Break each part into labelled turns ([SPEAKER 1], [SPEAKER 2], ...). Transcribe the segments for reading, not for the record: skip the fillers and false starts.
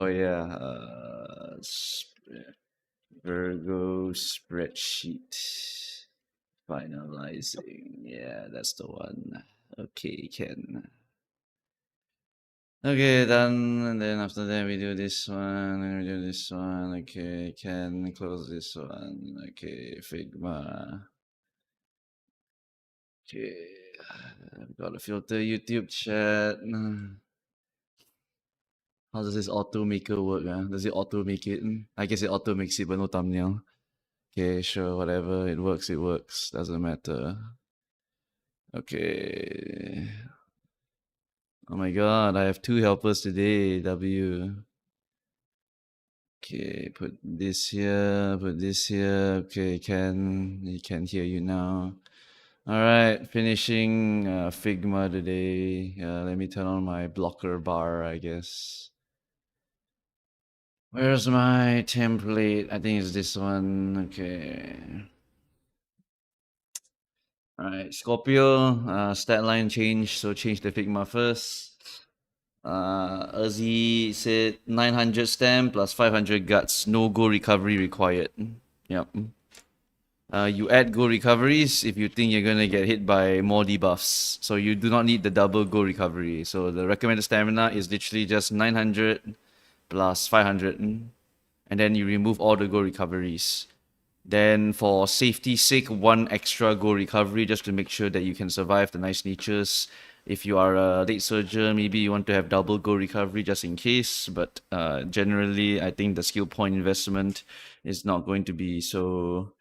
[SPEAKER 1] Oh yeah, Virgo spreadsheet. Finalizing. Yeah, that's the one. Okay, can. Okay, done. And then after that, we do this one, and we do this one. Okay, can close this one. Okay, Figma. Okay, I've got to filter YouTube chat. How does this auto maker work? Does it auto make it? I guess it auto makes it, but no thumbnail. Okay, sure, whatever. It works, it works. Doesn't matter. Okay. Oh my god, I have 2 helpers today. W. Okay, put this here, put this here. Okay, he can hear you now. Alright, finishing Figma today. Let me turn on my blocker bar, I guess. Where's my template? I think it's this one. Okay. Alright, Scorpio, stat line change, so change the Figma first. Ozzy said 900 stamp plus 500 guts, no go recovery required. Yep. You add go recoveries if you think you're gonna get hit by more debuffs. So you do not need the double go recovery. So the recommended stamina is literally just 900 plus 500. And then you remove all the go recoveries. Then for safety's sake, 1 extra go recovery just to make sure that you can survive the nice niches. If you are a late surger, maybe you want to have double go recovery just in case. But generally, I think the skill point investment is not going to be so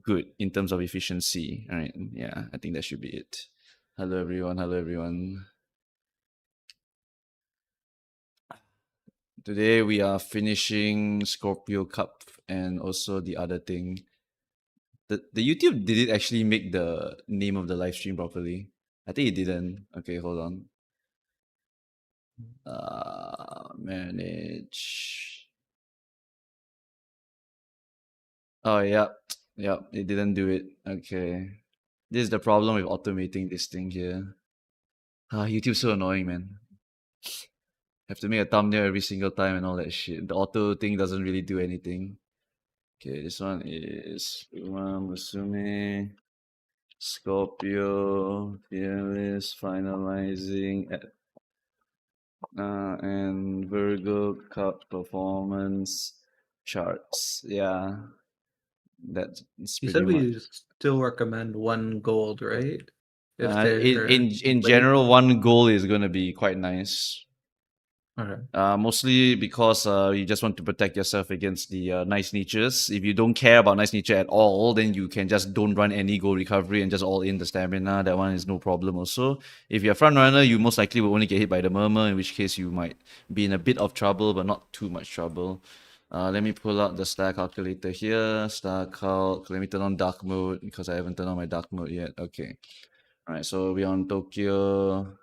[SPEAKER 1] good in terms of efficiency. All right, yeah, I think that should be it. Hello everyone. Hello everyone. Today we are finishing Scorpio Cup and also the other thing. The YouTube, did it actually make the name of the live stream properly? I think it didn't. Okay, hold on. Manage. Oh, yep. Yep, it didn't do it. Okay. This is the problem with automating this thing here. YouTube's so annoying, man. Have to make a thumbnail every single time and all that shit. The auto thing doesn't really do anything. Okay, this one is Musume, Scorpio, Fearless, Finalizing, and Virgo Cup performance charts. Yeah, that's
[SPEAKER 2] You
[SPEAKER 1] pretty
[SPEAKER 2] said
[SPEAKER 1] much.
[SPEAKER 2] we still recommend 1 gold, right? If
[SPEAKER 1] In general, 1 goal is gonna be quite nice.
[SPEAKER 2] Okay.
[SPEAKER 1] Mostly because you just want to protect yourself against the nice niches. If you don't care about nice niche at all, then you can just don't run any goal recovery and just all in the stamina. That one is no problem also. If you're a front runner, you most likely will only get hit by the murmur, in which case you might be in a bit of trouble, but not too much trouble. Let me pull out the star calculator here. Star calc. Let me turn on dark mode because I haven't turned on my dark mode yet. Okay. Alright, so we're on Tokyo.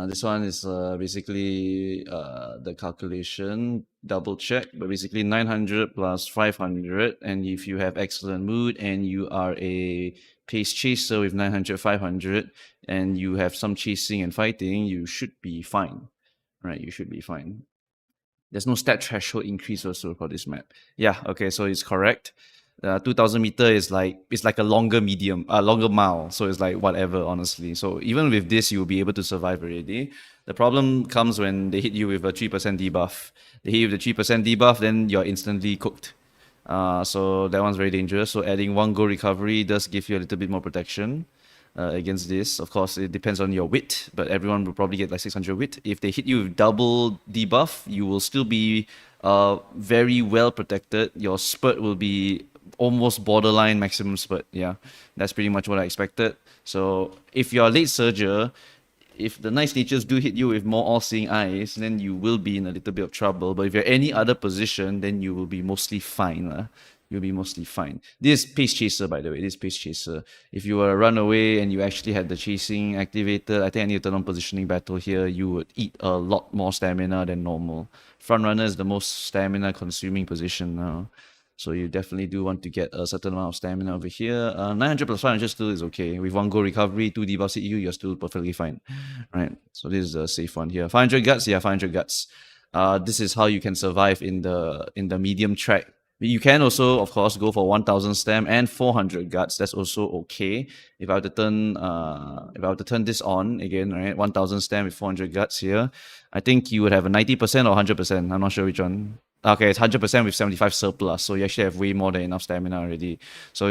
[SPEAKER 1] This one is basically the calculation, double check, but basically 900 plus 500. And if you have excellent mood and you are a pace chaser with 900, 500, and you have some chasing and fighting, you should be fine. Right, you should be fine. There's no stat threshold increase also for this map. Yeah, okay, so it's correct. 2000 meter is like, it's like a longer medium, longer mile. So it's like whatever, honestly. So even with this, you'll be able to survive already. The problem comes when they hit you with a 3% debuff. They hit you with the 3% debuff, then you're instantly cooked. So that one's very dangerous. So adding 1 go recovery does give you a little bit more protection against this. Of course, it depends on your wit, but everyone will probably get like 600 wit. If they hit you with double debuff, you will still be very well protected. Your spurt will be almost borderline maximum spurt. Yeah, that's pretty much what I expected. So if you're a late surger, if the nice natures do hit you with more all-seeing eyes, then you will be in a little bit of trouble. But if you're any other position, then you will be mostly fine. You'll be mostly fine. This is Pace Chaser, by the way. This is Pace Chaser. If you were a runaway and you actually had the chasing activated, I think I need to turn on positioning battle here. You would eat a lot more stamina than normal. Front runner is the most stamina consuming position now. So you definitely do want to get a certain amount of stamina over here. 900 plus 500 still is okay. With 1 go recovery, 2 debuffs hit you, you're still perfectly fine. Right. So this is a safe one here. 500 guts, yeah, 500 guts. This is how you can survive in the medium track. You can also, of course, go for 1000 stam and 400 guts. That's also okay. If I were to turn this on again, right, 1000 stam with 400 guts here, I think you would have a 90% or 100%. I'm not sure which one. Okay, it's 100% with 75 surplus. So you actually have way more than enough stamina already. So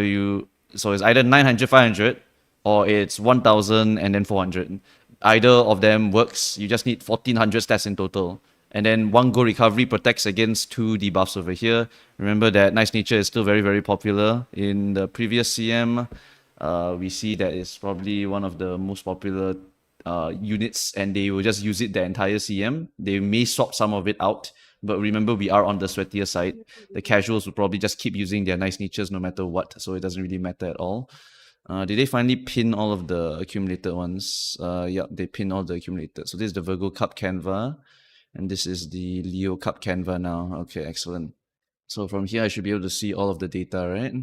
[SPEAKER 1] it's either 900, 500, or it's 1000 and then 400. Either of them works. You just need 1400 stats in total. And then 1 go recovery protects against 2 debuffs over here. Remember that Nice Nature is still very, very popular. In the previous CM, we see that it's probably one of the most popular units, and they will just use it the entire CM. They may swap some of it out, but remember, we are on the sweatier side. The casuals will probably just keep using their Nice Natures no matter what, so it doesn't really matter at all. Did they finally pin all of the accumulated ones? Yeah, they pin all the accumulated. So this is the Virgo Cup Canva. And this is the Leo Cup Canva now. Okay, excellent. So from here, I should be able to see all of the data, right?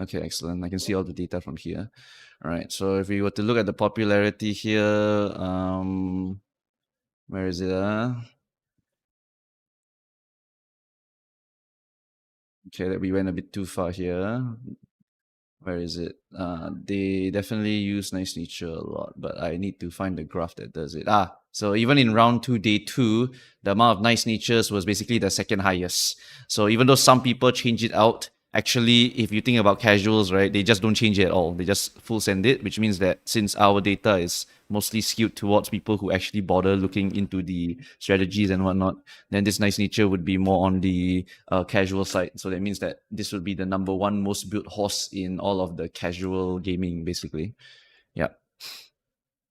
[SPEAKER 1] Okay, excellent. I can see all the data from here. All right, so if we were to look at the popularity here, where is it? Okay, that we went a bit too far here. Where is it? They definitely use Nice Nature a lot, but I need to find the graph that does it. So even in round 2, day 2, the amount of Nice Natures was basically the second highest. So even though some people change it out, actually, if you think about casuals, right, they just don't change it at all. They just full send it, which means that since our data is mostly skewed towards people who actually bother looking into the strategies and whatnot, then this Nice Nature would be more on the casual side. So that means that this would be the number 1 most built horse in all of the casual gaming, basically. Yeah.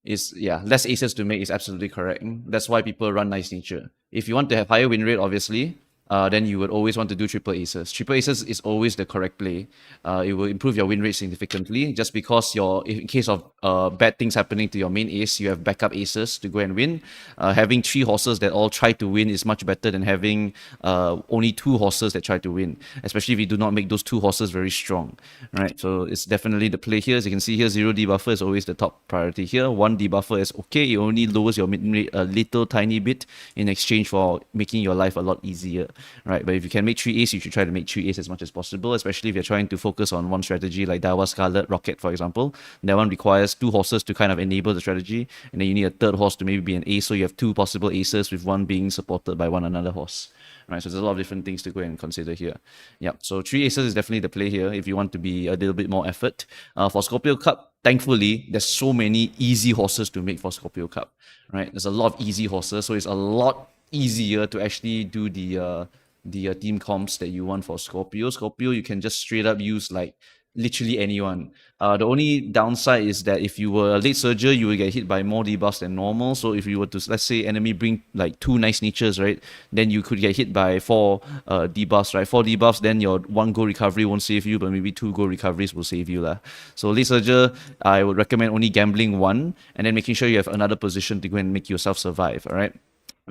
[SPEAKER 1] Less aces to make is absolutely correct. That's why people run Nice Nature. If you want to have higher win rate, obviously, then you would always want to do triple aces. Triple aces is always the correct play. It will improve your win rate significantly, just because in case of bad things happening to your main ace, you have backup aces to go and win. Having 3 horses that all try to win is much better than having only 2 horses that try to win, especially if you do not make those 2 horses very strong, right? So it's definitely the play here. As you can see here, 0 debuffer is always the top priority here. 1 debuffer is okay. It only lowers your win rate a little tiny bit in exchange for making your life a lot easier, right? But if you can make 3 ace, you should try to make 3 ace as much as possible, especially if you're trying to focus on one strategy like Dawa Scarlet Rocket, for example. That one requires 2 horses to kind of enable the strategy, and then you need a third horse to maybe be an ace, so you have 2 possible aces with one being supported by one another horse. Right, so there's a lot of different things to go and consider here. Yeah, so 3 aces is definitely the play here if you want to be a little bit more effort. For Scorpio Cup, thankfully, there's so many easy horses to make for Scorpio Cup. Right, there's a lot of easy horses, so it's a lot easier to actually do the team comps that you want for Scorpio. Scorpio, you can just straight up use like literally anyone. The only downside is that if you were a late surger, you will get hit by more debuffs than normal. So if you were to, let's say, enemy bring like 2 Nice Natures, right, then you could get hit by 4 debuffs, right? 4 debuffs, then your 1 go recovery won't save you, but maybe 2 go recoveries will save you lah. So late surger, I would recommend only gambling 1 and then making sure you have another position to go and make yourself survive, all right?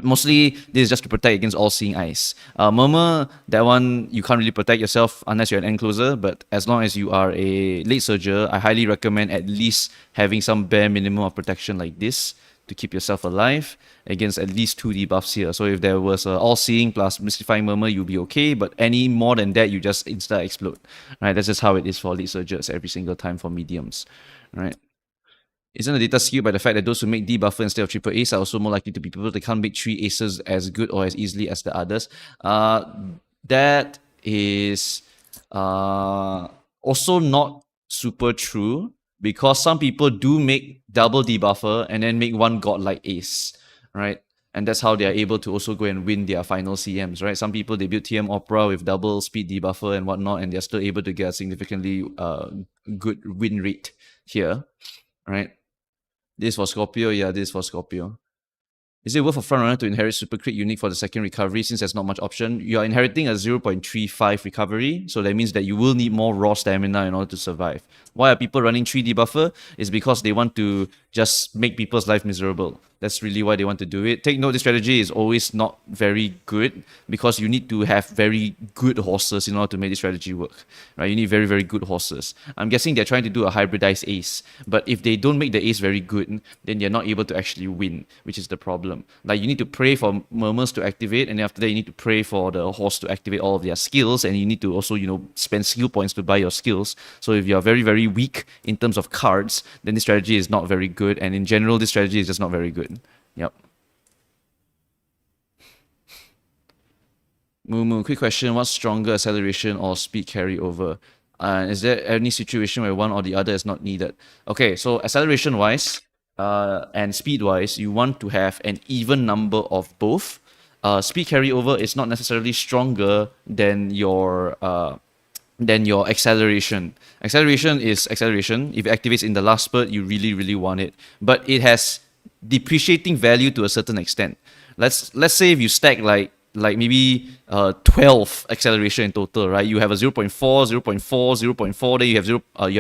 [SPEAKER 1] Mostly, this is just to protect against all-seeing eyes. Murmur, that one, you can't really protect yourself unless you're an end closer, but as long as you are a late surger, I highly recommend at least having some bare minimum of protection like this to keep yourself alive against at least 2 debuffs here. So if there was all-seeing plus mystifying murmur, you'll be okay, but any more than that, you just insta-explode. Right? That's just how it is for late surgers every single time for mediums. Right? Isn't the data skewed by the fact that those who make debuffer instead of triple ace are also more likely to be people that can't make 3 aces as good or as easily as the others? That is also not super true, because some people do make double debuffer and then make 1 godlike ace, right? And that's how they are able to also go and win their final CMs, right? Some people, they build TM Opera with double speed debuffer and whatnot, and they're still able to get a significantly good win rate here, right? This for Scorpio, yeah, this for Scorpio. Is it worth a front runner to inherit super crit unique for the second recovery, since there's not much option? You are inheriting a 0.35 recovery, so that means that you will need more raw stamina in order to survive. Why are people running 3 debuffer? Is because they want to just make people's life miserable. That's really why they want to do it. Take note, this strategy is always not very good because you need to have very good horses in order to make this strategy work, right? You need very, very good horses. I'm guessing they're trying to do a hybridized ace, but if they don't make the ace very good, then they're not able to actually win, which is the problem. Like, you need to pray for murmurs to activate, and then after that, you need to pray for the horse to activate all of their skills, and you need to also, spend skill points to buy your skills. So if you're very, very weak in terms of cards, then this strategy is not very good, and in general, this strategy is just not very good. Yep. Mumu, quick question. What's stronger, acceleration or speed carryover? Is there any situation where one or the other is not needed? Okay, so acceleration-wise and speed-wise, you want to have an even number of both. Speed carryover is not necessarily stronger than your acceleration. Acceleration is acceleration. If it activates in the last spurt, you really, really want it. But it has depreciating value to a certain extent. Let's say if you stack like maybe 12 acceleration in total, right? You have a 0.4, 0.4, 0.4, then you have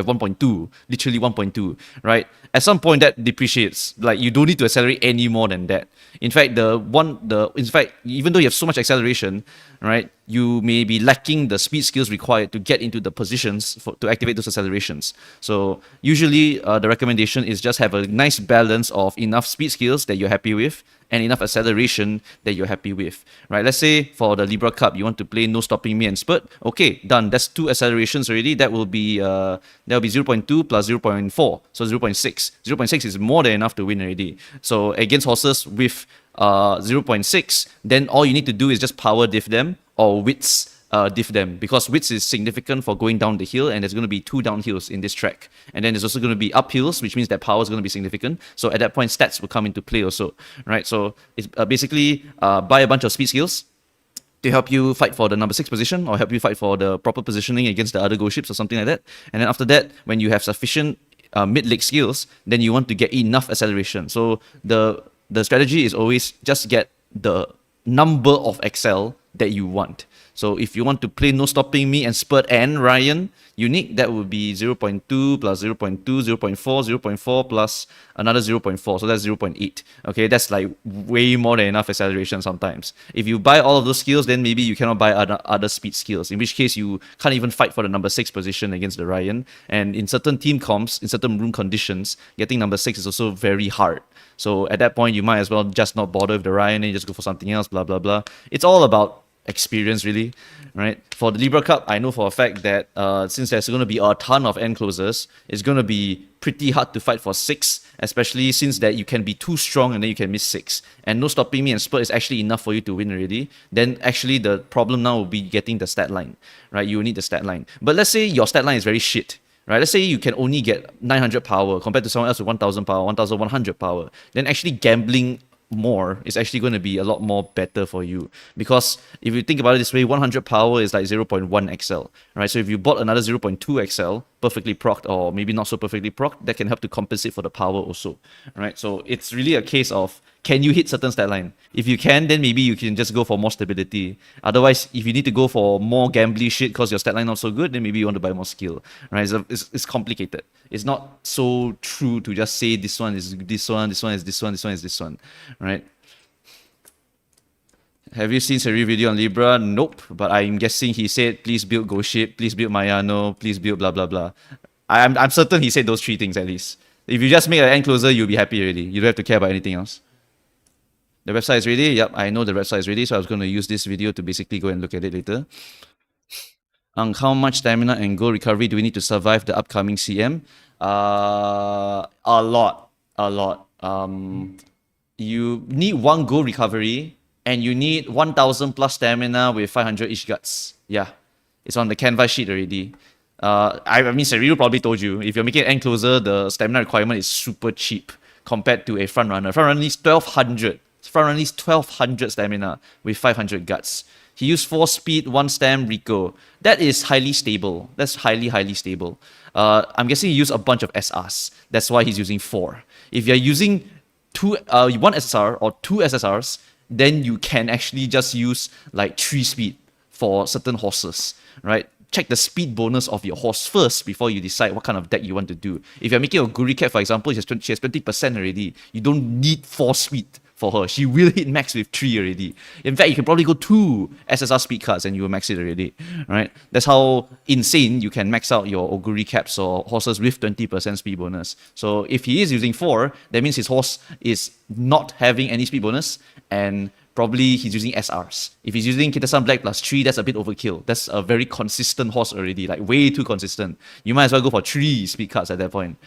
[SPEAKER 1] 1.2, literally 1.2, right? At some point that depreciates. Like, you don't need to accelerate any more than that. In fact, even though you have so much acceleration, right, you may be lacking the speed skills required to get into the positions to activate those accelerations. So usually the recommendation is just have a nice balance of enough speed skills that you're happy with and enough acceleration that you're happy with, right? Let's say for the Libra Cup, you want to play No Stopping Me and Spurt. Okay, done. That's 2 accelerations already. That will be 0.2 plus 0.4, so 0.6. 0.6 is more than enough to win already. So against horses with 0.6, then all you need to do is just power diff them or wits diff them, because wits is significant for going down the hill, and there's going to be 2 downhills in this track, and then there's also going to be uphills, which means that power is going to be significant. So at that point, stats will come into play also, right? So it's basically buy a bunch of speed skills to help you fight for the number 6 position or help you fight for the proper positioning against the other go ships or something like that. And then after that, when you have sufficient mid-leg skills, then you want to get enough acceleration. So the strategy is always just get the number of excel that you want. So if you want to play No Stopping Me and Spurt and Ryan unique, that would be 0.2 plus 0.2, 0.4, 0.4 plus another 0.4. So that's 0.8. Okay, that's like way more than enough acceleration sometimes. If you buy all of those skills, then maybe you cannot buy other speed skills, in which case you can't even fight for the number 6 position against the Ryan. And in certain team comps, in certain room conditions, getting number 6 is also very hard. So at that point, you might as well just not bother with the Ryan and just go for something else, blah, blah, blah. It's all about experience, really, right? For the Libra Cup, I know for a fact that since there's going to be a ton of end closers, it's going to be pretty hard to fight for 6, especially since that you can be too strong and then you can miss 6. And No Stopping Me and Spurt is actually enough for you to win already. Then actually the problem now will be getting the stat line, right? You will need the stat line. But let's say your stat line is very shit, right? Let's say you can only get 900 power compared to someone else with 1000 power, 1100 power. Then actually gambling more is actually going to be a lot more better for you, because if you think about it this way, 100 power is like 0.1 XL, right? So if you bought another 0.2 XL perfectly procced, or maybe not so perfectly procced, that can help to compensate for the power also, right? So it's really a case of, can you hit certain stat line? If you can, then maybe you can just go for more stability. Otherwise, if you need to go for more gambly shit because your stat line not so good, then maybe you want to buy more skill, right? It's complicated. It's not so true to just say this one is this one, this one is this one, this one is this one, right? Have you seen Seri video on Libra? Nope. But I'm guessing he said, please build Go Ship, please build Mayano, please build blah, blah, blah. I'm certain he said those 3 things at least. If you just make an end closer, you'll be happy already. You don't have to care about anything else. The website is ready? Yep, I know the website is ready, so I was going to use this video to basically go and look at it later. How much stamina and goal recovery do we need to survive the upcoming CM? A lot. You need 1 goal recovery, and you need 1000 plus stamina with 500 each guts. Yeah, it's on the canvas sheet already. I mean, Seriru probably told you, if you're making an end closer, the stamina requirement is super cheap compared to a front runner. Front runner needs 1200. Front runner needs 1200 stamina with 500 guts. He used 4 speed, 1 stam, Rico. That is highly stable. That's highly stable. I'm guessing he used a bunch of SRs. That's why he's using 4. If you're using 1 SSR or 2 SSRs, then you can actually just use like 3 speed for certain horses, right? check the speed bonus of your horse first before you decide what kind of deck you want to do. If you're making a Guri cat, for example, she has 20% already. You don't need 4 speed for her. She will hit max with 3 already. In fact, you can probably go 2 SSR speed cards and you will max it already, right? That's how insane you can max out your Oguri caps or horses with 20% speed bonus. So if he is using 4, that means his horse is not having any speed bonus, and probably he's using SRs. If he's using Kitasan Black plus 3, that's a bit overkill. That's a very consistent horse already, like way too consistent. You might as well go for 3 speed cards at that point.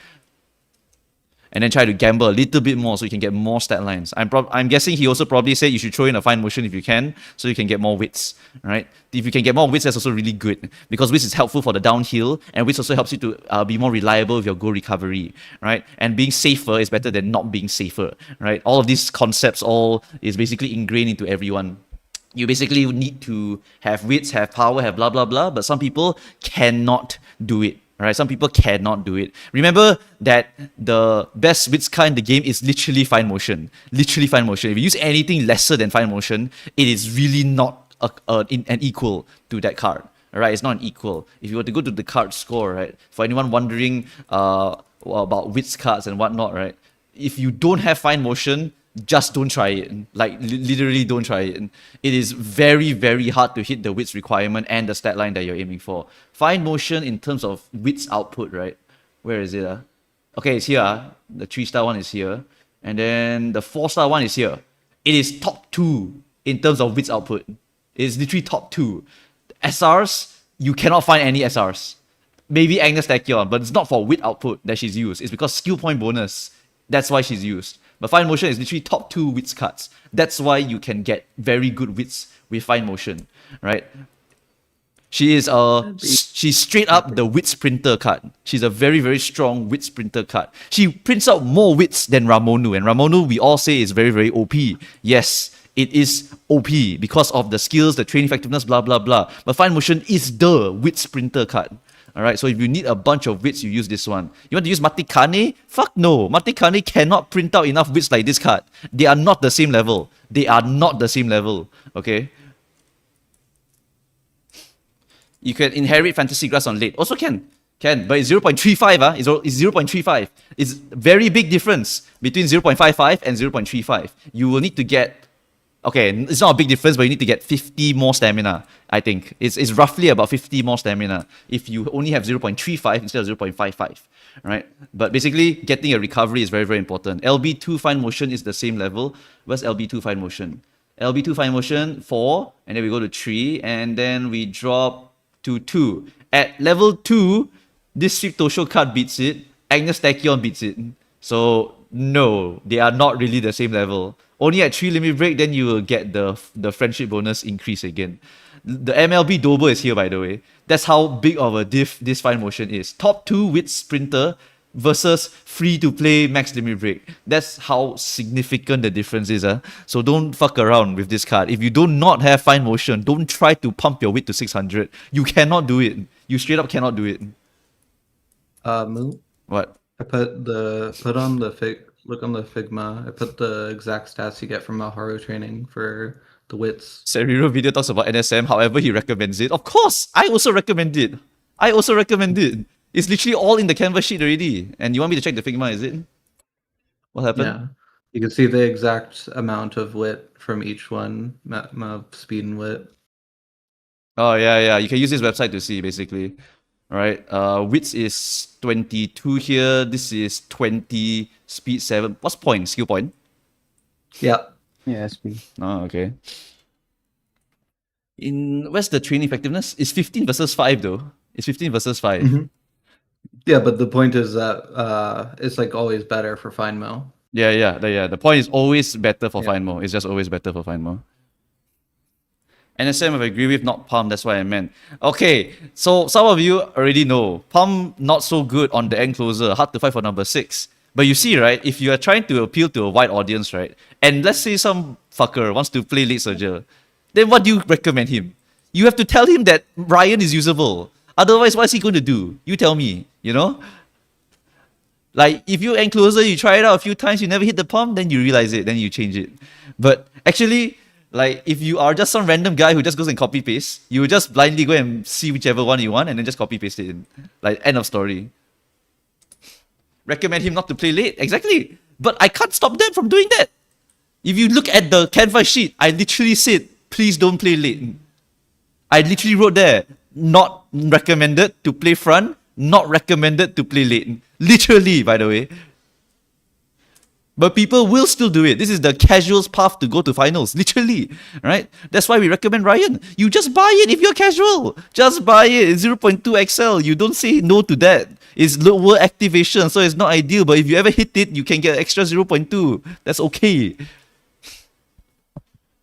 [SPEAKER 1] And then try to gamble a little bit more so you can get more stat lines. I'm guessing he also probably said you should throw in a fine motion if you can, so you can get more wits, right? If you can get more wits, that's also really good, because wits is helpful for the downhill, and wits also helps you to be more reliable with your goal recovery, right? And being safer is better than not being safer, right? All of these concepts all is basically ingrained into everyone. You basically need to have wits, have power, have blah, blah, blah, but some people cannot do it. Right, some people cannot do it. Remember that the best wits card in the game is literally fine motion. Literally fine motion. If you use anything lesser than fine motion, it is really not an equal to that card. Alright, it's not an equal. If you were to go to the card score, right, for anyone wondering about wits cards and whatnot, right, if you don't have fine motion, just don't try it. Like, literally don't try it. It is very, very hard to hit the wits requirement and the stat line that you're aiming for. Fine motion in terms of wits output, right? Where is it? Okay, it's here. The 3-star one is here. And then the 4-star one is here. It is top 2 in terms of wits output. It is literally top 2. SRs, you cannot find any SRs. Maybe Agnes Tachyon, but it's not for wit output that she's used. It's because skill point bonus. That's why she's used. But fine motion is literally top 2 wits cards. That's why you can get very good wits with fine motion, right? She is she's straight up the wit sprinter card. She's a very, very strong wit sprinter card. She prints out more wits than Ramonu, and Ramonu we all say is very, very OP. Yes, it is OP because of the skills, the training effectiveness, blah, blah, blah. But fine motion is the wit sprinter card. Alright, so if you need a bunch of wits, you use this one. You want to use Matikane? Fuck no. Matikane cannot print out enough wits like this card. They are not the same level. They are not the same level. Okay? You can inherit Fantasy Grass on late. Also can. Can. But it's 0.35. It's 0.35. It's very big difference between 0.55 and 0.35. You will need to get... Okay, it's not a big difference, but you need to get 50 more stamina, I think. It's roughly about 50 more stamina if you only have 0.35 instead of 0.55, right? But basically, getting a recovery is very, very important. LB2 fine motion is the same level. Where's LB2 fine motion? LB2 fine motion, 4, and then we go to 3, and then we drop to 2. At level 2, this Sweep Tosho card beats it, Agnes Tachyon beats it. So, no, they are not really the same level. Only at 3 limit break, then you will get the friendship bonus increase again. The MLB Dobo is here, by the way. That's how big of a diff this fine motion is. Top 2 with sprinter versus free to play max limit break. That's how significant the difference is. So don't fuck around with this card. If you do not have fine motion, don't try to pump your wit to 600. You cannot do it. You straight up cannot do it.
[SPEAKER 2] Moo?
[SPEAKER 1] What?
[SPEAKER 2] I put on the look on the Figma. I put the exact stats you get from Maharu training for the wits.
[SPEAKER 1] Seriro video talks about NSM, however he recommends it. Of course, I also recommend it. It's literally all in the canvas sheet already. And you want me to check the Figma, is it? What happened?
[SPEAKER 2] Yeah. You can see the exact amount of wit from each one, speed and wit.
[SPEAKER 1] Oh, yeah. You can use this website to see, basically. Alright, wits is 22 here. This is 20, speed 7. What's point? Skill point?
[SPEAKER 2] Yeah.
[SPEAKER 3] Yeah, SP.
[SPEAKER 1] Oh, okay. Where's the training effectiveness? It's 15 versus 5 though. It's 15 versus 5.
[SPEAKER 2] Mm-hmm. Yeah, but the point is that it's like always better for fine mo.
[SPEAKER 1] Yeah. The point is always better for fine mo. It's just always better for fine mo. NSM, if I agree with, not Palm, that's what I meant. Okay, so some of you already know. Palm, not so good on the end closer, hard to fight for number 6. But you see, right, if you are trying to appeal to a wide audience, right, and let's say some fucker wants to play late surger, then what do you recommend him? You have to tell him that Ryan is usable. Otherwise, what's he going to do? You tell me, you know? Like, if you end closer, you try it out a few times, you never hit the palm, then you realize it, then you change it. But actually, Like, if you are just some random guy who just goes and copy paste, you will just blindly go and see whichever one you want and then just copy paste it in. Like, end of story. Recommend him not to play late. Exactly. But I can't stop them from doing that. If you look at the canvas sheet, I literally said, please don't play late. I literally wrote there, not recommended to play front, not recommended to play late. Literally, by the way. But people will still do it. This is the casual's path to go to finals, literally, right? That's why we recommend Ryan. You just buy it if you're casual. Just buy it. It's 0.2 XL. You don't say no to that. It's lower activation, so it's not ideal. But if you ever hit it, you can get extra 0.2. That's okay.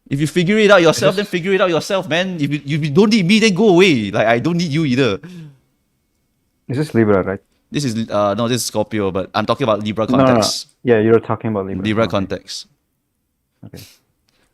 [SPEAKER 1] If you figure it out yourself, then figure it out yourself, man. If you don't need me, then go away. Like, I don't need you either.
[SPEAKER 3] This is Libra, right?
[SPEAKER 1] This is no, this is Scorpio, but I'm talking about Libra
[SPEAKER 3] No, no, no.
[SPEAKER 1] context.
[SPEAKER 3] Yeah, you're talking about Libra.
[SPEAKER 1] Libra
[SPEAKER 3] Okay.
[SPEAKER 1] context.
[SPEAKER 3] Okay.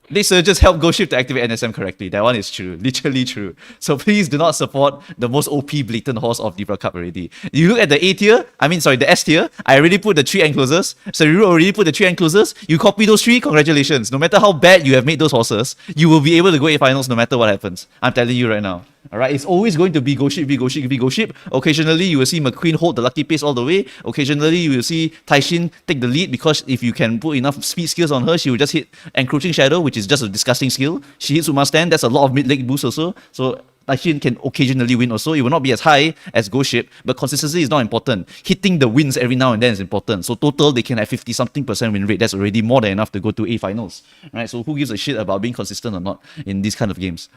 [SPEAKER 1] These surges help Go Shift to activate NSM correctly. That one is true. Literally true. So please do not support the most OP blatant horse of Libra Cup already. You look at the A tier, the S tier, I already put the 3 enclosers. So you already put the 3 enclosers. You copy those 3, congratulations. No matter how bad you have made those horses, you will be able to go A finals no matter what happens. I'm telling you right now. Alright, it's always going to be Go Ship, Go Ship, Go Ship. Occasionally, you will see McQueen hold the lucky pace all the way. Occasionally, you will see Taishin take the lead because if you can put enough speed skills on her, she will just hit Encroaching Shadow, which is just a disgusting skill. She hits Uma Stand, that's a lot of mid-leg boost also. So Taishin can occasionally win also. It will not be as high as Go Ship, but consistency is not important. Hitting the wins every now and then is important. So total, they can have 50-something% win rate. That's already more than enough to go to A finals. Right? So who gives a shit about being consistent or not in these kind of games?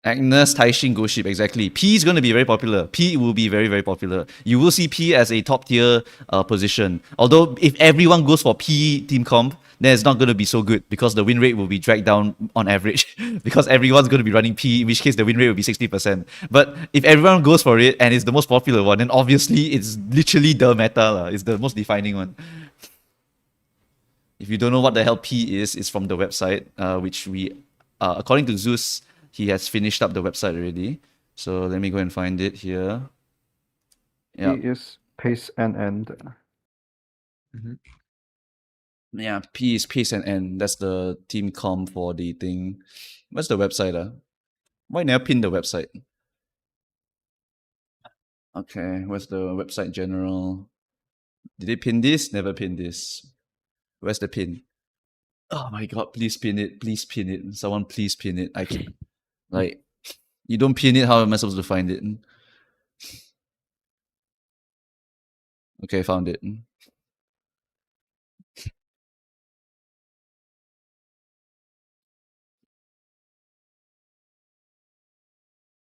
[SPEAKER 1] Agnes, Taishin, Go Ship, exactly. P is going to be very popular. P will be very, very popular. You will see P as a top tier position. Although, if everyone goes for P team comp, then it's not going to be so good because the win rate will be dragged down on average because everyone's going to be running P, in which case the win rate will be 60%. But if everyone goes for it and it's the most popular one, then obviously it's literally the meta. It's the most defining one. If you don't know what the hell P is, it's from the website, which we, according to Zeus, he has finished up the website already. So let me go and find it here. Yeah.
[SPEAKER 3] P is pace and end.
[SPEAKER 1] Yeah, P is pace and end. That's the team comp for the thing. What's the website? Why never pin the website? Okay, where's the website general? Did they pin this? Never pin this. Where's the pin? Oh my god, please pin it. Please pin it. Someone please pin it. I can like you don't pin it, how am I supposed to find it? Okay, found it.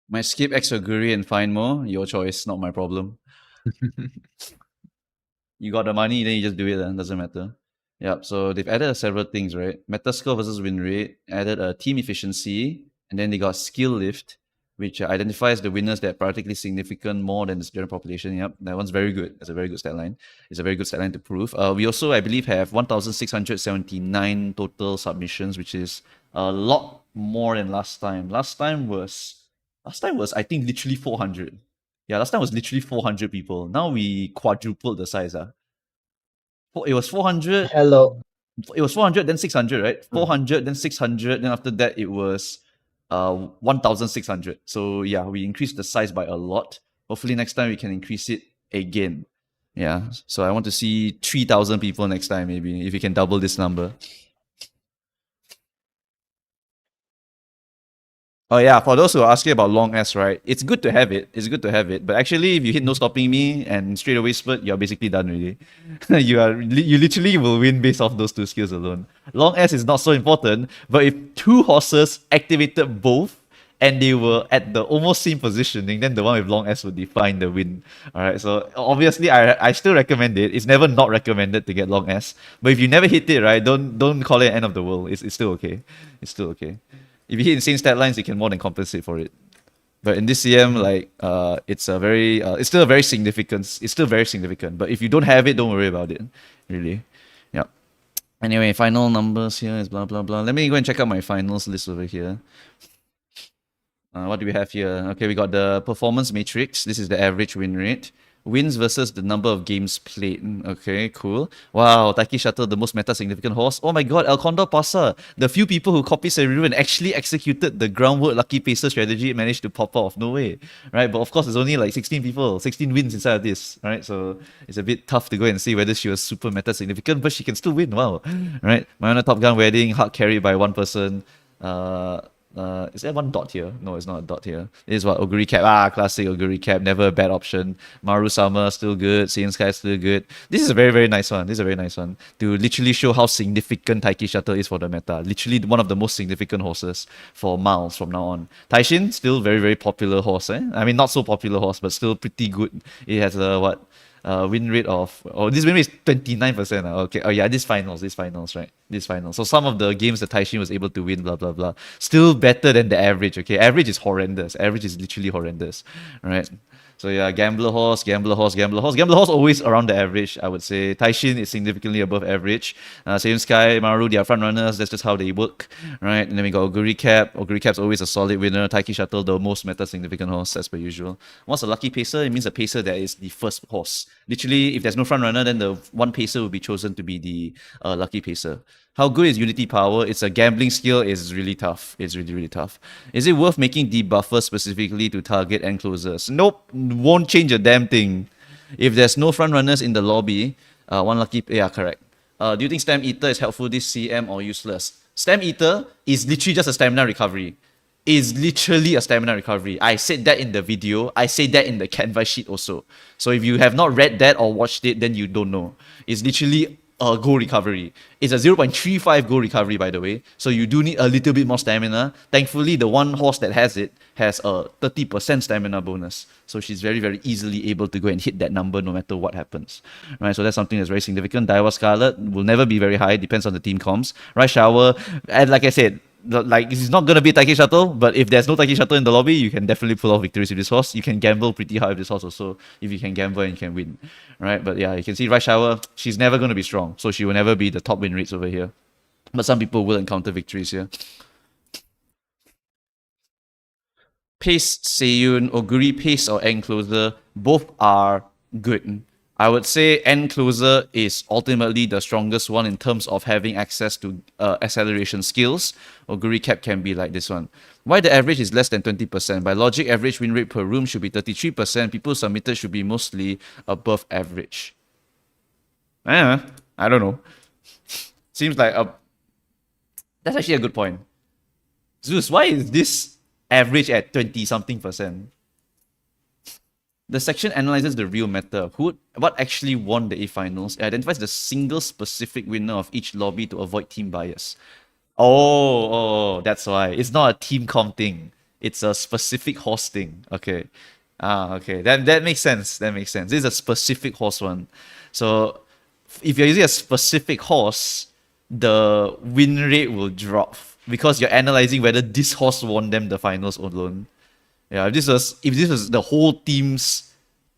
[SPEAKER 1] Might skip Exoguri and find more. Your choice, not my problem. You got the money, then you just do it, then doesn't matter. Yep, so they've added several things, right? Metascore versus win rate, added a team efficiency, and then they got skill lift, which identifies the winners that are practically significant more than the general population. Yep, that one's very good. That's a very good stat line. It's a very good stat line to prove. We also, I believe, have 1,679 total submissions, which is a lot more than last time. Last time was I think literally 400. Yeah, last time was literally 400 people. Now we quadrupled the size. It was 400.
[SPEAKER 4] Hello.
[SPEAKER 1] It was 400, then 600, right? 400, then 600. Then after that, it was 1,600. So yeah, we increased the size by a lot. Hopefully next time we can increase it again. Yeah. So I want to see 3,000 people next time, maybe, if we can double this number. Oh yeah, for those who are asking about long S, right? It's good to have it. It's good to have it. But actually, if you hit no stopping me and straight away split, you're basically done already. You literally will win based off those 2 skills alone. Long S is not so important, but if 2 horses activated both and they were at the almost same positioning, then the one with long S would define the win. Alright, so obviously I still recommend it. It's never not recommended to get long S. But if you never hit it, right, don't call it end of the world. It's still okay. It's still okay. If you hit insane stat lines, you can more than compensate for it. But in this CM, it's still very significant. It's still very significant. But if you don't have it, don't worry about it. Really. Yeah. Anyway, final numbers here is blah blah blah. Let me go and check out my finals list over here. What do we have here? Okay, we got the performance matrix. This is the average win rate. Wins versus the number of games played. Okay, cool. Wow, Taiki Shuttle, the most meta significant horse. Oh my god, El Condor Pasa. The few people who copied Seru and actually executed the groundwork lucky pacer strategy managed to pop off. No way. Right? But of course, there's only like 16 people, 16 wins inside of this. Right? So it's a bit tough to go and see whether she was super meta significant, but she can still win. Wow. Right? Mayana Top Gun Wedding, hard carried by one person. Is there one dot here? No, it's not a dot here. This is what? Oguri Cap. Ah, classic Oguri Cap. Never a bad option. Maru Sama, still good. Saiyan Sky, still good. This is a very, very nice one. This is a very nice one. To literally show how significant Taiki Shuttle is for the meta. Literally one of the most significant horses for miles from now on. Taishin, still very, very popular horse. I mean, not so popular horse, but still pretty good. It has a, what? Win rate of this win rate is 29%. Okay. Oh yeah, this finals, right? This finals. So some of the games that Taishin was able to win, blah blah blah. Still better than the average. Okay, average is horrendous. Average is literally horrendous, right? So yeah, gambler horse, gambler horse, gambler horse. Gambler horse always around the average, I would say. Taishin is significantly above average. Same Sky, Maru, they are front runners. That's just how they work, right? And then we got Oguri Cap. Oguri Cap's always a solid winner. Taiki Shuttle, the most meta significant horse, as per usual. What's a lucky pacer? It means a pacer that is the first horse. Literally, if there's no front runner, then the one pacer will be chosen to be the lucky pacer. How good is Unity Power? It's a gambling skill. It's really tough. It's really, really tough. Is it worth making debuffers specifically to target end closers? Nope. Won't change a damn thing. If there's no front runners in the lobby, one lucky... Yeah, correct. Do you think Stam Eater is helpful this CM or useless? Stam Eater is literally just a stamina recovery. Is literally a stamina recovery. I said that in the video. I said that in the canvas sheet also. So if you have not read that or watched it, then you don't know. It's literally a goal recovery. It's a 0.35 goal recovery, by the way. So you do need a little bit more stamina. Thankfully, the one horse that has it has a 30% stamina bonus. So she's very, very easily able to go and hit that number no matter what happens. Right? So that's something that's very significant. Daiwa Scarlet will never be very high. Depends on the team comms. Right Shower, and like I said, like it's not gonna be Taiki Shuttle, but if there's no Taiki Shuttle in the lobby, you can definitely pull off victories with this horse. You can gamble pretty high with this horse also, if you can gamble and you can win, right? But yeah, you can see Right Shower, she's never gonna be strong, so she will never be the top win rates over here. But some people will encounter victories here. Pace Seiyun, Oguri Pace or End Closer, both are good. I would say End Closer is ultimately the strongest one in terms of having access to acceleration skills. Oguri Cap can be like this one. Why the average is less than 20%? By logic, average win rate per room should be 33%. People submitted should be mostly above average. I don't know. Seems like that's actually a good point. Zeus, why is this average at 20-something%? The section analyzes the real meta. What actually won the A finals? It identifies the single specific winner of each lobby to avoid team bias. Oh, that's why. It's not a team comp thing. It's a specific horse thing. Okay. Okay. That makes sense. That makes sense. This is a specific horse one. So if you're using a specific horse, the win rate will drop because you're analyzing whether this horse won them the finals alone. Yeah, if this was the whole team's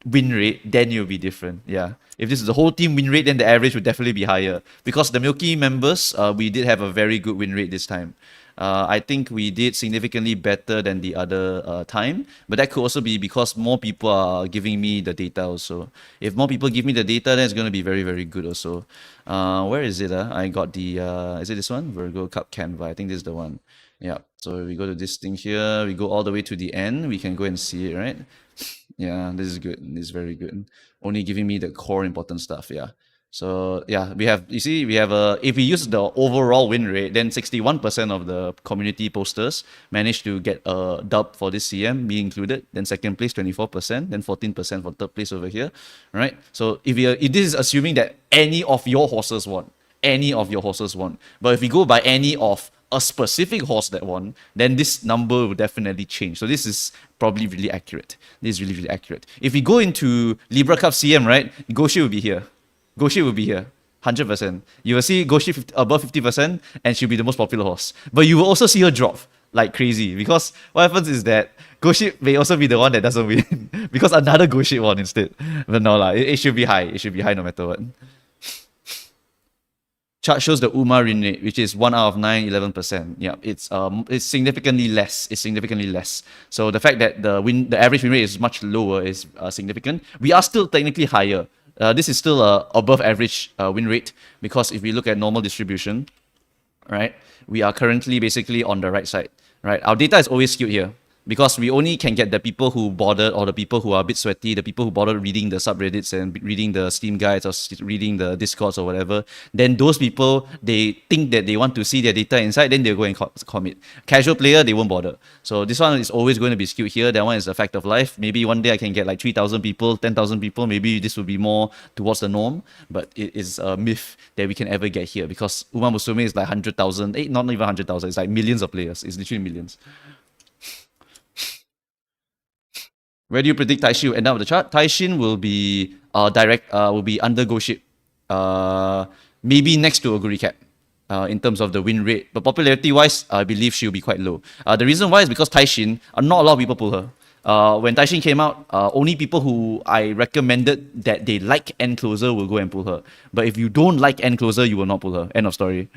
[SPEAKER 1] win rate, then it will be different. Yeah. If this is the whole team win rate, then the average would definitely be higher. Because the Milky members, we did have a very good win rate this time. I think we did significantly better than the other time. But that could also be because more people are giving me the data also. If more people give me the data, then it's going to be very, very good also. Where is it? I got the... is it this one? Virgo Cup Canva. I think this is the one. Yeah, so we go to this thing here, we go all the way to the end, we can go and see it, right? Yeah, this is good, this is very good. Only giving me the core important stuff, yeah. So yeah, we have, you see, we have if we use the overall win rate, then 61% of the community posters managed to get a dub for this CM, me included. Then second place, 24%, then 14% for third place over here, right? So if this is assuming that any of your horses won, but if we go by any of a specific horse that won, then this number will definitely change. So this is probably really accurate. This is really, really accurate. If we go into Libra Cup CM, right, Goshi will be here. 100%. You will see Goshi above 50%, and she'll be the most popular horse. But you will also see her drop like crazy, because what happens is that Goshi may also be the one that doesn't win because another Goshi won instead. But no, it should be high. It should be high no matter what. chart shows the UMA win rate, which is 1 out of 9, 11%. Yeah, it's significantly less. It's significantly less. So the fact that the average win rate is much lower is significant. We are still technically higher. This is still above average win rate, because if we look at normal distribution, right, we are currently basically on the right side, right? Our data is always skewed here, because we only can get the people who bothered, or the people who are a bit sweaty, the people who bothered reading the subreddits and reading the Steam guides or reading the Discords or whatever. Then those people, they think that they want to see their data inside, then they'll go and commit. Casual player, they won't bother. So this one is always going to be skewed here. That one is a fact of life. Maybe one day I can get like 3,000 people, 10,000 people. Maybe this will be more towards the norm, but it is a myth that we can ever get here, because Uma Musume is like 100,000, not even 100,000, it's like millions of players. It's literally millions. Where do you predict Taishin will end up on the chart? Taishin will be will be under Go Ship. Maybe next to Oguri Cap in terms of the win rate. But popularity wise, I believe she'll be quite low. The reason why is because Taishin, not a lot of people pull her. When Taishin came out, only people who I recommended that they like End Closer will go and pull her. But if you don't like End Closer, you will not pull her. End of story.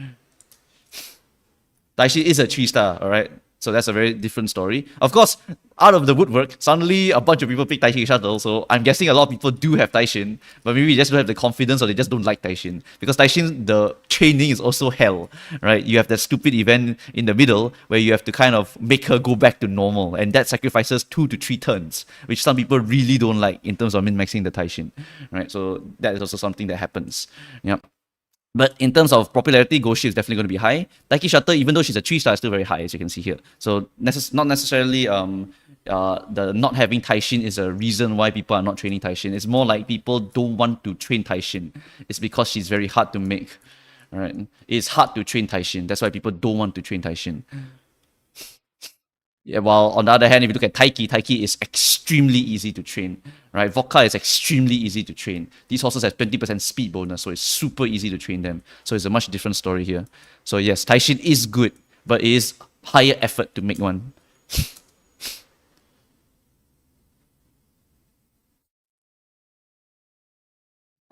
[SPEAKER 1] Taishin is a 3-star, alright? So that's a very different story. Of course, out of the woodwork, suddenly a bunch of people pick Taishin Shuttle. So I'm guessing a lot of people do have Taishin, but maybe they just don't have the confidence, or they just don't like Taishin. Because Taishin, the training is also hell, right? You have that stupid event in the middle where you have to kind of make her go back to normal, and that sacrifices 2 to 3 turns, which some people really don't like in terms of min-maxing the Taishin, right? So that is also something that happens. Yeah. But in terms of popularity, Goshi is definitely going to be high. Taiki Shutter, even though she's a 3-star, is still very high, as you can see here. So not necessarily the not having Taishin is a reason why people are not training Taishin. It's more like people don't want to train Taishin. It's because she's very hard to make. Right? It's hard to train Taishin. That's why people don't want to train Taishin. Yeah, while on the other hand, if you look at Taiki is extremely easy to train, right? Vodka is extremely easy to train. These horses have 20% speed bonus, so it's super easy to train them. So it's a much different story here. So yes, Taishin is good, but it is higher effort to make one.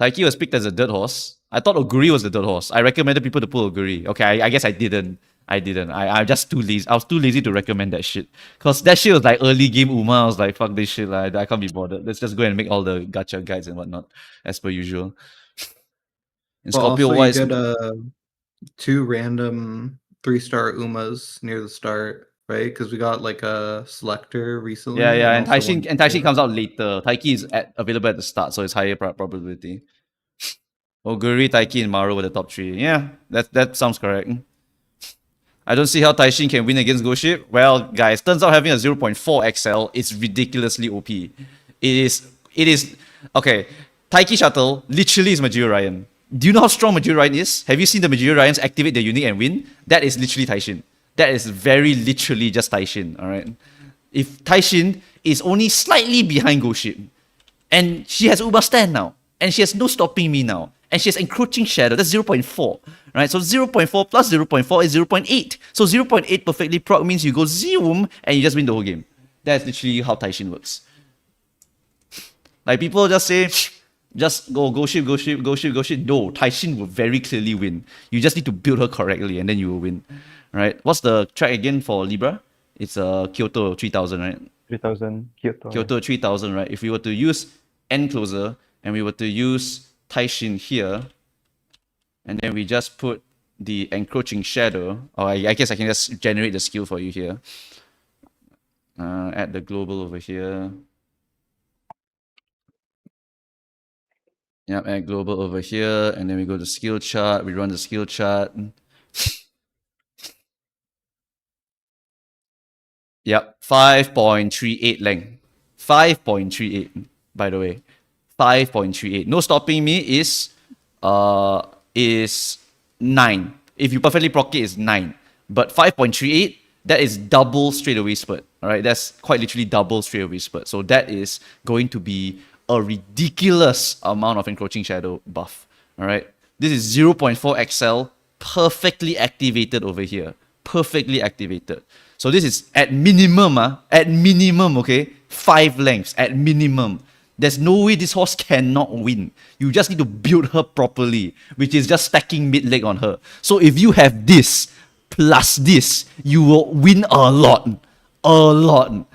[SPEAKER 1] Taiki was picked as a dirt horse. I thought Oguri was the dirt horse. I recommended people to pull Oguri. Okay, I guess I didn't. I'm just too lazy. I was too lazy to recommend that shit. Because that shit was like early game Uma. I was like, fuck this shit. Like, I can't be bothered. Let's just go and make all the gacha guides and whatnot, as per usual. In Scorpio,
[SPEAKER 2] also,
[SPEAKER 1] wise,
[SPEAKER 2] you get 2 random 3-star Umas near the start, right? Because we got like a selector recently.
[SPEAKER 1] yeah, and
[SPEAKER 2] also
[SPEAKER 1] Taishin comes out later. Taiki is available at the start, so it's higher probability. Oguri, Taiki, and Maru were the top 3. Yeah, that sounds correct. I don't see how Taishin can win against Go Ship. Well, guys, turns out having a 0.4 XL is ridiculously OP. It is okay. Taiki Shuttle literally is Majiro Ryan. Do you know how strong Majiro Ryan is? Have you seen the Majiro Ryans activate their unit and win? That is literally Taishin. That is very literally just Taishin, alright? If Taishin is only slightly behind Go Ship, and she has Uber Stand now, and she has no stopping me now, and she has Encroaching Shadow, that's 0.4, right? So 0.4 plus 0.4 is 0.8. So 0.8 perfectly proc means you go zoom, and you just win the whole game. That's literally how Taishin works. Like, people just say, just go ship. No, Taishin will very clearly win. You just need to build her correctly, and then you will win. Right? What's the track again for Libra? It's Kyoto 3000, right?
[SPEAKER 3] 3000 Kyoto.
[SPEAKER 1] Kyoto 3000, right? If we were to use End Closer, and we were to use Taishin here, and then we just put the Encroaching Shadow, or I guess I can just generate the skill for you here. Add the global over here. Yep, add global over here, and then we go to skill chart, we run the skill chart. Yep, 5.38 length. 5.38, by the way. 5.38. No stopping me is 9. If you perfectly proc it, it's 9. But 5.38, that is double straightaway spurt. Alright, that's quite literally double straightaway spurt. So that is going to be a ridiculous amount of Encroaching Shadow buff. Alright, this is 0.4 XL, perfectly activated over here. Perfectly activated. So this is at minimum, okay, 5 lengths at minimum. There's no way this horse cannot win. You just need to build her properly, which is just stacking mid leg on her. So if you have this plus this, you will win a lot. A lot.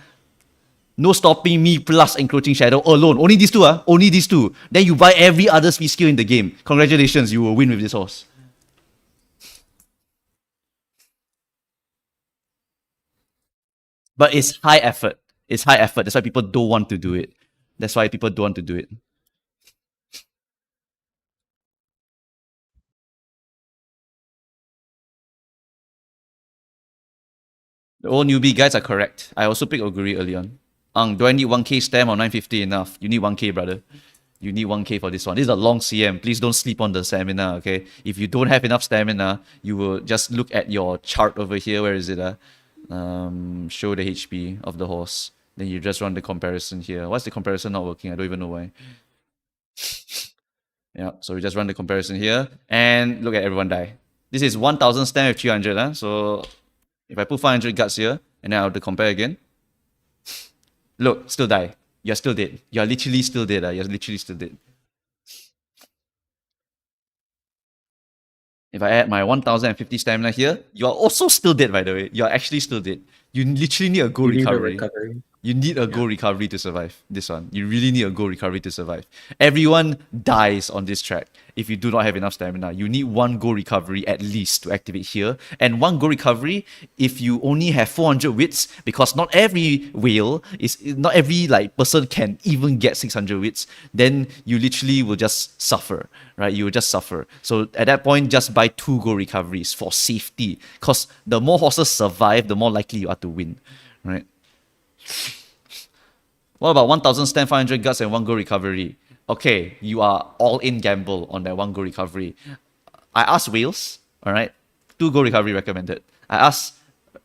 [SPEAKER 1] No stopping me plus encroaching shadow alone. Only these two, only these two. Then you buy every other speed skill in the game. Congratulations, you will win with this horse. But it's high effort. It's high effort. That's why people don't want to do it. That's why people don't want to do it. The old newbie guys are correct. I also picked Oguri early on. Do I need 1k stam or 950 enough? You need 1k, brother. You need 1k for this one. This is a long CM. Please don't sleep on the stamina, okay? If you don't have enough stamina, you will just look at your chart over here. Where is it? Show the HP of the horse. Then you just run the comparison here. Why's the comparison not working? I don't even know why. Yeah, so we just run the comparison here. And look at everyone die. This is 1000 stam with 300. So if I put 500 guts here, and then I'll have to compare again. Look, still die. You're still dead. You're literally still dead. You're literally still dead. If I add my 1050 stamina here, you're also still dead, by the way. You're actually still dead. You literally need a go recovery. You need a go recovery to survive this one. You really need a go recovery to survive. Everyone dies on this track if you do not have enough stamina. You need one go recovery at least to activate here. And one go recovery if you only have 400 wits, because not every whale not every person can even get 600 wits, then you literally will just suffer, right? You will just suffer. So at that point, just buy 2 go recoveries for safety. Because the more horses survive, the more likely you are to win, right? What about 1000 stand, 500 guts, and 1 go recovery? Okay, you are all in gamble on that 1 go recovery. I asked Wales, alright, 2 go recovery recommended. I asked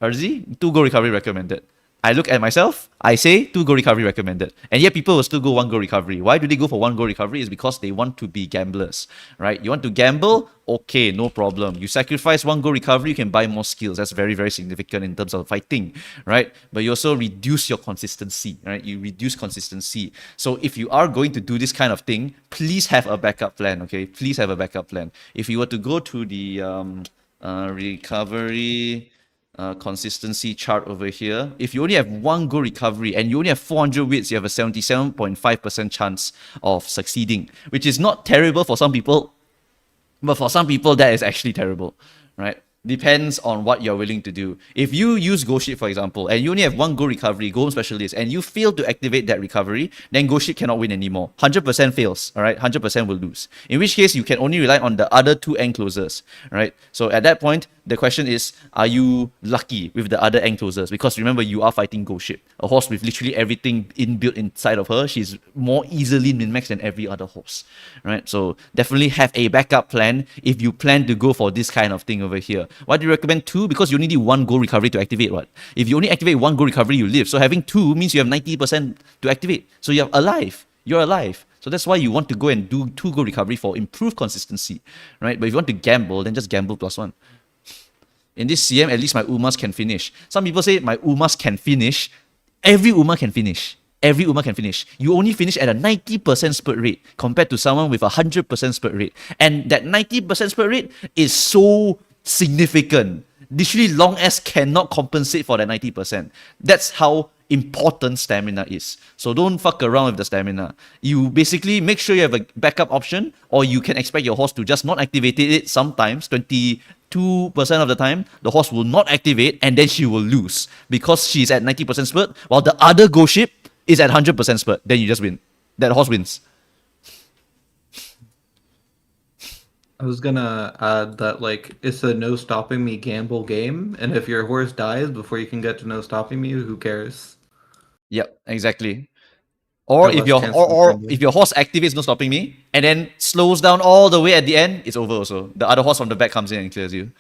[SPEAKER 1] Urzi, 2 go recovery recommended. I look at myself, I say 2 go recovery recommended. And yet people will still go 1 go recovery. Why do they go for 1 go recovery? It's because they want to be gamblers, right? You want to gamble? Okay, no problem. You sacrifice 1 go recovery, you can buy more skills. That's very, very significant in terms of fighting, right? But you also reduce your consistency, right? You reduce consistency. So if you are going to do this kind of thing, please have a backup plan, okay? Please have a backup plan. If you were to go to the recovery consistency chart over here, if you only have 1 go recovery and you only have 400 wits, you have a 77.5% chance of succeeding, which is not terrible for some people, but for some people that is actually terrible, right? Depends on what you're willing to do. If you use Go Ship, for example, and you only have 1 Go recovery, Go Home Specialist, and you fail to activate that recovery, then Go Ship cannot win anymore. 100% fails, all right? 100% will lose. In which case, you can only rely on the other 2 end closers, right? So at that point, the question is, are you lucky with the other end closers? Because remember, you are fighting Go Ship, a horse with literally everything inbuilt inside of her. She's more easily min-maxed than every other horse, right? So definitely have a backup plan if you plan to go for this kind of thing over here. Why do you recommend 2? Because you only need 1 go recovery to activate what? If you only activate 1 go recovery, you live. So having 2 means you have 90% to activate. So you're alive. You're alive. So that's why you want to go and do 2 go recovery for improved consistency, right? But if you want to gamble, then just gamble +1. In this CM, at least my Umas can finish. Some people say my Umas can finish. Every Uma can finish. Every Uma can finish. You only finish at a 90% spurt rate compared to someone with a 100% spurt rate. And that 90% spurt rate is so significant. Literally, long S cannot compensate for that 90%. That's how important stamina is. So don't fuck around with the stamina. You basically make sure you have a backup option, or you can expect your horse to just not activate it sometimes. 22% of the time, the horse will not activate, and then she will lose because she's at 90% spurt, while the other Go Ship is at 100% spurt. Then you just win. That horse wins.
[SPEAKER 2] I was gonna add that it's a no stopping me gamble game, and if your horse dies before you can get to no stopping me, who cares?
[SPEAKER 1] Yep, exactly. Or if your horse activates no stopping me and then slows down all the way at the end, it's over also. The other horse from the back comes in and clears you.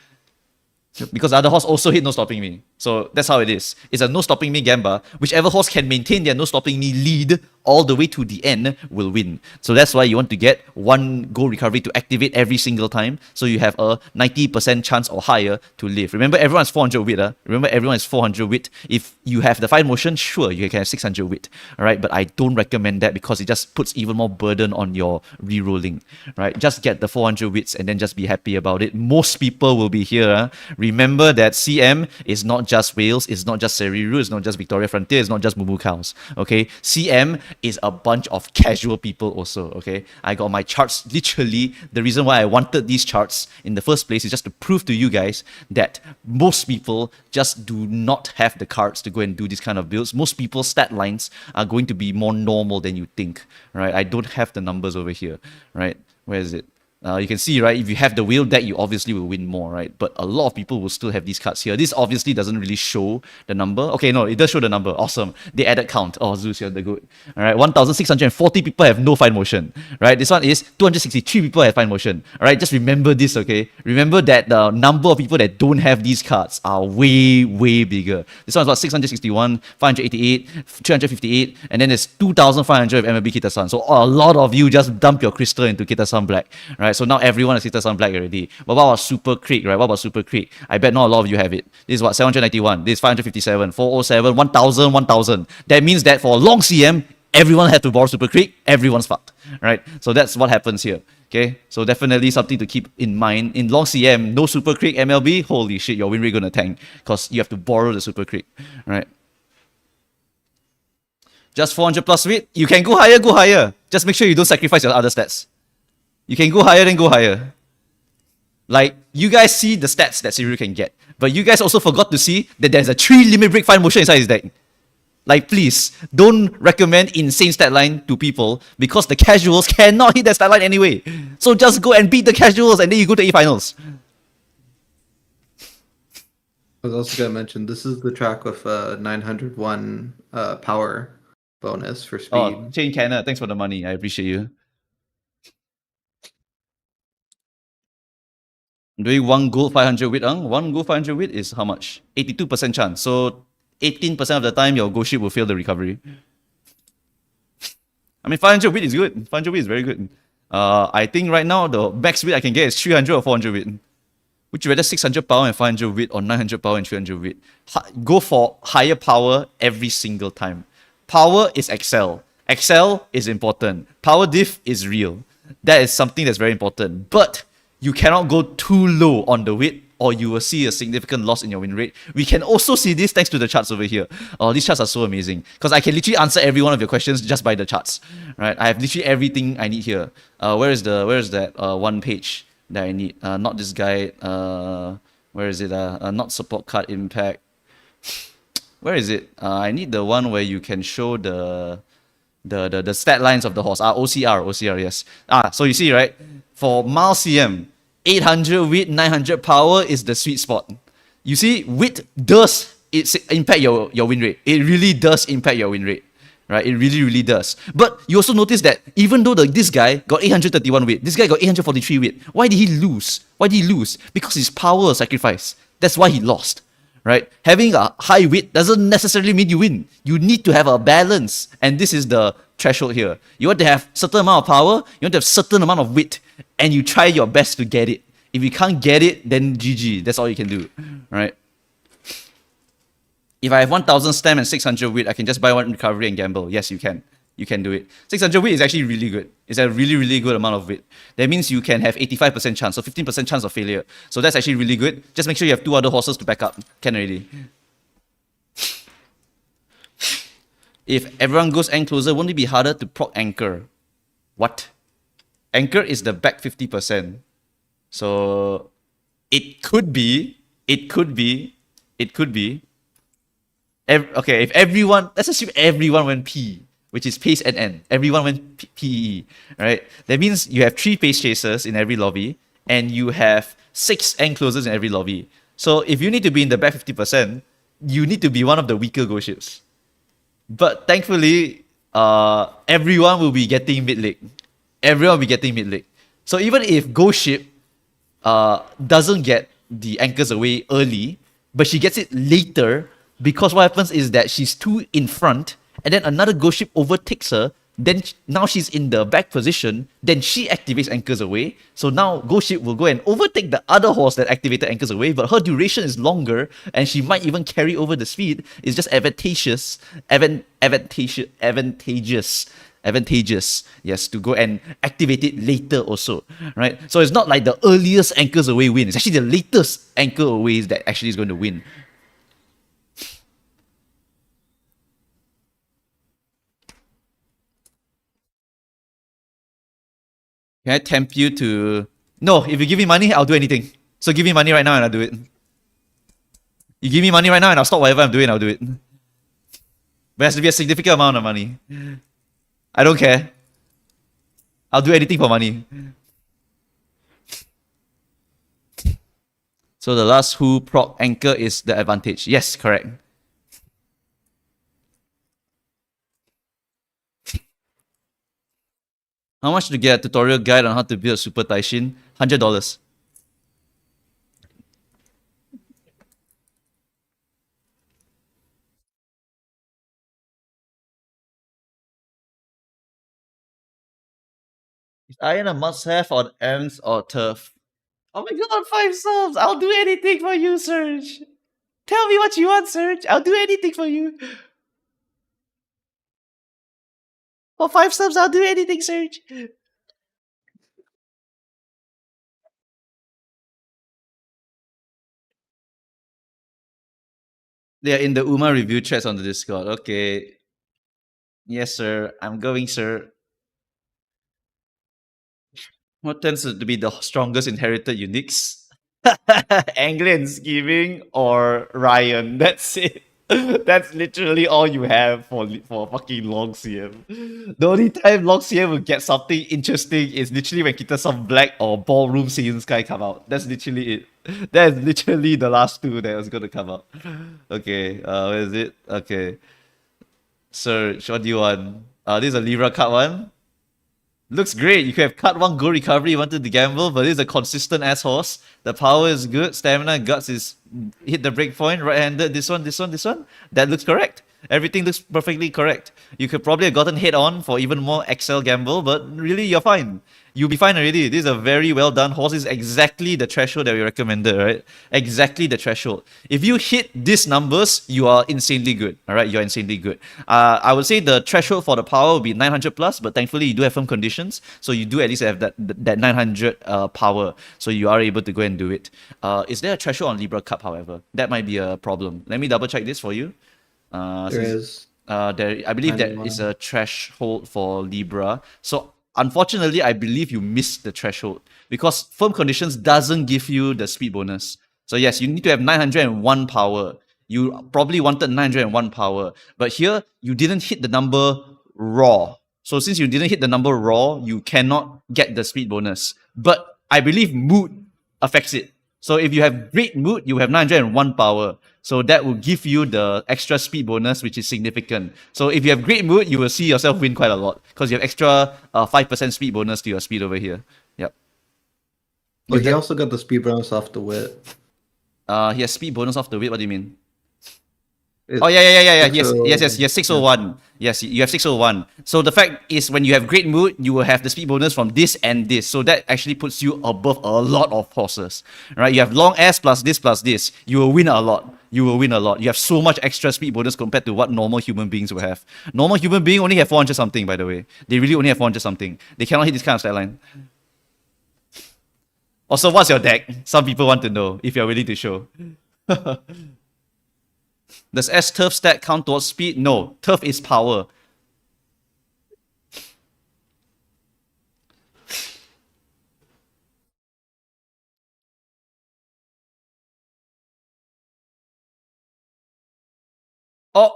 [SPEAKER 1] Because the other horse also hit no stopping me. So that's how it is. It's a no stopping me gamba. Whichever horse can maintain their no stopping me lead all the way to the end will win. So that's why you want to get one goal recovery to activate every single time. So you have a 90% chance or higher to live. Remember, everyone is 400 wit. Remember, everyone is 400 wit. If you have the 5 motion, sure, you can have 600 wit. All right, but I don't recommend that because it just puts even more burden on your re-rolling. Right, just get the 400 wits and then just be happy about it. Most people will be here. Remember that CM is not just Wales, it's not just Seriru, it's not just Victoria Frontier, it's not just Mumu Cows. Okay, CM is a bunch of casual people also. Okay, I got my charts. Literally, the reason why I wanted these charts in the first place is just to prove to you guys that most people just do not have the cards to go and do this kind of builds. Most people's stat lines are going to be more normal than you think. Right, I don't have the numbers over here. Right, where is it? You can see, right, if you have the whale deck, you obviously will win more, right? But a lot of people will still have these cards here. This obviously doesn't really show the number. Okay, no, it does show the number. Awesome. They added count. Oh, Zeus, you're the good. All right, 1,640 people have no fine motion, right? This one is 263 people have fine motion. All right, just remember this, okay? Remember that the number of people that don't have these cards are way, way bigger. This one's about 661, 588, 358, and then there's 2,500 of MLB Kitasan. So a lot of you just dump your crystal into Kitasan Black, right? So now everyone has Kitasan Black already. But what about Super Creek, right? What about Super Creek? I bet not a lot of you have it. This is what, 791. This is 557, 407, 1,000, 1,000. That means that for long CM, everyone had to borrow Super Creek. Everyone's fucked, right? So that's what happens here. Okay, so definitely something to keep in mind. In long CM, no Super Creek MLB, holy shit, your win rate gonna tank because you have to borrow the Super Creek, right? Just 400 plus wit. You can go higher, go higher. Just make sure you don't sacrifice your other stats. You can go higher, then go higher. Like, you guys see the stats that Cyril can get. But you guys also forgot to see that there's a 3 limit break fine motion inside his deck. Like, please, don't recommend insane stat line to people because the casuals cannot hit that stat line anyway. So just go and beat the casuals and then you go to A-finals.
[SPEAKER 2] I was also going to mention, this is the track with 901 power bonus for speed.
[SPEAKER 1] Oh, Chain Canner, thanks for the money. I appreciate you. I'm doing 1 gold 500 wit. 1 gold 500 wit is how much? 82% chance. So 18% of the time your ghost ship will fail the recovery. I mean, 500 wit is good. 500 wit is very good. I think right now the max wit I can get is 300 or 400 wit. Would you rather 600 power and 500 wit or 900 power and 300 wit? Go for higher power every single time. Power is Excel. Excel is important. Power diff is real. That is something that's very important. But you cannot go too low on the wit or you will see a significant loss in your win rate. We can also see this thanks to the charts over here. These charts are so amazing because I can literally answer every one of your questions just by the charts. Right? I have literally everything I need here. Where is that one page that I need? Not this guy. Where is it? Not support card impact. Where is it? I need the one where you can show the stat lines of the horse. OCR, yes. So you see, right? For Mal CM, 800 wit, 900 power is the sweet spot. You see, wit does impact your win rate. It really does impact your win rate. Right? It really, really does. But you also notice that even though this guy got 831 wit, this guy got 843 wit, why did he lose? Because his power was sacrificed. That's why he lost. Right? Having a high wit doesn't necessarily mean you win. You need to have a balance. And this is the threshold here. You want to have certain amount of power, you want to have certain amount of wit, and you try your best to get it. If you can't get it, then GG. That's all you can do. Right? If I have 1,000 stam and 600 wit, I can just buy one recovery and gamble. Yes, you can. You can do it. 600 wit is actually really good. It's a really, really good amount of wit. That means you can have 85% chance, so 15% chance of failure. So that's actually really good. Just make sure you have 2 other horses to back up. Can already. If everyone goes end closer, won't it be harder to proc anchor? What? Anchor is the back 50%. So it could be. Okay, if everyone, let's assume everyone went P, which is pace and N. Everyone went PE, right? That means you have 3 pace chasers in every lobby, and you have 6 end closers in every lobby. So if you need to be in the back 50%, you need to be one of the weaker ghost ships. But thankfully, everyone will be getting mid-leg. So even if ghost ship doesn't get the anchors away early, but she gets it later because what happens is that she's too in front, and then another ghost ship overtakes her. Then now she's in the back position. Then she activates Anchors Away. So now ghost ship will go and overtake the other horse that activated Anchors Away, but her duration is longer, and she might even carry over the speed. It's just advantageous, yes, to go and activate it later also, right? So it's not like the earliest Anchors Away win. It's actually the latest Anchor Away that actually is going to win. Can I tempt you to... No, if you give me money, I'll do anything. So give me money right now and I'll do it. You give me money right now and I'll stop whatever I'm doing, I'll do it. But it has to be a significant amount of money. I don't care. I'll do anything for money. So the last who proc anchor is the advantage. Yes, correct. How much to get a tutorial guide on how to build a Super Taishin? $100. Is iron a must-have on ants or turf? Oh my god, 5 subs! I'll do anything for you, Serge! Tell me what you want, Serge! I'll do anything for you! For 5 subs, I'll do anything, Serge! They are in the Uma review chats on the Discord. Okay. Yes, sir. I'm going, sir. What tends to be the strongest inherited uniques? Anglin's giving or Ryan. That's it. That's literally all you have for fucking long CM. The only time long CM will get something interesting is literally when kita some black or ballroom season sky come out. That's literally it. That's literally the last two that was gonna come out. Okay, where is it? Okay. Search, what do you want? This is a Libra card one. Looks great. You could have cut one goal recovery you wanted to gamble, but this is a consistent ass horse. The power is good. Stamina, guts is hit the break point. Right-handed. This one. That looks correct. Everything looks perfectly correct. You could probably have gotten head on for even more XL gamble, but really you're fine. You'll be fine already. This is a very well done horse. This is exactly the threshold that we recommended, right? Exactly the threshold. If you hit these numbers, you are insanely good. All right, you're insanely good. I would say the threshold for the power will be 900 plus, but thankfully you do have firm conditions, so you do at least have that 900 power, so you are able to go and do it. Is there a threshold on Libra Cup, however? That might be a problem. Let me double check this for you.
[SPEAKER 2] There is.
[SPEAKER 1] I believe there is a threshold for Libra. So unfortunately, I believe you missed the threshold because firm conditions doesn't give you the speed bonus. So yes, you need to have 901 power. You probably wanted 901 power, but here you didn't hit the number raw. So since you didn't hit the number raw, you cannot get the speed bonus. But I believe mood affects it. So if you have great mood, you have 901 power. So that will give you the extra speed bonus, which is significant. So if you have great mood, you will see yourself win quite a lot because you have extra 5% speed bonus to your speed over here. Yep.
[SPEAKER 2] But he also got the speed bonus off the wit.
[SPEAKER 1] He has speed bonus off the wit. What do you mean? Oh yeah. Yes. 601. Yes, you have 601. So the fact is, when you have great mood, you will have the speed bonus from this and this. So that actually puts you above a lot of horses, right? You have long S plus this. You will win a lot. You have so much extra speed bonus compared to what normal human beings will have. Normal human being only have 400 something, by the way. They really only have 400 something. They cannot hit this kind of stat line. Also, what's your deck? Some people want to know if you're willing to show. Does S turf stat count towards speed? No, turf is power. Oh,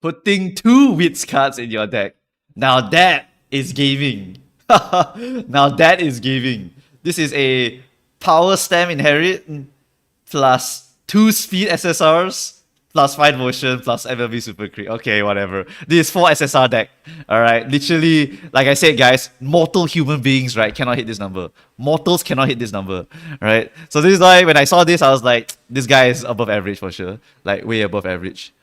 [SPEAKER 1] putting 2 wits cards in your deck. Now that is gaming. Now that is gaming. This is a power stam inherit plus 2 speed SSRs plus Fine Motion, plus MLB Super Crit. Okay, whatever. This is 4 SSR deck. Alright, literally, like I said, guys, mortal human beings, right, cannot hit this number. Mortals cannot hit this number, right? So this is why when I saw this, I was like, this guy is above average for sure. Like, way above average.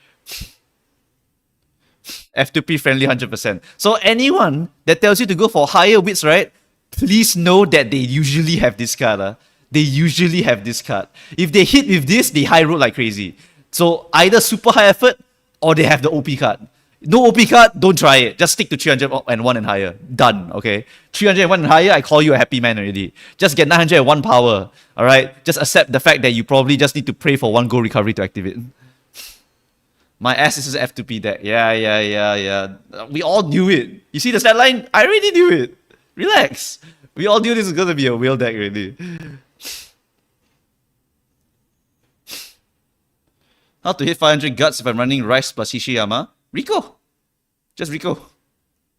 [SPEAKER 1] F2P friendly 100%. So anyone that tells you to go for higher wits, right, please know that they usually have this card. They usually have this card. If they hit with this, they high roll like crazy. So either super high effort or they have the OP card. No OP card, don't try it. Just stick to 301 and higher. Done, okay? 301 and higher, I call you a happy man already. Just get 901 power, alright? Just accept the fact that you probably just need to pray for 1 gold recovery to activate. My ass is an F2P deck. Yeah. We all knew it. You see the stat line? I already knew it. Relax. We all knew this was gonna be a whale deck already. How to hit 500 guts if I'm running Rice plus Hishiyama? Rico. Just Rico.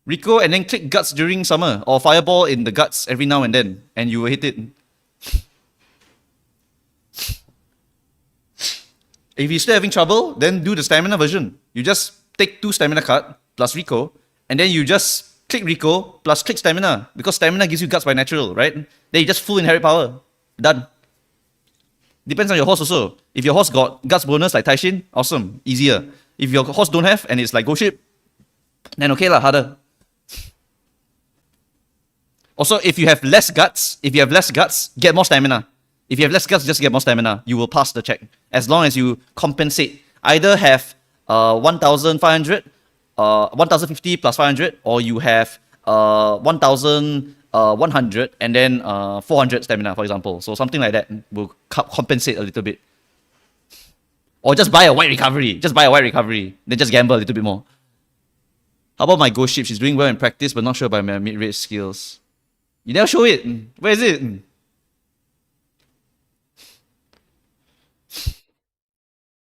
[SPEAKER 1] Rico and then click guts during summer. Or fireball in the guts every now and then. And you will hit it. If you're still having trouble, then do the stamina version. You just take 2 stamina card plus Rico, and then you just click Rico plus click stamina, because stamina gives you guts by natural, right? Then you just full inherit power. Done. Depends on your horse also. If your horse got guts bonus like Taishin, awesome, easier. If your horse don't have and it's like go ship, then okay lah, harder. Also, if you have less guts, get more stamina. If you have less guts, just get more stamina. You will pass the check. As long as you compensate. Either have 1,500, 1,050 plus 500, or you have 1,100 and then 400 stamina, for example. So something like that will compensate a little bit. Or just buy a white recovery. Then just gamble a little bit more. How about my ghost ship? She's doing well in practice, but not sure about my mid-range skills. You never show it. Where is it?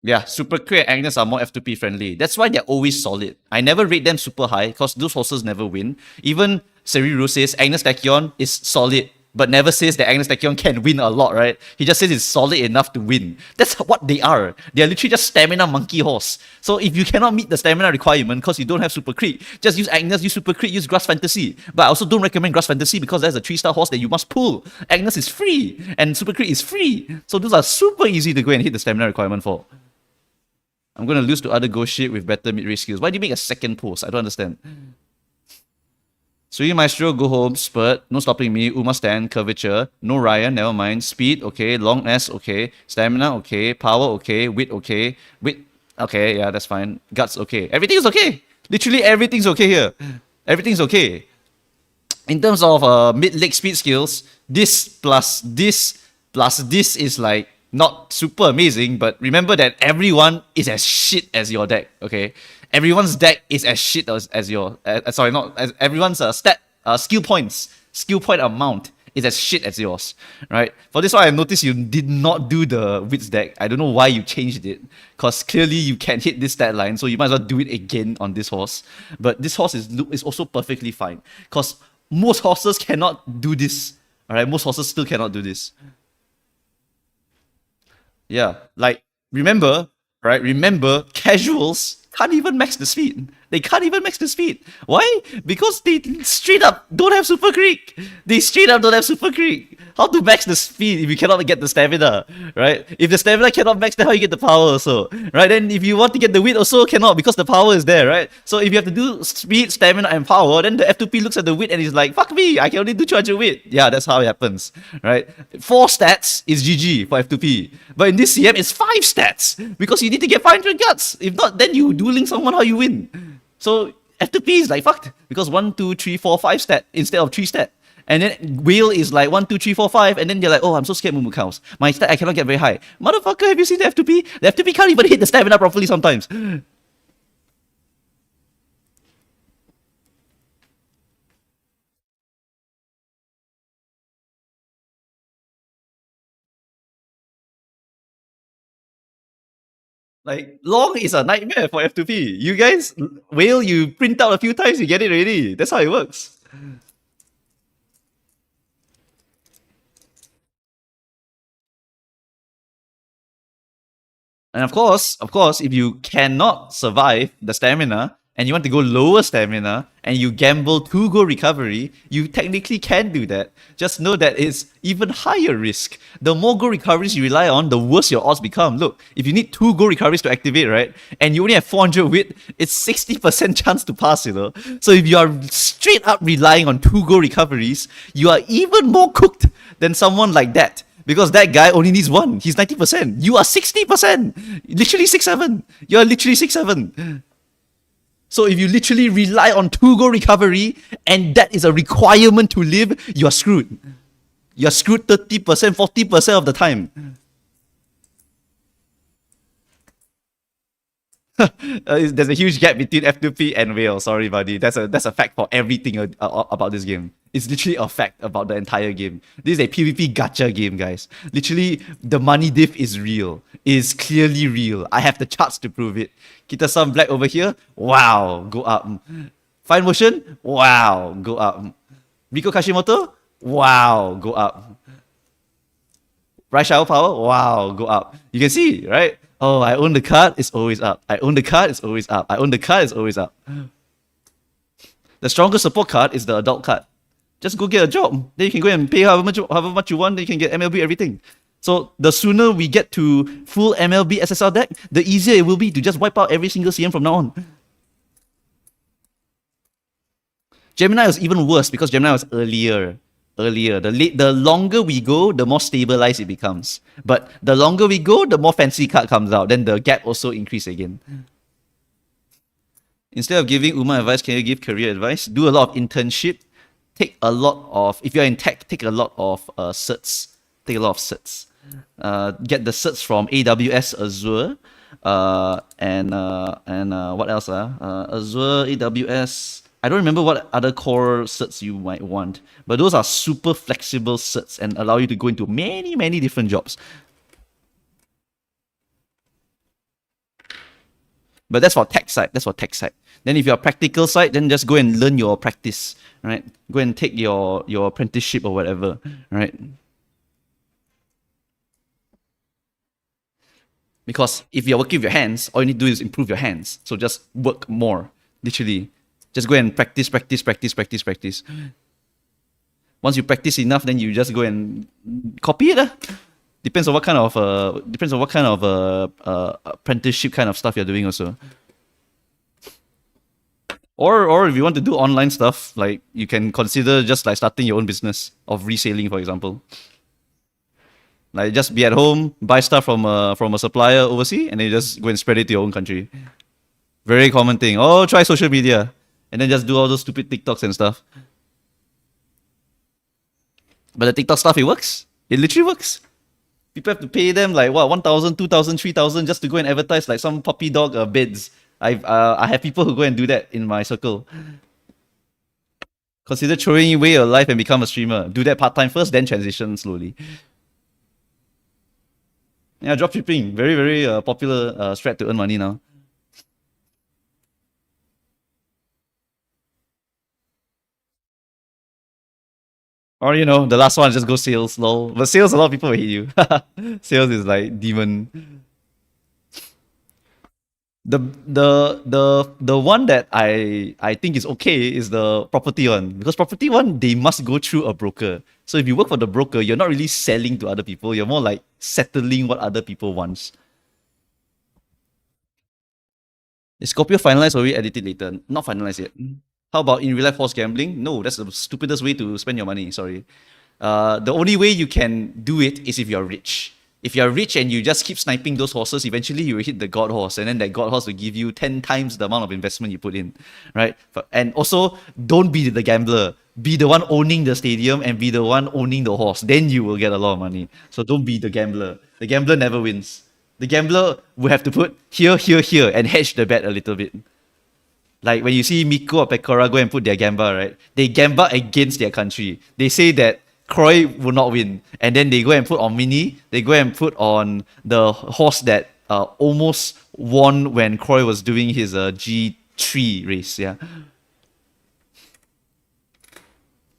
[SPEAKER 1] Yeah, Super Crit and Agnes are more F2P friendly. That's why they're always solid. I never rate them super high because those horses never win. Even Seriru says Agnes Tachyon is solid, but never says that Agnes Tachyon can win a lot, right? He just says it's solid enough to win. That's what they are. They are literally just stamina monkey horse. So if you cannot meet the stamina requirement because you don't have Super Crit, just use Agnes, use Super Crit, use Grass Fantasy. But I also don't recommend Grass Fantasy because that's a 3-star horse that you must pull. Agnes is free and Super Crit is free. So those are super easy to go and hit the stamina requirement for. I'm going to lose to other ghost ship with better mid-range skills. Why do you make a second post? I don't understand. Sui Maestro, go home, spurt, no stopping me, Uma stand, curvature, no Ryan, never mind, speed, okay, long S, okay, stamina, okay, power, okay, wit, okay, okay, yeah, that's fine, guts, okay, everything is okay. Literally everything's okay here. Everything's okay. In terms of mid-leg speed skills, this plus this is like not super amazing, but remember that everyone is as shit as your deck, okay? Everyone's deck is as shit as your... sorry, not... as everyone's skill point amount is as shit as yours, right? For this one, I noticed you did not do the Wits deck. I don't know why you changed it, because clearly you can hit this stat line, so you might as well do it again on this horse. But this horse is also perfectly fine, because most horses cannot do this, alright? Most horses still cannot do this. Yeah, like, remember, right? Remember, casuals can't even max the speed. They can't even max the speed. Why? Because they straight up don't have Super Creek. They straight up don't have Super Creek. How to max the speed if you cannot get the stamina, right? If the stamina cannot max, then how you get the power also, right? Then if you want to get the wit also cannot because the power is there, right? So if you have to do speed, stamina, and power, then the F2P looks at the wit and is like, fuck me, I can only do 200 wit. Yeah, that's how it happens, right? 4 stats is GG for F2P. But in this CM, it's 5 stats because you need to get 500 guts. If not, then you dueling someone, how you win? So F2P is like fucked because 1, 2, 3, 4, 5 stat instead of 3 stat. And then whale is like 1, 2, 3, 4, 5, and then they're like, oh, I'm so scared Mumu counts. My stat I cannot get very high. Motherfucker, have you seen the F2P? The F2P can't even hit the stamina properly sometimes. Like, long is a nightmare for F2P. You guys, whale, you print out a few times, you get it already. That's how it works. And of course, if you cannot survive the stamina and you want to go lower stamina and you gamble to go recovery, you technically can do that. Just know that it's even higher risk. The more go recoveries you rely on, the worse your odds become. Look, if you need 2 go recoveries to activate, right, and you only have 400 wit, it's 60% chance to pass, you know. So if you are straight up relying on 2 go recoveries, you are even more cooked than someone like that. Because that guy only needs 1. He's 90%. You are 60%. Literally 6-7. You're literally 6-7. So if you literally rely on 2 go recovery and that is a requirement to live, you're screwed. You're screwed 30%, 40% of the time. There's a huge gap between F2P and whale. Sorry, buddy. That's a fact for everything about this game. It's literally a fact about the entire game. This is a PvP gacha game, guys. Literally, the money diff is real. Is clearly real. I have the charts to prove it. Kita some black over here. Wow, go up. Fine motion. Wow, go up. Riko Kashimoto. Wow, go up. Right shower power. Wow, go up. You can see, right? Oh, I own the card, it's always up. I own the card, it's always up. I own the card, it's always up. The strongest support card is the adult card. Just go get a job. Then you can go and pay however much you want, then you can get MLB everything. So the sooner we get to full MLB SSR deck, the easier it will be to just wipe out every single CM from now on. Gemini was even worse because Gemini was earlier. The longer we go, the more stabilized it becomes. But the longer we go, the more fancy card comes out. Then the gap also increase again. Instead of giving Uma advice, can you give career advice? Do a lot of internship. Take a lot of, if you're in tech, take a lot of certs. Take a lot of certs. Get the certs from AWS, Azure, and what else? Azure, AWS. I don't remember what other core certs you might want, but those are super flexible certs and allow you to go into many, many different jobs. But that's for tech side. Then if you're practical side, then just go and learn your practice, right? Go and take your apprenticeship or whatever, right? Because if you're working with your hands, all you need to do is improve your hands. So just work more, literally. Just go and practice. Once you practice enough, then you just go and copy it. Depends on what kind of apprenticeship kind of stuff you're doing also. Or if you want to do online stuff, like you can consider just like starting your own business of reselling, for example. Like just be at home, buy stuff from a supplier overseas, and then you just go and spread it to your own country. Very common thing. Oh, try social media. And then just do all those stupid TikToks and stuff. But the TikTok stuff, it works. It literally works. People have to pay them like what, 1,000, 2,000, 3,000 just to go and advertise like some puppy dog beds. I have people who go and do that in my circle. Consider throwing away your life and become a streamer. Do that part-time first, then transition slowly. Yeah, dropshipping. Very, very popular strat to earn money now. Or, you know, the last one, just go sales, lol. But sales, a lot of people will hate you. Sales is like demon. The one that I think is okay is the property one. Because property one, they must go through a broker. So if you work for the broker, you're not really selling to other people. You're more like settling what other people want. Is Scorpio finalized or we edit it later? Not finalized yet. How about in real life horse gambling? No, that's the stupidest way to spend your money. Sorry. The only way you can do it is if you're rich. If you're rich and you just keep sniping those horses, eventually you will hit the god horse, and then that god horse will give you 10 times the amount of investment you put in, right? And also, don't be the gambler. Be the one owning the stadium and be the one owning the horse. Then you will get a lot of money. So don't be the gambler. The gambler never wins. The gambler will have to put here, and hedge the bet a little bit. Like when you see Miko or Pekora go and put their gamba, right? They gamba against their country. They say that Croy will not win. And then they go and put on Mini. They go and put on the horse that almost won when Croy was doing his G3 race. Yeah.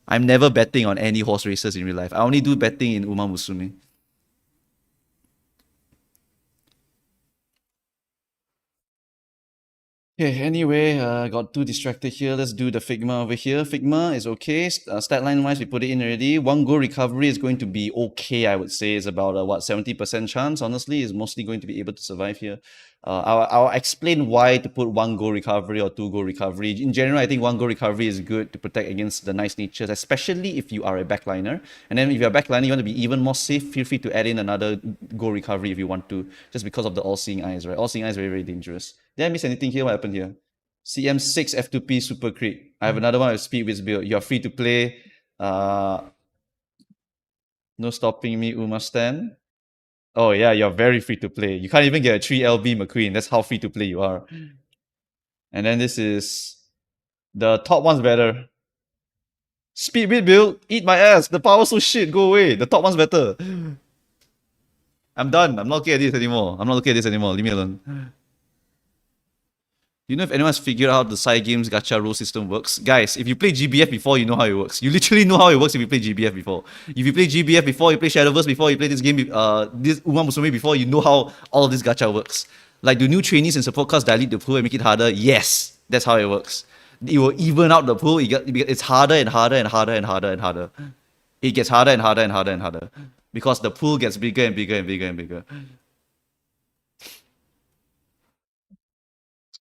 [SPEAKER 1] I'm never betting on any horse races in real life. I only do betting in Uma Musume. Okay, anyway, got too distracted here. Let's do the Figma over here. Figma is okay. Stat line wise, we put it in already. One goal recovery is going to be okay, I would say. It's about a 70% chance, honestly. Is mostly going to be able to survive here. I'll explain why to put one goal recovery or two goal recovery. In general, I think one goal recovery is good to protect against the nice natures, especially if you are a backliner. And then if you're a backliner, you want to be even more safe, feel free to add in another goal recovery if you want to, just because of the all-seeing eyes, right? All-seeing eyes is very, very dangerous. Did I miss anything here? What happened here? CM6 F2P Super Crit. I have another one with Speed Wiz build. You're free to play. No stopping me, Uma Stan. Oh yeah, you're very free to play. You can't even get a 3LB McQueen. That's how free to play you are. And then this is the top one's better. Speed Wiz build, eat my ass. The power's so shit. Go away. The top one's better. I'm done. I'm not looking at this anymore. Leave me alone. You know if anyone's figured out how the side games gacha rule system works? Guys, if you play GBF before, you know how it works. You literally know how it works if you play GBF before. If you play GBF before, you play Shadowverse before, you play this game, this Uma Musume before, you know how all of this gacha works. Like, do new trainees and support cards dilute the pool and make it harder? Yes, that's how it works. It will even out the pool. It's harder and harder and harder and harder and harder. It gets harder and harder and harder and harder. Because the pool gets bigger and bigger and bigger and bigger.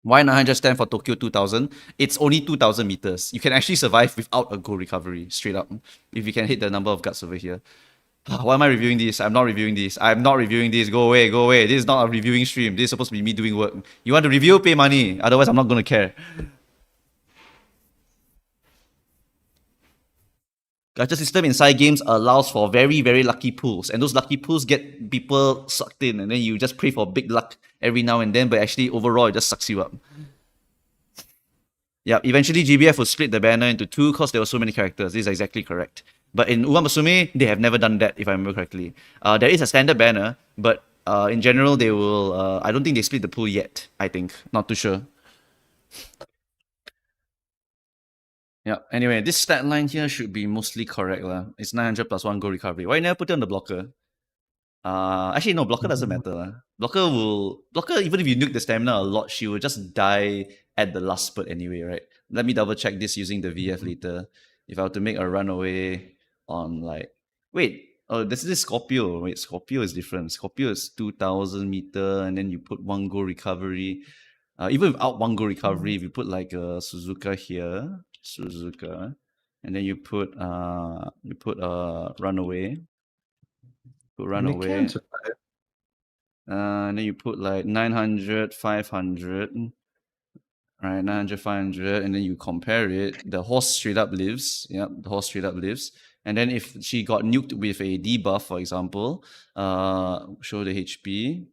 [SPEAKER 1] Why 900 stand for Tokyo 2000? It's only 2000 meters. You can actually survive without a goal recovery, straight up. If you can hit the number of guts over here. Why am I reviewing this? I'm not reviewing this. I'm not reviewing this. Go away, go away. This is not a reviewing stream. This is supposed to be me doing work. You want to review? Pay money. Otherwise, I'm not going to care. Gacha system inside games allows for very, very lucky pools. And those lucky pools get people sucked in. And then you just pray for big luck every now and then. But actually, overall, it just sucks you up. Yeah, eventually GBF will split the banner into two because there were so many characters. This is exactly correct. But in Uma Musume, they have never done that, if I remember correctly. There is a standard banner, but in general, they will... I don't think they split the pool yet, I think. Not too sure. Yeah, anyway, this stat line here should be mostly correct. It's 900 plus 1 goal recovery. Why you never put it on the blocker? Actually, no, blocker doesn't matter. Blocker, even if you nuke the stamina a lot, she will just die at the last spurt anyway, right? Let me double check this using the VF later. If I were to make a runaway on like... Wait, oh, this is Scorpio. Wait, Scorpio is different. Scorpio is 2000 meter and then you put 1 goal recovery. Even without 1 goal recovery, if you put like a Suzuka here, and then you put runaway. Runaway. And then you put like 900, 500. Right, 900, 500. And then you compare it. The horse straight up lives. Yep, the horse straight up lives. And then if she got nuked with a debuff, for example, show the HP.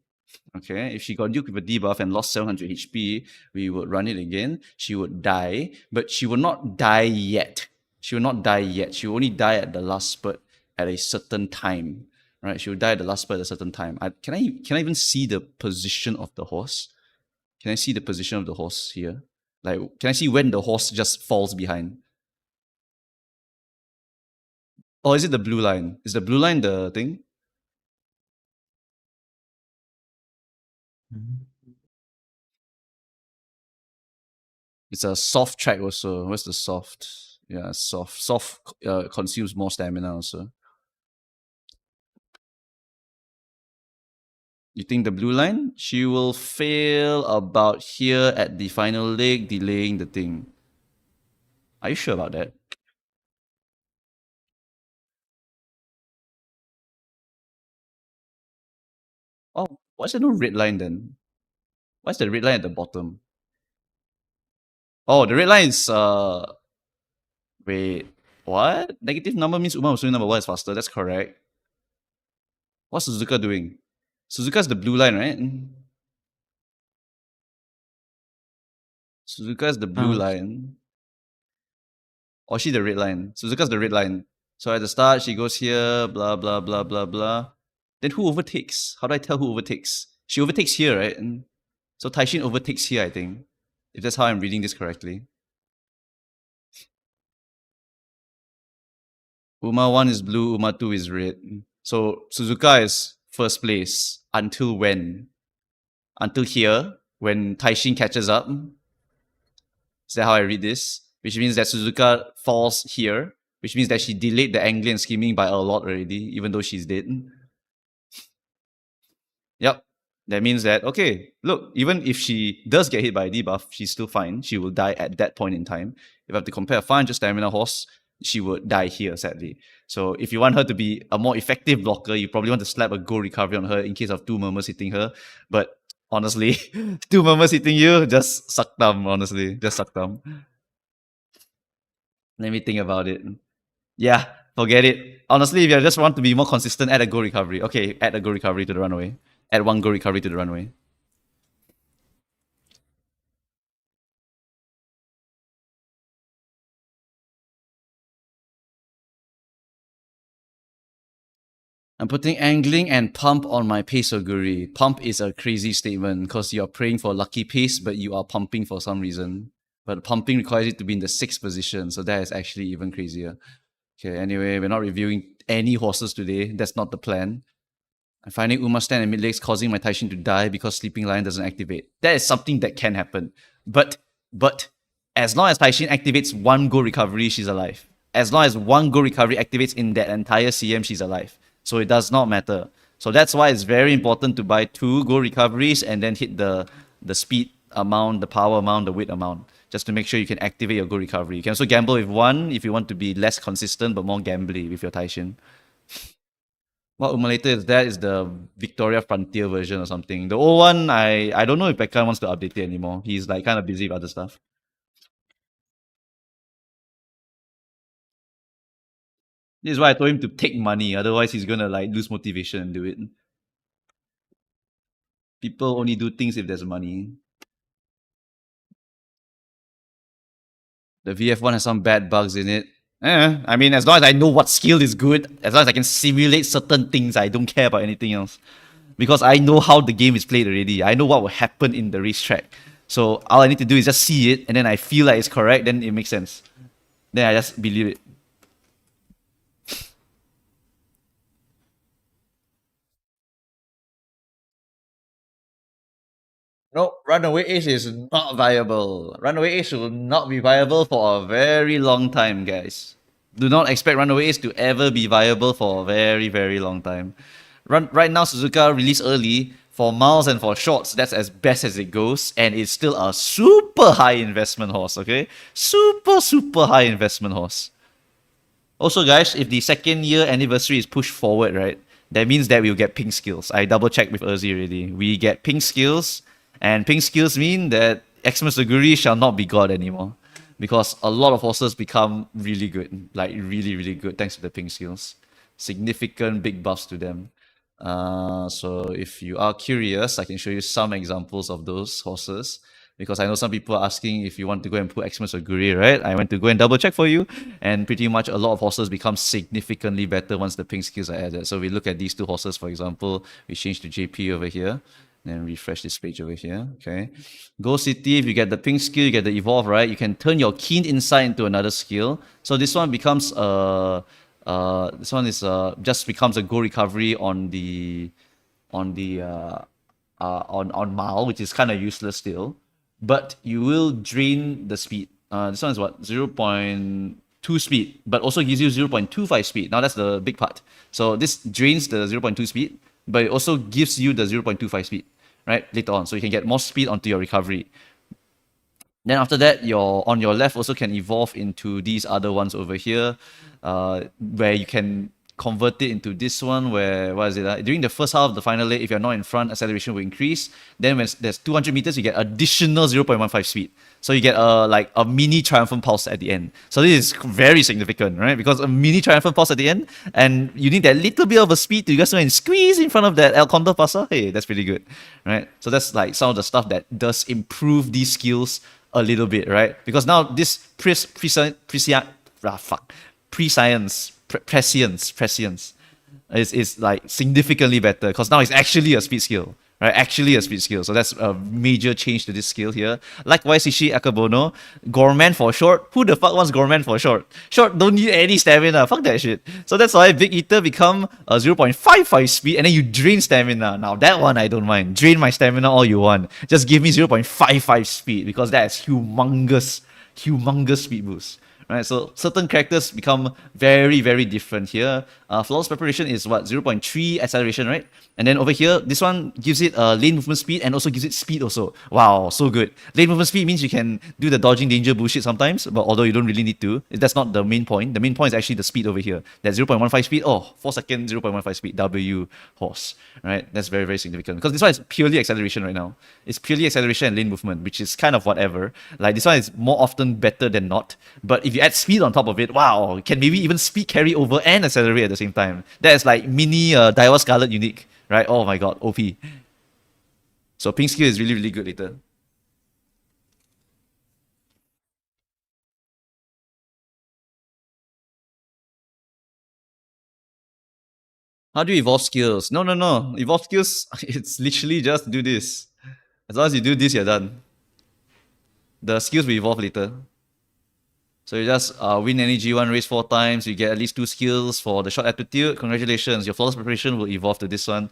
[SPEAKER 1] Okay, if she got nuked with a debuff and lost 700 HP, we would run it again. She would die, but she will not die yet. She will not die yet. She will only die at the last spurt at a certain time. Right, she will die at the last spurt at a certain time. Can I even see the position of the horse? Can I see the position of the horse here? Like, can I see when the horse just falls behind? Or is it the blue line? Is the blue line the thing? It's a soft track also. Where's the soft? Yeah, soft. Soft consumes more stamina also. You think the blue line? She will fail about here at the final leg, delaying the thing. Are you sure about that? Oh, why's there no red line then? Why's the red line at the bottom? Oh, the red line is wait, what? Negative number means Uma Musume number 1 is faster. That's correct. What's Suzuka doing? Suzuka's the blue line, right? Suzuka's the blue line. Or she the red line? Suzuka's the red line. So at the start, she goes here, blah, blah, blah, blah, blah. Then who overtakes? How do I tell who overtakes? She overtakes here, right? So Taishin overtakes here, I think. If that's how I'm reading this correctly. Uma 1 is blue, Uma 2 is red. So Suzuka is first place. Until when? Until here, when Taishin catches up. Is that how I read this? Which means that Suzuka falls here, which means that she delayed the angling and scheming by a lot already, even though she's dead. Yep. That means that, okay, look, even if she does get hit by a debuff, she's still fine. She will die at that point in time. If I have to compare a 500 stamina horse, she would die here, sadly. So if you want her to be a more effective blocker, you probably want to slap a go recovery on her in case of 2 murmurs hitting her. But honestly, 2 murmurs hitting you, just suck thumb, honestly. Just suck thumb. Let me think about it. Yeah, forget it. Honestly, if you just want to be more consistent, add a go recovery. Okay, add a go recovery to the runaway. Add 1 go recovery to the runaway. I'm putting angling and pump on my pace oguri. Pump is a crazy statement because you're praying for lucky pace, but you are pumping for some reason. But pumping requires it to be in the 6th position, so that is actually even crazier. Okay, anyway, we're not reviewing any horses today. That's not the plan. I'm finding Uma stand and mid legs causing my Taishin to die because Sleeping Lion doesn't activate. That is something that can happen. But as long as Taishin activates 1 go recovery, she's alive. As long as 1 go recovery activates in that entire CM, she's alive. So it does not matter. So that's why it's very important to buy 2 go recoveries and then hit the speed amount, the power amount, the weight amount, just to make sure you can activate your go recovery. You can also gamble with 1 if you want to be less consistent but more gambly with your Taishin. What Umalator is that is the Victoria Frontier version or something. The old one, I don't know if Becca wants to update it anymore. He's like kind of busy with other stuff. This is why I told him to take money, otherwise he's gonna like lose motivation and do it. People only do things if there's money. The VF1 has some bad bugs in it. I mean, as long as I know what skill is good, as long as I can simulate certain things, I don't care about anything else. Because I know how the game is played already. I know what will happen in the racetrack. So all I need to do is just see it, and then I feel like it's correct, then it makes sense. Then I just believe it. No, Runaway Ace is not viable. Runaway Ace will not be viable for a very long time, guys. Do not expect Runaway Ace to ever be viable for a very, very long time. Right now, Suzuka released early for miles and for shorts. That's as best as it goes, and it's still a super high investment horse. Okay, super high investment horse. Also, guys, if the 2nd year anniversary is pushed forward, right, that means that we'll get pink skills. I double checked with Urzi already. We get pink skills, and pink skills mean that Xmas Aguri shall not be God anymore. Because a lot of horses become really good. Like, really, really good thanks to the pink skills. Significant big buffs to them. So if you are curious, I can show you some examples of those horses. Because I know some people are asking if you want to go and put Xmas or Guri, right? I went to go and double check for you, and pretty much a lot of horses become significantly better once the pink skills are added. So we look at these 2 horses, for example. We change to JP over here, and refresh this page over here. Okay, Go City. If you get the pink skill, you get the evolve, right? You can turn your keen insight into another skill. So this one becomes just becomes a go recovery on Mal, which is kind of useless still. But you will drain the speed. This one is what? 0.2 speed, but also gives you 0.25 speed. Now that's the big part. So this drains the 0.2 speed, but it also gives you the 0.25 speed, right? Later on. So you can get more speed onto your recovery. Then after that, on your left also can evolve into these other ones over here, where you can convert it into this one where, what is it? During the first half of the final leg, if you're not in front, acceleration will increase. Then when there's 200 meters, you get additional 0.15 speed. So you get like a mini triumphant pulse at the end. So this is very significant, right? Because a mini triumphant pulse at the end, and you need that little bit of a speed to just go and squeeze in front of that El Condor passer. Hey, that's pretty good, right? So that's like some of the stuff that does improve these skills a little bit, right? Because now this prescience is like significantly better because now it's actually a speed skill, right? Actually a speed skill. So that's a major change to this skill here. Likewise, Ishi Akabono, Gourmand for short. Who the fuck wants Gourmand for short? Short don't need any stamina. Fuck that shit. So that's why Big Eater become a 0.55 speed and then you drain stamina. Now that one I don't mind. Drain my stamina all you want. Just give me 0.55 speed because that's humongous. humongous speed boost. Right, so certain characters become very, very different here. Flawless Preparation is what, 0.3 acceleration, right? And then over here, this one gives it lane movement speed and also gives it speed also. Wow, so good. Lane movement speed means you can do the dodging danger bullshit sometimes, but although you don't really need to, that's not the main point. The main point is actually the speed over here. That 0.15 speed, 4-second 0.15 speed, W horse, right? That's very, very significant. Because this one is purely acceleration right now. It's purely acceleration and lane movement, which is kind of whatever. Like this one is more often better than not. But if you add speed on top of it, wow, can maybe even speed carry over and accelerate at the same time. That is like mini Daiwa Scarlet unique, right? Oh my god, OP. So pink skill is really, really good later. How do you evolve skills? No. Evolve skills, it's literally just do this. As long as you do this, you're done. The skills will evolve later. So you just win any G1 race 4 times, you get at least 2 skills for the short aptitude. Congratulations, your Flawless Preparation will evolve to this one.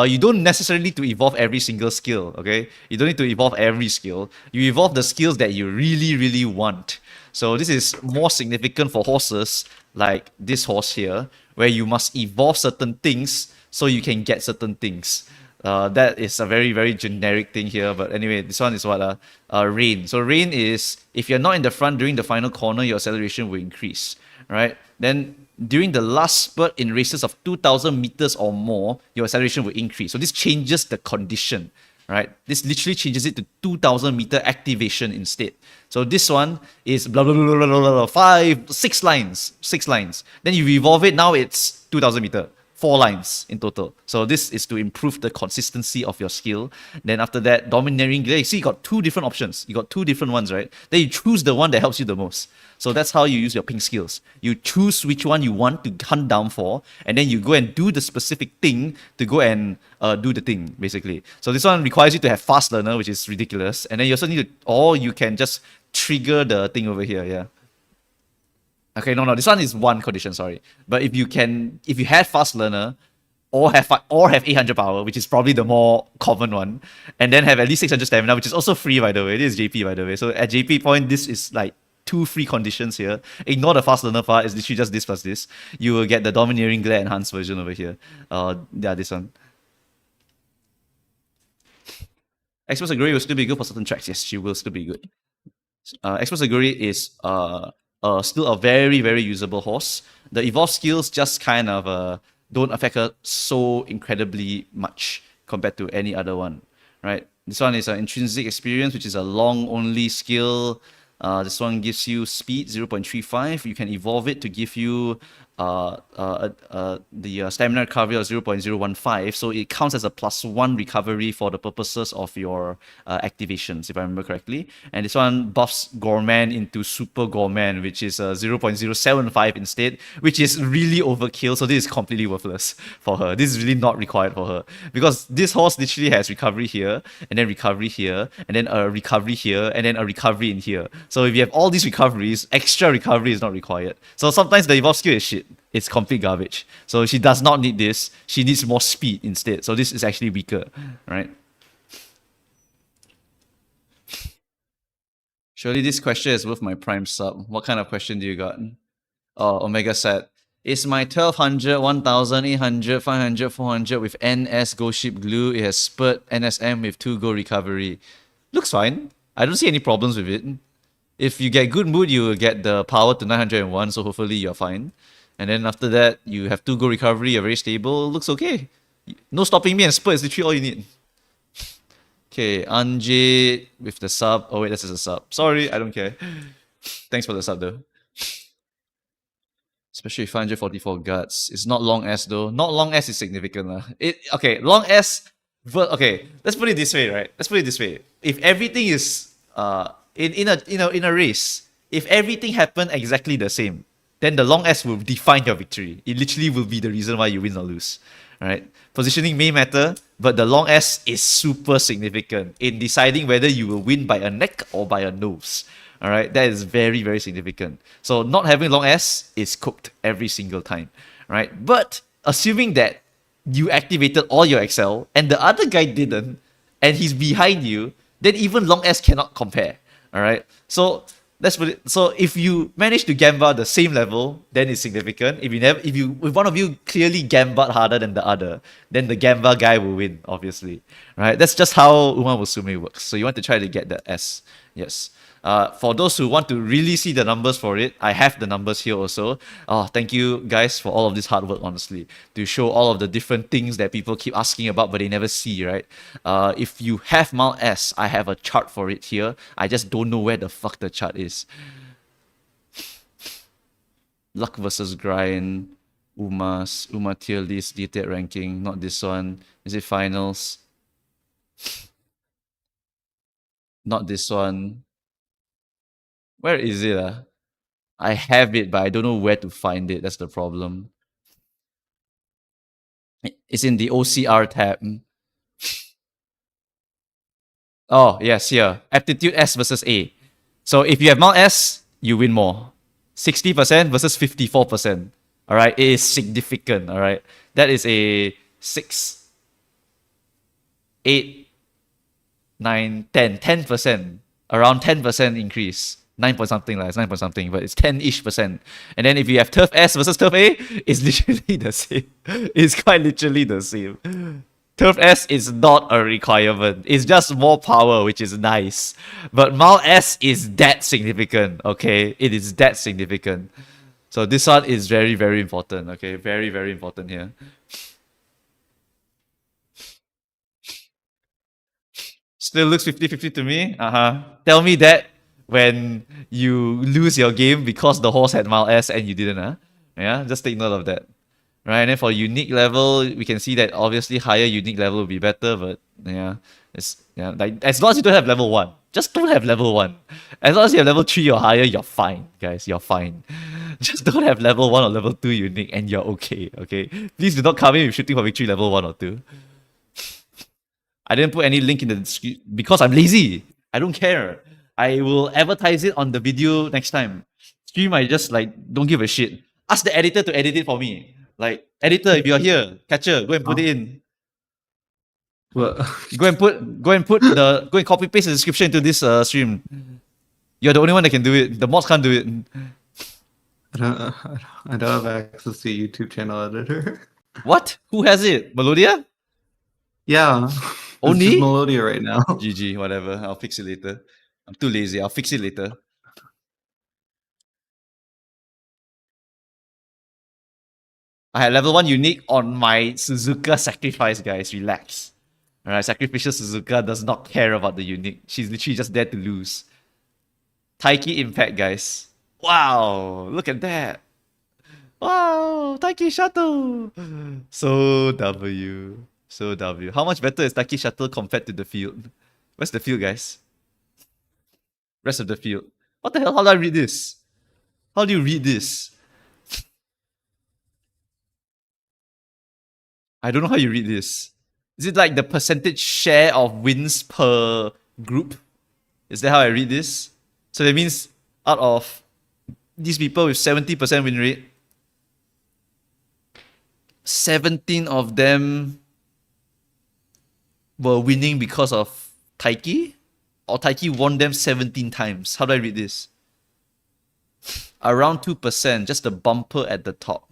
[SPEAKER 1] You don't necessarily need to evolve every single skill, okay? You don't need to evolve every skill. You evolve the skills that you really, really want. So this is more significant for horses like this horse here, where you must evolve certain things so you can get certain things. That is a very, very generic thing here. But anyway, this one is what? Rain. So rain is, if you're not in the front during the final corner, your acceleration will increase, right? Then during the last spurt in races of 2,000 meters or more, your acceleration will increase. So this changes the condition, right? This literally changes it to 2,000 meter activation instead. So this one is blah, blah, blah, blah, blah, blah, 6 lines. Then you evolve it, now it's 2,000 meter. 4 lines in total. So this is to improve the consistency of your skill. Then after that, Domineering Glare. You see, you got 2 different options. You got 2 different ones, right? Then you choose the one that helps you the most. So that's how you use your pink skills. You choose which one you want to hunt down for, and then you go and do the specific thing to go and do the thing, basically. So this one requires you to have fast learner, which is ridiculous. And then you also need to, or you can just trigger the thing over here, yeah. Okay, no, this one is one condition, sorry. But if you have fast learner, or have 800 power, which is probably the more common one, and then have at least 600 stamina, which is also free, by the way. This is JP, by the way. So at JP point, this is like 2 free conditions here. Ignore the fast learner part, it's literally just this plus this. You will get the Domineering Glare enhanced version over here. Yeah, this one. Express Aguri will still be good for certain tracks. Yes, she will still be good. Express Aguri is still a very, very usable horse. The evolve skills just kind of don't affect her so incredibly much compared to any other one, right? This one is an intrinsic experience, which is a long only skill. This one gives you speed 0.35. You can evolve it to give you the stamina recovery of 0.015. So it counts as a +1 recovery for the purposes of your activations, if I remember correctly. And this one buffs Gorman into Super Gorman, which is 0.075 instead, which is really overkill. So this is completely worthless for her. This is really not required for her, because this horse literally has recovery here, and then recovery here, and then a recovery here, and then a recovery in here. So if you have all these recoveries, extra recovery is not required. So sometimes the evolve skill is shit. It's complete garbage. So she does not need this. She needs more speed instead. So this is actually weaker, right? Surely this question is worth my prime sub. What kind of question do you got? Oh, Omega said, is my 1200, 1800, 500, 400 with NS Go Ship Glue? It has spurt NSM with 2 Go recovery. Looks fine. I don't see any problems with it. If you get good mood, you will get the power to 901, so hopefully you're fine. And then after that, you have 2 Go recovery, you're very stable. Looks okay. No stopping me and spurt is literally all you need. Okay, Anjay with the sub. Oh wait, this is a sub. Sorry, I don't care. Thanks for the sub though. Especially 544 guts. It's not long S though. Not long S is significant. Okay, long S. Okay, let's put it this way, right? Let's put it this way. If everything is in a race, if everything happened exactly the same, then the long S will define your victory. It literally will be the reason why you win or lose. Right? Positioning may matter, but the long S is super significant in deciding whether you will win by a neck or by a nose. Alright, that is very, very significant. So not having long S is cooked every single time. Right? But assuming that you activated all your Excel and the other guy didn't, and he's behind you, then even long S cannot compare. Alright? So Let's put it. So if you manage to gamba the same level, then it's significant. If one of you clearly gambled harder than the other, then the gamba guy will win, obviously, right? That's just how Uma Musume works. So you want to try to get the S, yes. For those who want to really see the numbers for it, I have the numbers here also. Oh, thank you guys for all of this hard work, honestly, to show all of the different things that people keep asking about but they never see, right? If you have Mount S, I have a chart for it here. I just don't know where the fuck the chart is. Luck versus grind, Uma tier list, detailed ranking, not this one. Is it finals? Not this one. Where is it? I have it, but I don't know where to find it. That's the problem. It's in the OCR tab. Oh, yes, here. Aptitude S versus A. So if you have Mount S, you win more. 60% versus 54%. All right, it is significant. All right, that is a 6, 8, 9, 10, 10%, around 10% increase. 9 point something, like it's 9 point something, but it's 10-ish%. And then if you have Turf S versus Turf A, it's literally the same. It's quite literally the same. Turf S is not a requirement. It's just more power, which is nice. But Mount S is that significant, okay? It is that significant. So this one is very, very important, okay? Very, very important here. Still looks 50-50 to me. Tell me that when you lose your game because the horse had Mount S and you didn't, Yeah, just take note of that. Right, and then for unique level, we can see that obviously higher unique level will be better, but yeah, like as long as you don't have level 1. Just don't have level 1. As long as you have level 3 or higher, you're fine, guys. You're fine. Just don't have level 1 or level 2 unique and you're okay, okay? Please do not come in with shooting for victory level 1 or 2. I didn't put any link in the description because I'm lazy. I don't care. I will advertise it on the video next time. Stream, I just like don't give a shit. Ask the editor to edit it for me. Like, editor, if you're here, catcher, go and put it in.
[SPEAKER 2] Well,
[SPEAKER 1] Go and copy paste the description into this stream. You're the only one that can do it. The mods can't do it.
[SPEAKER 2] I don't have access to a YouTube channel editor.
[SPEAKER 1] What? Who has it? Melodia?
[SPEAKER 2] Yeah.
[SPEAKER 1] Only?
[SPEAKER 2] It's just Melodia right now.
[SPEAKER 1] GG, whatever. I'll fix it later. I'm too lazy. I'll fix it later. I had level 1 unique on my Suzuka sacrifice, guys. Relax. Alright, Sacrificial Suzuka does not care about the unique. She's literally just there to lose. Taiki Impact, guys. Wow, look at that. Wow, Taiki Shuttle. So W. So W. How much better is Taiki Shuttle compared to the field? Where's the field, guys? Rest of the field. What the hell? How do I read this? How do you read this? I don't know how you read this. Is it like the percentage share of wins per group? Is that how I read this? So that means out of these people with 70% win rate, 17 of them were winning because of Taiki? Or Taiki won them 17 times? How do I read this? Around 2%, just a bumper at the top.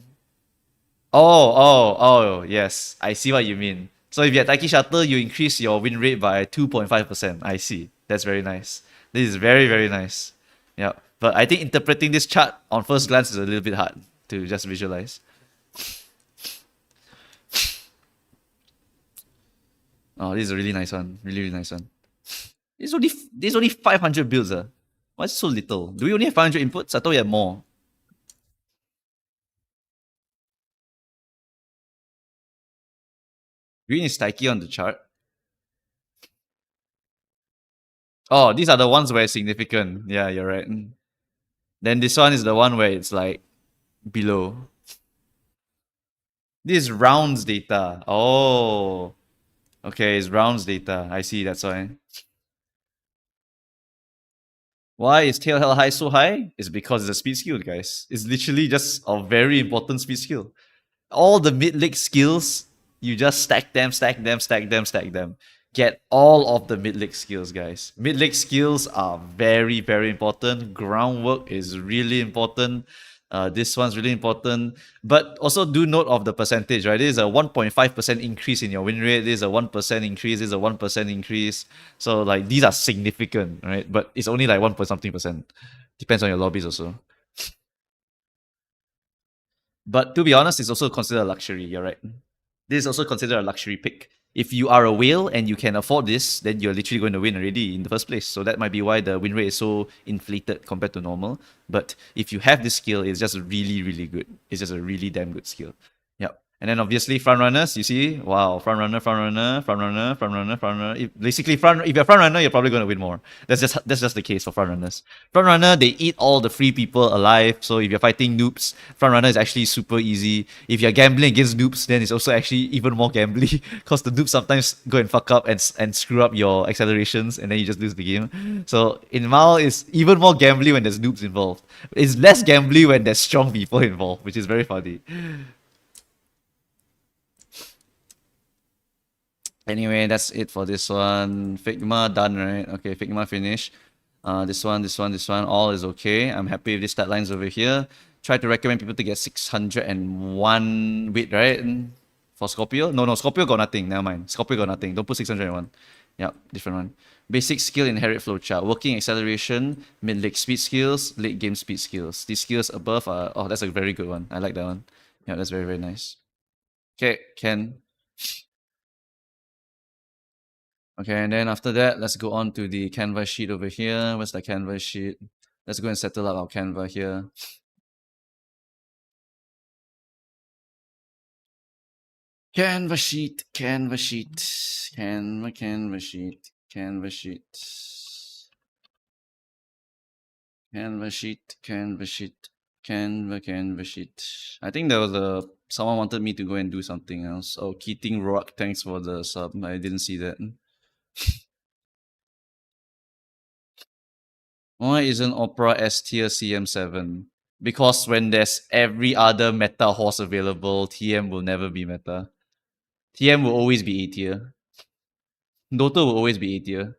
[SPEAKER 1] Oh, yes. I see what you mean. So if you have Taiki Shuttle, you increase your win rate by 2.5%. I see. That's very nice. This is very, very nice. Yeah. But I think interpreting this chart on first glance is a little bit hard to just visualize. Oh, this is a really nice one. Really, really nice one. This is only 500 builds. Why is it so little? Do we only have 500 inputs? I thought we had more. Green is Taiki on the chart. Oh, these are the ones where it's significant. Yeah, you're right. Then this one is the one where it's like below. This is rounds data. Oh. Okay, it's rounds data. I see, that's why. Why is tail hell high so high? It's because it's a speed skill, guys. It's literally just a very important speed skill. All the mid-leg skills, you just stack them, stack them, stack them, stack them. get all of the mid-leg skills, guys. Mid-leg skills are very, very important. Groundwork is really important. This one's really important. But also do note of the percentage, right? This is a 1.5% increase in your win rate. This is a 1% increase. This is a 1% increase. So like these are significant, right? But it's only like 1 point something percent. Depends on your lobbies also. But to be honest, it's also considered a luxury. You're right. This is also considered a luxury pick. If you are a whale and you can afford this, then you're literally going to win already in the first place. So that might be why the win rate is so inflated compared to normal. But if you have this skill, it's just really, really good. It's just a really damn good skill. Yep. And then obviously front runners, you see, wow, front runner, front runner, front runner, front runner, front runner. If you're front runner, you're probably going to win more. That's just the case for front runners. Front runner, they eat all the free people alive. So if you're fighting noobs, front runner is actually super easy. If you're gambling against noobs, then it's also actually even more gambly because the noobs sometimes go and fuck up and screw up your accelerations and then you just lose the game. So in Mal, it's even more gambly when there's noobs involved. It's less gambly when there's strong people involved, which is very funny. Anyway, that's it for this one. Figma done, right? Okay, Figma finished. This one, all is okay. I'm happy with these stat lines over here. Try to recommend people to get 601 wait, right? For Scorpio? No, Scorpio got nothing. Never mind. Scorpio got nothing. Don't put 601. Yep, different one. Basic skill inherit flowchart. Working acceleration, mid-leg speed skills, late game speed skills. These skills above are... Oh, that's a very good one. I like that one. Yeah, that's very, very nice. Okay, Ken. Okay, and then after that, let's go on to the Canva sheet over here. Where's the Canva sheet? Let's go and settle up our Canva here. Canva sheet, Canva sheet, Canva sheet, Canva sheet. Canva sheet, Canva sheet, Canva sheet. I think there was someone wanted me to go and do something else. Oh, Keating Rock, thanks for the sub. I didn't see that. Why isn't Opera S tier CM7? Because when there's every other meta horse available, TM will never be meta. TM will always be A tier. Dota will always be A tier.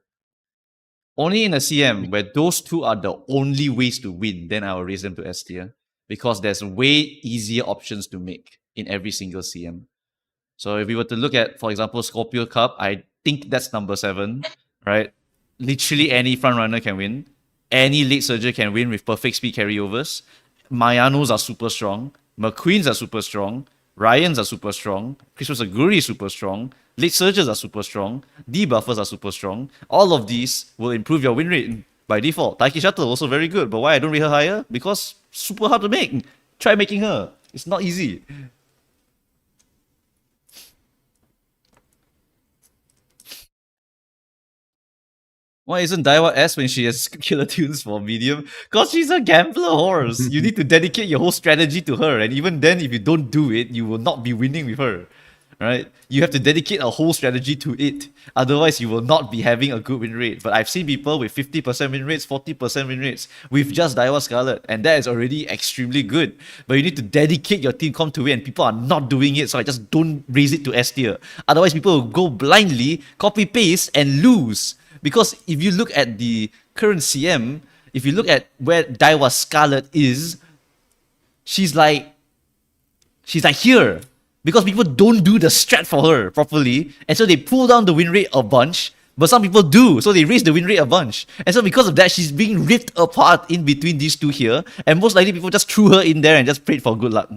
[SPEAKER 1] Only in a CM where those two are the only ways to win, then I will raise them to S tier. Because there's way easier options to make in every single CM. So if we were to look at, for example, Scorpio Cup, I think that's number 7, right? Literally any front runner can win. Any late surger can win with perfect speed carryovers. Mayanos are super strong. McQueens are super strong. Ryans are super strong. Christmas Aguri is super strong. Late surgers are super strong. Debuffers are super strong. All of these will improve your win rate by default. Taiki Shuttle also very good, but why I don't rate her higher? Because super hard to make. Try making her. It's not easy. Why isn't Daiwa S when she has killer tunes for medium? Because she's a gambler horse. You need to dedicate your whole strategy to her. And even then, if you don't do it, you will not be winning with her. Right? You have to dedicate a whole strategy to it. Otherwise, you will not be having a good win rate. But I've seen people with 50% win rates, 40% win rates with just Daiwa Scarlet. And that is already extremely good. But you need to dedicate your team comp to it. And people are not doing it. So I just don't raise it to S tier. Otherwise, people will go blindly, copy paste, and lose. Because if you look at the current CM, if you look at where Daiwa Scarlet is, she's like here. Because people don't do the strat for her properly. And so they pull down the win rate a bunch. But some people do. So they raise the win rate a bunch. And so because of that, she's being ripped apart in between these two here. And most likely people just threw her in there and just prayed for good luck.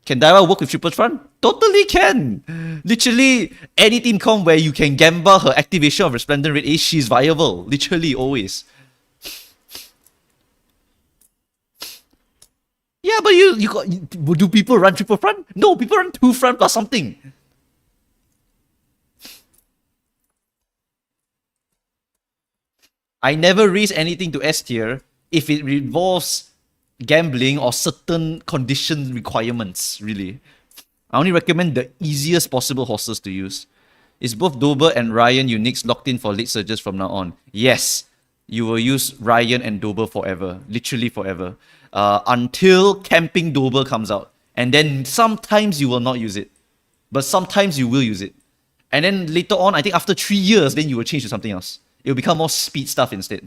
[SPEAKER 1] Can Daiwa work with triple front? Totally can. Literally, any team comp where you can gamble her activation of Resplendent Red Ace, she's viable. Literally, always. Yeah, but do people run triple front? No, people run 2 front plus something. I never raise anything to S tier if it involves gambling or certain condition requirements, really. I only recommend the easiest possible horses to use. Is both Dober and Ryan uniques locked in for late surges from now on? Yes. You will use Ryan and Dober forever. Literally forever. Until Camping Dober comes out. And then sometimes you will not use it. But sometimes you will use it. And then later on, I think after 3 years, then you will change to something else. It will become more speed stuff instead.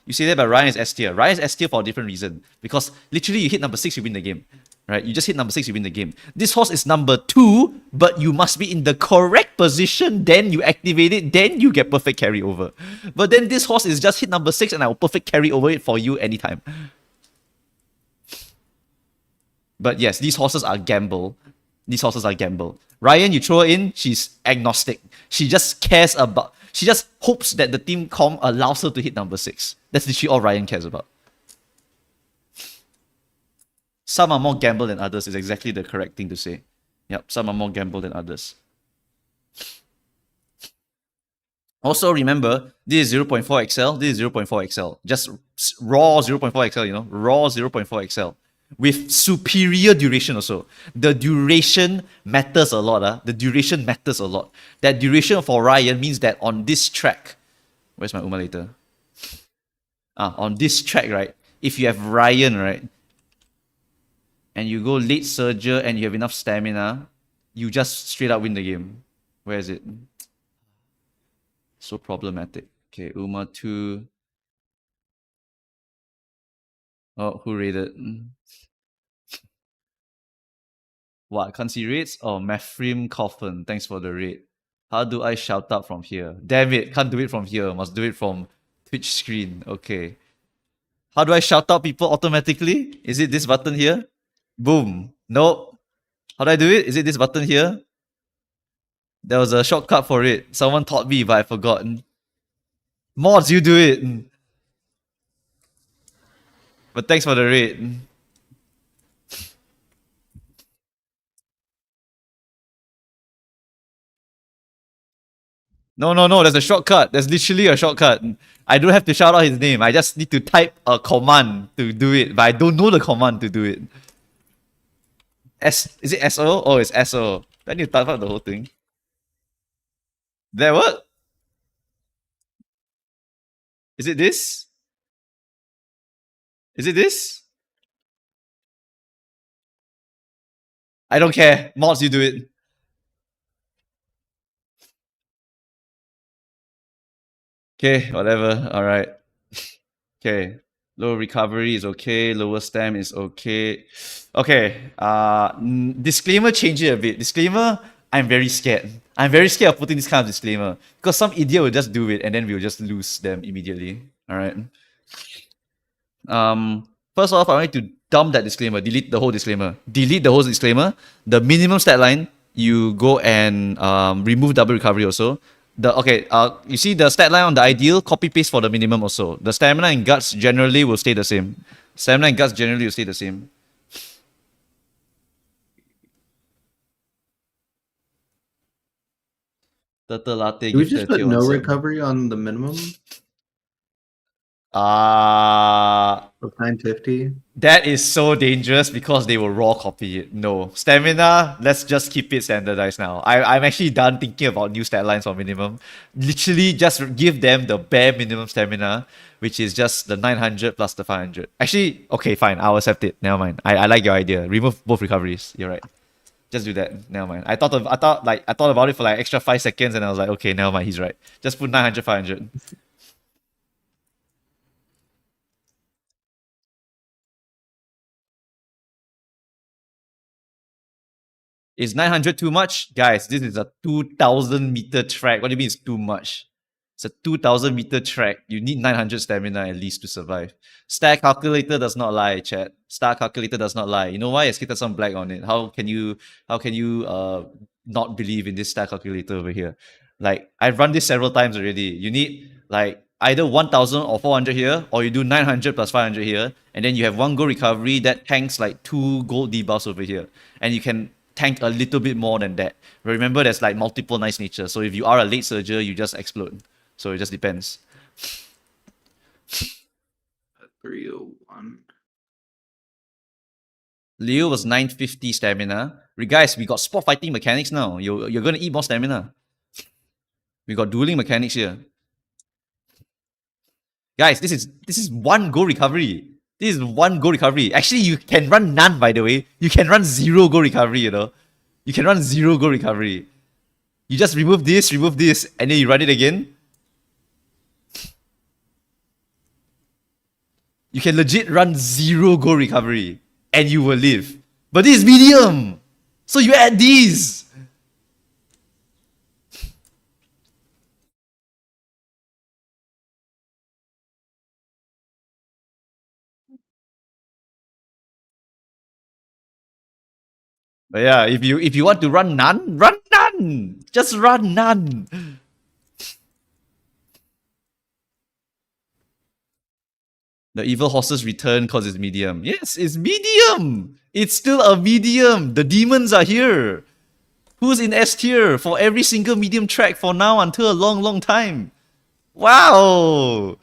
[SPEAKER 1] You say that, but Ryan is S tier. Ryan is S tier for a different reason. Because literally you hit number 6, you win the game. Right? You just hit number 6, you win the game. This horse is number 2, but you must be in the correct position, then you activate it, then you get perfect carry over. But then this horse is just hit number 6 and I will perfect carry over it for you anytime. But yes, these horses are gamble. These horses are gamble. Ryan, you throw her in, she's agnostic. She just cares about... She just hopes that the team comp allows her to hit number 6. That's literally all Ryan cares about. Some are more gamble than others is exactly the correct thing to say. Yep, some are more gamble than others. Also remember, this is 0.4 XL, this is 0.4 XL. Just raw 0.4 XL, you know, raw 0.4 XL. With superior duration also. The duration matters a lot. The duration matters a lot. That duration for Ryan means that on this track, where's my Uma later? On this track, right? If you have Ryan, right? And you go late surger and you have enough stamina, you just straight up win the game. Where is it? So problematic. Okay, Uma 2. Oh, who raided? What? Can't see rates? Oh, Mefrim Coffin. Thanks for the raid. How do I shout out from here? Damn it, can't do it from here. Must do it from Twitch screen. Okay. How do I shout out people automatically? Is it this button here? Boom. Nope. How do I do it? Is it this button here? There was a shortcut for it. Someone taught me, but I forgot. Mods, you do it. But thanks for the raid. No, there's a shortcut. There's literally a shortcut. I don't have to shout out his name. I just need to type a command to do it, but I don't know the command to do it. Is it SO? Oh, it's SO. Then you type out the whole thing. That what? Is it this? Is it this? I don't care. Mods, you do it. Okay, whatever. Alright. Okay. Low recovery is okay. Lower stam is okay. Okay. Disclaimer, change it a bit. Disclaimer, I'm very scared. I'm very scared of putting this kind of disclaimer. Because some idiot will just do it and then we'll just lose them immediately. Alright. First off, I want you to dump that disclaimer. Delete the whole disclaimer. Delete the whole disclaimer. The minimum stat line, you go and remove double recovery also. You see the stat line on the ideal, copy paste for the minimum also. The stamina and guts generally will stay the same. Stamina and guts generally will stay the same. Turtle latte.
[SPEAKER 2] Do we just put no recovery on the minimum of 950?
[SPEAKER 1] That is so dangerous because they will raw copy it. No. Stamina, let's just keep it standardized now. I'm actually done thinking about new stat lines for minimum. Literally just give them the bare minimum stamina, which is just the 900 plus the 500. Actually, okay, fine. I'll accept it. Never mind. I like your idea. Remove both recoveries. You're right. Just do that. Never mind. I thought about it for like extra 5 seconds and I was like, okay, never mind. He's right. Just put 900, 500. Is 900 too much? Guys, this is a 2,000 meter track. What do you mean it's too much? It's a 2,000 meter track. You need 900 stamina at least to survive. Star calculator does not lie, chat. Star calculator does not lie. You know why? It's got some black on it. How can you not believe in this star calculator over here? Like, I've run this several times already. You need like either 1,000 or 400 here, or you do 900 plus 500 here, and then you have 1 gold recovery that tanks like 2 gold debuffs over here. And you can tank a little bit more than that. Remember, there's like multiple nice nature. So if you are a late surger, you just explode. So it just depends.
[SPEAKER 2] 301.
[SPEAKER 1] Leo was 950 stamina. Guys, we got spot fighting mechanics now. You're gonna eat more stamina. We got dueling mechanics here. Guys, this is 1 gold recovery. This is 1 gold recovery. Actually, you can run none, by the way. You can run 0 gold recovery, you know. You can run 0 gold recovery. You just remove this, and then you run it again. You can legit run 0 gold recovery and you will live. But this is medium. So you add these. But yeah, if you want to run none, run none. Just run none. The evil horses return because it's medium. Yes, it's medium. It's still a medium. The demons are here. Who's in S tier for every single medium track for now until a long, long time? Wow.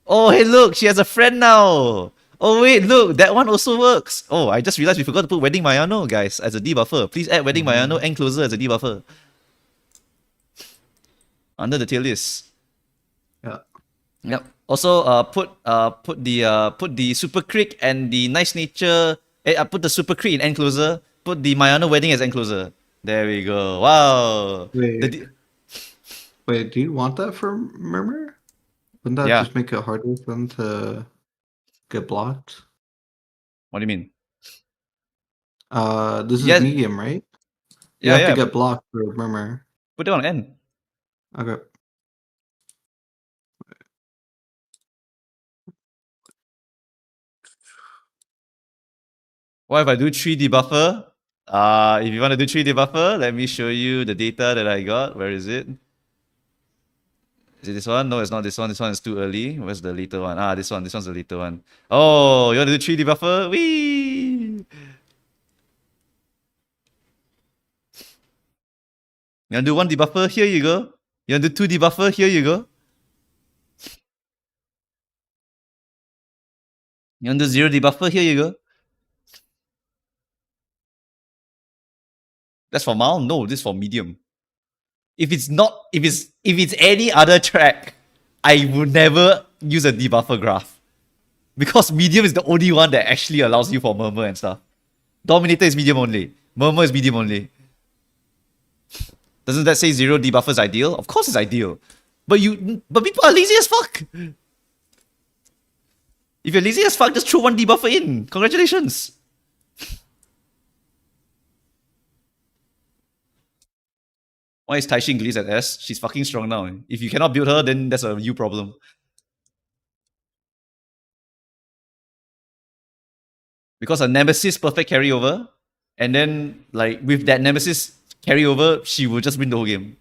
[SPEAKER 1] Oh, hey, look, she has a friend now. Oh, wait, look, that one also works. Oh, I just realized we forgot to put Wedding Mayano, guys, as a debuffer. Please add Wedding Mayano and Closer as a debuffer. Under the tier list.
[SPEAKER 2] Yeah.
[SPEAKER 1] Yep. Also, put the Super Crick and the Nice Nature. Put the Super Crick in Encloser. Put the Mayano Wedding as Encloser. There we go. Wow.
[SPEAKER 2] Wait, do you want that for Murmur? Wouldn't that
[SPEAKER 1] Yeah.
[SPEAKER 2] just make it harder for them to get blocked?
[SPEAKER 1] What do you mean?
[SPEAKER 2] This
[SPEAKER 1] Yes.
[SPEAKER 2] is medium, right? You
[SPEAKER 1] Yeah,
[SPEAKER 2] have to
[SPEAKER 1] yeah.
[SPEAKER 2] get blocked for Murmur.
[SPEAKER 1] Put it on N.
[SPEAKER 2] Okay.
[SPEAKER 1] What if I do 3 debuffer? If you want to do 3 debuffer, let me show you the data that I got. Where is it? Is it this one? No, it's not this one. This one is too early. Where's the later one? This one. This one's the later one. Oh, you want to do 3 debuffer? Whee! You want to do 1 debuffer? Here you go. You want to do 2 debuffer? Here you go. You want to do 0 debuffer? Here you go. That's for mild? No, this is for medium. If it's any other track, I would never use a debuffer graph. Because medium is the only one that actually allows you for murmur and stuff. Dominator is medium only. Murmur is medium only. Doesn't that say 0 debuffer is ideal? Of course it's ideal. But people are lazy as fuck. If you're lazy as fuck, just throw 1 debuffer in. Congratulations. Why is Taishin Gliss at S? She's fucking strong now. If you cannot build her, then that's a you problem. Because a Nemesis perfect carryover, and then like with that Nemesis carryover, she will just win the whole game.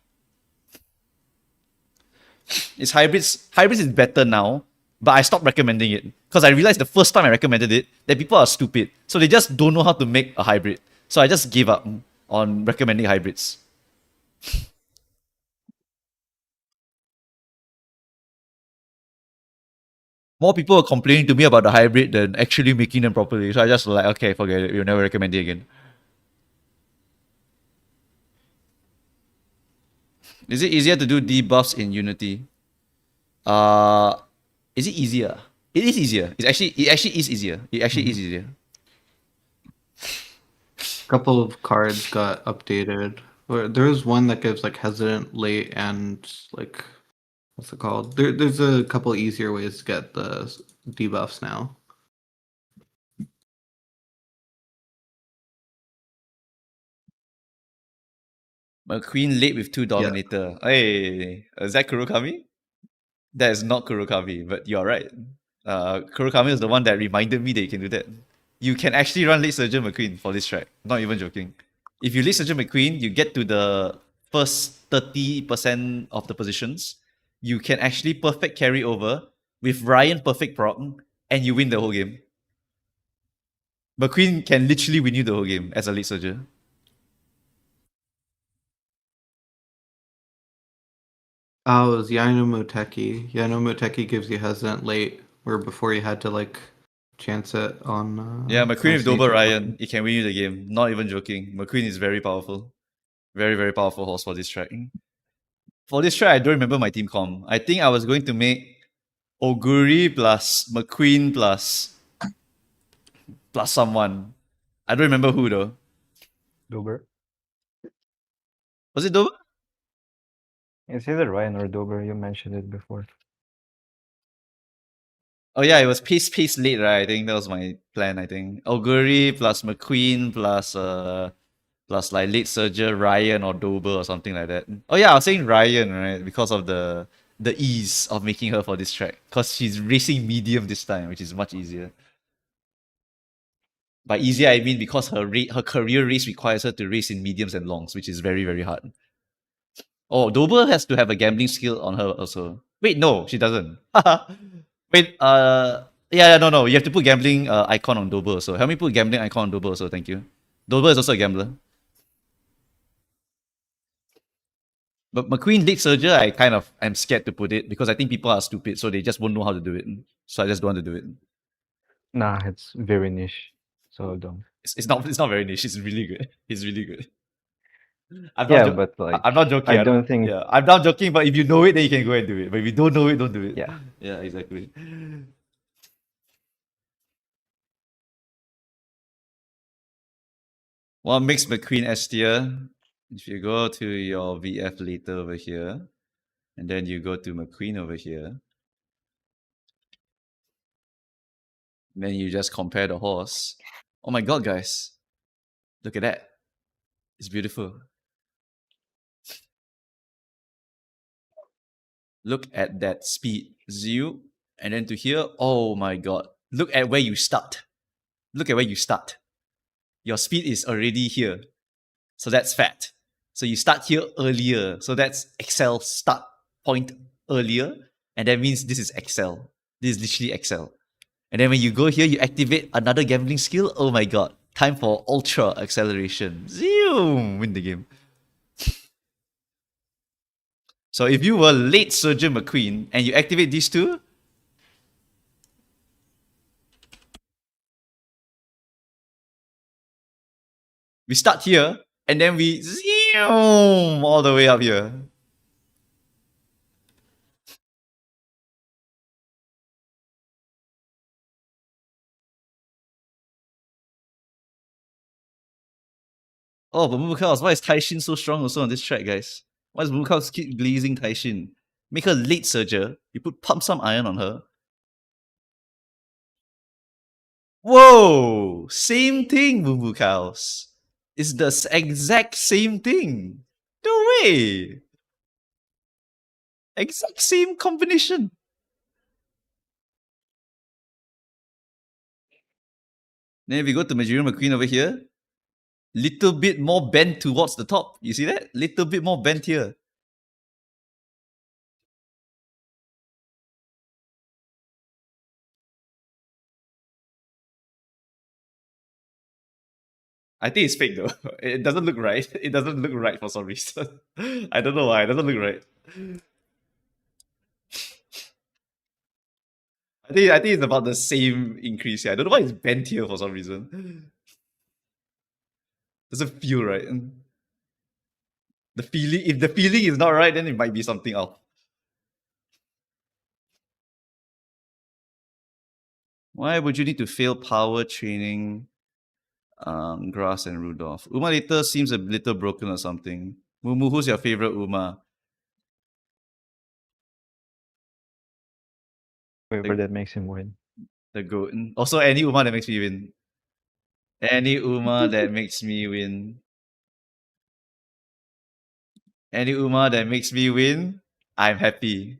[SPEAKER 1] It's hybrids. Hybrids is better now, but I stopped recommending it because I realized the first time I recommended it that people are stupid, so they just don't know how to make a hybrid. So I just gave up on recommending hybrids. More people are complaining to me about the hybrid than actually making them properly. So I just like, okay, forget it. We'll never recommend it again. Is it easier to do debuffs in Unity? Is it easier? It is easier. It actually is easier. It actually is easier.
[SPEAKER 2] A couple of cards got updated. There was one that gives like hesitant, late, and like what's it called? There's a couple easier ways to get the debuffs now.
[SPEAKER 1] A queen late with 2 Dominator. Hey, is that Kurokami? That is not Kurokami, but you're right. Kurokami is the one that reminded me that you can do that. You can actually run late Surgeon McQueen for this track. Not even joking. If you late Surgeon McQueen, you get to the first 30% of the positions. You can actually perfect carry over with Ryan perfect proc, and you win the whole game. McQueen can literally win you the whole game as a late Surgeon.
[SPEAKER 2] Oh, it was Yaino Moteki. Yaino Moteki gives you hesitant late, where before you had to like chance it on.
[SPEAKER 1] Yeah, McQueen
[SPEAKER 2] Nice
[SPEAKER 1] with Dober
[SPEAKER 2] Nature.
[SPEAKER 1] Ryan, it can win you the game. Not even joking. McQueen is very powerful. Very, very powerful horse for this track. For this track, I don't remember my team comp. I think I was going to make Oguri plus McQueen plus someone. I don't remember who though.
[SPEAKER 3] Dober.
[SPEAKER 1] Was it Dober?
[SPEAKER 3] It's either Ryan or Dober. You mentioned it before.
[SPEAKER 1] Oh yeah, it was pace late, right? I think that was my plan. I think Auguri plus McQueen plus like late surger Ryan or Dober or something like that. Oh yeah, I was saying Ryan, right? Because of the ease of making her for this track. Because she's racing medium this time, which is much easier. By easier I mean because her career race requires her to race in mediums and longs, which is very, very hard. Oh, Dober has to have a gambling skill on her also. Wait, no, she doesn't. Wait, no. You have to put gambling icon on Dober also. Help me put gambling icon on Dober also, thank you. Dober is also a gambler. But McQueen Late Surger, I kind of am scared to put it because I think people are stupid, so they just won't know how to do it. So I just don't want to do it.
[SPEAKER 3] Nah, it's very niche. So don't.
[SPEAKER 1] It's not very niche. It's really good. It's really good.
[SPEAKER 3] Yeah, but like
[SPEAKER 1] I'm not joking.
[SPEAKER 3] I don't think.
[SPEAKER 1] Yeah, I'm not joking. But if you know it, then you can go and do it. But if you don't know it, don't do it.
[SPEAKER 3] Yeah.
[SPEAKER 1] Yeah, exactly. What makes McQueen S tier? If you go to your VF later over here, and then you go to McQueen over here, then you just compare the horse. Oh my god, guys. Look at that. It's beautiful. Look at that speed. Zero. And then to here. Oh my god. Look at where you start. Look at where you start. Your speed is already here. So that's fat. So you start here earlier. So that's Excel start point earlier. And that means this is Excel. This is literally Excel. And then when you go here, you activate another gambling skill. Oh my god. Time for ultra acceleration. Zoom! Win the game. So if you were late Surgeon McQueen and you activate these two, we start here and then we zoom all the way up here. Oh, but Mumukaos, why is Taishin so strong also on this track, guys? Why does Mumukaos keep glazing Taishin? Make her late Surger. You pump some iron on her. Whoa! Same thing, Mumukaos. It's the exact same thing. No way! Exact same combination. Then if you go to Majuro McQueen over here, little bit more bent towards the top. You see that? Little bit more bent here. I think it's fake though. It doesn't look right. It doesn't look right for some reason. I don't know why. It doesn't look right. I think it's about the same increase here. I don't know why it's bent here for some reason. Doesn't feel right. The feeling, if the feeling is not right, then it might be something else. Why would you need to fail power training Grass and Rudolph? Uma later seems a little broken or something. Mumu, who's your favorite Uma?
[SPEAKER 3] Whoever that makes him win.
[SPEAKER 1] The goat. Also, any Uma that makes me win. Any Uma that makes me win. Any Uma that makes me win, I'm happy.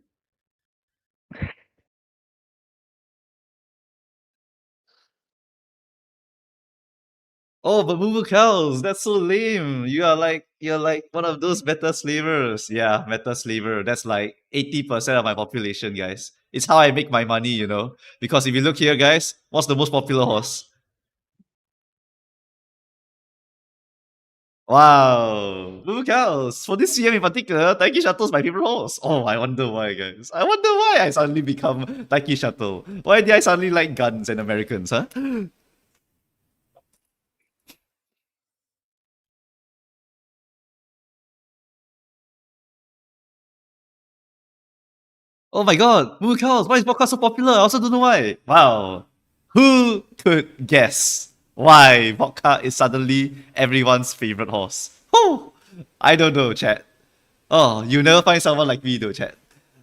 [SPEAKER 1] Oh, but Mumu cows, that's so lame. You're like one of those meta slavers. Yeah, meta slaver. That's like 80% of my population, guys. It's how I make my money, you know. Because if you look here, guys, what's the most popular horse? Wow, Mumu cows. For this CM in particular, Taiki Shuttle is my favorite horse. Oh, I wonder why, guys. I wonder why I suddenly become Taiki Shuttle. Why did I suddenly like guns and Americans, huh? Oh my god, Moo Cows, why is Vodka so popular? I also don't know why. Wow. Who could guess why Vodka is suddenly everyone's favorite horse? Whew. I don't know, chat. Oh, you never find someone like me though, chat.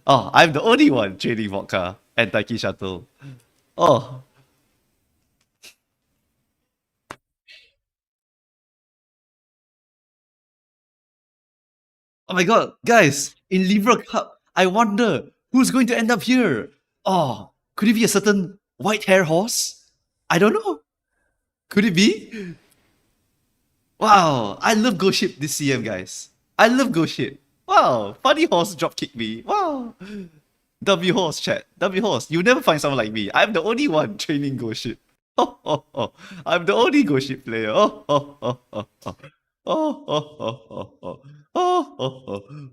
[SPEAKER 1] Oh, I'm the only one trading vodka and Taiki Shuttle. Oh. Oh my god, guys, in Libra Cup, I wonder who's going to end up here. Oh, could it be a certain white hair horse? I don't know. Could it be? Wow, I love Go Ship this CM, guys. I love Go Ship. Wow, funny horse drop kick me. Wow. W horse chat. W horse. You never find someone like me. I'm the only one training Go Ship. Oh, oh, oh. I'm the only Go Ship player. Oh, oh, oh, oh, oh. Oh, oh, oh, oh, oh. Oh, oh, oh.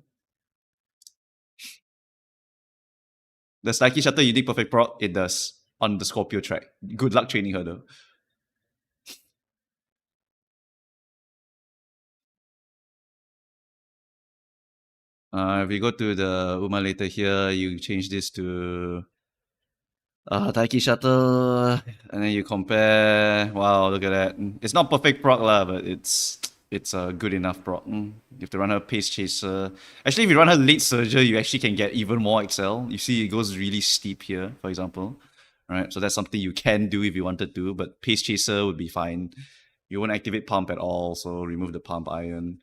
[SPEAKER 1] Does Nike Shuttle unique perfect proc? It does. On the Scorpio track. Good luck training her though. If we go to the Uma later here, you change this to Taiki Shuttle, and then you compare. Wow, look at that. It's not perfect proc lah, but it's a good enough proc. You have to run her Pace Chaser. Actually, if you run her Late Surger, you actually can get even more Excel. You see, it goes really steep here, for example. Right, so that's something you can do if you wanted to, but Pace Chaser would be fine. You won't activate Pump at all, so remove the Pump Iron.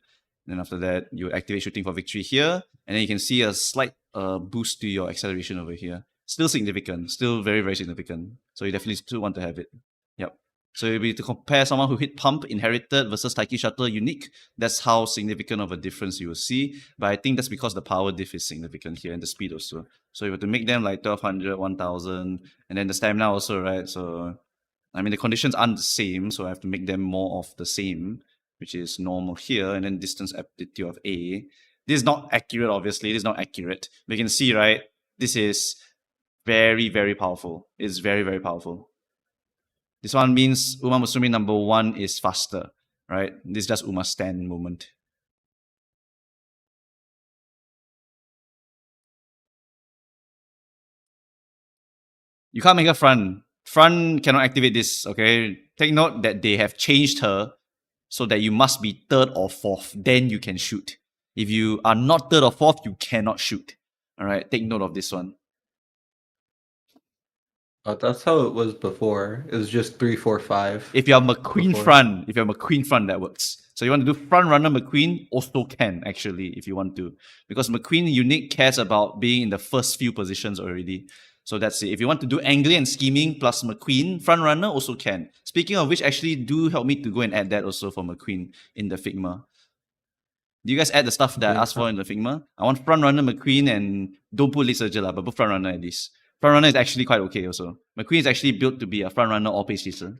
[SPEAKER 1] Then after that, you activate Shooting for Victory here, and then you can see a slight boost to your acceleration over here. Still significant, still very, very significant. So you definitely still want to have it. Yep. So it'll be to compare someone who hit Pump Inherited versus Taiki Shuttle Unique. That's how significant of a difference you will see. But I think that's because the power diff is significant here and the speed also. So you have to make them like 1200, 1000, and then the stamina also, right? So, I mean, the conditions aren't the same, so I have to make them more of the same, which is normal here, and then distance aptitude of A. This is not accurate, obviously. This is not accurate. But you can see, right? This is very, very powerful. It's very, very powerful. This one means Uma Musume number 1 is faster, right? This is just Uma stand movement. You can't make her front. Front cannot activate this, okay? Take note that they have changed her so that you must be 3rd or 4th. Then you can shoot. If you are not 3rd or 4th, you cannot shoot. All right, take note of this one.
[SPEAKER 2] That's how it was before. It was just 3, 4, 5.
[SPEAKER 1] If you're McQueen
[SPEAKER 2] Before.
[SPEAKER 1] front, that works. So you want to do front runner McQueen, also can actually, if you want to. Because McQueen unique cares about being in the first few positions already. So that's it. If you want to do angling and scheming plus McQueen, front runner also can. Speaking of which, actually do help me to go and add that also for McQueen in the Figma. Do you guys add the stuff that I asked for in the Figma? I want front runner McQueen and don't put Late Surger lah, but put front runner at least. Front runner is actually quite okay also. McQueen is actually built to be a front runner or Pace Chaser.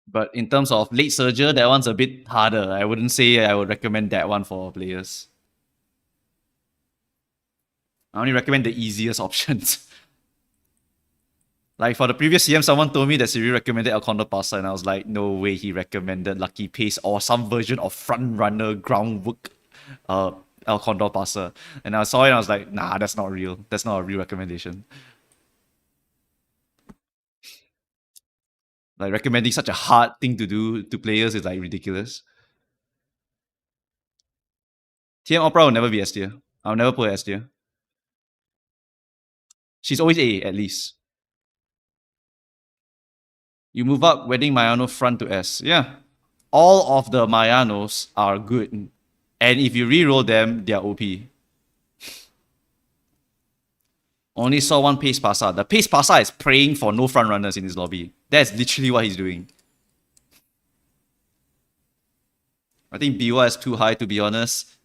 [SPEAKER 1] But in terms of Late Surger, that one's a bit harder. I wouldn't say I would recommend that one for players. I only recommend the easiest options. Like for the previous CM, someone told me that Siri recommended El Condor Passer, and I was like, no way he recommended Lucky Pace or some version of front runner groundwork El Condor Passer. And I saw it and I was like, nah, that's not real. That's not a real recommendation. Like recommending such a hard thing to do to players is like ridiculous. TM Opera will never be S tier. I'll never put her S tier. She's always A at least. You move up Wedding Mayano front to S. Yeah. All of the Mayanos are good. And if you reroll them, they're OP. Only saw one Pace Pasa. The Pace Pasa is praying for no front runners in his lobby. That's literally what he's doing. I think Biwa is too high, to be honest.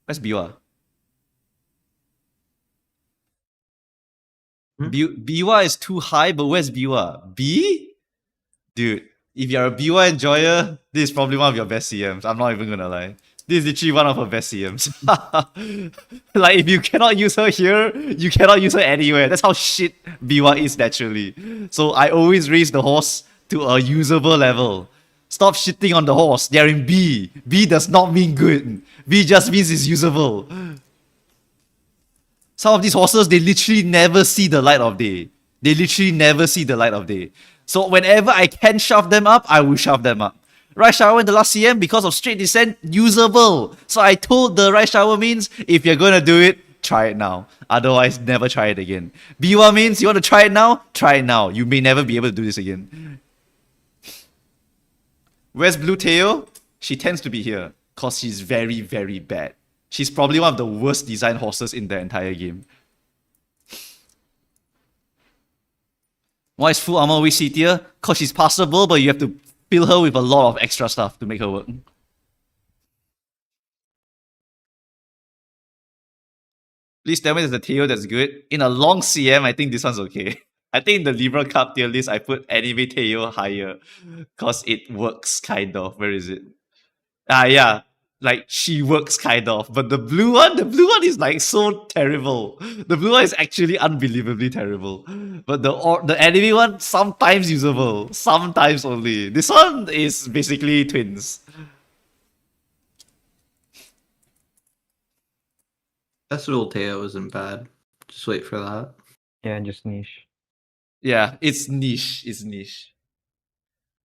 [SPEAKER 1] Where's Biwa? Biwa is too high, but where's Biwa? B? Dude, if you're a Biwa enjoyer, this is probably one of your best CMs. I'm not even gonna lie. This is literally one of her best CMs. Like, if you cannot use her here, you cannot use her anywhere. That's how shit Biwa is naturally. So I always raise the horse to a usable level. Stop shitting on the horse. They're in B. B does not mean good. B just means it's usable. Some of these horses, they literally never see the light of day. They literally never see the light of day. So whenever I can shove them up, I will shove them up. Right shower in the last CM, because of straight descent, usable. So I told the right shower means, if you're gonna do it, try it now. Otherwise, never try it again. B1 means, you want to try it now? Try it now. You may never be able to do this again. Where's Blue Tail? She tends to be here, because she's very, very bad. She's probably one of the worst designed horses in the entire game. Why is full armor always C tier? Because she's passable, but you have to fill her with a lot of extra stuff to make her work. Please tell me there's a Teo that's good. In a long CM, I think this one's okay. I think in the Libra Cup tier list, I put anime Teo higher. Because it works, kind of. Where is it? Yeah. Like, she works, kind of. But the blue one is like so terrible. The blue one is actually unbelievably terrible. But the anime one, sometimes usable. Sometimes only. This one is basically twins.
[SPEAKER 2] Festival Teo isn't bad. Just wait for that.
[SPEAKER 3] Yeah, just niche.
[SPEAKER 1] Yeah, it's niche. It's niche.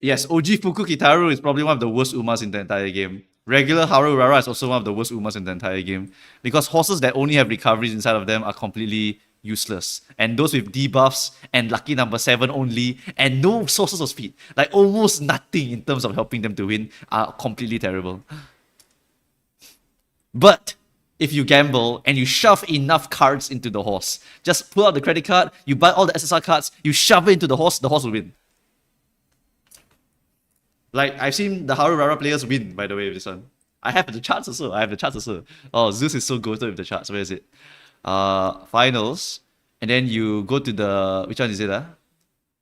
[SPEAKER 1] Yes, OG Fuku Kitaru is probably one of the worst Umas in the entire game. Regular Haru Urara is also one of the worst Umas in the entire game. Because horses that only have recoveries inside of them are completely useless. And those with debuffs and lucky number 7 only and no sources of speed, like almost nothing in terms of helping them to win, are completely terrible. But if you gamble and you shove enough cards into the horse, just pull out the credit card, you buy all the SSR cards, you shove it into the horse will win. Like, I've seen the Haru Rara players win, by the way, with this one. I have the charts also. Oh, Zeus is so goated with the charts. Where is it? Finals. And then you go to the... Which one is it?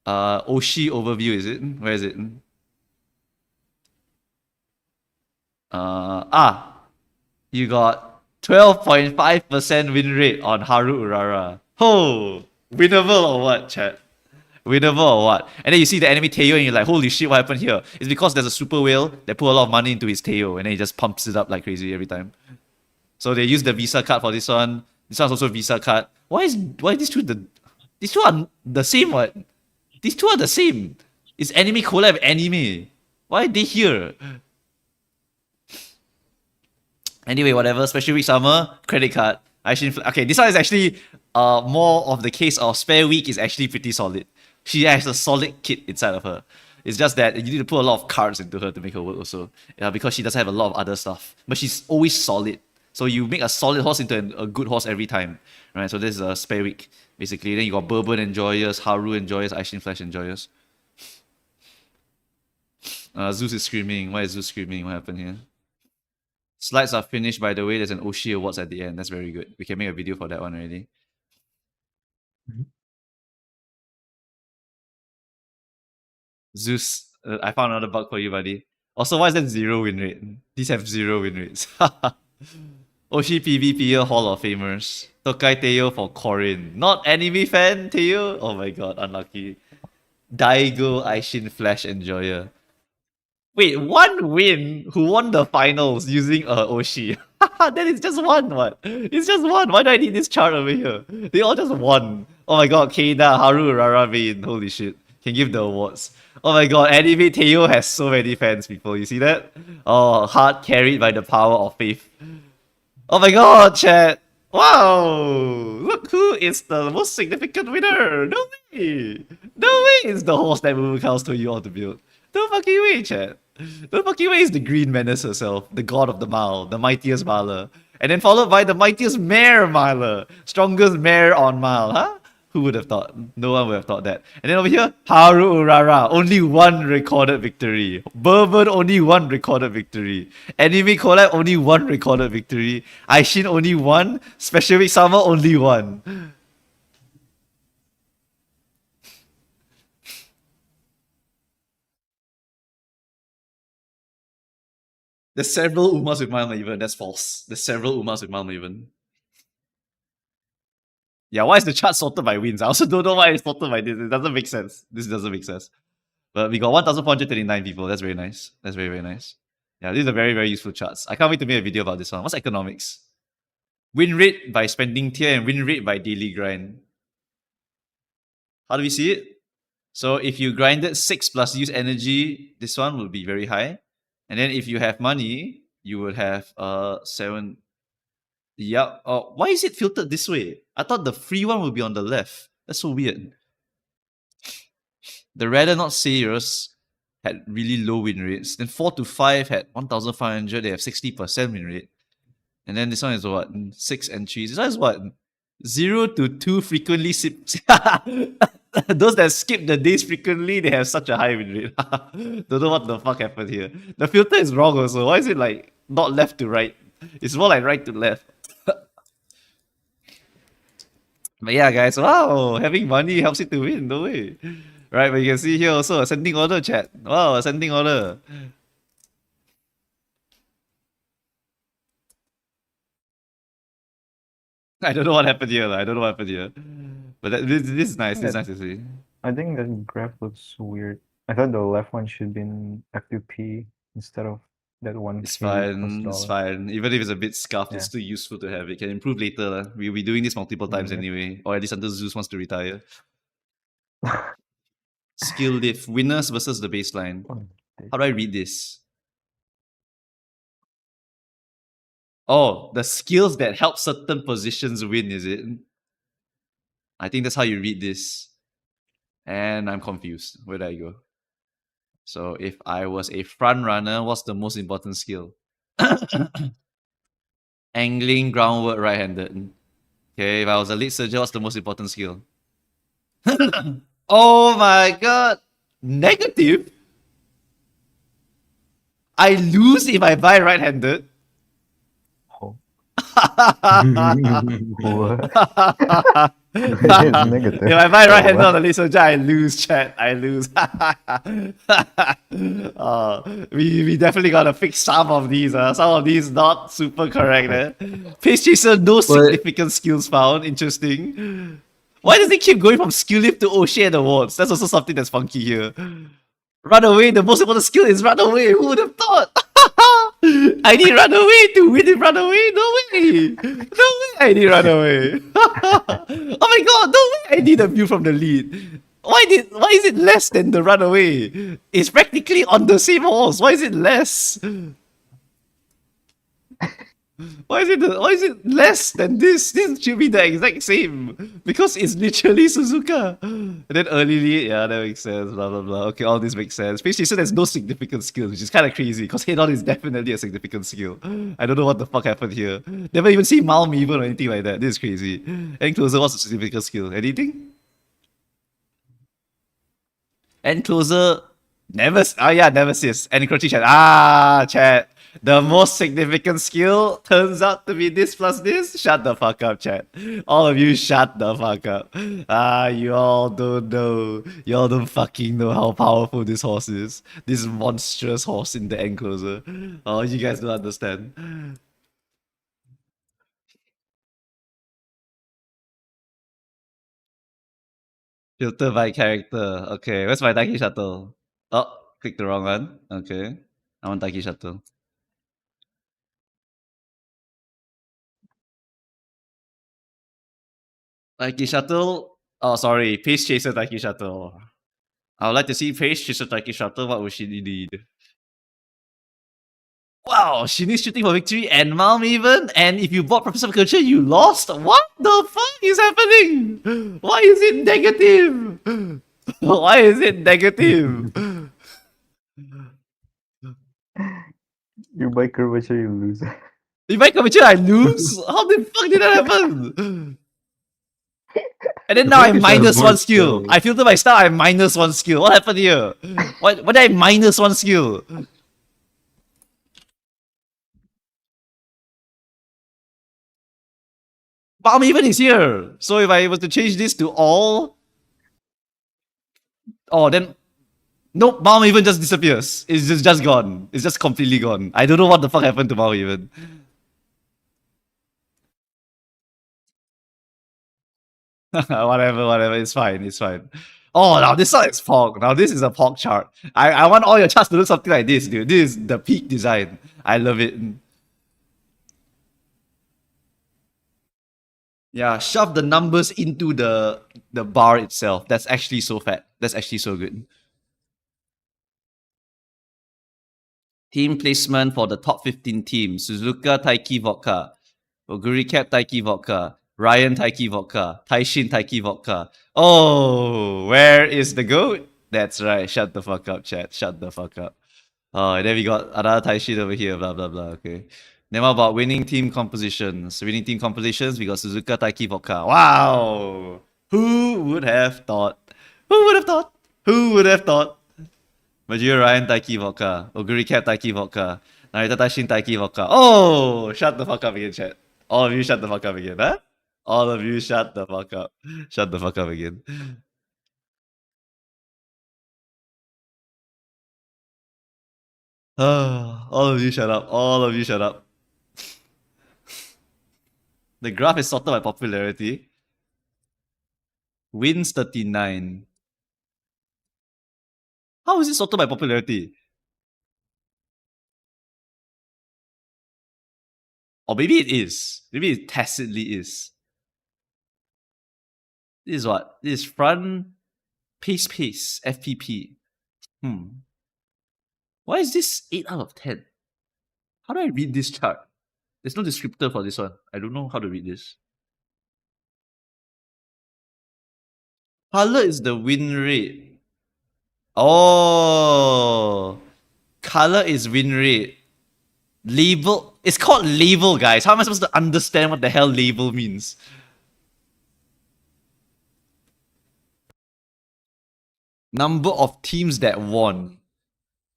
[SPEAKER 1] Oshi overview, is it? Where is it? You got 12.5% win rate on Haru Urara. Oh! Winnable or what, chat? Winnable or what? And then you see the enemy Teo and you're like, holy shit, what happened here? It's because there's a super whale that put a lot of money into his Teo and then he just pumps it up like crazy every time. So they use the Visa card for this one. This one's also a Visa card. Why these two are the same? What? These two are the same. It's anime collab anime. Why are they here? Anyway, whatever. Special week summer credit card. Okay, this one is actually more of the case of spare week is actually pretty solid. She has a solid kit inside of her. It's just that you need to put a lot of cards into her to make her work also. Yeah, because she doesn't have a lot of other stuff. But she's always solid. So you make a solid horse into a good horse every time. Right? So this is a spare week, basically. Then you got Bourbon Enjoyers, Haru Enjoyers, Aishin Flash Enjoyers. Zeus is screaming. Why is Zeus screaming? What happened here? Slides are finished, by the way. There's an Oshi Awards at the end. That's very good. We can make a video for that one already. Zeus, I found another bug for you, buddy. Also, why is that 0 win rate? These have 0 win rates. Oshi PvP Hall of Famers. Tokai Teo for Corin. Not anime fan, Teo? Oh my god, unlucky. Daigo Aishin Flash Enjoyer. Wait, one win who won the finals using Oshi. Then it's just one, what? It's just one. Why do I need this chart over here? They all just won. Oh my god, Keida, Haru, Rara, Vayne. Holy shit. Can give the awards. Oh my god, Anime Teo has so many fans, people. You see that? Oh, heart carried by the power of faith. Oh my god, chat. Wow. Look who is the most significant winner. No way. No way it's the horse that Mumukaus told you all to build. No fucking way, chat. No fucking way is the Green Menace herself, the god of the Mile, the mightiest miler. And then followed by the mightiest mare miler. Strongest mare on Mile, huh? Who would have thought? No one would have thought that. And then over here, Haru Urara, only one recorded victory. Bourbon, only one recorded victory. Anime Collab, only one recorded victory. Aishin, only one. Special Week Summer, only one. There's several Umas with Malma even. That's false. There's several Umas with Malma even. Yeah, why is the chart sorted by wins? I also don't know why it's sorted by this. It doesn't make sense. This doesn't make sense. But we got 1,429 people. That's very nice. That's very, very nice. Yeah, these are very, very useful charts. I can't wait to make a video about this one. What's economics? Win rate by spending tier and win rate by daily grind. How do we see it? So if you grinded 6 plus use energy, this one will be very high. And then if you have money, you will have 7. Yeah. Why is it filtered this way? I thought the free one would be on the left. That's so weird. The rather not serious had really low win rates. Then 4 to 5 had 1,500. They have 60% win rate. And then this one is what? 6 entries. This one is what? 0 to 2 frequently. Those that skip the days frequently, they have such a high win rate. Don't know what the fuck happened here. The filter is wrong also. Why is it like not left to right? It's more like right to left. But yeah, guys, wow, having money helps you to win, no way. Right, but you can see here also ascending order, chat. Wow, ascending order. I don't know what happened here. I don't know what happened here. But this is nice. This is nice to see.
[SPEAKER 3] I think that graph looks weird. I thought the left one should be in F2P instead of that one.
[SPEAKER 1] It's fine. It's fine. Even if it's a bit scuffed, it's still useful to have it. Can improve later. We'll be doing this multiple times anyway. Or at least until Zeus wants to retire. Skill lift. Winners versus the baseline. How do I read this? Oh, the skills that help certain positions win, is it? I think that's how you read this. And I'm confused. Where did I go? So if I was a front runner, what's the most important skill? Angling, groundwork, right-handed. Okay, if I was a lead surgeon, what's the most important skill? Oh my god! Negative? I lose if I buy right-handed?
[SPEAKER 3] Oh. It's negative.
[SPEAKER 1] If I buy right-handed on the lead surgeon, I lose, chat. I lose. We definitely gotta fix some of these. Some of these not super correct. Pace chaser, no significant skills found. Interesting. Why does it keep going from skill lift to O'Shea awards? That's also something that's funky here. Run away. The most important skill is run away. Who would have thought? I need run away to win it. Run away. No way. No way. I need run away. Oh my god. No way. I need a view from the lead. Why is it less than the run away? It's practically on the same horse. Why is it less? Why is it less than this? This should be the exact same. Because it's literally Suzuka. And then early lead, yeah, that makes sense. Blah blah blah. Okay, all this makes sense. Space Chaser has no significant skills, which is kind of crazy. Because head on is definitely a significant skill. I don't know what the fuck happened here. Never even seen Malm even or anything like that. This is crazy. End closer, what's a significant skill? Anything? End closer, never. Oh yeah, never sis. And encroaching chat. Chat. The most significant skill turns out to be this plus this. Shut the fuck up, chat. All of you shut the fuck up. You all don't know. You all don't fucking know how powerful this horse is. This monstrous horse in the enclosure. Oh, you guys don't understand. Filter by character. Okay, where's my Taki Shuttle? Oh, click the wrong one. Okay. I want Taki Shuttle. Taiki Shuttle. Oh, sorry. Pace Chaser Taiki Shuttle. I would like to see Pace Chaser Taiki Shuttle. What would she need? Wow, she needs shooting for victory and Malm even. And if you bought Professor of Culture, you lost. What the fuck is happening? Why is it negative? Why is it negative?
[SPEAKER 3] You buy curvature, you lose.
[SPEAKER 1] If I curvature, I lose? How the fuck did that happen? And then now I'm minus one skill. I filter my star, I'm minus one skill. What happened here? Why did I minus one skill? Palm even is here. So if I was to change this to all... Oh, then... Nope, Palm even just disappears. It's just gone. It's just completely gone. I don't know what the fuck happened to Palm even. Whatever, it's fine, it's fine. Oh, now this one is Pog. Now this is a Pog chart. I want all your charts to look something like this, dude. This is the peak design. I love it. Yeah, shove the numbers into the bar itself. That's actually so fat. That's actually so good. Team placement for the top 15 teams: Suzuka Taiki Vodka, Oguri Cap Taiki Vodka, Ryan Taiki Vodka, Taishin Taiki Vodka. Oh, where is the goat? That's right. Shut the fuck up, chat. Shut the fuck up. Oh, and then we got another Taishin over here. Blah blah blah. Okay. Then what about winning team compositions? Winning team compositions, we got Suzuka Taiki Vodka. Wow. Who would have thought? Who would have thought? Who would have thought? Majira Ryan Taiki Vodka. Oguri Cat Taiki Vodka. Narita Tashin Taiki Vodka. Oh, shut the fuck up again, chat. All of you shut the fuck up again, huh? All of you shut the fuck up. Shut the fuck up again. All of you shut up. All of you shut up. The graph is sorted by popularity. Wins 39. How is it sorted by popularity? Or maybe it is. Maybe it tacitly is. This is what? This is front pace FPP. Why is this 8 out of 10? How do I read this chart? There's no descriptor for this one. I don't know how to read this. Color is the win rate. Oh, color is win rate. Label. It's called label, guys. How am I supposed to understand what the hell label means? Number of teams that won.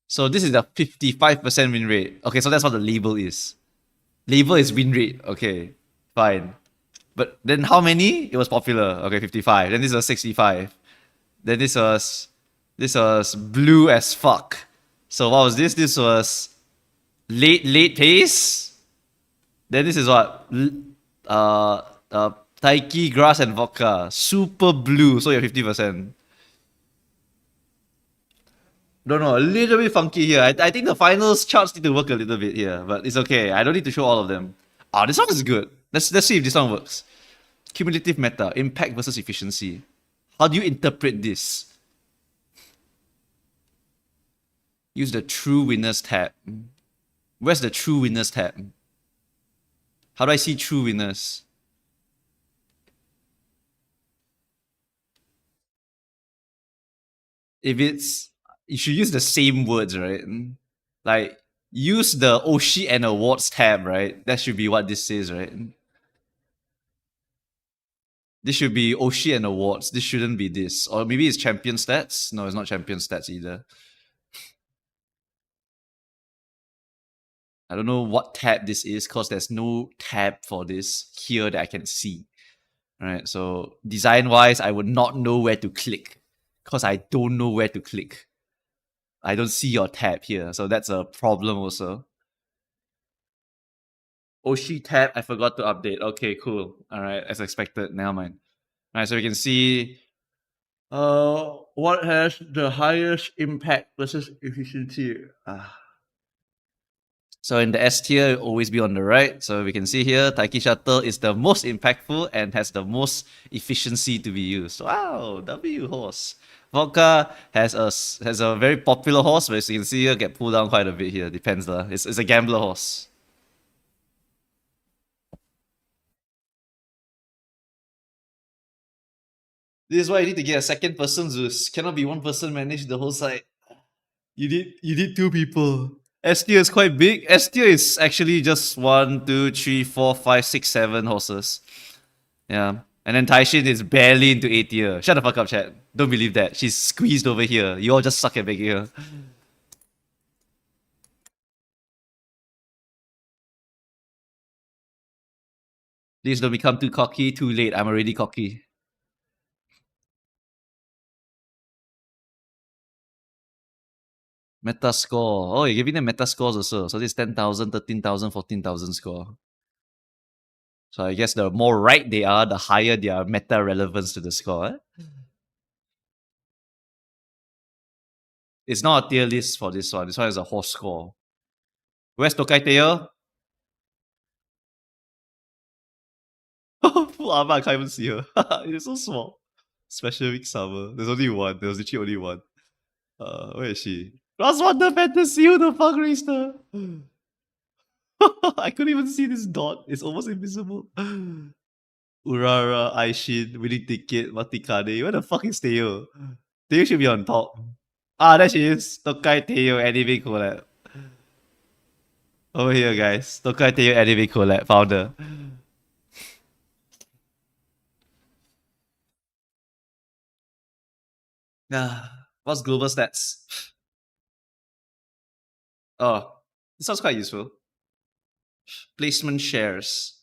[SPEAKER 1] So this is a 55% win rate. Okay, so that's what the label is. Label is win rate. Okay, fine. But then how many? It was popular. Okay, 55. Then this was 65. Then this was blue as fuck. So what was this? This was late pace. Then this is what? Taiki, grass, and vodka. Super blue. So you're 50%. Don't know, a little bit funky here. I think the finals charts need to work a little bit here, but it's okay. I don't need to show all of them. Ah, this one is good. Let's see if this one works. Cumulative meta, impact versus efficiency. How do you interpret this? Use the true winners tab. Where's the true winners tab? How do I see true winners? If it's, you should use the same words, right? Like, use the Oshi and awards tab, right? That should be what this says, right? This should be Oshi and awards. This shouldn't be this. Or maybe it's champion stats. No, it's not champion stats either. I don't know what tab this is because there's no tab for this here that I can see. All right, so design-wise, I would not know where to click because I don't know where to click. I don't see your tab here, so that's a problem also. Oshi tab, I forgot to update. Okay, cool. All right, as expected. Never mind. All right, so we can see what has the highest impact versus efficiency. So in the S tier, it'll always be on the right. So we can see here, Taiki Shuttle is the most impactful and has the most efficiency to be used. Wow, W horse. Vodka has a very popular horse, but as you can see here, get pulled down quite a bit here. Depends lah. It's a gambler horse. This is why you need to get a second person, Zeus. Cannot be one person manage the whole site. You need two people. S tier is quite big. S tier is actually just 1, 2, 3, 4, 5, 6, 7 horses. Yeah. And then Taishin is barely into A tier. Shut the fuck up, chat. Don't believe that. She's squeezed over here. You all just suck at making her. Please don't become too cocky. Too late. I'm already cocky. Meta score. Oh, you're giving them meta scores also. So this 10,000, 13,000, 14,000 score. So I guess the more right they are, the higher their meta relevance to the score. It's not a tier list for this one. This one is a horse score. Where's Tokai Tail? Full armor, I can't even see her. It's so small. Special week summer. There's only one. There was literally only one. Where is she? Plus one the fantasy, who the fuck raised her? I couldn't even see this dot. It's almost invisible. Urara, Aishin, winning ticket, Matikade. Where the fuck is Teo? Teo should be on top. Ah, there she is. Tokai Teo anime collab. Over here, guys. Tokai Teo anime collab. Found her. What's global stats? Oh, this sounds quite useful. Placement shares.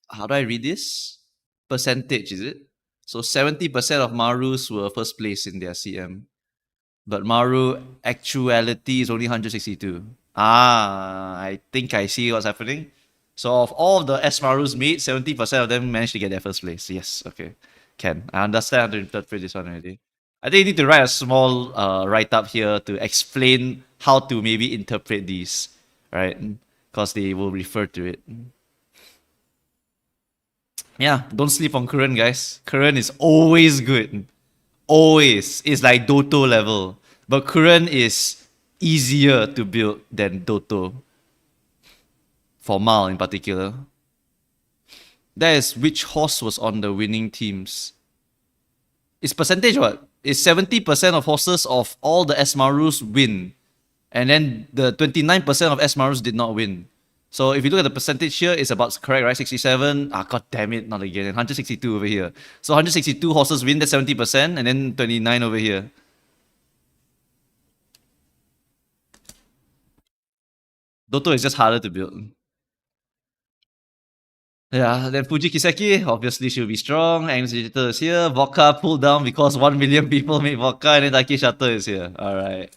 [SPEAKER 1] How do I read this? Percentage, is it? So 70% of Marus were first place in their CM. But Maru actuality is only 162. I think I see what's happening. So of all of the S Marus made, 70% of them managed to get their first place. Yes, okay. I understand how to interpret this one already. I think you need to write a small write-up here to explain how to maybe interpret these, right? Because they will refer to it. Yeah, don't sleep on Current, guys. Current is always good. Always. It's like Doto level. But Current is easier to build than Doto. For Mal in particular. That is which horse was on the winning teams. It's percentage what? It's 70% of horses of all the Esmarus win. And then the 29% of Esmarus did not win. So if you look at the percentage here, it's about correct, right? 67. God damn it, not again. 162 over here. So 162 horses win, that's 70%, and then 29 over here. Doto is just harder to build. Yeah, then Fuji Kiseki, obviously she'll be strong. Ames Digital is here. Vodka pulled down because 1 million people made vodka, and then Taki Shutter is here. Alright.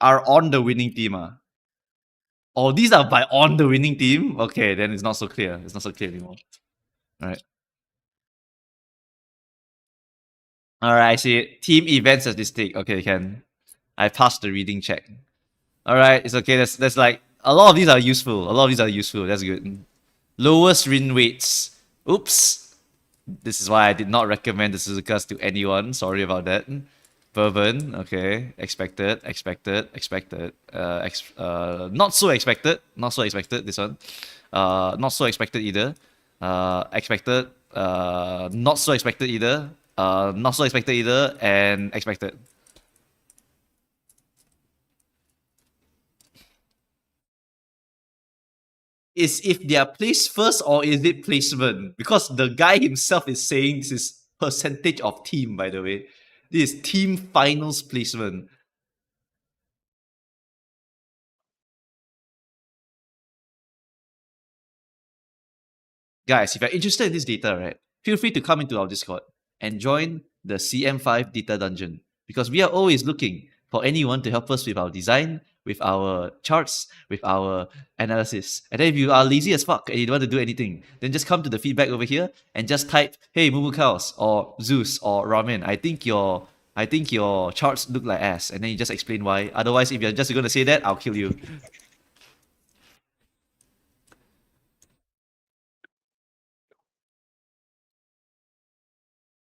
[SPEAKER 1] Are on the winning team. Oh, these are by on the winning team? Okay, then it's not so clear. It's not so clear anymore. Alright. Alright, I see it. Team event statistic. Okay, I passed the reading check. Alright, it's okay. That's like a lot of these are useful. That's good. Lowest win rates. Oops. This is why I did not recommend the Suzukas to anyone. Sorry about that. Bourbon, okay. Expected. Not so expected, this one. Not so expected either. Expected. Not so expected either. Not so expected either. And expected. Is if they are placed first or is it placement? Because the guy himself is saying this is percentage of team, by the way. This is team finals placement. Guys, if you're interested in this data, right, feel free to come into our Discord and join the CM5 data dungeon because we are always looking for anyone to help us with our design, with our charts, with our analysis. And then if you are lazy as fuck and you don't want to do anything, then just come to the feedback over here and just type, "Hey, Mumu Cows," or "Zeus," or "Ramen, I think your charts look like ass," and then you just explain why. Otherwise, if you're just going to say that, I'll kill you.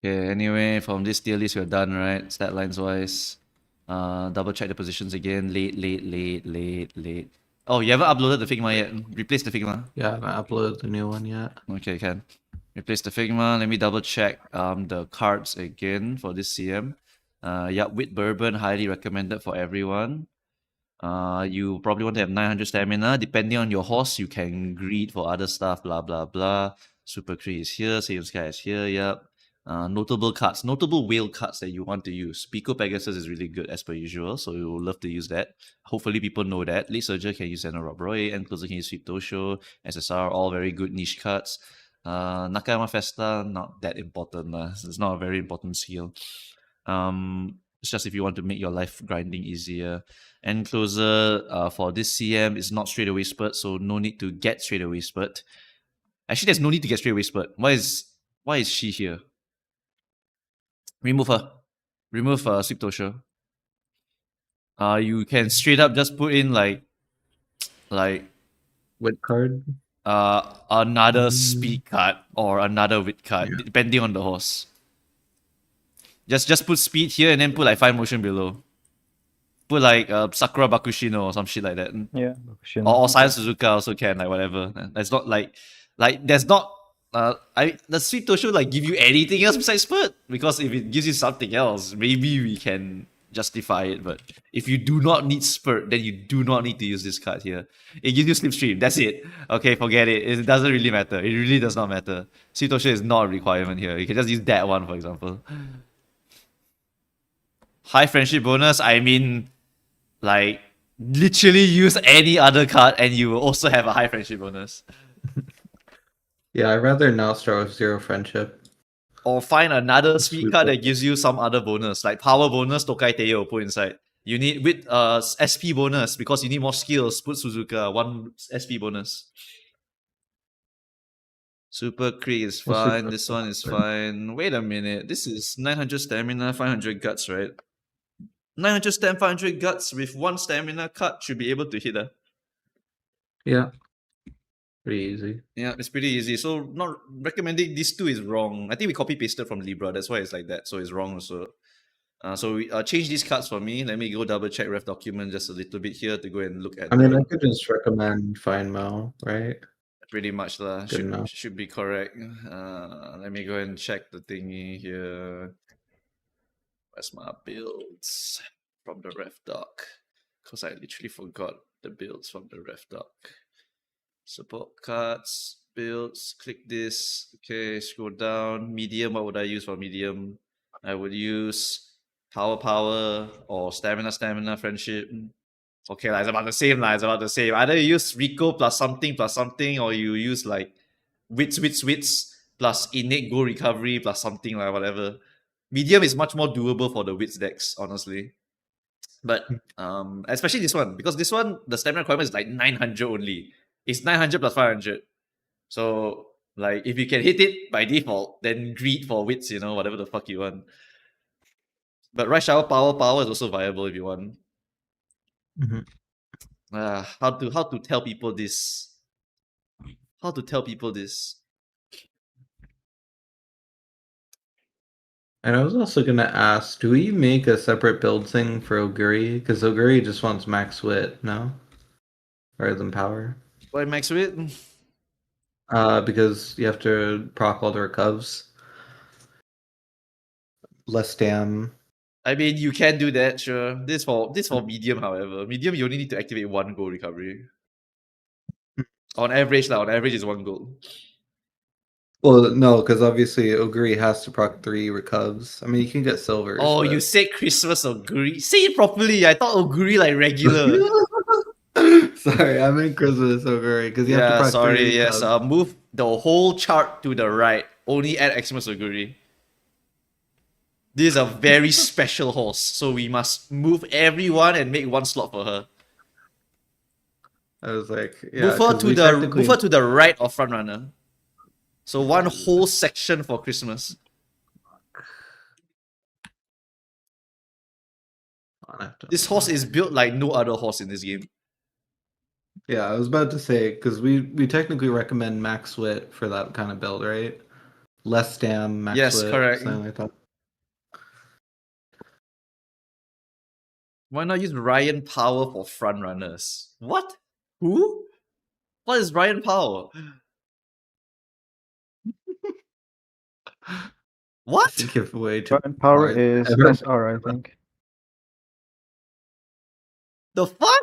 [SPEAKER 1] Okay, anyway, from this tier list, we're done, right? Stat lines wise. Double check the positions again. Late. Oh, you haven't uploaded the Figma yet. Replace the Figma.
[SPEAKER 2] Yeah, I haven't uploaded the new one yet.
[SPEAKER 1] Okay, can. Replace the Figma. Let me double check the cards again for this CM. With Bourbon, highly recommended for everyone. You probably want to have 900 stamina. Depending on your horse, you can greed for other stuff, blah, blah, blah. Super Cree is here. Same Sky is here, yep. Notable cards, notable whale cards that you want to use. Pico Pegasus is really good as per usual, so we will love to use that. Hopefully people know that. Late Surger can use Zeno Rob Roy, and Closer can use Sweep Tosho, SSR, all very good niche cards. Nakayama Festa, not that important. It's not a very important skill. It's just if you want to make your life grinding easier. And Closer for this CM is not straight away spurt, so no need to get straight away spurt. Actually, there's no need to get straight away spurt. Why is she here? Remove her. Remove Sweep Tosho. You can straight up just put in like
[SPEAKER 2] Wit card.
[SPEAKER 1] another
[SPEAKER 2] Mm,
[SPEAKER 1] speed card or another wit card,
[SPEAKER 2] Yeah.
[SPEAKER 1] depending on the horse. Just put speed here and then put like 5 motion below. Put like Sakura Bakushino or some shit like that.
[SPEAKER 3] Yeah,
[SPEAKER 1] Or,
[SPEAKER 3] Bakushino.
[SPEAKER 1] Science Suzuka also can, like whatever. That's not like there's not the Sweet Toshu like give you anything else besides spurt? Because if it gives you something else, maybe we can justify it. But if you do not need spurt, then you do not need to use this card here. It gives you slipstream. That's it. Okay, forget it. It doesn't really matter. It really does not matter. Sweet Toshu is not a requirement here. You can just use that one, for example. High friendship bonus, I mean, like, literally use any other card and you will also have a high friendship bonus.
[SPEAKER 2] Yeah, I'd rather not start with 0 friendship.
[SPEAKER 1] Or find another
[SPEAKER 2] That's
[SPEAKER 1] speed
[SPEAKER 2] sweet
[SPEAKER 1] card that
[SPEAKER 2] bonus.
[SPEAKER 1] gives you some other bonus, like power bonus, Tokai Teo, put inside. You need with SP bonus because you need more skills. Put Suzuka, 1 SP bonus. Super Krieg is
[SPEAKER 2] Well, super
[SPEAKER 1] fine. This one is
[SPEAKER 2] fun.
[SPEAKER 1] fine. Wait a minute. This is 900 stamina, 500 guts, right? 900 stam, 500 guts with 1 stamina cut should be able to hit her.
[SPEAKER 2] Yeah. Pretty easy.
[SPEAKER 1] Yeah, it's pretty easy. So not recommending these two is wrong. I think we copy pasted from Libra. That's why it's like that. So it's wrong also. So we change these cards for me. Let me go double check ref document just a little bit here to go and look at.
[SPEAKER 2] I mean, I could just recommend Fine Mo, right?
[SPEAKER 1] Pretty much lah.
[SPEAKER 2] Good enough.
[SPEAKER 1] Should be correct. Let me go and check the thingy here. Where's my builds from the ref doc? Because I literally forgot the builds from the ref doc. Support cards, builds, click this. Okay, scroll down. Medium, what would I use for medium? I would use power, or stamina, friendship. Okay, it's about the same, it's about the same. Either you use Rico plus something, or you use like wits, plus innate goal recovery plus something, like whatever. Medium is much more doable for the wits decks, honestly. But especially this one, because this one, the stamina requirement is like 900 only. It's 900 plus 500. So, like, if you can hit it by default, then greed for wits, whatever the fuck you want. But Rush Hour power is also viable if you want.
[SPEAKER 2] Mhm.
[SPEAKER 1] How to tell people this? How to tell people this?
[SPEAKER 2] And I was also gonna ask, do we make a separate build thing for Oguri? Because Oguri just wants max wit, no? Rather than power.
[SPEAKER 1] Why max wit?
[SPEAKER 2] Because you have to proc all the recovs. Less dam.
[SPEAKER 1] I mean, you can do that, sure. This for medium, however. Medium, you only need to activate 1 gold recovery. On average, on average is 1 gold.
[SPEAKER 2] Well, no, because obviously Oguri has to proc 3 recovs. I mean, you can get silvers.
[SPEAKER 1] Oh,
[SPEAKER 2] but...
[SPEAKER 1] you said Christmas Oguri. Say it properly. I thought Oguri like regular.
[SPEAKER 2] Sorry, I meant Christmas Oguri because you have to proc 3
[SPEAKER 1] yes.
[SPEAKER 2] recovs.
[SPEAKER 1] Move the whole chart to the right. Only add Xmas Oguri. This is a very special horse, so we must move everyone and make 1 slot for her.
[SPEAKER 2] I was like, yeah.
[SPEAKER 1] Move her to the right of front runner. So 1 whole section for Christmas. This horse is built like no other horse in this game.
[SPEAKER 2] Yeah, I was about to say, because we technically recommend max wit for that kind of build, right? Less stam, max
[SPEAKER 1] Yes,
[SPEAKER 2] wit.
[SPEAKER 1] correct.
[SPEAKER 2] Something like that.
[SPEAKER 1] Why not use Ryan Power for front runners? What? Who? What is Ryan Power? What?
[SPEAKER 2] Give away to
[SPEAKER 3] Giant power
[SPEAKER 2] hard.
[SPEAKER 3] is
[SPEAKER 2] Ever-
[SPEAKER 3] SR, I think.
[SPEAKER 1] The fuck?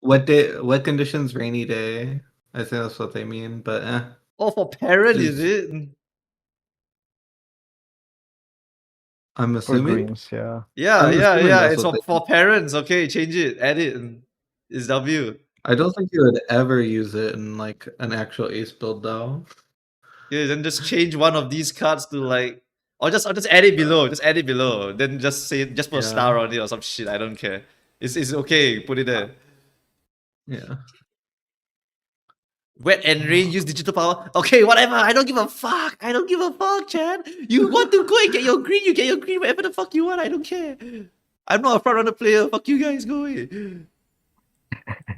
[SPEAKER 2] What day? What conditions? Rainy day. I think that's what they mean. But
[SPEAKER 1] Oh, for parent
[SPEAKER 2] Just-
[SPEAKER 1] is it?
[SPEAKER 2] I'm
[SPEAKER 3] For
[SPEAKER 2] assuming.
[SPEAKER 3] greens, yeah.
[SPEAKER 1] Yeah.
[SPEAKER 2] I'm assuming that's
[SPEAKER 1] It's
[SPEAKER 2] what
[SPEAKER 1] for parents. Okay, change it. Add it. It's W.
[SPEAKER 2] I don't think you would ever use it in like an actual ace build though.
[SPEAKER 1] Yeah, then just change one of these cards to like, or just add it below. Just add it below. Then just put a star on it or some shit. I don't care. It's okay. Put it there.
[SPEAKER 2] Yeah.
[SPEAKER 1] Wet and rain use digital power. Okay, whatever. I don't give a fuck. I don't give a fuck, Chad. You want to go and get your green, you get your green. Whatever the fuck you want. I don't care. I'm not a front runner player. Fuck you guys, go away.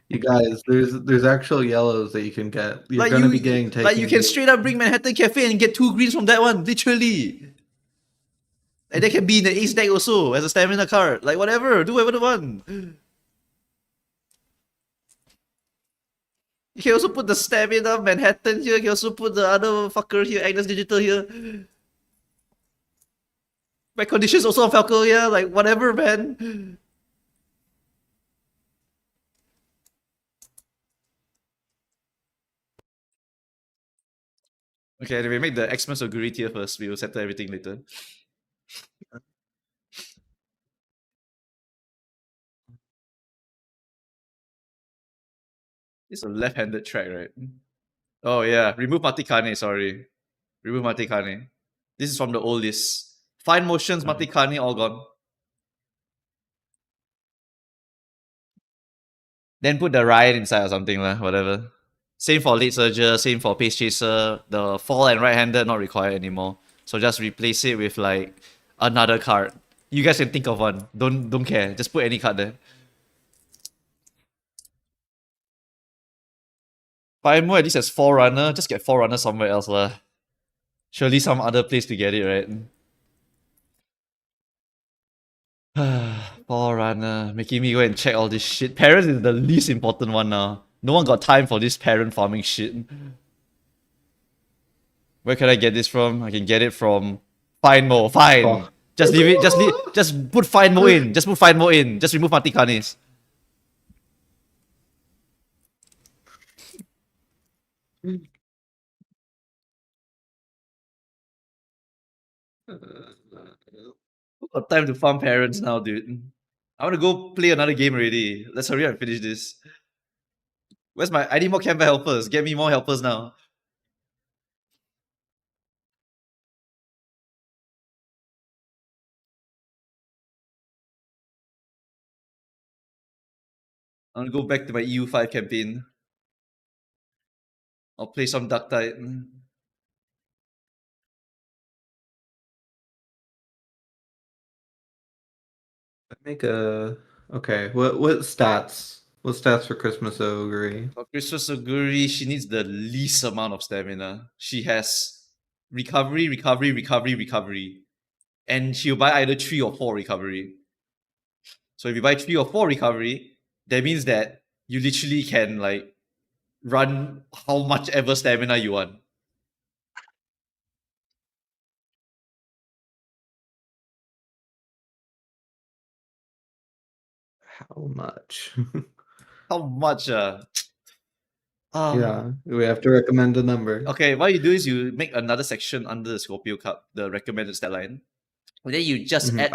[SPEAKER 2] You guys, there's actual yellows that you can get. You're
[SPEAKER 1] Like
[SPEAKER 2] gonna
[SPEAKER 1] you,
[SPEAKER 2] be getting taken.
[SPEAKER 1] like you can straight up bring Manhattan Cafe and get 2 greens from that one, literally. And that can be in the ace deck also as a stamina card. Like whatever, do whatever you want. You can also put the stamina Manhattan here. You can also put the other fucker here, Agnes Digital here. My conditions also on Falco here. Like whatever, man. Okay, anyway, make the Xmas or Guri tier first. We will settle everything later. It's a left-handed track, right? Oh yeah, remove Matikane, sorry. Remove Matikane. This is from the old list. Fine motions, Matikane, all gone. Then put the Riot inside or something, lah. Whatever. Same for Late Surger, same for Pace Chaser. The fall and right-handed not required anymore. So just replace it with like another card. You guys can think of one. Don't care. Just put any card there. Five more at least as Forerunner. Just get Forerunner somewhere else, lah. Surely some other place to get it, right? Forerunner, making me go and check all this shit. Parents is the least important one now. No one got time for this parent farming shit. Where can I get this from? I can get it from Find Mo. Fine.
[SPEAKER 2] Oh.
[SPEAKER 1] Just leave it. Just put Find Mo in. Just put Find Mo in. Just remove Matikanis. Got time to farm parents now, dude. I want to go play another game already. Let's hurry up and finish this. Where's my? I need more camper helpers. Get me more helpers now. I want to go back to my EU5 campaign. I'll play some Ductite.
[SPEAKER 2] Make a okay. What stats? What stats for Christmas Ogre?
[SPEAKER 1] For Christmas Oguri, she needs the least amount of stamina. She has recovery, recovery, recovery, recovery. And she'll buy either 3 or 4 recovery. So if you buy 3 or 4 recovery, that means that you literally can like run how much ever stamina you want.
[SPEAKER 2] How much?
[SPEAKER 1] How much?
[SPEAKER 2] Yeah, we have to recommend a number.
[SPEAKER 1] Okay, what you do is you make another section under the Scorpio Cup, the recommended stat line. And then you just add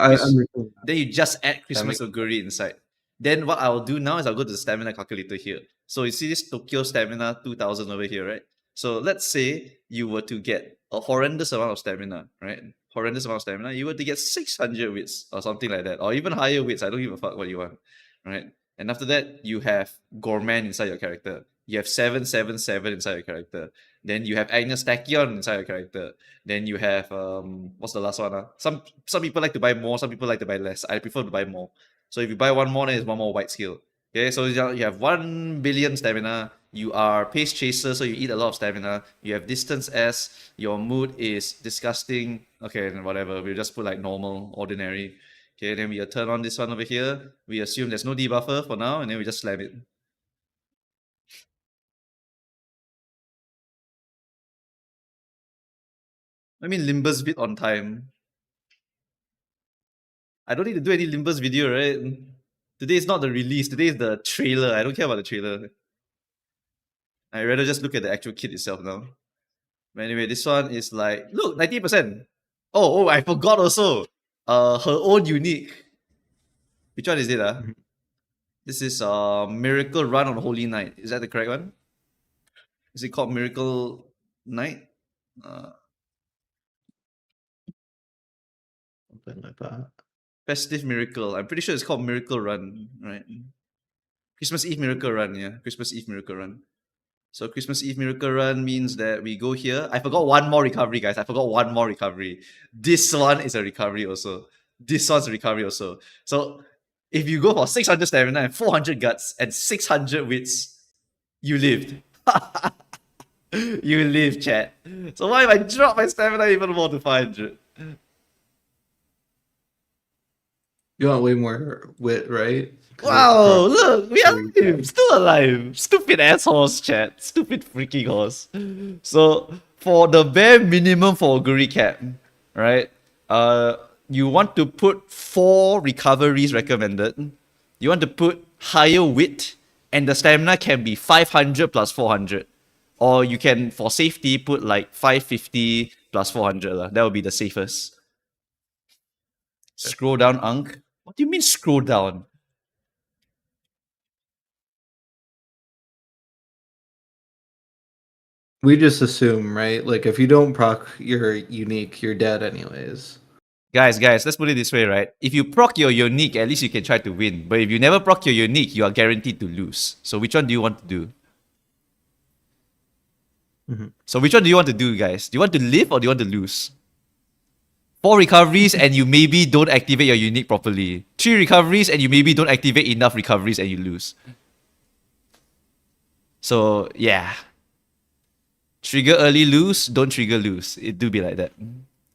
[SPEAKER 1] then you just add Christmas Oguri inside. Then what I'll do now is I'll go to the stamina calculator here. So you see this Tokyo stamina 2000 over here, right? So let's say you were to get a horrendous amount of stamina, right? Horrendous amount of stamina. You were to get 600 wits or something like that, or even higher wits. I don't give a fuck what you want, right? And after that, you have Gorman inside your character. You have 777 inside your character. Then you have Agnes Tachyon inside your character. Then you have what's the last one? Some people like to buy more, some people like to buy less. I prefer to buy more. So if you buy one more, then it's one more white skill. Okay, so you have 1 billion stamina. You are pace chaser, so you eat a lot of stamina. You have distance S. Your mood is disgusting. Okay, then whatever. We'll just put like normal, ordinary. Okay, then we turn on this one over here. We assume there's no debuffer for now, and then we just slam it. I mean, Limbus bit on time. I don't need to do any Limbus video, right? Today is not the release. Today is the trailer. I don't care about the trailer. I'd rather just look at the actual kit itself now. But anyway, this one is like, look, 90%. Oh, I forgot also. Her own unique. Which one is it? This is Miracle Run on Holy Night. Is that the correct one? Is it called Miracle Night?
[SPEAKER 2] Something like that.
[SPEAKER 1] Festive Miracle. I'm pretty sure it's called Miracle Run, right? Christmas Eve Miracle Run, yeah. Christmas Eve Miracle Run. So Christmas Eve Miracle Run means that we go here. I forgot one more recovery, guys. I forgot one more recovery. This one is a recovery also. this one's recovery also. So if you go for 600 stamina and 400 guts and 600 wits, you lived. You live, chat. So why if I drop my stamina even more to 500?
[SPEAKER 2] You want way more wit, right? 'Cause
[SPEAKER 1] Wow,
[SPEAKER 2] it drops
[SPEAKER 1] look, we are
[SPEAKER 2] 3
[SPEAKER 1] alive, still alive. Stupid ass horse, chat. Stupid freaking horse. So for the bare minimum for Oguri cap, right? You want to put 4 recoveries recommended. You want to put higher wit, and the stamina can be 500 plus 400. Or you can, for safety, put like 550 plus 400. That would be the safest. Scroll down, Unk. What do you mean scroll down?
[SPEAKER 2] We just assume, right? Like if you don't proc your unique, you're dead anyways.
[SPEAKER 1] Guys, let's put it this way, right? If you proc your unique, at least you can try to win. But if you never proc your unique, you are guaranteed to lose. So which one do you want to do? So which one do you want to do, guys? Do you want to live or do you want to lose? 4 recoveries and you maybe don't activate your unique properly. 3 recoveries and you maybe don't activate enough recoveries and you lose. So yeah. Trigger early, lose. Don't trigger, lose. It do be like that.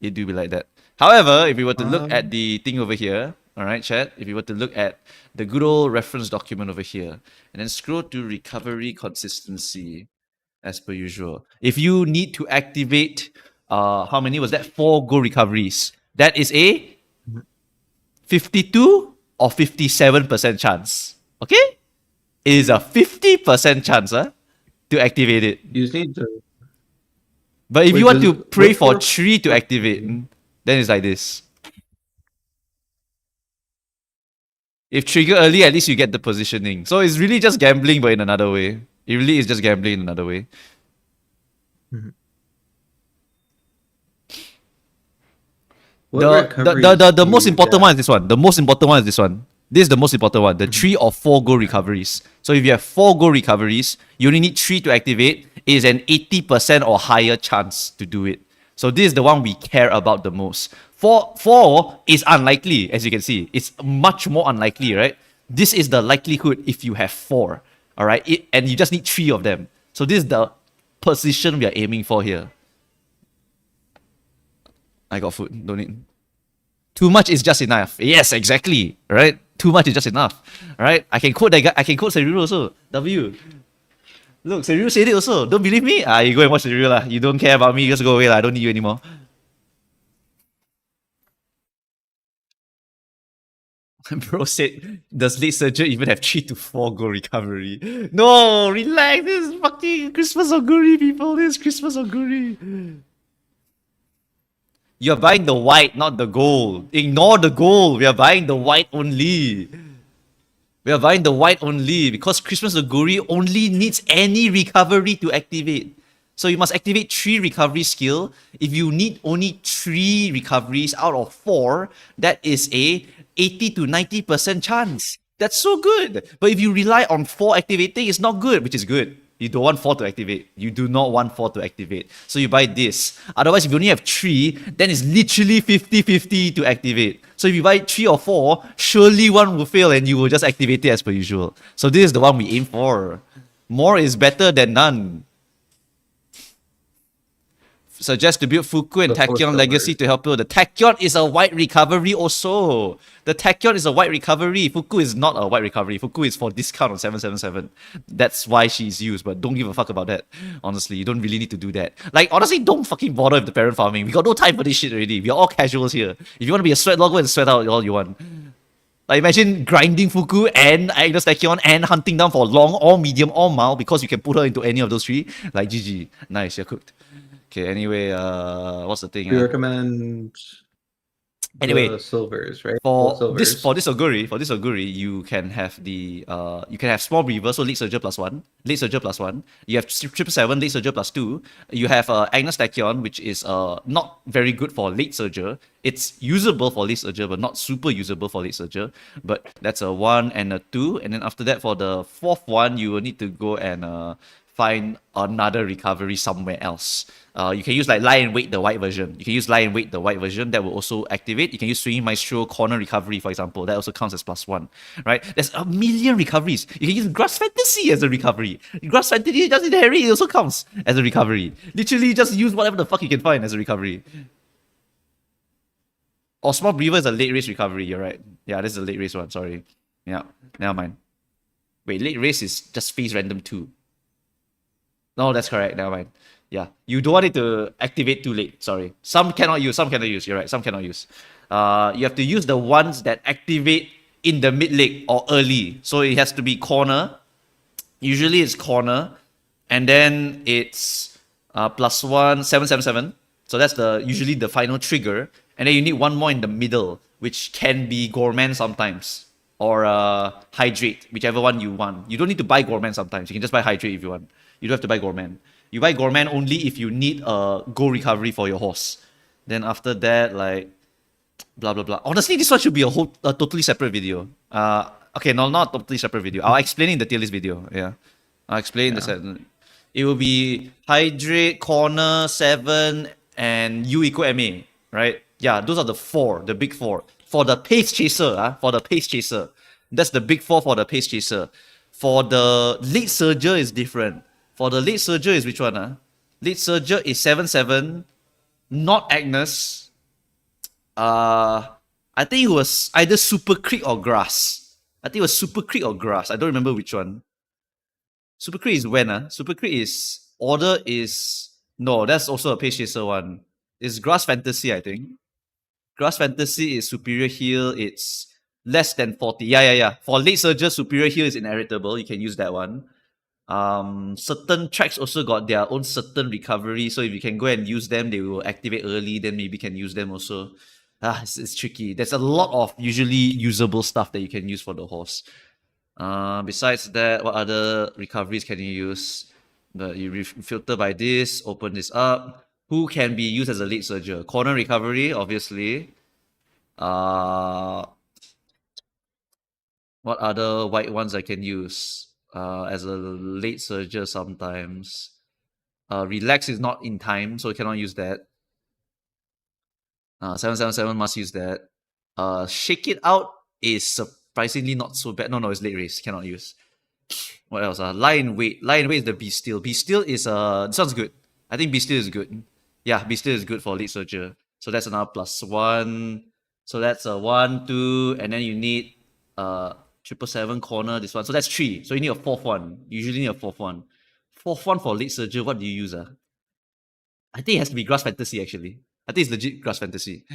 [SPEAKER 1] It do be like that. However, if we were to look at the thing over here, all right, chat, if you were to look at the good old reference document over here, and then scroll to recovery consistency, as per usual. If you need to activate, how many was that? 4 go recoveries. That is a 52 or 57% chance. Okay? It is a 50% chance to activate it.
[SPEAKER 2] You just need to.
[SPEAKER 1] But if
[SPEAKER 2] Wait,
[SPEAKER 1] you want to
[SPEAKER 2] does-
[SPEAKER 1] pray
[SPEAKER 2] what
[SPEAKER 1] for
[SPEAKER 2] for-
[SPEAKER 1] 3 to activate, then it's like this. If trigger early, at least you get the positioning. So it's really just gambling, but in another way. It really is just gambling in another way.
[SPEAKER 2] What
[SPEAKER 1] The
[SPEAKER 2] recoveries
[SPEAKER 1] most
[SPEAKER 2] do you
[SPEAKER 1] important
[SPEAKER 2] get?
[SPEAKER 1] one is this one. The most important one is this one. This is the most important one. The 3 or 4 go recoveries. So if you have 4 go recoveries, you only need 3 to activate. It is an 80% or higher chance to do it. So this is the one we care about the most. 4 is unlikely, as you can see. It's much more unlikely, right? This is the likelihood if you have 4. All right, and you just need 3 of them. So this is the position we are aiming for here. I got food. Don't need. Too much is just enough. Yes, exactly. Right? Too much is just enough. Right? I can quote that guy. I can quote Seriru also. W. Look, Seriru said it also. Don't believe me? You go and watch Seriru lah. You don't care about me, just go away lah. I don't need you anymore. Bro said, does late surgery even have 3 to 4 go recovery? No, relax. This is fucking Christmas Oguri, people. This is Christmas Oguri. You're buying the white, not the gold. Ignore the gold. We are buying the white only. We are buying the white only because Christmas Oguri only needs any recovery to activate. So you must activate 3 recovery skill. If you need only 3 recoveries out of 4, that is a 80 to 90% chance. That's so good. But if you rely on 4 activating, it's not good, which is good. You don't want 4 to activate. You do not want 4 to activate. So you buy this. Otherwise, if you only have 3, then it's literally 50-50 to activate. So if you buy 3 or 4, surely one will fail and you will just activate it as per usual. So this is the one we aim for. More is better than none. Suggest to build Fuku and
[SPEAKER 2] The four
[SPEAKER 1] Tachyon Legacy
[SPEAKER 2] silvers.
[SPEAKER 1] to help build. The Tachyon is a white recovery also. The Tachyon is a white recovery. Fuku is not a white recovery. Fuku is for discount on 777. That's why she's used, but don't give a fuck about that. Honestly, you don't really need to do that. Like, honestly, don't fucking bother with the parent farming. We got no time for this shit already. We are all casuals here. If you want to be a sweat log, go and sweat out all you want. Like, imagine grinding Fuku and Agnes Tachyon and hunting down for long or medium or mild because you can put her into any of those 3. Like, GG. Nice, you're cooked. Okay, anyway, what's the thing?
[SPEAKER 2] We recommend
[SPEAKER 1] Anyway,
[SPEAKER 2] the silvers, right?
[SPEAKER 1] for
[SPEAKER 2] Silvers.
[SPEAKER 1] this Oguri, you can have the you can have small breather, so late surger +1, late surger +1. You have 777, late surger +2. You have Agnes Tachyon, which is not very good for late surger. It's usable for late surger, but not super usable for late surger. But that's a 1 and a 2, and then after that, for the 4th one, you will need to go and find another recovery somewhere else. You can use like lie and wait the white version. You can use lie and wait the white version. That will also activate. You can use swinging maestro corner recovery, for example. That also counts as +1, right? There's a million recoveries. You can use grass fantasy as a recovery. Grass fantasy just inherit, it also counts as a recovery. Literally just use whatever the fuck you can find as a recovery. Or small breather is a late race recovery. You're right. Yeah, this is a late race one. Sorry. Yeah, never mind. Wait, late race is just phase random 2. No, that's correct. Never mind. Yeah, you don't want it to activate too late. Sorry. Some cannot use. Some cannot use. You're right. Some cannot use. You have to use the ones that activate in the mid leg or early. So it has to be corner. Usually it's corner, and then it's +1 777. So that's usually the final trigger, and then you need one more in the middle, which can be Gorman sometimes or Hydrate, whichever one you want. You don't need to buy Gorman sometimes. You can just buy Hydrate if you want. You don't have to buy Gorman. You buy Gorman only if you need a go recovery for your horse. Then after that, like, blah, blah, blah. Honestly, this one should be a totally separate video. Okay, no, not totally separate video. I'll explain in the tier list video. Yeah. I'll explain the set. It will be Hydrate, Corner, 7, and U equal MA, right? Yeah, those are the big 4. For the pace chaser, that's the big 4 for the pace chaser. For the late surger is different. For the late surger is which one? Late surger is 7-7, not Agnes. I think it was either Super Creek or Grass. I don't remember which one. Super Creek is when? Super Creek is order is no, that's also a pace chaser one. It's Grass Fantasy, I think. Grass Fantasy is superior heal. It's less than 40. Yeah. For late surger, superior heal is inheritable. You can use that one. Certain tracks also got their own certain recovery. So if you can go and use them, they will activate early. Then maybe can use them also. It's tricky. There's a lot of usually usable stuff that you can use for the horse. Besides that, what other recoveries can you use? You filter by this, open this up. Who can be used as a late surger? Corner recovery, obviously. What other white ones I can use as a late surger sometimes? Relax is not in time, so you cannot use that. 777 must use that. Shake it out is surprisingly not so bad. No, it's late race. Cannot use. What else? Lie and wait. Lie and wait is the Be Still. Be Still is this one's good. I think Be Still is good. Yeah, Be Still is good for late surger. So that's another +1. So that's a 1, 2, and then you need 777 corner, this one. So that's 3. So you need a 4th one. You usually need a 4th one. 4th one for late surger, what do you use? I think it has to be Grass Fantasy, actually. I think it's legit Grass Fantasy.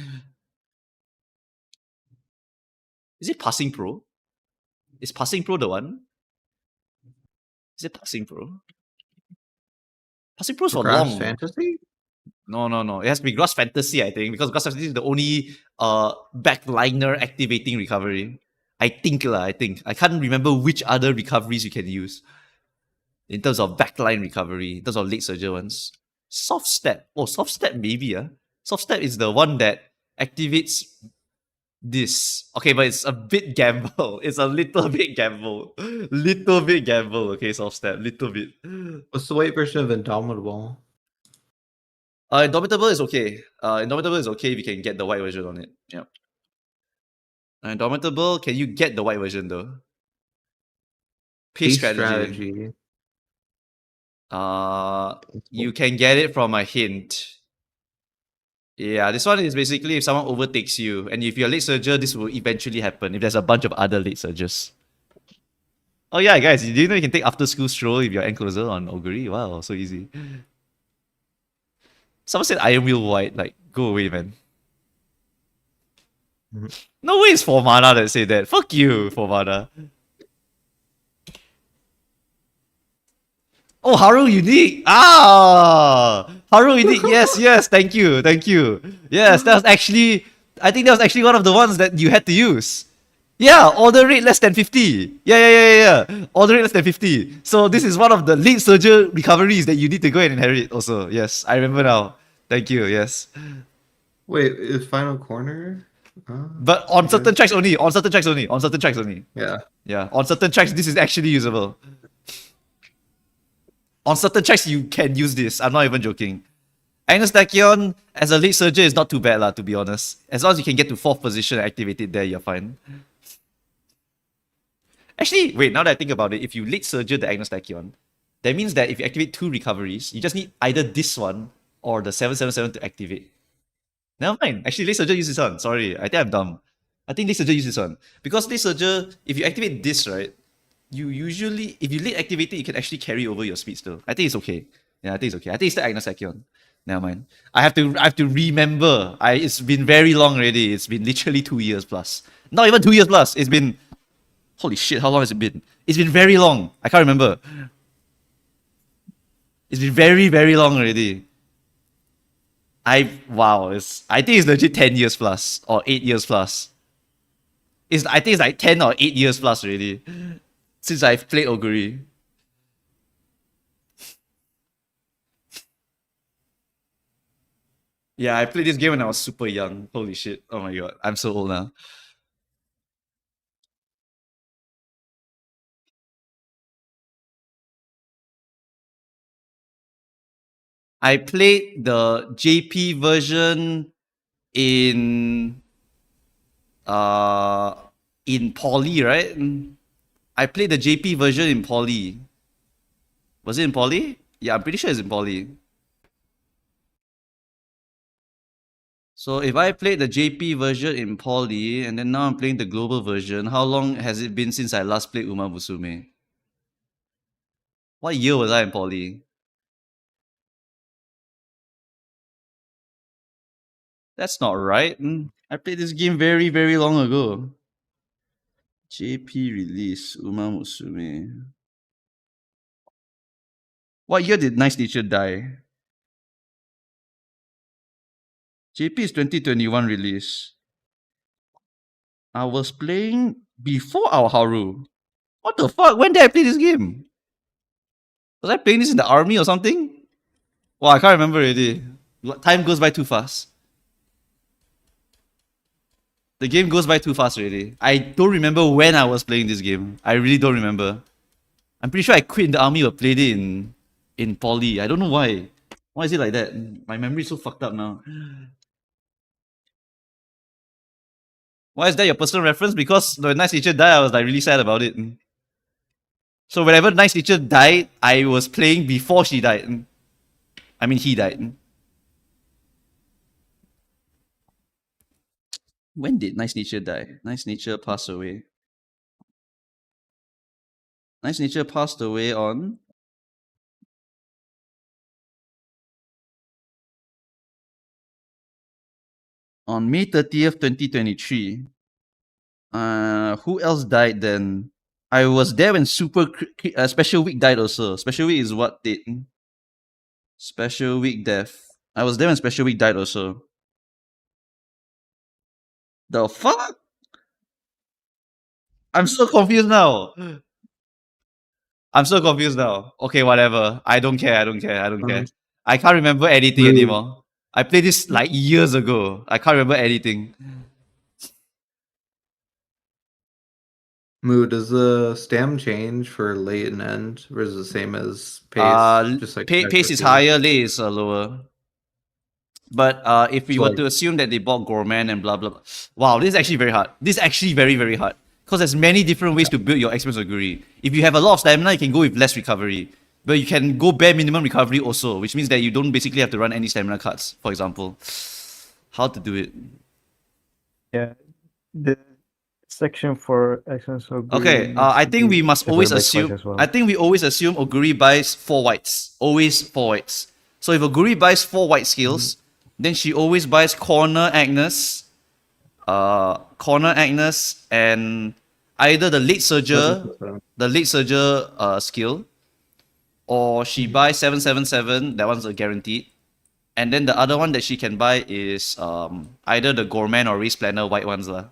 [SPEAKER 1] Is it Passing Pro? Is Passing Pro the one? Is it Passing Pro? Passing Pro is for
[SPEAKER 2] Grass
[SPEAKER 1] long.
[SPEAKER 2] Fantasy?
[SPEAKER 1] No. It has to be Grass Fantasy, I think, because Grass Fantasy is the only backliner activating recovery. I think. I can't remember which other recoveries you can use in terms of backline recovery, in terms of late surger ones. Soft Step. Oh, Soft Step maybe. Soft Step is the one that activates this. Okay, but it's a bit gamble. It's a little bit gamble. Okay, Soft Step. Little bit.
[SPEAKER 2] What's the white version of Indomitable?
[SPEAKER 1] Indomitable is okay. Indomitable is okay if you can get the white version on it. Yeah. Indomitable, can you get the white version though? Pace strategy. You can get it from a hint. Yeah, this one is basically if someone overtakes you, and if you're a late surger, this will eventually happen if there's a bunch of other late surgers. Oh yeah, guys, do you know you can take after school stroll if you're end closer on Augury? Wow, so easy. Someone said Iron Wheel White, like, go away, man. No way it's 4 mana that say that. Fuck you, 4 mana. Oh, Haru Unique! Haru Unique, yes, thank you. Yes, I think that was actually one of the ones that you had to use. Yeah, order rate less than 50. Yeah. Order rate less than 50. So this is one of the late surger recoveries that you need to go and inherit also. Yes, I remember now. Thank you, yes.
[SPEAKER 2] Wait, is Final Corner?
[SPEAKER 1] But on certain tracks only.
[SPEAKER 2] Yeah.
[SPEAKER 1] On certain tracks, this is actually usable. On certain tracks, you can use this. I'm not even joking. Agnes Tachyon as a lead surger is not too bad, to be honest. As long as you can get to 4th position and activate it there, you're fine. Actually, wait, now that I think about it, if you lead surger the Agnes Tachyon, that means that if you activate 2 recoveries, you just need either this one or the 777 to activate. Never mind. Actually, lead surger uses this one. Sorry, I think I'm dumb. I think lead surger uses this one. Because lead surger, if you activate this, right, you usually, if you lead activate it, you can actually carry over your speed still. I think it's okay. Yeah, I think it's okay. I think it's the Agnes Tachyon. Never mind. I have to remember. It's been very long already. It's been literally 2 years plus. Not even 2 years plus. It's been, holy shit, how long has it been? It's been very long. I can't remember. It's been very, very long already. I think it's legit 10 years plus or 8 years plus. I think it's like 10 or 8 years plus already since I've played Oguri. Yeah, I played this game when I was super young. Holy shit. Oh my god. I'm so old now. I played the JP version in uh in Poly, right? I played the JP version in Poly. Was it in Poly? Yeah, I'm pretty sure it's in Poly. So if I played the JP version in Poly and then now I'm playing the global version, how long has it been since I last played Uma Musume? What year was I in Poly? That's not right. I played this game very, very long ago. JP release Uma Musume. What year did Nice Nature die? JP is 2021 release. I was playing before our Haru. What the fuck? When did I play this game? Was I playing this in the army or something? Wow, I can't remember already. Time goes by too fast. The game goes by too fast already. I don't remember when I was playing this game. I really don't remember. I'm pretty sure I quit in the army or played it in poly. I don't know why. Why is it like that? My memory is so fucked up now. Why is that your personal reference? Because when Nice Teacher died, I was like really sad about it. So whenever Nice Teacher died, I was playing before she died. I mean, he died. When did Nice Nature die? Nice Nature passed away. Nice Nature passed away on May 30th, 2023. Who else died then? I was there when Special Week died also. Special Week is what date? Special Week death. I was there when Special Week died also. The fuck? I'm so confused now. I'm so confused now. Okay, whatever. I don't care. I don't care. I don't care. I can't remember anything anymore. I played this like years ago. I can't remember anything.
[SPEAKER 2] Mood, does the stam change for late and end, or is it the same as pace? Just like
[SPEAKER 1] Pace is higher, late is lower. But if we were to assume that they bought Gourmand and blah blah blah, wow, this is actually very hard. This is actually very very hard because there's many different ways to build your experience Oguri. If you have a lot of stamina, you can go with less recovery, but you can go bare minimum recovery also, which means that you don't basically have to run any stamina cards. For example, how to do it?
[SPEAKER 3] Yeah, the section for Excellence Oguri.
[SPEAKER 1] Okay, I think we must always assume. I think we always assume Oguri buys 4 whites. Always 4 whites. So if Oguri buys 4 white skills, then she always buys Corner Agnes, and either the late surger skill, or she buys 777. That one's a guaranteed. And then the other one that she can buy is either the Gourmand or Race Planner white ones lah.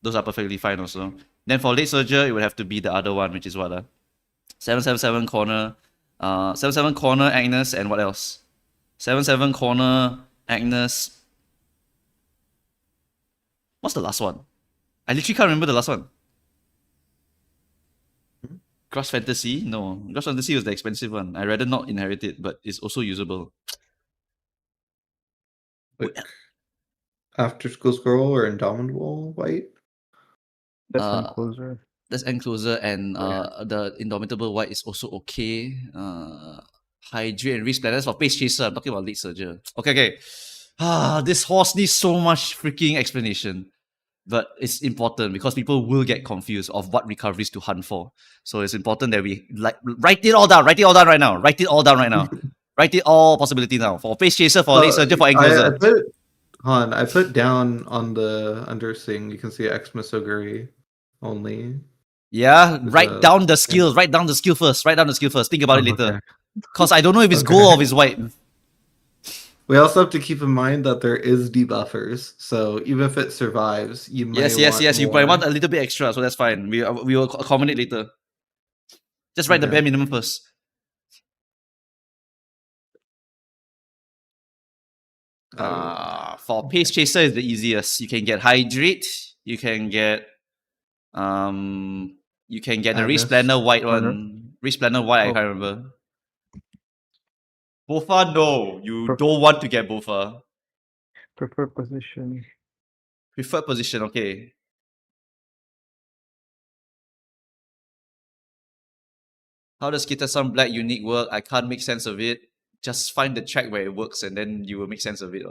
[SPEAKER 1] Those are perfectly fine also. Then for late surger, it would have to be the other one, which is what 777 corner, 77 corner Agnes, and what else? 77 corner Agnes. What's the last one? I literally can't remember the last one. Cross Fantasy? No. Cross Fantasy was the expensive one. I rather not inherit it, but it's also usable.
[SPEAKER 2] Like After School Scroll or Indomitable White.
[SPEAKER 3] That's
[SPEAKER 1] Uh,
[SPEAKER 3] Encloser.
[SPEAKER 1] That's Encloser, and
[SPEAKER 2] Oh, yeah.
[SPEAKER 1] the Indomitable White is also okay. Hydrate and Risk Planners for Pace Chaser. I'm talking about Lead Surger. Okay. This horse needs so much freaking explanation. But it's important because people will get confused of what recoveries to hunt for. So it's important that we write it all down. Write it all down right now. Write it all down right now. Write it all possibility now. For Pace Chaser, for Lead Surger, for
[SPEAKER 2] I
[SPEAKER 1] Encloser.
[SPEAKER 2] put I put down on the undersing. You can see Xmas Oguri only.
[SPEAKER 1] Yeah,
[SPEAKER 2] There's
[SPEAKER 1] write down the skill. Write down the skill first. Write down the skill first. Think about it later.
[SPEAKER 2] Okay.
[SPEAKER 1] Because I don't know if it's
[SPEAKER 2] Okay.
[SPEAKER 1] gold or if it's white.
[SPEAKER 2] We also have to keep in mind that there is debuffers, so even if it survives, you might
[SPEAKER 1] Yes.
[SPEAKER 2] want
[SPEAKER 1] You might
[SPEAKER 2] more.
[SPEAKER 1] want a little bit extra, so that's fine. We will accommodate later. Just write the
[SPEAKER 2] Okay.
[SPEAKER 1] bare minimum first. For Pace Chaser is the easiest. You can get Hydrate. You can get the Race
[SPEAKER 2] Agnes
[SPEAKER 1] Planner white
[SPEAKER 3] Corner.
[SPEAKER 1] one. Race Planner white, I
[SPEAKER 3] Oh.
[SPEAKER 1] can't remember. Bofa, no. You
[SPEAKER 3] Perf-
[SPEAKER 1] don't want to get Bofa.
[SPEAKER 3] Preferred position.
[SPEAKER 1] Preferred position, okay. How does Kita Sun Black unique work? I can't make sense of it. Just find the track where it works and then you will make sense of it.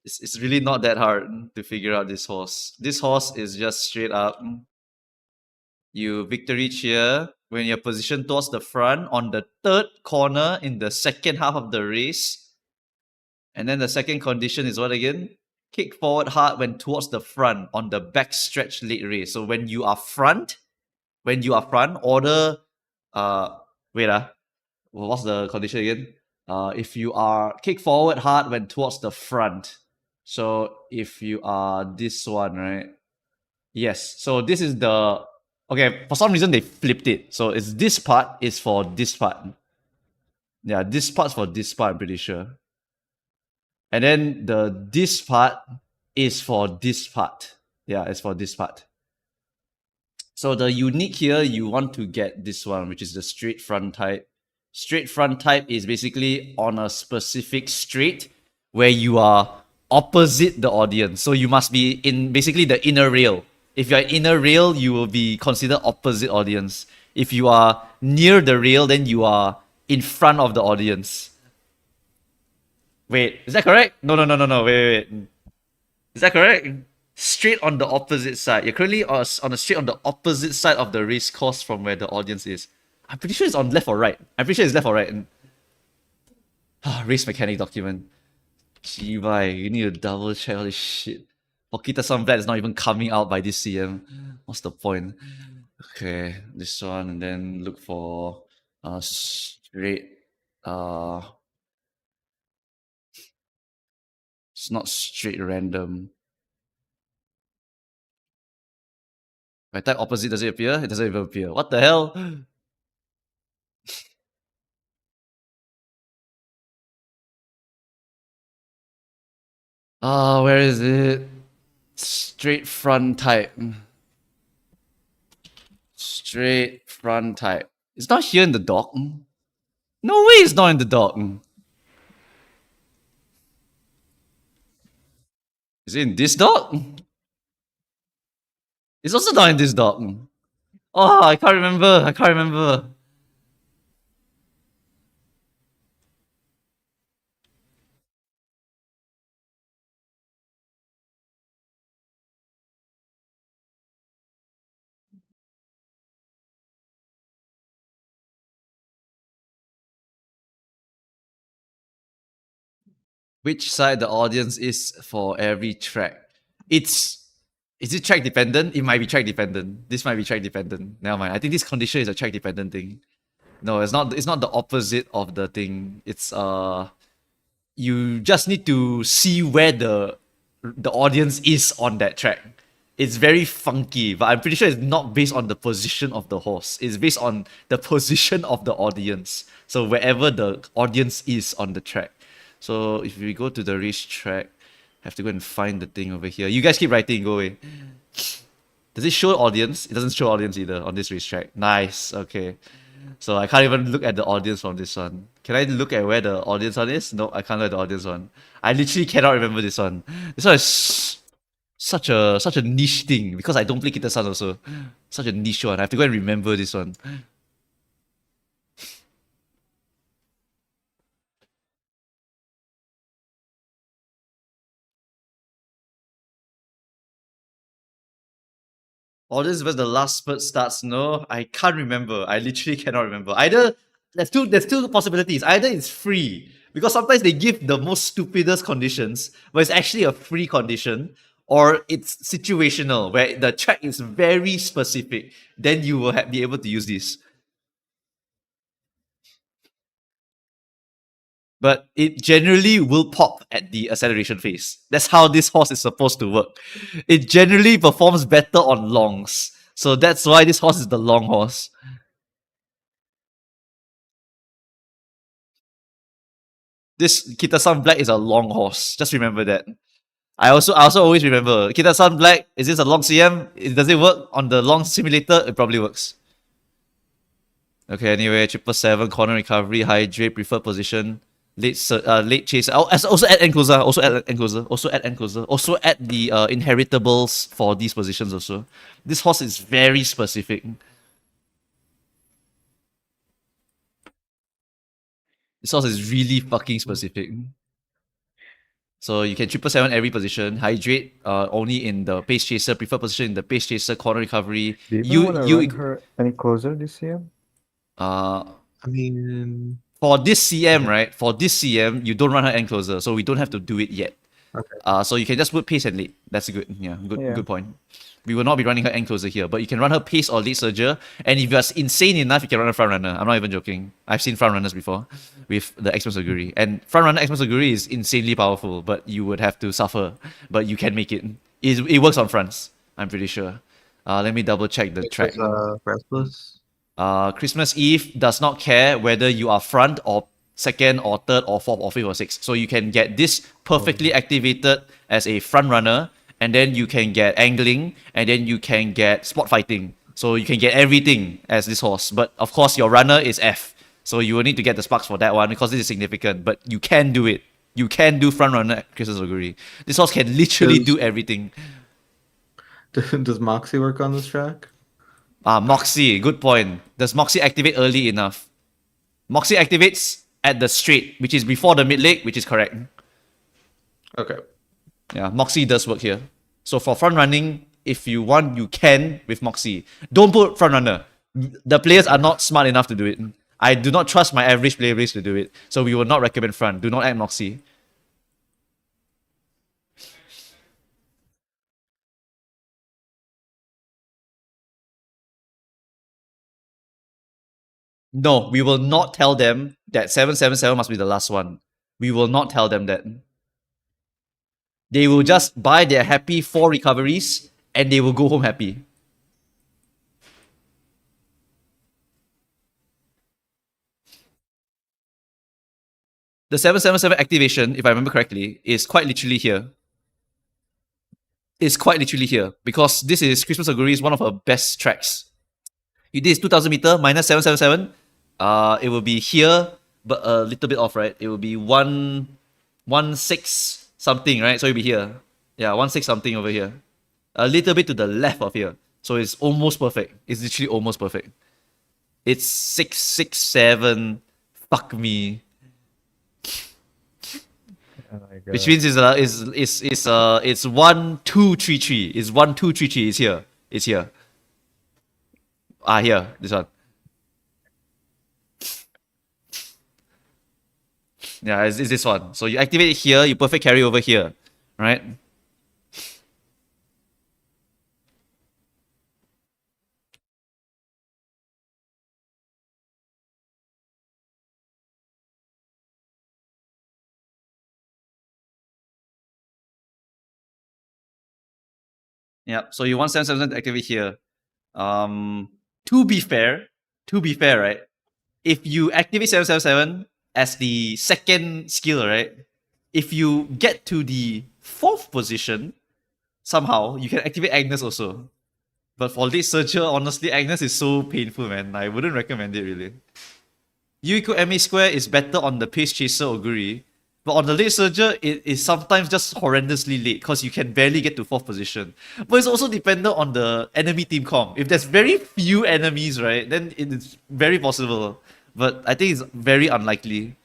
[SPEAKER 1] It's really not that hard to figure out this horse. This horse is just straight up. You victory cheer when you're positioned towards the front on the third corner in the second half of the race. And then the second condition is what again? Kick forward hard when towards the front on the back stretch late race. So when you are front, order what's the condition again? If you are kick forward hard when towards the front. So if you are this one, right? Yes. So this is the okay. For some reason they flipped it. So it's this part is for this part. Yeah, this part's for this part. I'm pretty sure. And then this part is for this part. Yeah, it's for this part. So the unique here, you want to get this one, which is the straight front type. Straight front type is basically on a specific straight where you are opposite the audience. So you must be in basically the inner rail. If you're inner rail, you will be considered opposite audience. If you are near the rail, then you are in front of the audience. Wait, is that correct? No. Wait. Is that correct? Straight on the opposite side. You're currently on the straight on the opposite side of the race course from where the audience is. I'm pretty sure it's on left or right. I'm pretty sure it's left or right. Race mechanic document. Gee, you need to double check all this shit. Okita Sun Black is not even coming out by this CM. What's the point? Okay, this one, and then look for straight. It's not straight random. If I type opposite, does it appear? It doesn't even appear. What the hell? Where is it? Straight front type. Straight front type. It's not here in the dock. No way it's not in the dock. Is it in this dock? It's also not in this dock. Oh, I can't remember. Which side the audience is for every track? Is it track dependent? It might be track dependent. This might be track dependent. Never mind. I think this condition is a track dependent thing. No, it's not. It's not the opposite of the thing. It's you just need to see where the audience is on that track. It's very funky, but I'm pretty sure it's not based on the position of the horse. It's based on the position of the audience. So wherever the audience is on the track. So if we go to the racetrack, have to go and find the thing over here. You guys keep writing, go away. Does it show audience? It doesn't show audience either on this racetrack. Nice. Okay. So I can't even look at the audience from this one. Can I look at where the audience one is? No, I can't look at the audience one. I literally cannot remember this one. This one is such a niche thing because I don't play Kita-san also. Such a niche one. I have to go and remember this one. Audience versus the last spurt starts. No, I can't remember. I literally cannot remember. Either there's two possibilities. Either it's free because sometimes they give the most stupidest conditions, but it's actually a free condition, or it's situational where the track is very specific. Then you will be able to use this. But it generally will pop at the acceleration phase. That's how this horse is supposed to work. It generally performs better on longs. So that's why this horse is the long horse. This Kita-san Black is a long horse. Just remember that. I also always remember Kita-san Black. Is this a long CM? Does it work on the long simulator? It probably works. Okay. Anyway, 777 corner recovery, hydrate, preferred position, late chaser. Oh, also add end closer. Also add end closer. Also add end closer. Also add the inheritables for these positions. Also, this horse is very specific. This horse is really fucking specific. So you can 777 every position, hydrate only in the pace chaser, preferred position in the pace chaser, corner recovery.
[SPEAKER 3] Do you want to run her any closer this CM?
[SPEAKER 2] I mean,
[SPEAKER 1] For this CM, right? For this CM, you don't run her end closer, so we don't have to do it yet.
[SPEAKER 2] okay.
[SPEAKER 1] So you can just put pace and late. That's good. Yeah, good
[SPEAKER 3] Yeah.
[SPEAKER 1] good point. We will not be running her end closer here, but you can run her pace or late surger. And if you're insane enough, you can run a front runner. I'm not even joking. I've seen front runners before with the X Masaguri. And front runner X Masaguri is insanely powerful, but you would have to suffer. But you can make it. It works on fronts, I'm pretty sure. Let me double check the track.
[SPEAKER 2] Restless.
[SPEAKER 1] Christmas Eve does not care whether you are front or second or third or fourth or fifth or sixth. So you can get this perfectly activated as a front runner, and then you can get angling, and then you can get spot fighting. So you can get everything as this horse. But of course, your runner is F. So you will need to get the sparks for that one because this is significant. But you can do it. You can do front runner Christmas Oguri. This horse can literally do everything.
[SPEAKER 2] Does Moxie work on this track?
[SPEAKER 1] Moxie, good point. Does Moxie activate early enough? Moxie activates at the straight, which is before the mid leg, which is correct.
[SPEAKER 2] Okay.
[SPEAKER 1] Yeah, Moxie does work here. So for front running, if you want, you can with Moxie. Don't put front runner. The players are not smart enough to do it. I do not trust my average player base to do it. So we will not recommend front. Do not add Moxie. No, we will not tell them that 777 must be the last one. We will not tell them that. They will just buy their happy 4 recoveries and they will go home happy. The 777 activation, if I remember correctly, is quite literally here. It's quite literally here because this is Christmas Aguri is one of her best tracks. It is 2000 meter minus 777. It will be here, but a little bit off, right? It will be 116 something, right? So it'll be here. Yeah, 16 something over here. A little bit to the left of here. So it's almost perfect. It's literally almost perfect. It's 667. Fuck me.
[SPEAKER 3] Oh my God.
[SPEAKER 1] Which means it's 1233. It's 1233. It's here. It's here. Here. This one. Yeah, it's this one. So you activate it here, you perfect carry over here, right? Yeah. So you want 777 to activate here. To be fair, right? If you activate 777 as the second skill, right? If you get to the 4th position, somehow you can activate Agnes also. But for late surger, honestly, Agnes is so painful, man. I wouldn't recommend it really. U equal MA square is better on the Pace Chaser Oguri, but on the late surger, it is sometimes just horrendously late because you can barely get to 4th position. But it's also dependent on the enemy team comp. If there's very few enemies, right, then it is very possible. But I think it's very unlikely.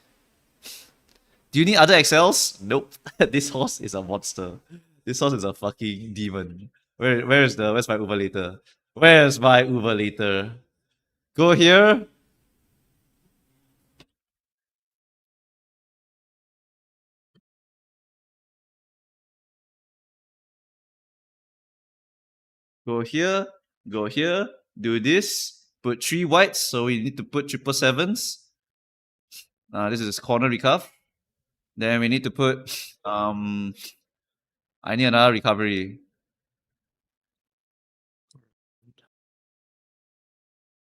[SPEAKER 1] Do you need other XLs? Nope. This horse is a monster. This horse is a fucking demon. Where's my Uber later? Where's my Uber later? Go here. Go here, go here, do this, put 3 whites, so we need to put 777s. This is corner recuff. Then we need to put I need another recovery.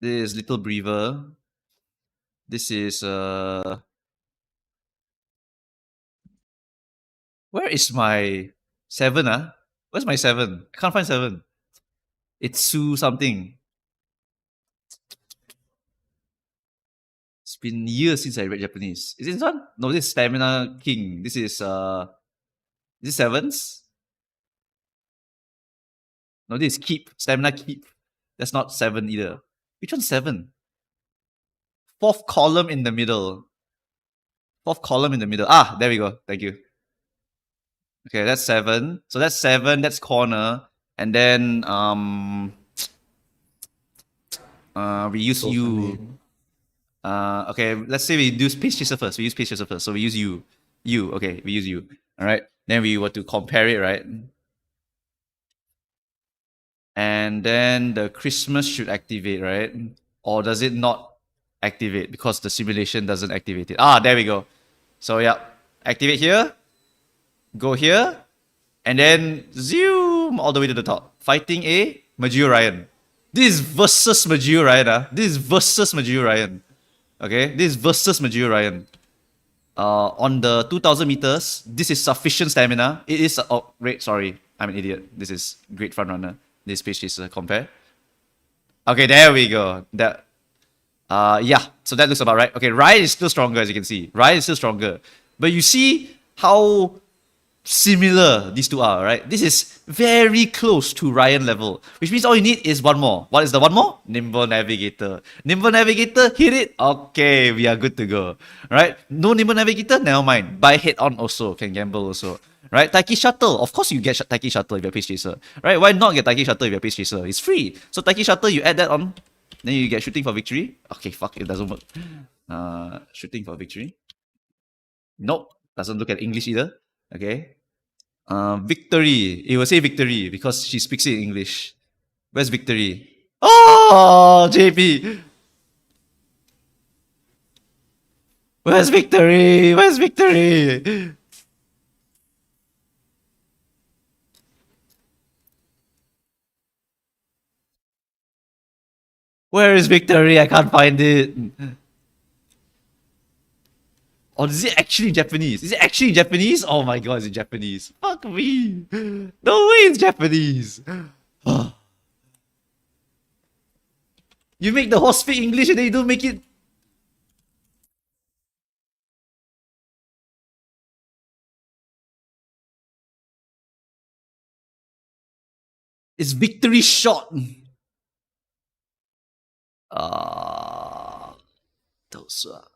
[SPEAKER 1] This is Little Breather. This is where is my 7? Where's my 7? I can't find 7. It's Su something. It's been years since I read Japanese. Is it this one? No, this is Stamina King. This is sevens? No, this is Keep. Stamina Keep. That's not 7 either. Which one's 7? 4th column in the middle. 4th column in the middle. Ah, there we go. Thank you. Okay, that's 7. So that's 7. That's corner. And then we use
[SPEAKER 3] Also
[SPEAKER 1] U.
[SPEAKER 3] name.
[SPEAKER 1] Okay, let's say we do Pace Chaser first. We use Pace Chaser first. So we use U. U. Okay, we use U. All right. Then we were to compare it, right? And then the Christmas should activate, right? Or does it not activate because the simulation doesn't activate it? Ah, there we go. So yeah, activate here, go here, and then zoom all the way to the top. Fighting a Majio Ryan. This is versus Majio Ryan. This is versus Majio Ryan. Okay, this is versus Majio Ryan. On the 2000 meters, this is sufficient stamina. It is. Oh, wait, sorry. I'm an idiot. This is great front runner. This Pace Chaser compare. Okay, there we go. That. Yeah. So that looks about right. Okay, Ryan is still stronger, as you can see. Ryan is still stronger. But you see how similar these two are, right? This is very close to Ryan level, which means all you need is one more. What is the one more? Nimble Navigator. Nimble Navigator, hit it. Okay, we are good to go. Right? No Nimble Navigator, never mind. Buy head on also, can gamble also. Right? Taiki Shuttle. Of course you get Taiki Shuttle if you're Pace Chaser. Right? Why not get Taiki Shuttle if you're Pace Chaser? It's free. So Taiki Shuttle, you add that on, then you get Shooting for Victory. Okay, fuck, it doesn't work. Shooting for Victory. Nope. Doesn't look at English either. Okay. Victory. It will say victory because she speaks it in English. Where's victory? Oh, JP. Where's victory? Where's victory? Where is victory? I can't find it. Or is it actually Japanese? Is it actually Japanese? Oh my god, is it Japanese? Fuck me. No way it's Japanese. You make the horse speak English and then you don't make it. It's victory shot. Those are.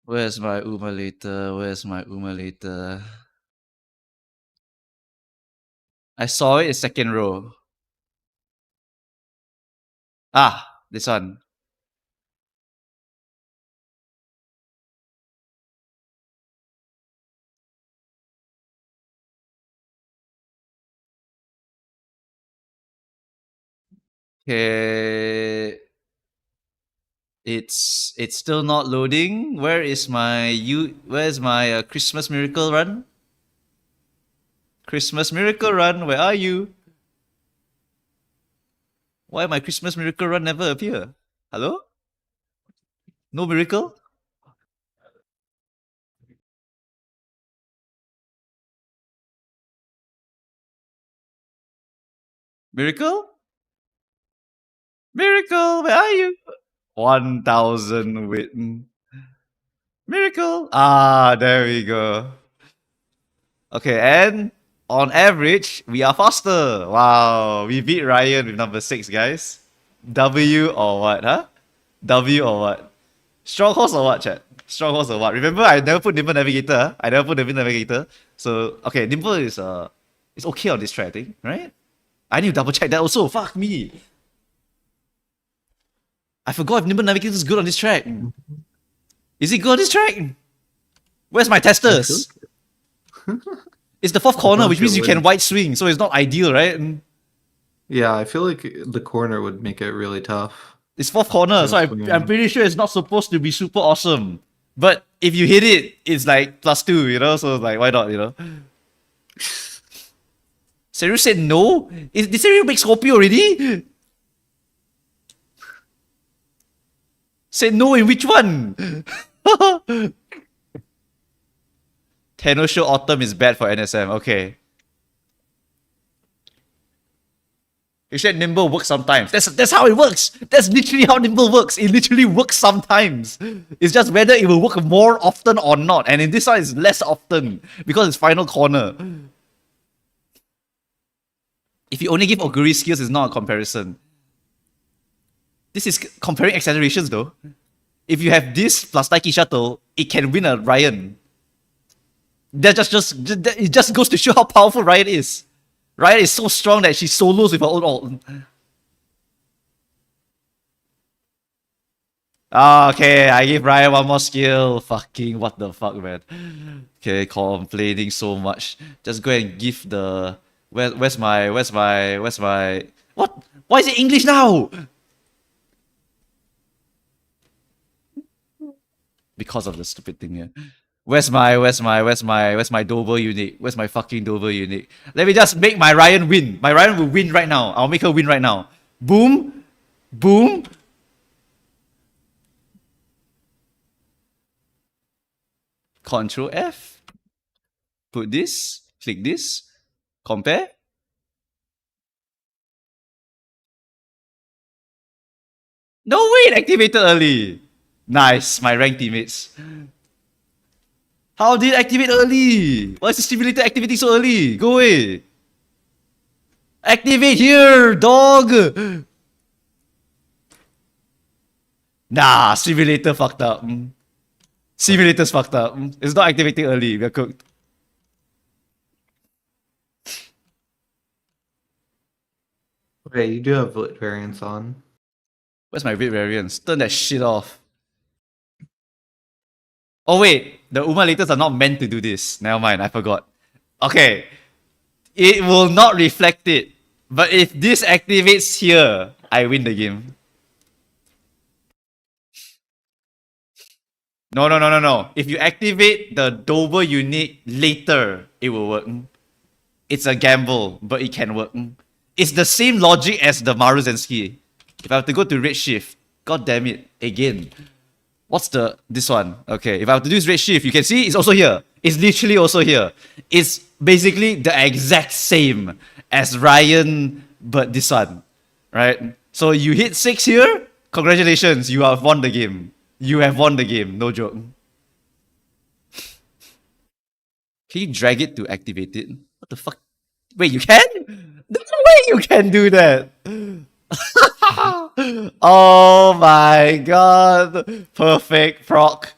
[SPEAKER 1] Where's my Uma later? Where's my Uma later? I saw it in second row. Ah, this one. Okay. It's still not loading. Where's my Christmas miracle run? Christmas miracle run, where are you? Why my Christmas miracle run never appear? Hello? No miracle? Miracle? Miracle, where are you? 1000 win. Miracle. Ah, there we go. Okay, and on average, we are faster. Wow, we beat Ryan with number 6, guys. W or what, huh? W or what? Strong horse or what, chat? Strong horse or what? Remember, I never put Nimble Navigator. Huh? I never put Nimble Navigator. So, okay, Nimble is it's okay on this track, I think, right? I need to double check that also. Fuck me. I forgot if Nimble Navigator is good on this track. Is it good on this track? Where's my testers? It's the fourth corner, which means you can wide swing, so it's not ideal, right?
[SPEAKER 2] Yeah, I feel like the corner would make it really tough.
[SPEAKER 1] It's fourth corner, so I'm pretty sure it's not supposed to be super awesome. But if you hit it, it's like +2, you know? So like, why not, you know? Seru said no? Did Seru make Scorpio already? Said no in which one? Tenosho Autumn is bad for NSM. Okay. You said Nimble works sometimes. That's how it works. That's literally how Nimble works. It literally works sometimes. It's just whether it will work more often or not. And in this one, it's less often because it's final corner. If you only give Oguri skills, it's not a comparison. This is comparing accelerations though. If you have this plus Taiki Shuttle, it can win a Ryan. That it just goes to show how powerful Ryan is. Ryan is so strong that she solos with her own ult. Okay, I give Ryan one more skill. Fucking what the fuck, man. Okay, complaining so much. Just go and give the where's my what? Why is it English now? Because of the stupid thing here. Where's my Dover unit? Where's my fucking Dover unit? Let me just make my Ryan win. My Ryan will win right now. I'll make her win right now. Boom. Boom. Control F. Put this. Click this. Compare. No way, it activated early. Nice, my rank teammates. How did it activate early? Why is the simulator activating so early? Go away. Activate here, dog. Nah, simulator fucked up. Simulator's fucked up. It's not activating early. We're cooked.
[SPEAKER 2] Okay, you do have lit variants on.
[SPEAKER 1] Where's my red variants? Turn that shit off. Oh wait, the Uma laters are not meant to do this. Never mind, I forgot. Okay, it will not reflect it. But if this activates here, I win the game. No. If you activate the Dover unit later, it will work. It's a gamble, but it can work. It's the same logic as the Maruzensky. If I have to go to Redshift, god damn it, again. What's this one? Okay, if I have to do this Redshift, you can see it's also here. It's literally also here. It's basically the exact same as Ryan, but this one, right? So you hit 6 here, congratulations, you have won the game. You have won the game, no joke. Can you drag it to activate it? What the fuck? Wait, you can? There's no way you can do that! Oh my god! Perfect proc.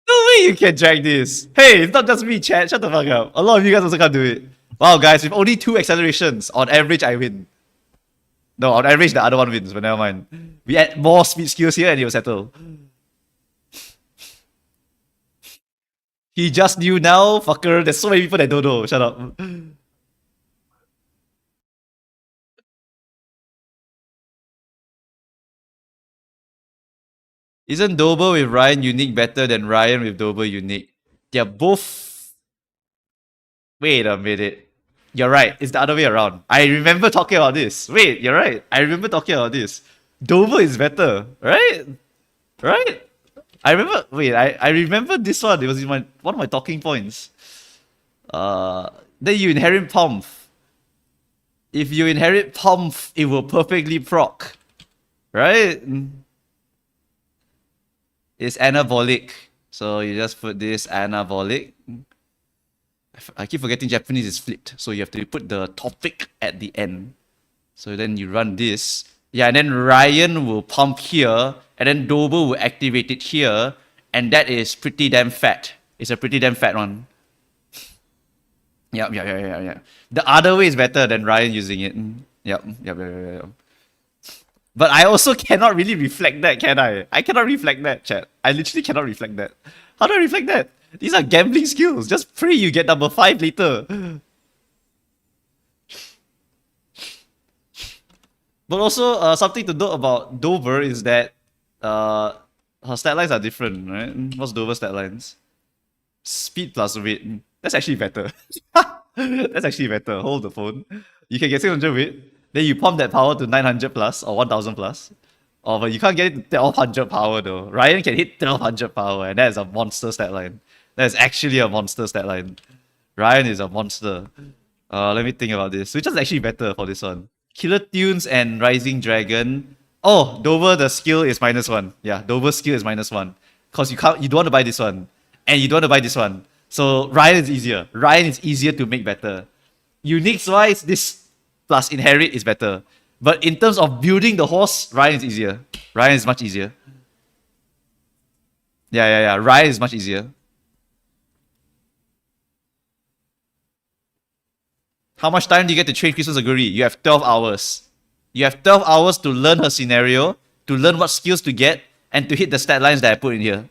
[SPEAKER 1] No way you can drag this! Hey, it's not just me, chat. Shut the fuck up. A lot of you guys also can't do it. Wow, guys, with only 2 accelerations, on average, I win. No, on average, the other one wins, but never mind. We add more speed skills here and you'll settle. He just knew now, fucker. There's so many people that don't know. Shut up. Isn't Dober with Ryan Unique better than Ryan with Dober Unique? They're both... Wait a minute. You're right. It's the other way around. I remember talking about this. Wait, you're right. I remember talking about this. Dober is better, right? Right? I remember. Wait, I remember this one. It was in one of my talking points. Then you inherit Pomp. If you inherit Pomp, it will perfectly proc, right? It's anabolic. So you just put this anabolic. I keep forgetting Japanese is flipped. So you have to put the topic at the end. So then you run this. Yeah, and then Ryan will pump here, and then Dober will activate it here, and that is pretty damn fat. It's a pretty damn fat one. Yeah. The other way is better than Ryan using it. Yep. But I also cannot really reflect that, can I? I cannot reflect that, chat. I literally cannot reflect that. How do I reflect that? These are gambling skills. Just pray you get number 5 later. But also, something to note about Dover is that her stat lines are different, right? What's Dover's stat lines? Speed plus weight. That's actually better. That's actually better. Hold the phone. You can get 600 weight, then you pump that power to 900 plus or 1000 plus. Oh, but you can't get it to 1200 power though. Ryan can hit 1200 power, and that is a monster stat line. That is actually a monster stat line. Ryan is a monster. Let me think about this. Which is actually better for this one? Killer Tunes and Rising Dragon. Oh, Dover, the skill is -1. Yeah, Dover's skill is -1. Because you don't want to buy this one. And you don't want to buy this one. So Ryan is easier. Ryan is easier to make better. Uniques wise, this plus inherit is better. But in terms of building the horse, Ryan is easier. Ryan is much easier. Yeah. Ryan is much easier. How much time do you get to train Crystal Aguri? You have 12 hours. You have 12 hours to learn her scenario, to learn what skills to get, and to hit the stat lines that I put in here.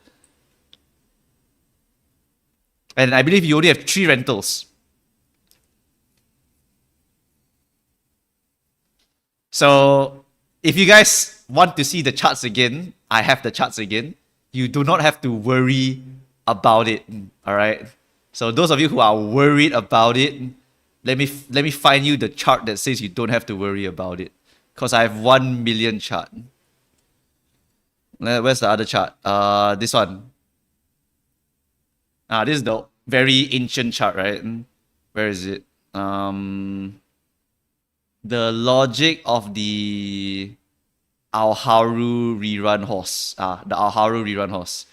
[SPEAKER 1] And I believe you only have 3 rentals. So, if you guys want to see the charts again, I have the charts again. You do not have to worry about it, alright? So those of you who are worried about it, let me find you the chart that says you don't have to worry about it. Because I have 1 million chart. Where's the other chart? This one. This is the very ancient chart, right? Where is it? The logic of the Alharu rerun horse. The Alharu rerun horse.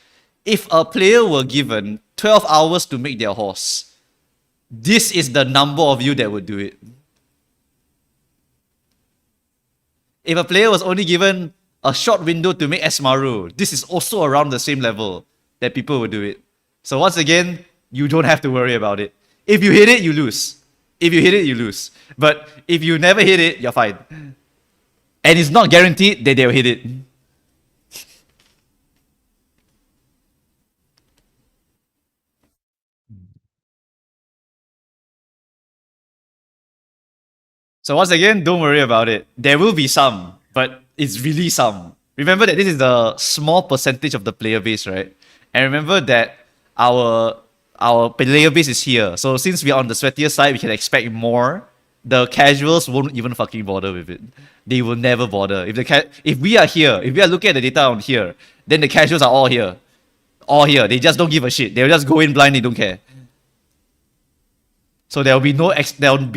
[SPEAKER 1] If a player were given 12 hours to make their horse, this is the number of you that would do it. If a player was only given a short window to make Esmaru, this is also around the same level that people would do it. So once again, you don't have to worry about it. If you hit it, you lose. If you hit it, you lose. But if you never hit it, you're fine. And it's not guaranteed that they'll hit it. So once again, don't worry about it. There will be some, but it's really some. Remember that this is the small percentage of the player base, right? And remember that our player base is here. So since we are on the sweatier side, we can expect more. The casuals won't even fucking bother with it. They will never bother. If we are here, if we are looking at the data on here, then the casuals are all here. All here. They just don't give a shit. They'll just go in blind, they don't care. So there will be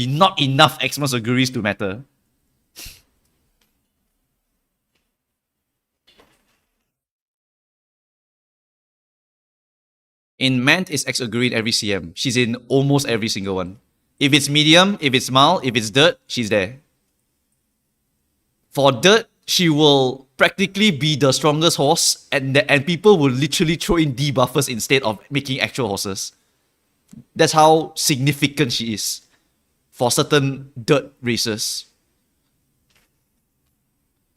[SPEAKER 1] not enough Xmas Aguris to matter. In Mant is X Aguri in every CM. She's in almost every single one. If it's medium, if it's mild, if it's dirt, she's there. For dirt, she will practically be the strongest horse, and people will literally throw in debuffers instead of making actual horses. That's how significant she is for certain dirt races.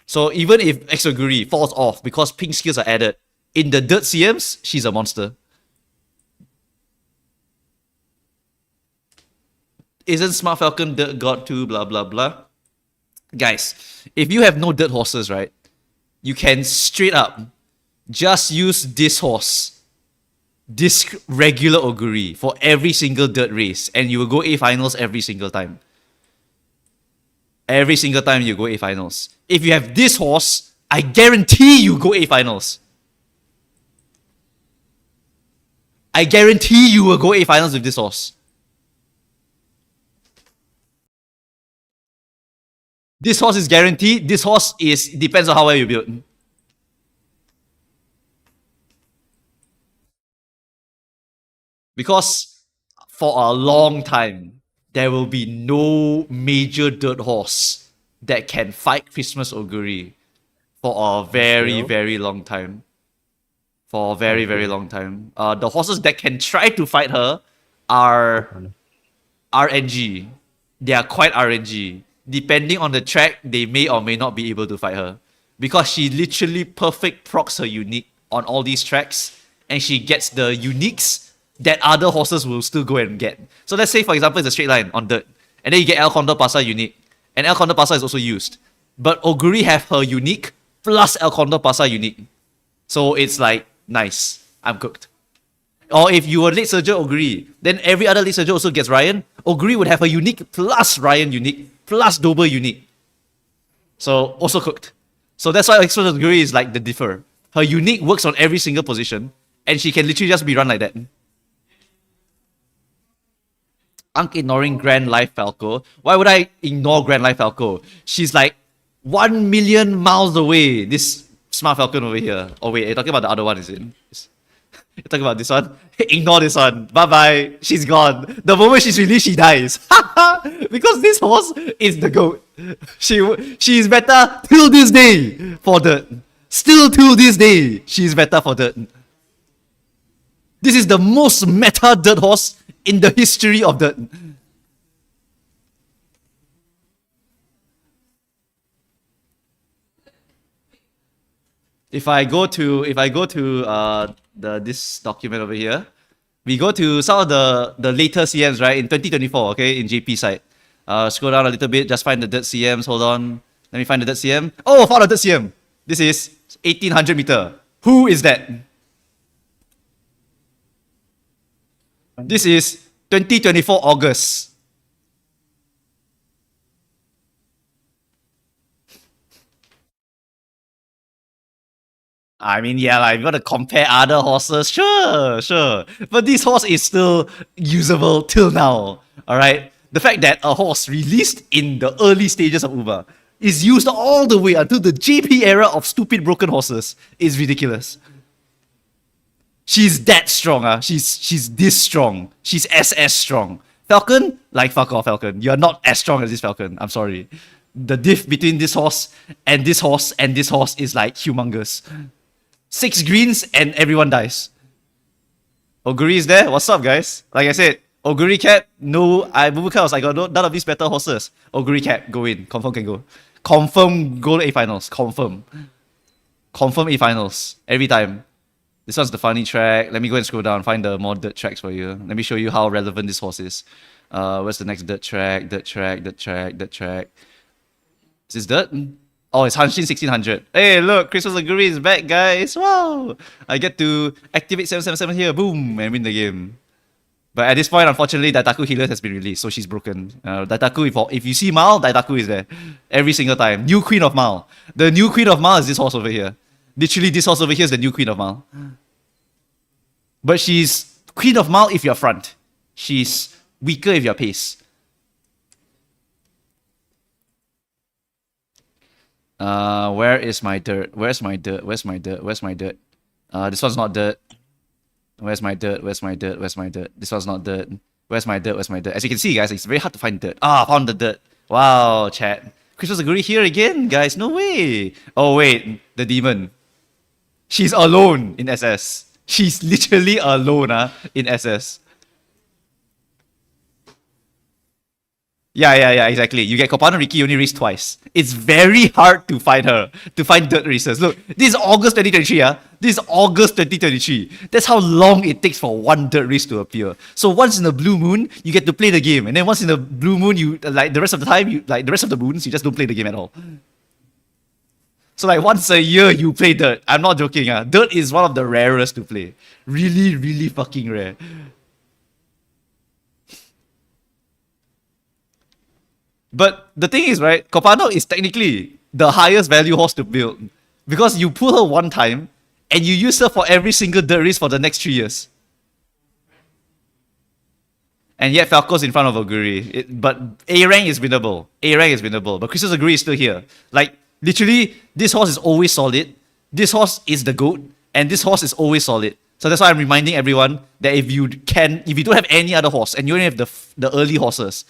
[SPEAKER 1] So even if Exoguri falls off because pink skills are added, in the dirt CMs, she's a monster. Isn't Smart Falcon dirt god too, blah blah blah? Guys, if you have no dirt horses, right, you can straight up just use this horse, this regular Oguri, for every single dirt race, and you will go A finals every single time. Every single time you go A finals. If you have this horse, I guarantee you go A finals. I guarantee you will go 8 finals with this horse. This horse is guaranteed. This horse is depends on how well you build. Because for a long time, there will be no major dirt horse that can fight Christmas Oguri for a very,
[SPEAKER 3] Still?
[SPEAKER 1] very long time. For a very, very long time. The horses that can try to fight her are RNG. They are quite RNG. Depending on the track, they may or may not be able to fight her. Because she literally perfect procs her unique on all these tracks, and she gets the uniques that other horses will still go and get. So let's say, for example, it's a straight line on dirt, and then you get El Condor Pasa unique, and El Condor Pasa is also used. But Oguri have her unique plus El Condor Pasa unique. So it's like, nice, I'm cooked. Or if you were late surger Oguri, then every other late surger also gets Ryan. Oguri would have a unique plus Ryan unique plus Dober unique. So also cooked. So that's why Expert Oguri is like the differ. Her unique works on every single position, and she can literally just be run like that. Unk ignoring Grand Life Falco. Why would I ignore Grand Life Falco? She's like 1 million miles away. This Smart Falcon over here. Oh wait, you're talking about the other one, is it? You're talking about this one? Ignore this one. Bye-bye. She's gone. The moment she's released, she dies. Because this horse is the GOAT. She is better till this day for dirt. Still till this day, she is better for dirt. This is the most meta dirt horse in the history of dirt. If I go to this document over here, we go to some of the later CMs, right, in 2024, okay, in JP side. Scroll down a little bit, just find the dirt CMs. Hold on, let me find the dirt CM. Oh, I found a dirt CM. This is 1800 meter. Who is that? This is 2024 August. I mean, yeah, like, if you want to compare other horses, sure. But this horse is still usable till now, alright? The fact that a horse released in the early stages of Uber is used all the way until the JP era of stupid broken horses is ridiculous. She's that strong, She's this strong. She's SS strong. Falcon? Like, fuck off, Falcon. You're not as strong as this Falcon. I'm sorry. The diff between this horse and this horse and this horse is like humongous. 6 greens and everyone dies. Oguri is there. What's up, guys? Like I said, Oguri cap. No, Bubuka was like, none of these better horses. Oguri cap, go in. Confirm can go. Confirm go to A finals. Confirm A finals every time. This one's the funny track. Let me go and scroll down, find the more dirt tracks for you. Let me show you how relevant this horse is. Where's the next dirt track? Dirt track. Is this dirt? Oh, it's Hanshin 1600. Hey, look, Christmas Oguri is back, guys. Wow! I get to activate 777 here. Boom! And win the game. But at this point, unfortunately, Daitaku Healers has been released, so she's broken. Daitaku, if you see Mal, Daitaku is there. Every single time. New Queen of Mal. The new Queen of Mal is this horse over here. Literally, this horse over here is the new Queen of Mal. But she's Queen of Mal if you're front. She's weaker if you're pace. Where is my dirt? Where's my dirt? This one's not dirt. Where's my dirt? This one's not dirt. Where's my dirt? As you can see, guys, it's very hard to find dirt. I found the dirt. Wow, chat. Christmas Oguri here again, guys. No way. Oh, wait. The demon. She's alone in SS. She's literally alone in SS. Yeah, exactly. You get Copano Riki only race twice. It's very hard to find her, to find dirt races. Look, this is August 2023, This is August 2023. That's how long it takes for one dirt race to appear. So once in a blue moon, you get to play the game. And then once in a blue moon, you, like, the rest of the time, the rest of the moons, you just don't play the game at all. So like once a year, you play dirt. I'm not joking, Dirt is one of the rarest to play. Really, really fucking rare. But the thing is, right, Copano is technically the highest value horse to build. Because you pull her one time, and you use her for every single dirt race for the next 3 years. And yet Falco's in front of Oguri. But A rank is winnable. A rank is winnable. But Crystal's Oguri is still here. Like, literally, this horse is always solid. This horse is the GOAT. And this horse is always solid. So that's why I'm reminding everyone that if you don't have any other horse and you only have the early horses,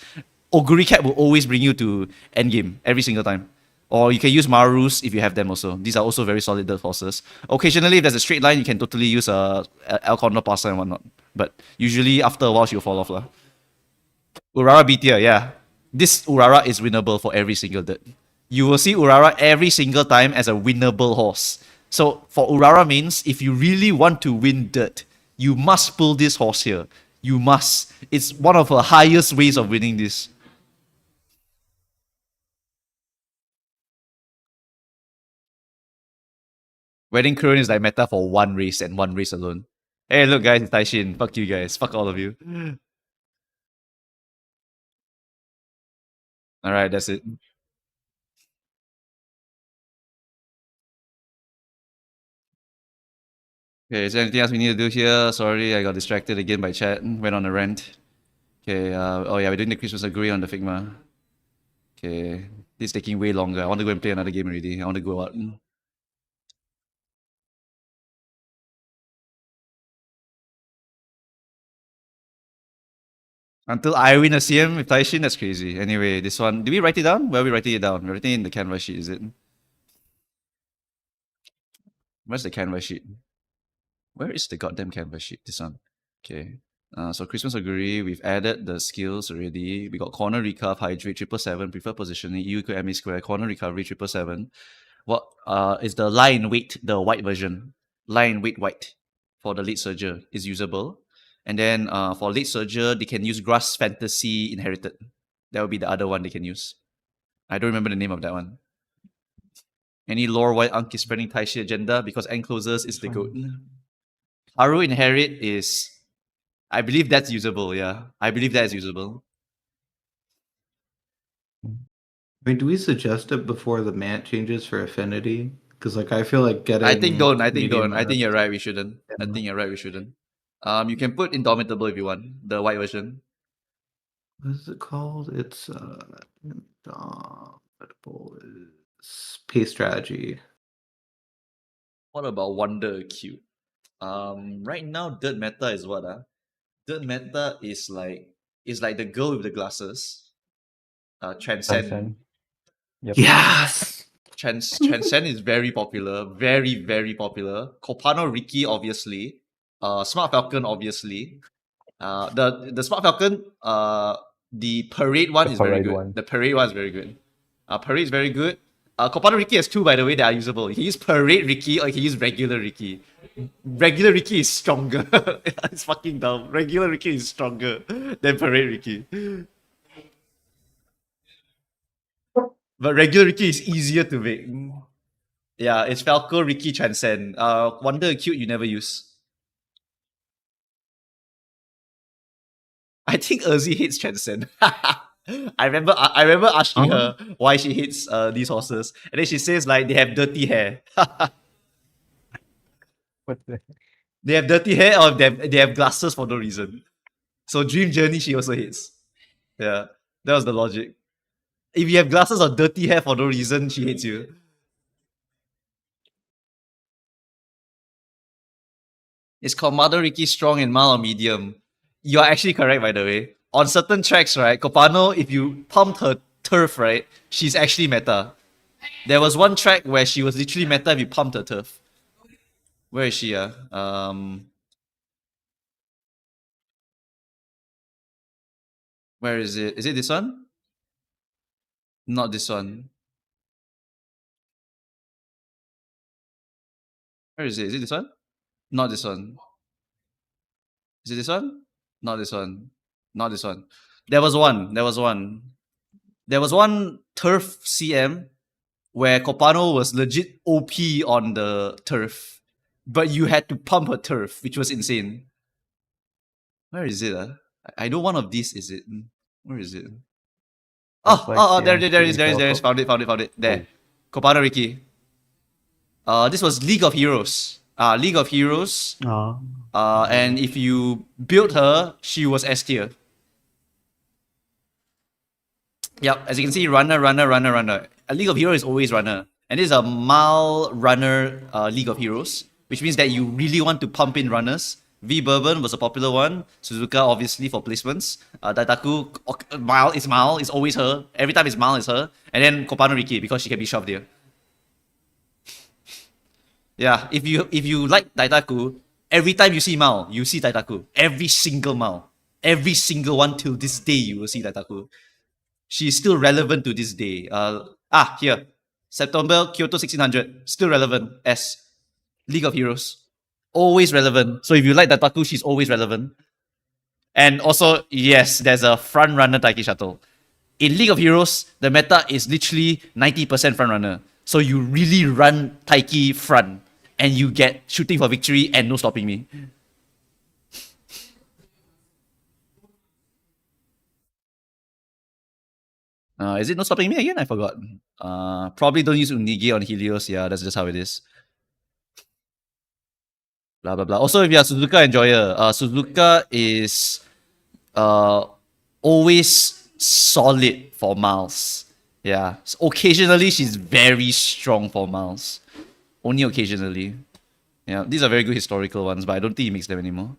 [SPEAKER 1] Oguri Cap will always bring you to endgame every single time. Or you can use Marus if you have them also. These are also very solid dirt horses. Occasionally, if there's a straight line, you can totally use a El Condor Passer and whatnot. But usually, after a while, she'll fall off. Urara B tier, yeah. This Urara is winnable for every single dirt. You will see Urara every single time as a winnable horse. So for Urara means, if you really want to win dirt, you must pull this horse here. You must. It's one of the highest ways of winning this. Wedding Crone is like meta for one race and one race alone. Hey, look, guys, it's Taishin. Fuck you guys. Fuck all of you. Alright, that's it. Okay, is there anything else we need to do here? Sorry, I got distracted again by chat. Went on a rant. Okay, oh yeah, we're doing the Christmas agree on the Figma. Okay, this is taking way longer. I want to go and play another game already. I want to go out. Until I win a CM with Taishin, that's crazy. Anyway, this one, did we write it down? Where are we writing it down? We're writing it in the canvas sheet, is it? Where's the canvas sheet? Where is the goddamn canvas sheet? This one. Okay. So Christmas agree, we've added the skills already. We got corner recurve, hydrate, 777, preferred positioning, EU equal MA square, corner recovery, 777. What is the line weight, the white version? Line weight white for the late surger is usable. And then for late surger, they can use Grass Fantasy Inherited. That would be the other one they can use. I don't remember the name of that one. Any lore why Ankh is spreading Taishi agenda because Enclosers is the goat. Haru Inherit is, I believe that's usable, yeah. I believe that is usable.
[SPEAKER 2] I mean, do we suggest it before the mant changes for affinity? Because like I feel like getting.
[SPEAKER 1] I think don't. I think don't. I
[SPEAKER 2] medium
[SPEAKER 1] think you're right. We shouldn't. I think you're right. We shouldn't. You can put Indomitable if you want the white version.
[SPEAKER 2] What is it called? It's Indomitable Pace Strategy.
[SPEAKER 1] What about Wonder Acute? Right now dirt meta is what? Dirt meta is like the girl with the glasses. Transcend.
[SPEAKER 3] Transcend. Yep.
[SPEAKER 2] Yes.
[SPEAKER 1] Transcend is very popular, very very popular. Copano Ricky obviously, Smart Falcon obviously. The Smart Falcon, the Parade one
[SPEAKER 3] The
[SPEAKER 1] is very
[SPEAKER 3] Parade
[SPEAKER 1] good.
[SPEAKER 3] one.
[SPEAKER 1] The Parade one is very good. Parade is very good. Copano Ricky has two, by the way, that are usable. You can use Parade Ricky or you can use regular Ricky. Regular Ricky is stronger. It's fucking dumb. Regular Ricky is stronger than Parade Ricky. But regular Ricky is easier to make. Yeah, it's Falco, Ricky, Transcend. Wonder Acute you never use. I think Urzi hates Transcend. I remember asking her why she hates these horses. And then she says like they have dirty hair.
[SPEAKER 3] What the?
[SPEAKER 1] They have dirty hair or they have glasses for no reason. So Dream Journey she also hates. Yeah, that was the logic. If you have glasses or dirty hair for no reason, she hates you. It's called Mother Ricky Strong and Mild or Medium. You are actually correct, by the way. On certain tracks, right, Copano, if you pumped her turf, right, she's actually meta. There was one track where she was literally meta if you pumped her turf. Where is she? Where is it? Is it this one? Not this one. Where is it? Is it this one? Not this one. Is it this one? Not this one. Not this one. There was one. There was one. There was one turf CM where Copano was legit OP on the turf, but you had to pump her turf, which was insane. Where is it? I know one of these is it. Where is it?
[SPEAKER 3] That's like the
[SPEAKER 1] There it is.
[SPEAKER 3] Falco.
[SPEAKER 1] Found it. There. Copano Ricky. This was League of Heroes. League of Heroes. And if you built her, she was S tier. Yep, as you can see, runner, runner, runner, runner. A League of Heroes is always runner. And this is a mild runner League of Heroes, which means that you really want to pump in runners. V Bourbon was a popular one. Suzuka, obviously, for placements. Daitaku, Mal is Mal, it's always her. Every time it's Mal, it's her. And then Kopano Riki, because she can be shoved here. Yeah, if you like Daitaku, every time you see Mal, you see Daitaku. Every single Mal. Every single one till this day, you will see Daitaku. She's still relevant to this day. Here. September, Kyoto 1600. Still relevant as League of Heroes. Always relevant. So if you like Dataku, she's always relevant. And also, yes, there's a front runner Taiki Shuttle. In League of Heroes, the meta is literally 90% front runner. So you really run Taiki front and you get shooting for victory and no stopping me. Is it no stopping me again? I forgot. Probably don't use Unigi on Helios. Yeah, that's just how it is. Blah blah blah. Also, if you're a Suzuka enjoyer, Suzuka is always solid for miles. Yeah. So occasionally she's very strong for miles. Only occasionally. Yeah. These are very good historical ones, but I don't think he makes them anymore.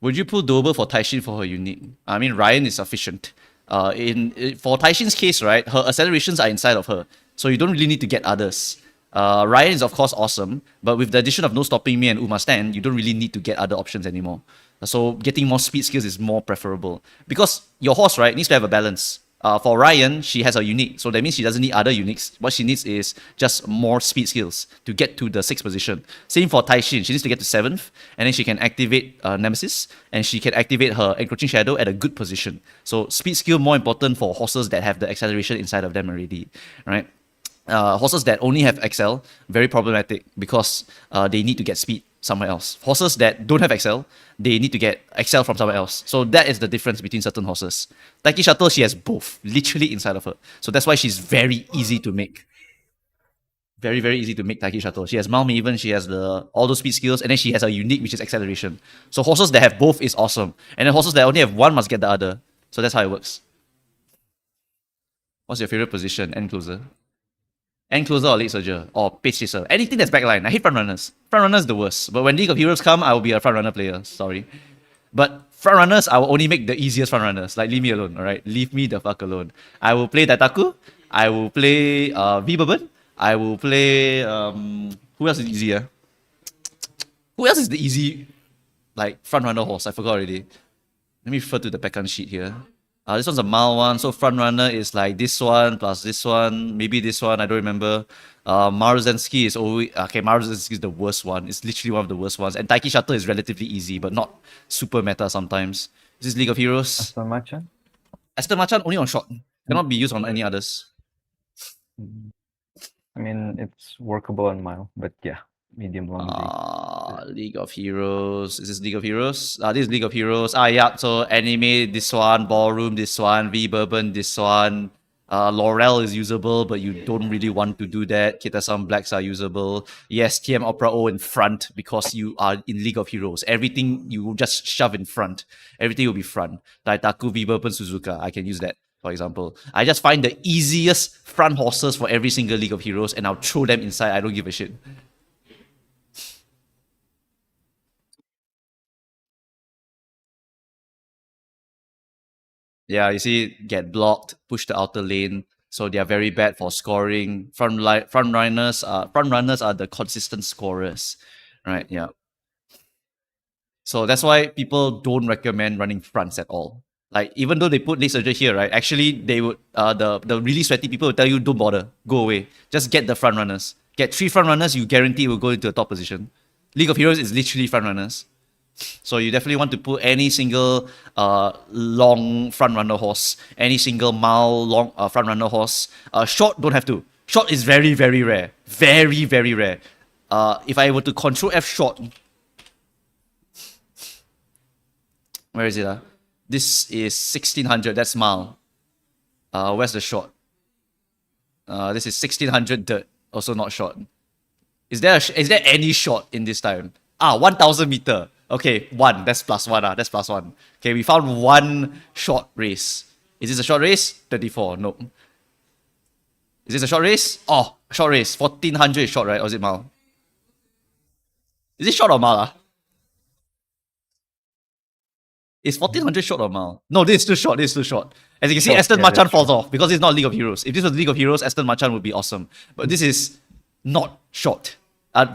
[SPEAKER 1] Would you pull Dober for Taishin for her unique? I mean, Ryan is sufficient. For Taishin's case, right, her accelerations are inside of her, so you don't really need to get others. Ryan is of course awesome, but with the addition of No Stopping Me and Uma Stan, you don't really need to get other options anymore. So getting more speed skills is more preferable because your horse, right, needs to have a balance. For Ryan, she has a unique, so that means she doesn't need other uniques. What she needs is just more speed skills to get to the 6th position. Same for Taishin, she needs to get to 7th, and then she can activate Nemesis, and she can activate her Encroaching Shadow at a good position. So speed skill more important for horses that have the acceleration inside of them already, right? Horses that only have XL, very problematic because they need to get speed somewhere else. Horses that don't have XL, they need to get XL from somewhere else. So that is the difference between certain horses. Taiki Shuttle, she has both, literally inside of her. So that's why she's very easy to make. Very, very easy to make Taiki Shuttle. She has Mount Maven, she has all those speed skills, and then she has a unique, which is acceleration. So horses that have both is awesome. And then horses that only have one must get the other. So that's how it works. What's your favorite position? End closer. End closer or late surger or pace chaser. Anything that's backline. I hate front runners. Front runners is the worst. But when League of Heroes come, I will be a front runner player. Sorry. But front runners, I will only make the easiest front runners. Like, leave me alone, alright? Leave me the fuck alone. I will play Daitaku. I will play V Bourbon. I will play who else is easy? Who else is the easy like front runner horse? I forgot already. Let me refer to the Pekkan sheet here. This one's a mild one, so front runner is like this one plus this one, maybe this one, I don't remember. Maruzensky is always okay. Maruzensky is the worst one. It's literally one of the worst ones. And Taiki Shuttle is relatively easy, but not super meta sometimes. Is this League of Heroes?
[SPEAKER 3] Aston Machan?
[SPEAKER 1] Aston Machan only on short. Cannot be used on any others.
[SPEAKER 3] I mean, it's workable on mile, but yeah, medium long
[SPEAKER 1] League of Heroes. Is this League of Heroes? This is League of Heroes. Yeah. So anime, this one. Ballroom, this one. V Bourbon, this one. Laurel is usable, but you don't really want to do that. Kitasan Blacks are usable. Yes, TM Opera O in front because you are in League of Heroes. Everything you just shove in front. Everything will be front. Daitaku, V Bourbon, Suzuka. I can use that, for example. I just find the easiest front horses for every single League of Heroes and I'll throw them inside. I don't give a shit. Yeah, you see, get blocked, push the outer lane. So they are very bad for scoring. Front runners are the consistent scorers, right? Yeah. So that's why people don't recommend running fronts at all. Like even though they put late surgery here, right? Actually, they would the really sweaty people will tell you don't bother, go away. Just get the front runners. Get 3 front runners, you guarantee will go into a top position. League of Heroes is literally front runners. So you definitely want to put any single long front runner horse, any single mile long front runner horse. Short don't have to. Short is very, very rare. Very, very rare. If I were to control F short, where is it? This is 1600. That's mile. Where's the short? This is 1600 dirt. Also not short. Is there any short in this time? 1000 meter. Okay, 1. That's +1. That's +1. Okay, we found 1 short race Is this a short race? 34. Nope. Is this a short race? Oh, short race. 1400 is short, right? Or is it mile? Is it short or mile? Is 1400 short or mile? No, this is too short. This is too short. As you can see,
[SPEAKER 3] Short,
[SPEAKER 1] Aston
[SPEAKER 3] yeah,
[SPEAKER 1] Marchan
[SPEAKER 3] that's
[SPEAKER 1] falls
[SPEAKER 3] short.
[SPEAKER 1] off because it's not League of Heroes. If this was League of Heroes, Aston Marchan would be awesome. But this is not short.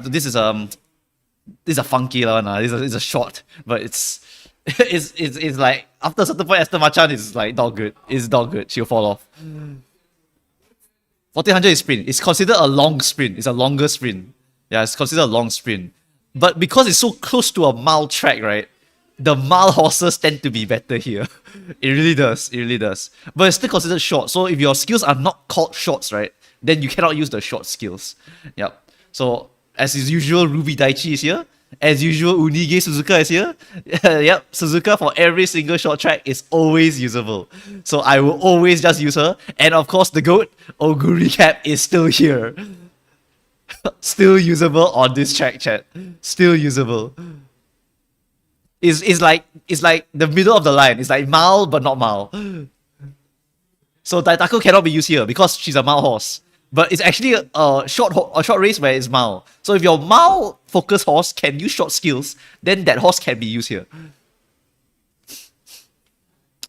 [SPEAKER 1] This is a funky one. This is a short, but it's like after a certain point, Aston Marchan is like not good. It's not good. She'll fall off. 1400 is sprint. It's considered a long sprint. It's a longer sprint. Yeah, it's considered a long sprint. But because it's so close to a mile track, right? The mile horses tend to be better here. It really does. It really does. But it's still considered short. So if your skills are not called shorts, right? Then you cannot use the short skills. Yep. So as is usual, Ruby Daichi is here. As usual, Unige Suzuka is here. Yep, Suzuka for every single short track is always usable. So I will always just use her. And of course, the GOAT, Oguri Cap, is still here. Still usable on this track, chat. Still usable. It's like the middle of the line. It's like mile but not mile. So Daitako cannot be used here because she's a mile horse. But it's actually a short race where it's mile. So if your mile focus horse can use short skills, then that horse can be used here.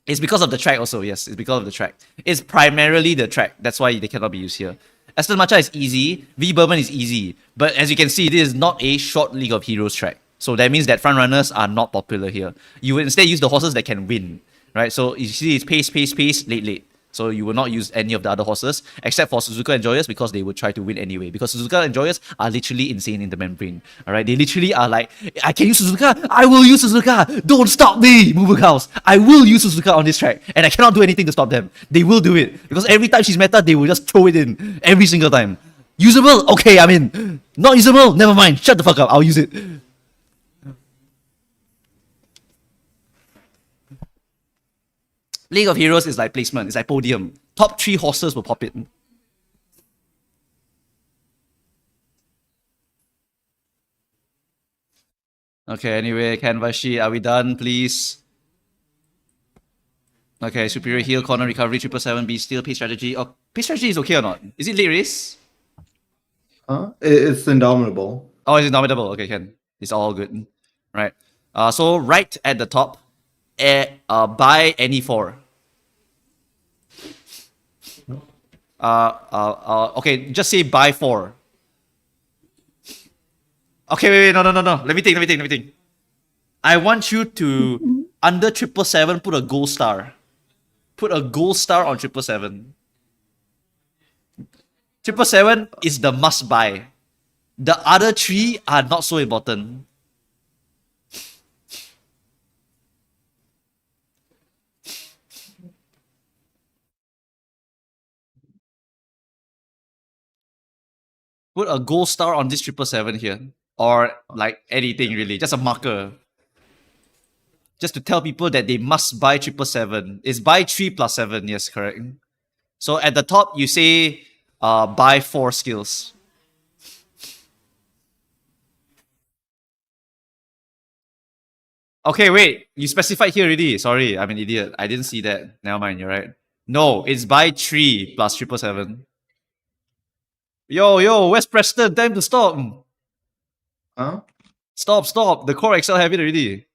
[SPEAKER 1] It's because of the track also, yes. It's because of the track. It's primarily the track. That's why they cannot be used here. Aston Marcha is easy. V Berman is easy. But as you can see, this is not a short League of Heroes track. So that means that front runners are not popular here. You will instead use the horses that can win. Right? So you see it's pace, pace, pace, late, late. So you will not use any of the other horses except for Suzuka and Joyous because they would try to win anyway. Because Suzuka and Joyous are literally insane in the membrane. Alright, they literally are like, I can use Suzuka, I will use Suzuka, don't stop me, Moving House. I will use Suzuka on this track and I cannot do anything to stop them. They will do it because every time she's meta, they will just throw it in every single time. Usable? Okay, I'm in. Not usable? Never mind. Shut the fuck up, I'll use it. League of Heroes is like placement, it's like podium. Top 3 horses will pop it. Okay, anyway, Canvashi, are we done, please? Okay, superior heal, corner recovery, 777B, steal, pace strategy. Oh, pace strategy is okay or not? Is it late race?
[SPEAKER 2] Huh? It's indomitable.
[SPEAKER 1] Oh, it's indomitable. Okay, can. It's all good. Right. So right at the top, buy any 4. Okay, just say buy 4. Okay, wait, no. Let me think. I want you to, under 777, put a gold star. Put a gold star on 777. 777 is the must buy. The other 3 are not so important. Put a gold star on this 777 here. Or like anything really, just a marker. Just to tell people that they must buy 777. It's buy 3 plus 7, yes, correct. So at the top, you say buy 4 skills. Okay, wait. You specified here already. Sorry, I'm an idiot. I didn't see that. Never mind, you're right. No, it's buy 3 plus 777. Yo, where's Preston? Time to stop.
[SPEAKER 2] Huh?
[SPEAKER 1] Stop. The core Excel have it already.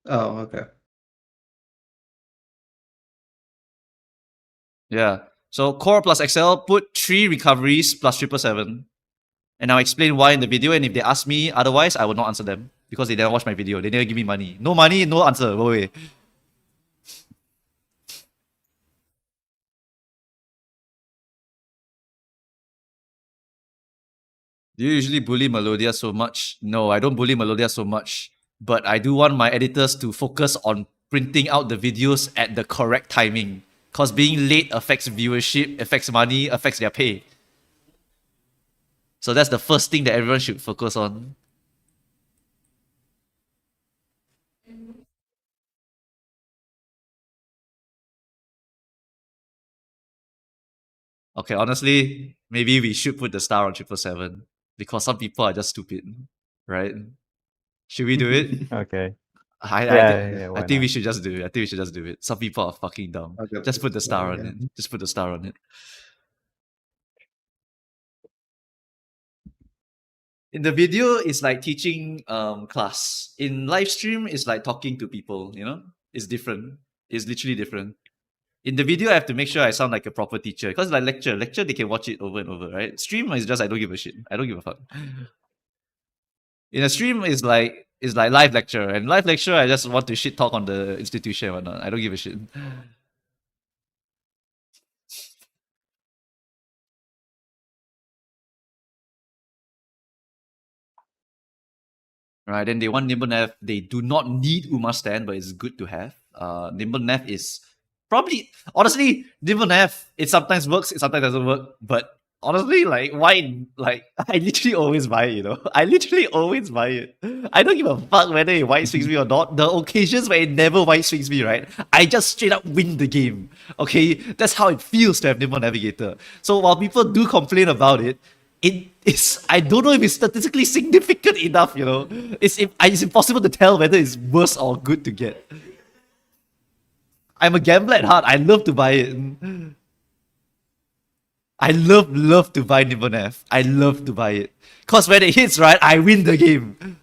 [SPEAKER 2] Oh, okay.
[SPEAKER 1] Yeah. So core plus Excel, put 3 recoveries plus 777. And I'll explain why in the video. And if they ask me otherwise, I will not answer them. Because they never watch my video. They never give me money. No money, no answer. Go away. Do you usually bully Melodia so much? No, I don't bully Melodia so much. But I do want my editors to focus on printing out the videos at the correct timing. Because being late affects viewership, affects money, affects their pay. So that's the first thing that everyone should focus on. Okay, honestly, maybe we should put the star on 777. Because some people are just stupid. Right? Should we do it?
[SPEAKER 3] Okay.
[SPEAKER 1] I
[SPEAKER 3] Why
[SPEAKER 1] think we
[SPEAKER 3] not?
[SPEAKER 1] should just do it. I think we should just do it. Some people are fucking dumb.
[SPEAKER 2] I'll get
[SPEAKER 1] Just put the
[SPEAKER 2] this
[SPEAKER 1] star on
[SPEAKER 2] again.
[SPEAKER 1] it. Just put the star on it. In the video, it's like teaching class. In live stream, it's like talking to people, you know? It's different. It's literally different. In the video, I have to make sure I sound like a proper teacher. Because like lecture, they can watch it over and over, right? Stream is just I don't give a shit. I don't give a fuck. In a stream is like live lecture. And live lecture, I just want to shit talk on the institution and whatnot. I don't give a shit. Right, then they want Nimble Nav. They do not need Uma Stand, but it's good to have. Nimble Nav is probably, honestly, Nimble Nav, it sometimes works, it sometimes doesn't work. But honestly, like, why? Like, I literally always buy it, you know? I literally always buy it. I don't give a fuck whether it white swings me or not. The occasions where it never white swings me, right? I just straight up win the game. Okay? That's how it feels to have Nimble Navigator. So while people do complain about it, it is, I don't know if it's statistically significant enough, you know. It's impossible to tell whether it's worse or good to get. I'm a gambler at heart. I love to buy it. I love to buy Nimble Nav. I love to buy it. Cause when it hits, right, I win the game.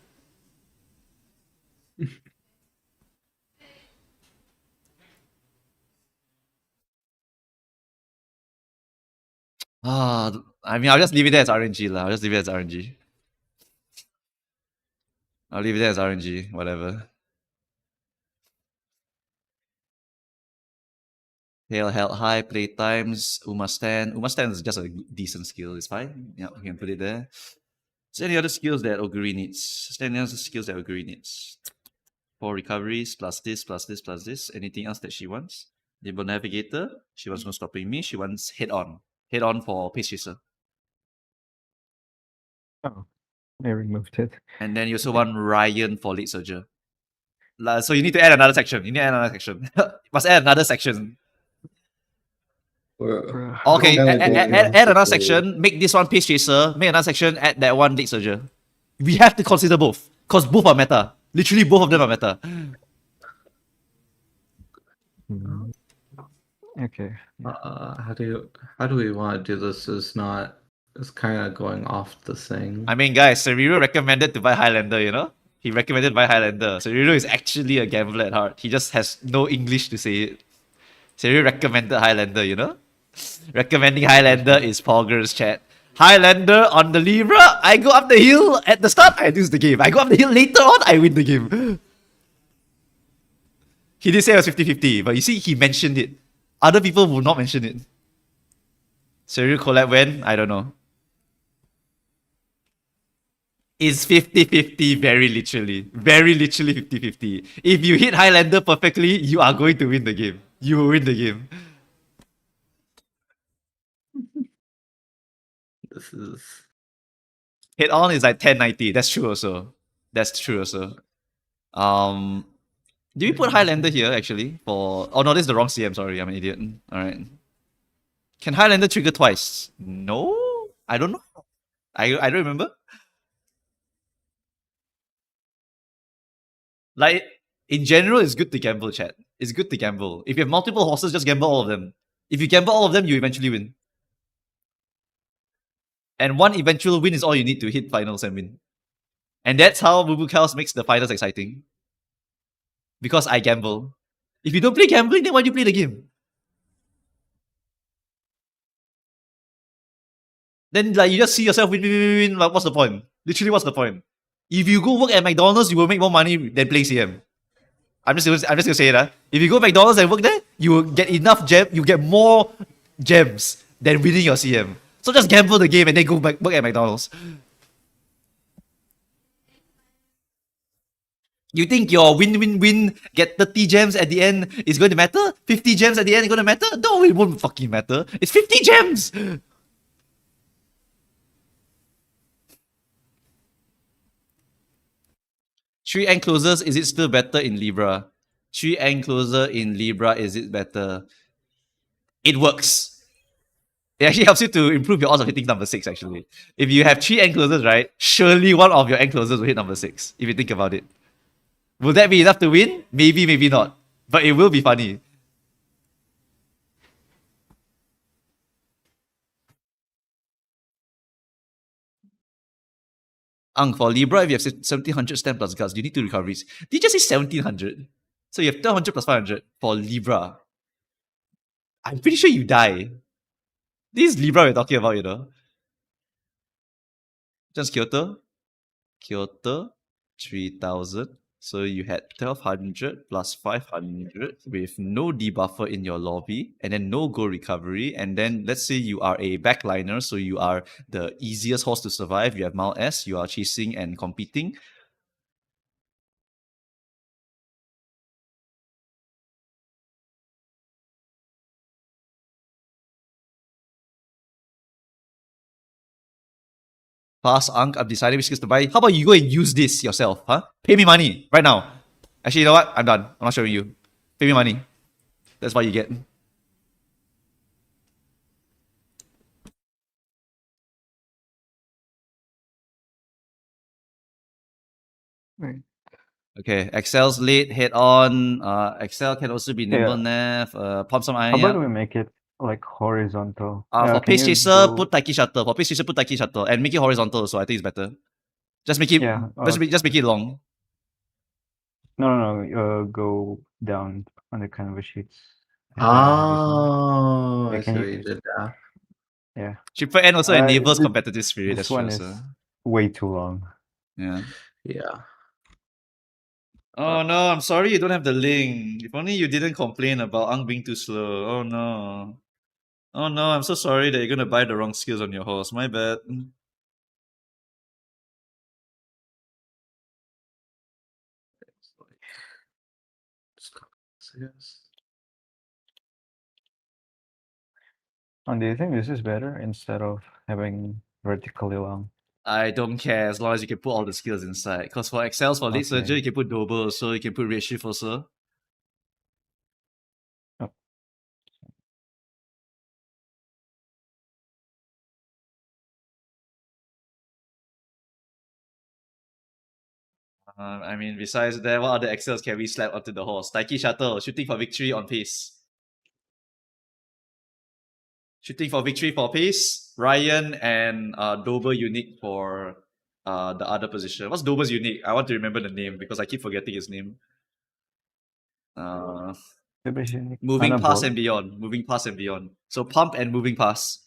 [SPEAKER 1] I mean, I'll just leave it there as RNG lah. I'll just leave it as RNG. I'll leave it there as RNG, whatever. Hail held high, play times, Uma Stand. Uma Stand is just a decent skill, it's fine. Yeah, we can put it there. Is there any other skills that Oguri needs? Is there any other skills that Oguri needs? 4 recoveries, plus this, plus this, plus this. Anything else that she wants? Nimble Navigator, she wants no stopping me. She wants head on. Head on for Pace Chaser.
[SPEAKER 3] Oh, I removed it.
[SPEAKER 1] And then you also want Ryan for Late Surger. So you need to add another section. You need to add another section. Must add another section.
[SPEAKER 2] Bruh.
[SPEAKER 1] Okay,
[SPEAKER 2] Kinda doing
[SPEAKER 1] add
[SPEAKER 2] it
[SPEAKER 1] another
[SPEAKER 2] quickly.
[SPEAKER 1] section. Make this one Pace Chaser. Make another section. Add that one Late Surger. We have to consider both. Because both are meta. Literally both of them are meta.
[SPEAKER 3] Hmm. Okay.
[SPEAKER 2] How do we want to do this? It's kind of going off the thing.
[SPEAKER 1] I mean, guys, Cerero recommended to buy Highlander, you know? He recommended to buy Highlander. Cerero is actually a gambler at heart. He just has no English to say it. Cerero recommended Highlander, you know? Recommending Highlander is Pogger's chat. Highlander on the Libra, I go up the hill at the start, I lose the game. I go up the hill later on, I win the game. He did say it was 50-50, but you see, he mentioned it. Other people will not mention it. Cerero collab when? I don't know. Is 50-50 very literally. Very literally 50-50. If you hit Highlander perfectly, you are going to win the game. You will win the game.
[SPEAKER 2] This is
[SPEAKER 1] Hit on is like 1090. That's true also. That's true also. Did we put Highlander here actually? For oh no, this is the wrong CM, sorry, I'm an idiot. Alright. Can Highlander trigger twice? No? I don't know. I don't remember. Like, in general, it's good to gamble, chat. It's good to gamble. If you have multiple horses, just gamble all of them. If you gamble all of them, you eventually win. And one eventual win is all you need to hit finals and win. And that's how Boo Boo Cows makes the finals exciting. Because I gamble. If you don't play gambling, then why do you play the game? Then like you just see yourself win. Like, what's the point? Literally, what's the point? If you go work at McDonald's, you will make more money than playing CM. I'm just gonna say that. If you go McDonald's and work there, you will get enough gem. You get more gems than winning your CM. So just gamble the game and then go back work at McDonald's. You think your win, get 30 gems at the end is going to matter? 50 gems at the end is going to matter? No, it won't fucking matter. It's 50 gems! Three end closers, is it still better in Libra? 3 end closer in Libra, is it better? It works. It actually helps you to improve your odds of hitting number 6, actually. If you have 3 end closers, right, surely one of your end closers will hit number 6, if you think about it. Will that be enough to win? Maybe, maybe not. But it will be funny. For Libra, if you have 1700 stamp plus guts, you need 2 recoveries. Did you just say 1700? So you have 1200 plus 500 for Libra. I'm pretty sure you die. This is Libra we're talking about, you know. Just Kyoto. Kyoto, 3000. So you had 1200 plus 500 with no debuffer in your lobby and then no goal recovery. And then let's say you are a backliner, so you are the easiest horse to survive. You have Mile S, you are chasing and competing. Pass, Ankh, I'm deciding which skills to buy. How about you go and use this yourself, huh? Pay me money right now. Actually, you know what? I'm done. I'm not showing you. Pay me money. That's what you get.
[SPEAKER 3] Right.
[SPEAKER 1] Okay, Excel's late, head on. Excel can also be nimble
[SPEAKER 3] Yeah.
[SPEAKER 1] nav. Pump some iron.
[SPEAKER 3] How about
[SPEAKER 1] Yeah.
[SPEAKER 3] we make it like horizontal?
[SPEAKER 1] For
[SPEAKER 3] Can
[SPEAKER 1] Pace
[SPEAKER 3] you
[SPEAKER 1] Chaser,
[SPEAKER 3] go?
[SPEAKER 1] put Taiki Shuttle. For Pace Chaser, put Taiki Shuttle. And make it horizontal, so I think it's better. Just make it
[SPEAKER 3] Yeah.
[SPEAKER 1] just make it long.
[SPEAKER 3] No. Go down on the canvas sheets.
[SPEAKER 2] Oh,
[SPEAKER 3] Yeah,
[SPEAKER 2] I
[SPEAKER 3] can
[SPEAKER 2] see what
[SPEAKER 3] you-
[SPEAKER 2] you did there.
[SPEAKER 3] Yeah.
[SPEAKER 1] Triple N also enables
[SPEAKER 3] This-
[SPEAKER 1] competitive spirit.
[SPEAKER 3] This
[SPEAKER 1] That's
[SPEAKER 3] one
[SPEAKER 1] true.
[SPEAKER 3] is
[SPEAKER 1] So.
[SPEAKER 3] way too long.
[SPEAKER 1] Yeah.
[SPEAKER 2] Yeah.
[SPEAKER 1] Oh no, I'm sorry you don't have the link. If only you didn't complain about Ang being too slow. Oh no. Oh no, I'm so sorry that you're gonna buy the wrong skills on your horse. My bad.
[SPEAKER 2] It's like, I guess.
[SPEAKER 3] And do you think this is better instead of having vertically long?
[SPEAKER 1] I don't care as long as you can put all the skills inside. Because for Excels, for late
[SPEAKER 3] Okay.
[SPEAKER 1] surgery, you can put double also, you can put redshift also.
[SPEAKER 3] Oh.
[SPEAKER 1] I mean, besides that, what other Excels can we slap onto the horse? Taiki Shuttle, shooting for victory on pace. Shooting for victory for pace. Ryan and Dober unique for the other position. What's Dober's unique? I want to remember the name because I keep forgetting his name. Moving past and beyond. Moving past and beyond. So pump and moving past.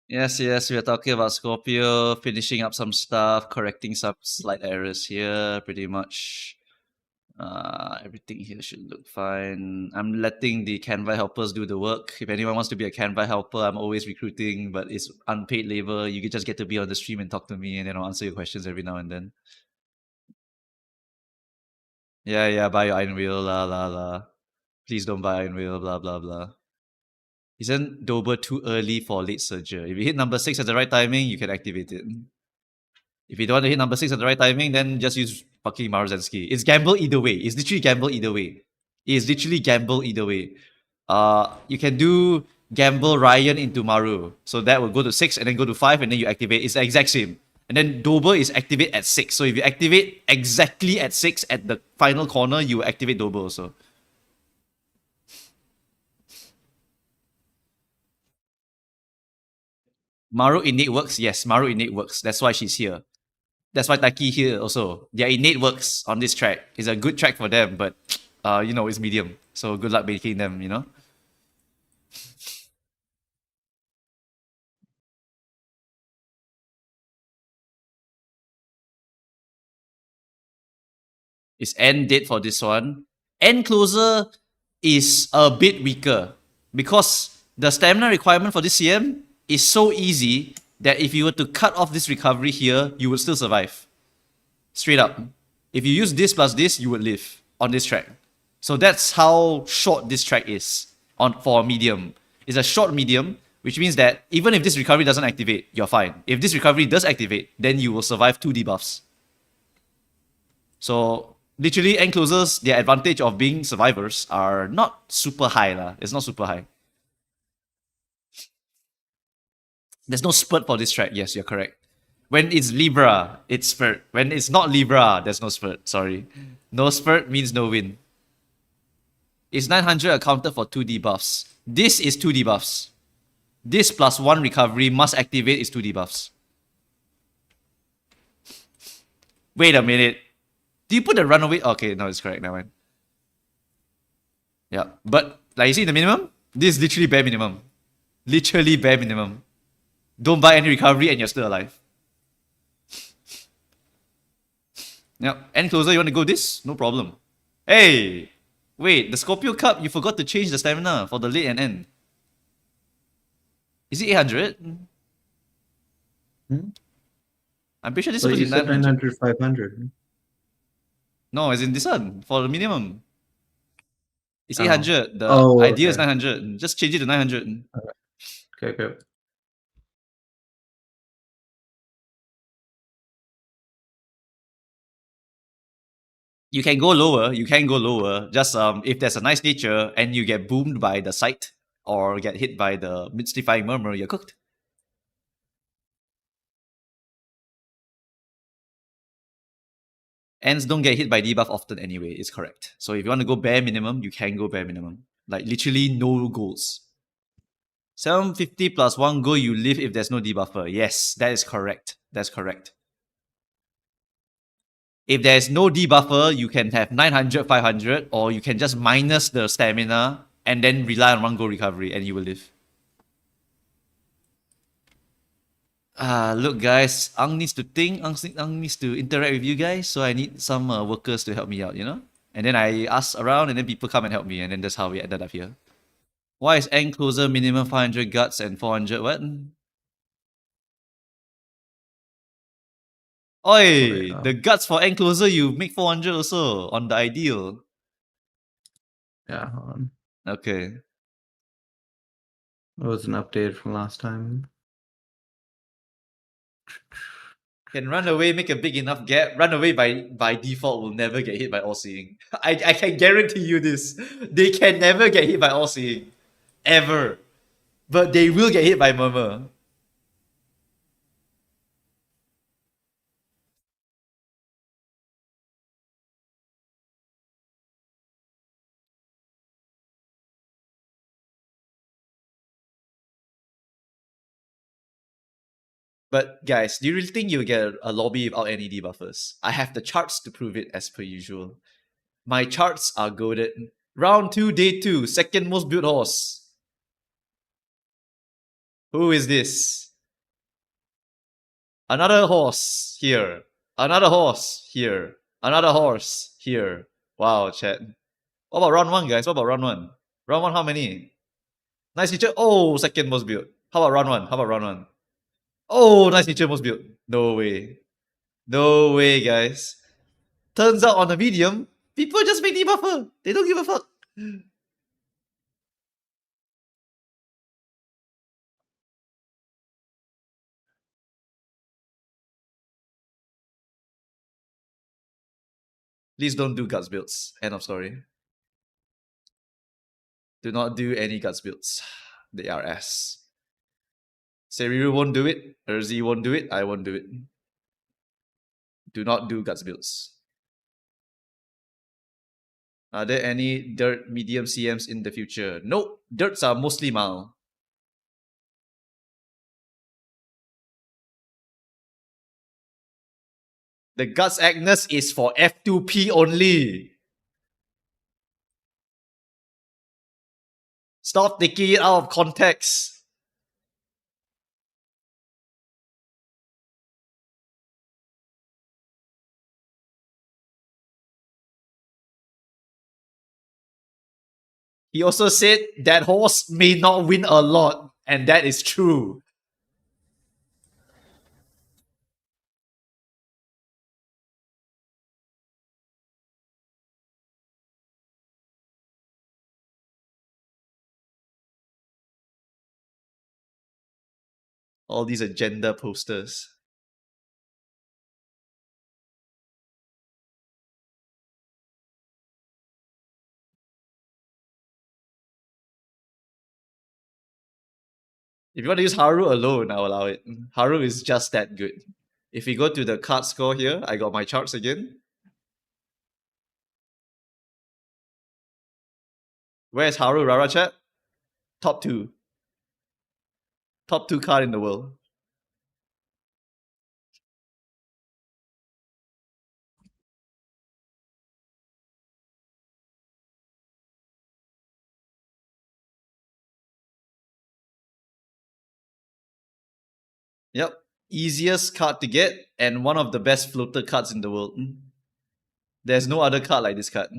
[SPEAKER 1] Yes, we are talking about Scorpio, finishing up some stuff, correcting some slight errors here, pretty much. Everything here should look fine. I'm letting the Canva helpers do the work. If anyone wants to be a Canva helper, I'm always recruiting, but it's unpaid labor. You can just get to be on the stream and talk to me, and then I'll answer your questions every now and then. Yeah, buy your Iron Wheel, la la la. Please don't buy Iron Wheel, blah blah blah. Isn't Dober too early for late surgery? If you hit number 6 at the right timing, you can activate it. If you don't want to hit number 6 at the right timing, then just use fucking Maruzensky. It's gamble either way. It's literally gamble either way. It's literally gamble either way. You can do gamble Ryan into Maru. So that will go to 6 and then go to 5 and then you activate. It's the exact same. And then Dober is activate at 6. So if you activate exactly at 6 at the final corner, you will activate Dober also. Maru innate works. Yes, Maru innate works. That's why she's here. That's why Taki here also. Their innate works on this track. It's a good track for them, but it's medium. So good luck making them, It's end date for this one. End closer is a bit weaker because the stamina requirement for this CM is so easy that if you were to cut off this recovery here, you would still survive. Straight up. If you use this plus this, you would live on this track. So that's how short this track is for a medium. It's a short medium, which means that even if this recovery doesn't activate, you're fine. If this recovery does activate, then you will survive 2 debuffs. So literally, end closers, their advantage of being survivors are not super high lah. It's not super high. There's no spurt for this track. Yes, you're correct. When it's Libra, it's spurt. When it's not Libra, there's no spurt. Sorry. No spurt means no win. Is 900 accounted for 2 debuffs? This is 2 debuffs. This plus 1 recovery must activate is 2 debuffs. Wait a minute. Do you put the runaway? Okay, no, it's correct. Never mind. Yeah, but like you see the minimum? This is literally bare minimum. Literally bare minimum. Don't buy any recovery and you're still alive. Yep. End closer, you want to go this? No problem. Hey! Wait, the Scorpio Cup, you forgot to change the stamina for the late and end. Is it 800? I'm pretty sure this is
[SPEAKER 2] But
[SPEAKER 1] supposed
[SPEAKER 2] you
[SPEAKER 1] to be
[SPEAKER 2] said
[SPEAKER 1] 900.
[SPEAKER 2] 900, 500.
[SPEAKER 1] No, as in this one, for the minimum. It's
[SPEAKER 2] Oh.
[SPEAKER 1] 800. The
[SPEAKER 2] Oh,
[SPEAKER 1] idea is
[SPEAKER 2] okay.
[SPEAKER 1] 900. Just change it to 900.
[SPEAKER 2] Okay, okay.
[SPEAKER 1] You can go lower. You can go lower. Just if there's a nice nature and you get boomed by the sight or get hit by the mystifying murmur, you're cooked. Ends don't get hit by debuff often anyway, is correct. So if you want to go bare minimum, you can go bare minimum. Like literally no goals. 750 plus 1 goal you live if there's no debuffer. Yes, that is correct. That's correct. If there's no debuffer, you can have 900, 500, or you can just minus the stamina and then rely on 1 goal recovery and you will live. Look, guys, Ang needs to think. Ang needs to interact with you guys. So I need some workers to help me out, you know? And then I ask around, and then people come and help me. And then that's how we ended up here. Why is Ang closer minimum 500 guts and 400 what? Oi, the guts for Ang closer, you make 400 also on the ideal.
[SPEAKER 2] Yeah, hold on.
[SPEAKER 1] Okay.
[SPEAKER 2] It was an update from last time.
[SPEAKER 1] Can run away, make a big enough gap. Run away by default will never get hit by all seeing. I can guarantee you this. They can never get hit by all seeing. Ever. But they will get hit by murmur. But guys, do you really think you'll get a lobby without any debuffers? I have the charts to prove it as per usual. My charts are goaded. Round 2, day 2, second most built horse. Who is this? Another horse here. Another horse here. Another horse here. Wow, chat. What about round 1, guys? What about round 1? Round 1, how many? Nice feature. Oh, second most built. How about round 1? How about round 1? Oh, nice feature most built. No way. No way, guys. Turns out on the medium, people just make debuffer. They don't give a fuck. Please don't do guts builds. End of story. Do not do any guts builds. They are ass. Seriru won't do it. Urzi won't do it. I won't do it. Do not do guts builds. Are there any dirt medium CMs in the future? Nope. Dirts are mostly mild. The Guts Agnes is for F2P only. Stop taking it out of context. He also said that horse may not win a lot, and that is true. All these agenda posters. If you want to use Haru alone, I'll allow it. Haru is just that good. If we go to the card score here, I got my charts again. Where's Haru Rara chat? Top 2. Top 2 card in the world. Yep. Easiest card to get and one of the best floater cards in the world. There's no other card like this card.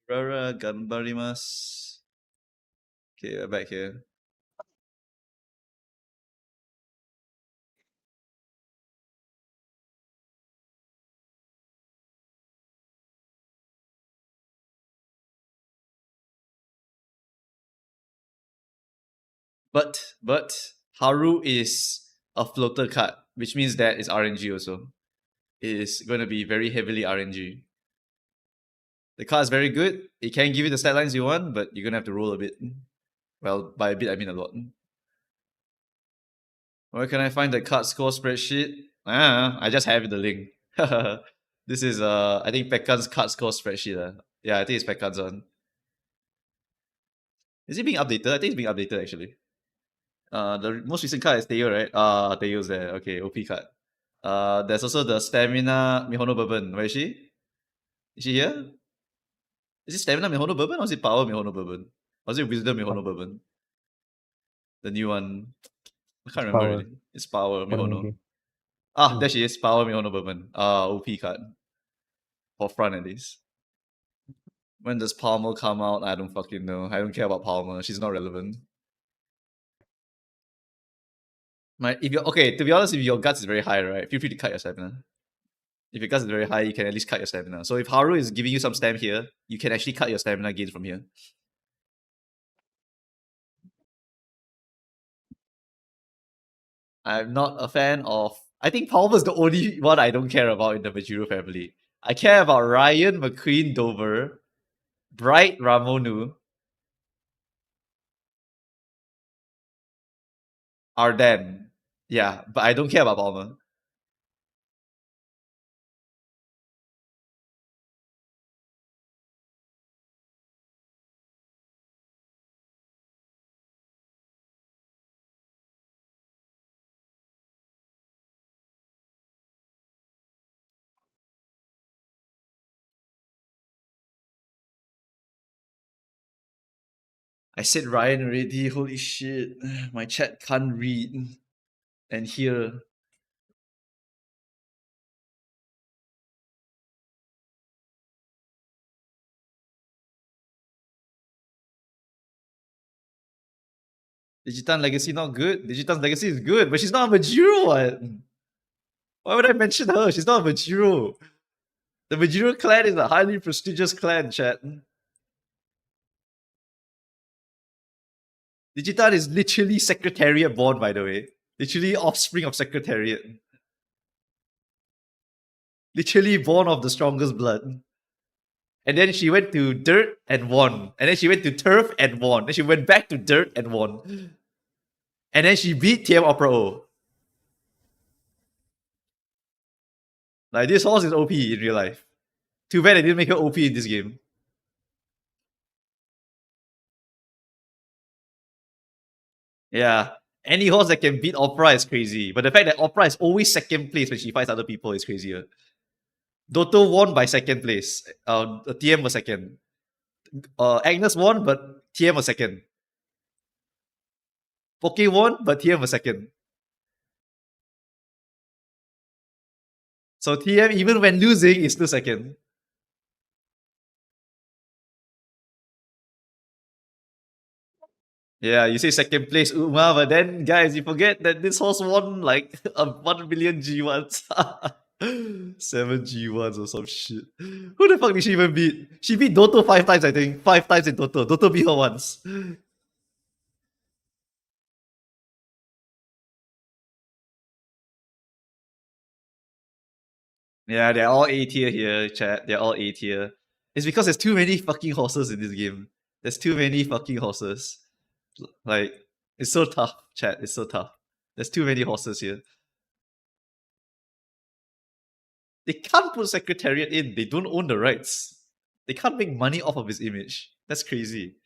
[SPEAKER 1] Rara Ganbarimasu. Okay, we're back here. But Haru is a floater card, which means that it's RNG also. It is going to be very heavily RNG. The card is very good. It can give you the stat lines you want, but you're gonna have to roll a bit. Well, by a bit I mean a lot. Where can I find the card score spreadsheet? I just have the link. This is I think Pekkan's card score spreadsheet. Yeah, I think it's Pekkan's one. Is it being updated? I think it's being updated actually. The most recent card is Teo, right? Teo's there. Okay, OP card. There's also the Stamina Mihono Bourbon. Where is she? Is she here? Is it Stamina Mihono Bourbon or is it Power Mihono Bourbon? Or is it Wisdom Mihono Bourbon? The new one. I can't remember
[SPEAKER 3] Power.
[SPEAKER 1] really. It's Power Mihono.
[SPEAKER 3] Maybe.
[SPEAKER 1] There she is. Power Mihono Bourbon. OP card. For front at least. When does Palmer come out? I don't fucking know. I don't care about Palmer. She's not relevant. If you're okay, to be honest, if your guts is very high, right? Feel free to cut your stamina. If your guts is very high, you can at least cut your stamina. So if Haru is giving you some stam here, you can actually cut your stamina gains from here. I'm not a fan of. I think Palmer's the only one I don't care about in the Majiro family. I care about Ryan, McQueen, Dover, Bright, Ramonu, Arden. Yeah, but I don't care about Palmer. I said Ryan already. Holy shit. My chat can't read and hear. Digitan Legacy not good. Digitan's Legacy is good, but she's not a Majiro one. Why would I mention her? She's not a Majiro. The Majiro clan is a highly prestigious clan, chat. Digitan is literally Secretariat born, by the way. Literally offspring of Secretariat. Literally born of the strongest blood. And then she went to Dirt and won. And then she went to Turf and won. Then she went back to Dirt and won. And then she beat TM Opera O. Like, this horse is OP in real life. Too bad they didn't make her OP in this game. Yeah. Any horse that can beat Opera is crazy. But the fact that Opera is always second place when she fights other people is crazier. Dotto won by second place. TM was second. Agnes won, but TM was second. Poke won, but TM was second. So TM, even when losing, is still second. Yeah, you say second place Uma, but then guys, you forget that this horse won like 1 million G1s. 7 G1s or some shit. Who the fuck did she even beat? She beat Dotto 5 times, I think. 5 times in Dotto. Dotto beat her once. Yeah, they're all A tier here, chat. They're all A tier. It's because there's too many fucking horses in this game. There's too many fucking horses. Like, it's so tough, chat. It's so tough. There's too many horses here. They can't put Secretariat in. They don't own the rights. They can't make money off of his image. That's crazy.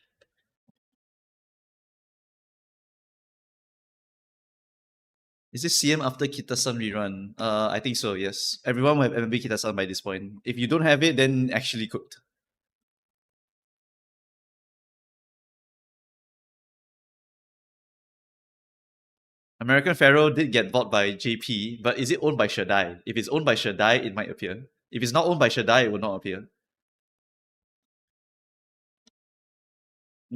[SPEAKER 1] Is this CM after Kita-san rerun? I think so, yes. Everyone will have MMB Kita-san by this point. If you don't have it, then actually cooked. American Pharaoh did get bought by JP, but is it owned by Shaddai? If it's owned by Shaddai, it might appear. If it's not owned by Shaddai, it will not appear.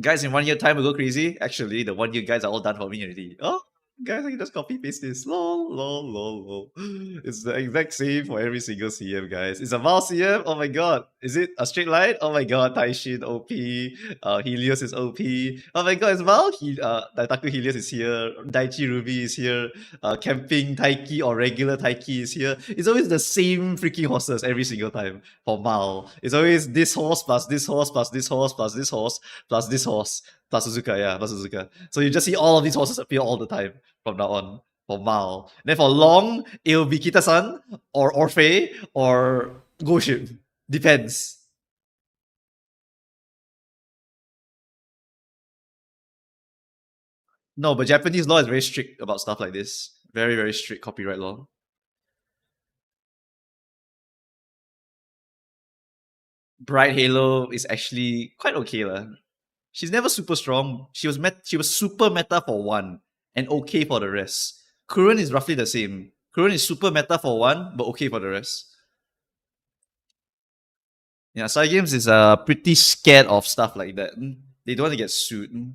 [SPEAKER 1] Guys, in 1 year time will go crazy. Actually, the 1 year guys are all done for me already. Oh, guys, I can just copy paste this. Lol, lol, lol, lol. It's the exact same for every single CM, guys. It's a Val CM. Oh my god. Is it a straight line? Oh my god. Taishin OP. Helios is OP. Oh my god, it's Val. Daitaku Helios is here. Daichi Ruby is here. Camping Taiki or regular Taiki is here. It's always the same freaking horses every single time for Mal. It's always this horse plus this horse plus this horse plus this horse plus this horse plus Suzuka, yeah, plus Suzuka. So you just see all of these horses appear all the time from now on for Mao. Then for Long, it'll be Kita-san or Orphe or Goship. Depends. No, but Japanese law is very strict about stuff like this. Very, very strict copyright law. Bright Halo is actually quite okay lah. She's never super strong. She was super meta for one and okay for the rest. Kuren is roughly the same. Kuren is super meta for one, but okay for the rest. Yeah, Side Games is pretty scared of stuff like that. They don't want to get sued.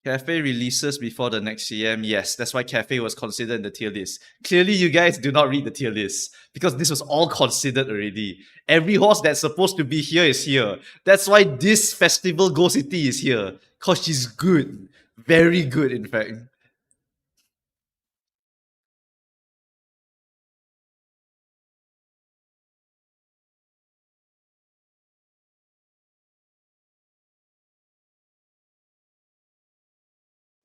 [SPEAKER 1] Cafe releases before the next CM. Yes, that's why Cafe was considered in the tier list. Clearly, you guys do not read the tier list because this was all considered already. Every horse that's supposed to be here is here. That's why this festival Go City is here because she's good, very good, in fact.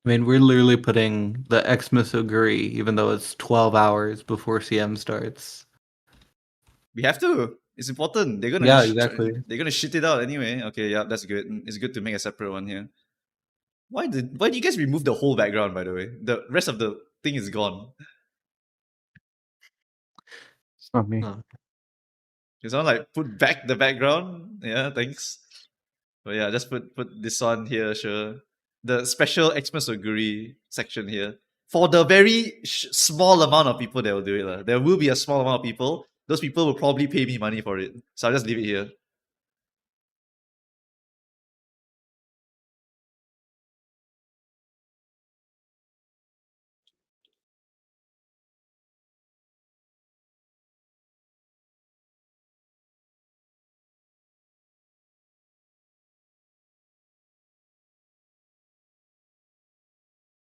[SPEAKER 2] I mean, we're literally putting the Xmas Oguri, even though it's 12 hours before CM starts.
[SPEAKER 1] We have to. It's important.
[SPEAKER 2] Yeah, exactly.
[SPEAKER 1] They're gonna shit it out anyway. Okay, yeah, that's good. It's good to make a separate one here. Why did you guys remove the whole background, by the way? The rest of the thing is gone.
[SPEAKER 3] It's not me.
[SPEAKER 2] Oh.
[SPEAKER 1] Can someone like put back the background? Yeah, thanks. But yeah, just put this on here, sure. The special Xmas Oguri section here. For the very small amount of people that will do it. There will be a small amount of people. Those people will probably pay me money for it. So I'll just leave it here.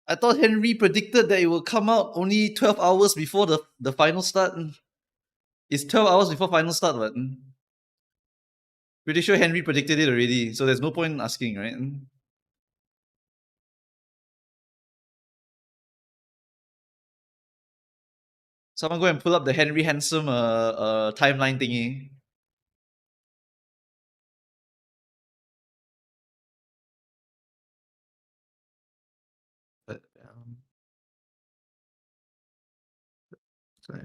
[SPEAKER 1] I thought Henry predicted that it will come out only 12 hours before the final start. It's 12 hours before final start, but pretty sure Henry predicted it already, so there's no point in asking, right? Someone go and pull up the Henry Handsome timeline thingy.
[SPEAKER 2] But, sorry.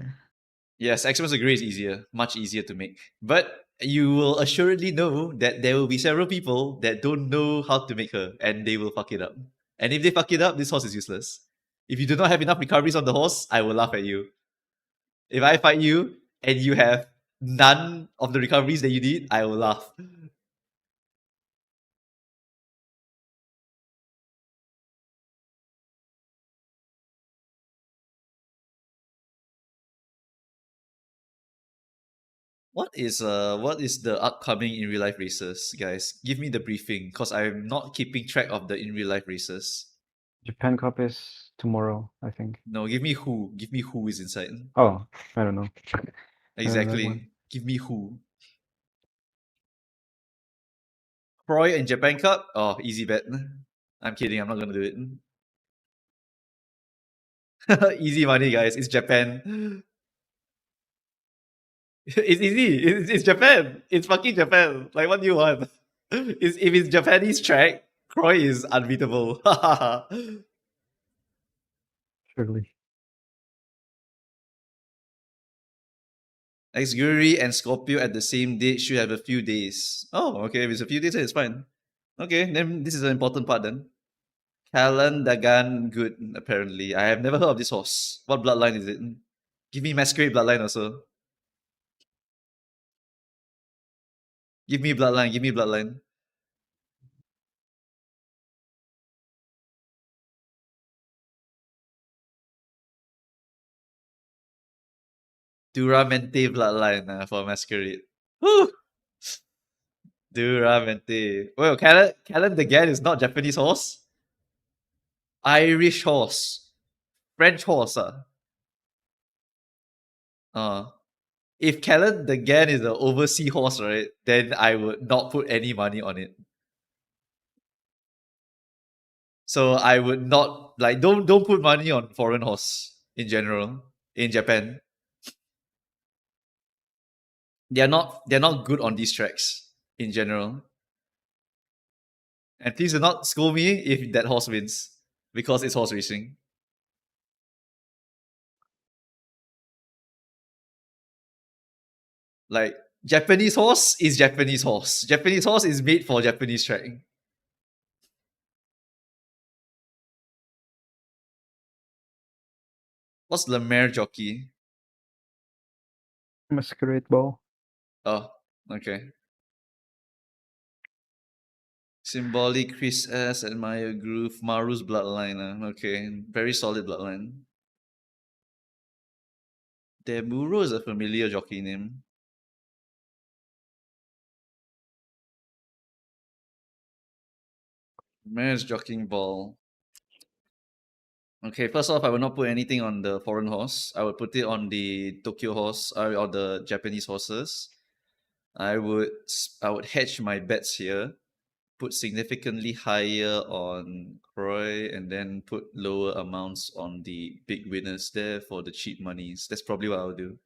[SPEAKER 1] Yes, Xmas Agree is easier, much easier to make. But you will assuredly know that there will be several people that don't know how to make her, and they will fuck it up. And if they fuck it up, this horse is useless. If you do not have enough recoveries on the horse, I will laugh at you. If I fight you and you have none of the recoveries that you need, I will laugh. What is the upcoming in real life races, guys? Give me the briefing, cause I'm not keeping track of the in real life races.
[SPEAKER 3] Japan Cup is tomorrow, I think.
[SPEAKER 1] No, give me who. Give me who is inside.
[SPEAKER 3] Oh, I don't know. I don't know that one.
[SPEAKER 1] Exactly. Give me who. Croy and Japan Cup? Oh, easy bet. I'm kidding, I'm not gonna do it. Easy money, guys. It's Japan. It's easy. It's Japan. It's fucking Japan. Like, what do you want? If it's Japanese track, Croy is unbeatable.
[SPEAKER 3] Surely.
[SPEAKER 1] Exguri and Scorpio at the same date should have a few days. Oh, okay. If it's a few days, then it's fine. Okay, then this is an important part then. Kalan Dagan good, apparently. I have never heard of this horse. What bloodline is it? Give me Masquerade bloodline also. Give me bloodline, give me bloodline. Duramente bloodline for Masquerade. Woo! Duramente. Well, Kalan Dagan is not Japanese horse. Irish horse. French horse. Uh, if Callan Dagan is an overseas horse, right, then I would not put any money on it. So I would not like don't put money on foreign horse in general in Japan. They're not good on these tracks in general. And please do not scold me if that horse wins because it's horse racing. Like Japanese horse is Japanese horse. Japanese horse is made for Japanese track. What's the mare jockey?
[SPEAKER 3] Masquerade Ball.
[SPEAKER 1] Oh, okay. Symbolic, Chris S, Admire Groove, Maru's bloodline. Okay, very solid bloodline. Deburo is a familiar jockey name. Mare's jockeying ball. Okay, first off, I will not put anything on the foreign horse. I would put it on the Tokyo horse or the Japanese horses. I would hedge my bets here. Put significantly higher on Croy and then put lower amounts on the big winners there for the cheap monies. That's probably what I'll do.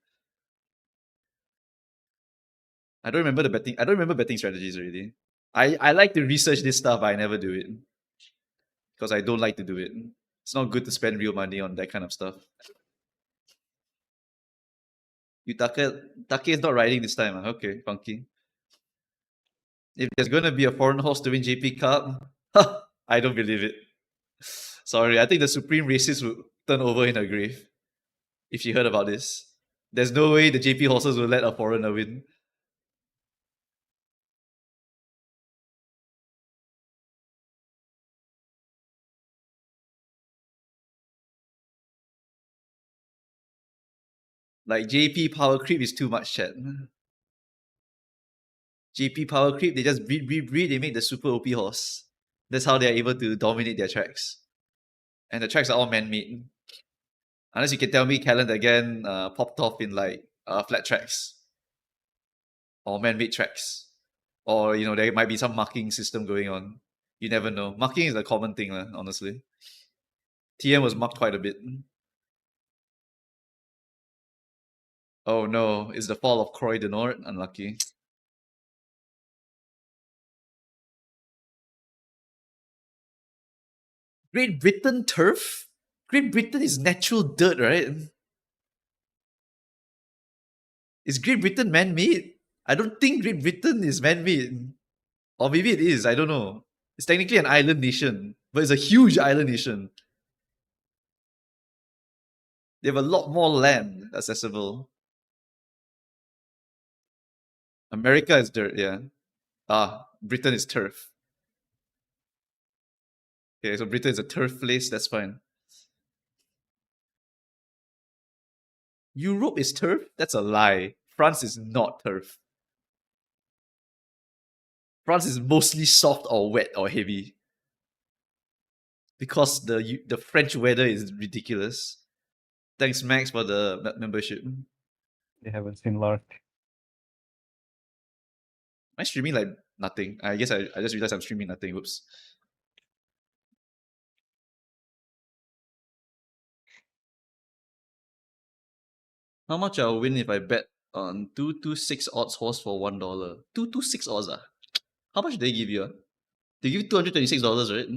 [SPEAKER 1] I don't remember the betting. I don't remember betting strategies already. I like to research this stuff, but I never do it because I don't like to do it. It's not good to spend real money on that kind of stuff. Take is not riding this time. Okay, funky. If there's gonna be a foreign horse to win JP Cup, I don't believe it. Sorry, I think the supreme racist would turn over in her grave if she heard about this. There's no way the JP horses will let a foreigner win. Like JP power creep is too much, chat. JP power creep, they just breed, they make the super OP horse. That's how they're able to dominate their tracks. And the tracks are all man-made. Unless you can tell me Callan again popped off in like flat tracks. Or man-made tracks. Or, there might be some marking system going on. You never know. Marking is a common thing, honestly. TM was marked quite a bit. Oh no, it's the fall of Croix de Nord. Unlucky. Great Britain turf? Great Britain is natural dirt, right? Is Great Britain man-made? I don't think Great Britain is man-made. Or maybe it is, I don't know. It's technically an island nation, but it's a huge island nation. They have a lot more land accessible. America is dirt, yeah. Britain is turf. Okay, so Britain is a turf place, that's fine. Europe is turf? That's a lie. France is not turf. France is mostly soft or wet or heavy because the French weather is ridiculous. Thanks, Max, for the membership.
[SPEAKER 3] They haven't seen Lark.
[SPEAKER 1] Am I streaming like nothing? I guess I just realized I'm streaming nothing. Whoops. How much I'll win if I bet on 226 odds horse for $1? 226 odds. How much do they give you? They give you $226, right?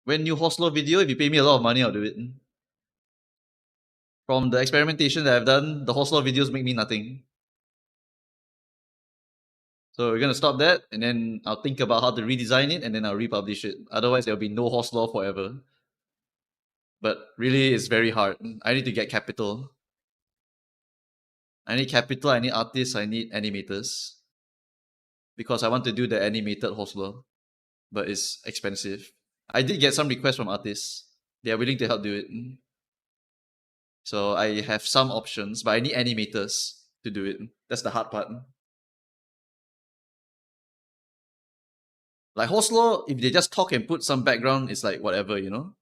[SPEAKER 1] When you horse law video, if you pay me a lot of money, I'll do it. From the experimentation that I've done, the horse law videos make me nothing. So we're gonna stop that, and then I'll think about how to redesign it, and then I'll republish it. Otherwise, there'll be no horse law forever. But really, it's very hard. I need to get capital. I need capital, I need artists, I need animators. Because I want to do the animated horse law, but it's expensive. I did get some requests from artists. They are willing to help do it. So I have some options, but I need animators to do it. That's the hard part. Like horse law, if they just talk and put some background, it's like whatever, you know?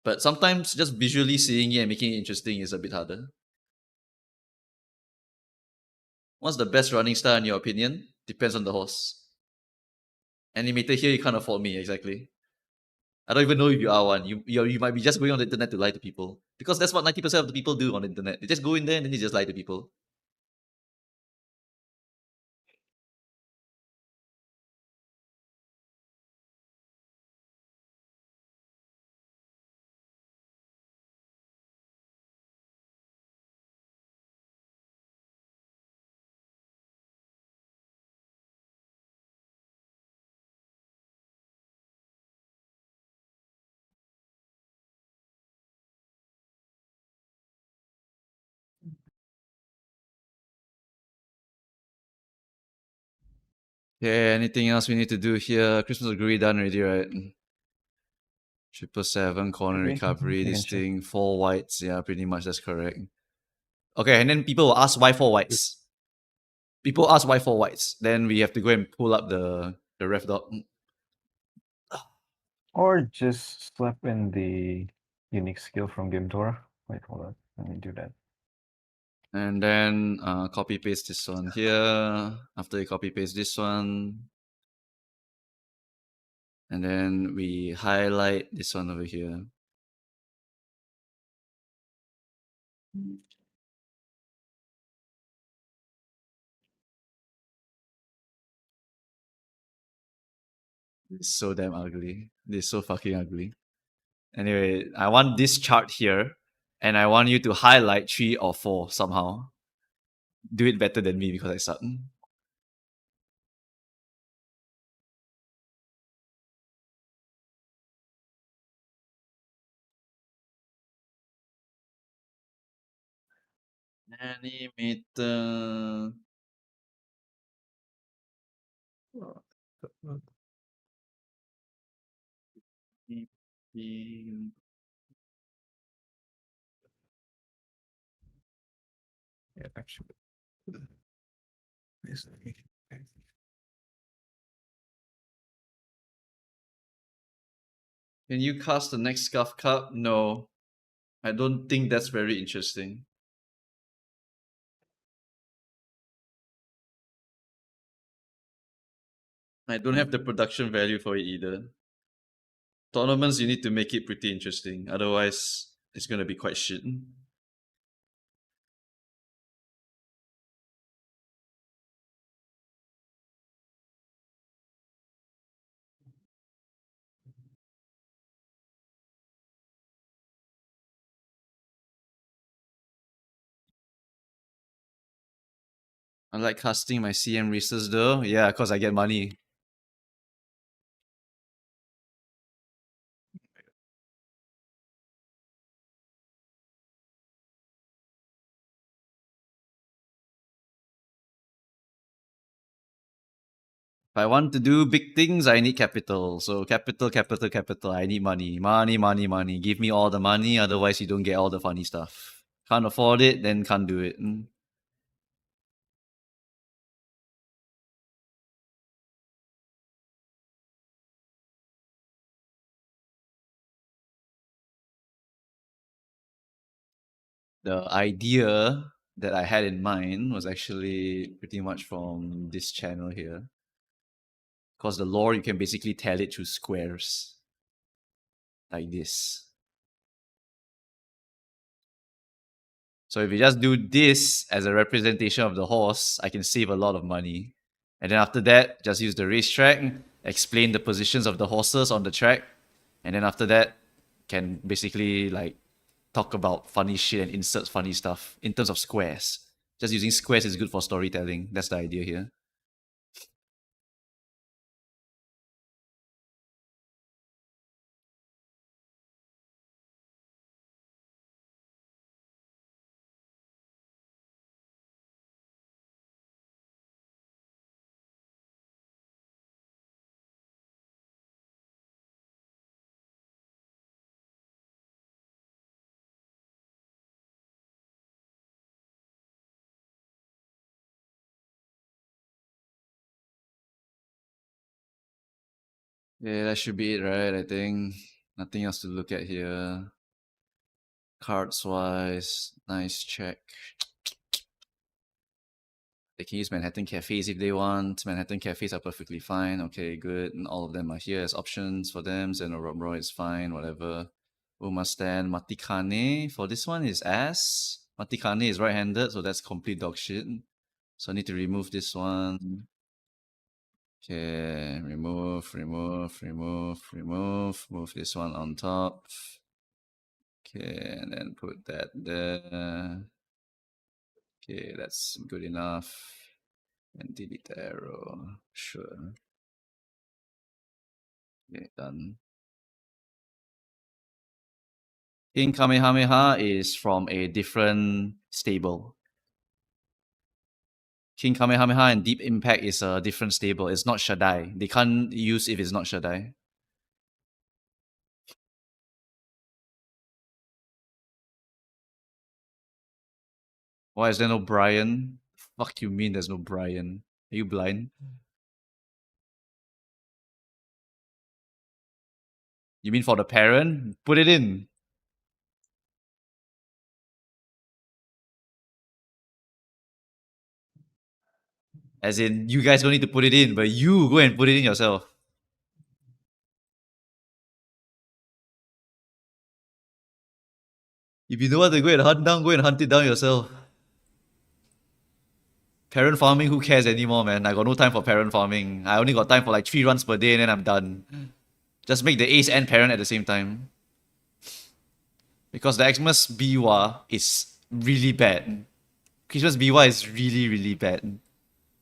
[SPEAKER 1] But sometimes just visually seeing it and making it interesting is a bit harder. What's the best running style in your opinion? Depends on the horse. Animator here, you can't afford me, exactly. I don't even know if you are one. You might be just going on the internet to lie to people. Because that's what 90% of the people do on the internet. They just go in there and then they just lie to people. Yeah, anything else we need to do here? Christmas agree done already, right? 777, corner
[SPEAKER 3] Okay,
[SPEAKER 1] recovery,
[SPEAKER 3] we
[SPEAKER 1] this
[SPEAKER 3] can check.
[SPEAKER 1] thing, 4 whites. Yeah, pretty much that's correct. Okay, and then people will ask why 4 whites. People ask why 4 whites. Then we have to go and pull up the ref doc.
[SPEAKER 3] Or just slap in the unique skill from Game Torah. Wait, hold on. Let me do that.
[SPEAKER 1] And then copy paste this one here. After you copy paste this one, and then we highlight this one over here. It's so damn ugly. This is so fucking ugly. Anyway, I want this chart here, and I want you to highlight 3 or 4 somehow. Do it better than me because I suck. Animator.
[SPEAKER 2] Yeah, actually.
[SPEAKER 1] Can you cast the next Scuff Cup? No. I don't think that's very interesting. I don't have the production value for it either. Tournaments, you need to make it pretty interesting. Otherwise, it's going to be quite shit. I like casting my CM races though. Yeah, because I get money. If I want to do big things, I need capital. So capital, capital. I need money. Money. Give me all the money. Otherwise, you don't get all the funny stuff. Can't afford it, then can't do it. The idea that I had in mind was actually pretty much from this channel here. Because the lore, you can basically tell it through squares. Like this. So if you just do this as a representation of the horse, I can save a lot of money. And then after that, just use the racetrack, explain the positions of the horses on the track, and then after that, can basically like talk about funny shit and insert funny stuff in terms of squares. Just using squares is good for storytelling. That's the idea here. Yeah, that should be it, right? I think nothing else to look at here. Cards wise, nice check. They can use Manhattan Cafes if they want. Manhattan Cafes are perfectly fine. Okay, good. And all of them are here as options for them. Zenoromro is fine, whatever. Umastan, Matikane. For this one is ass. Matikane is right-handed, so that's complete dog shit. So I need to remove this one. Okay, remove. Move this one on top. Okay, and then put that there. Okay, that's good enough. And delete the arrow. Sure. Okay, done. King Kamehameha is from a different stable. King Kamehameha and Deep Impact is a different stable. It's not Shaddai. They can't use if it's not Shaddai. Why is there no Brian? Fuck you mean there's no Brian? Are you blind? You mean for the parent? Put it in. As in, you guys don't need to put it in, but you go and put it in yourself. If you don't want to go and hunt down, go and hunt it down yourself. Parent farming, who cares anymore, man? I got no time for parent farming. I only got time for like 3 runs per day and then I'm done. Just make the ace and parent at the same time. Because the Xmas Biwa is really bad. Christmas Biwa is really, really bad.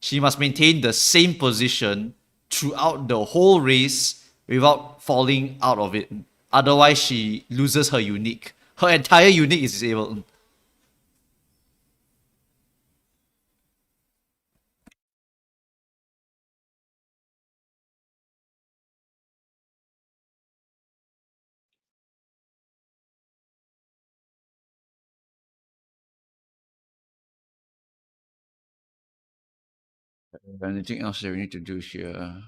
[SPEAKER 1] She must maintain the same position throughout the whole race without falling out of it. Otherwise, she loses her unique. Her entire unique is disabled. Anything else that we need to do here?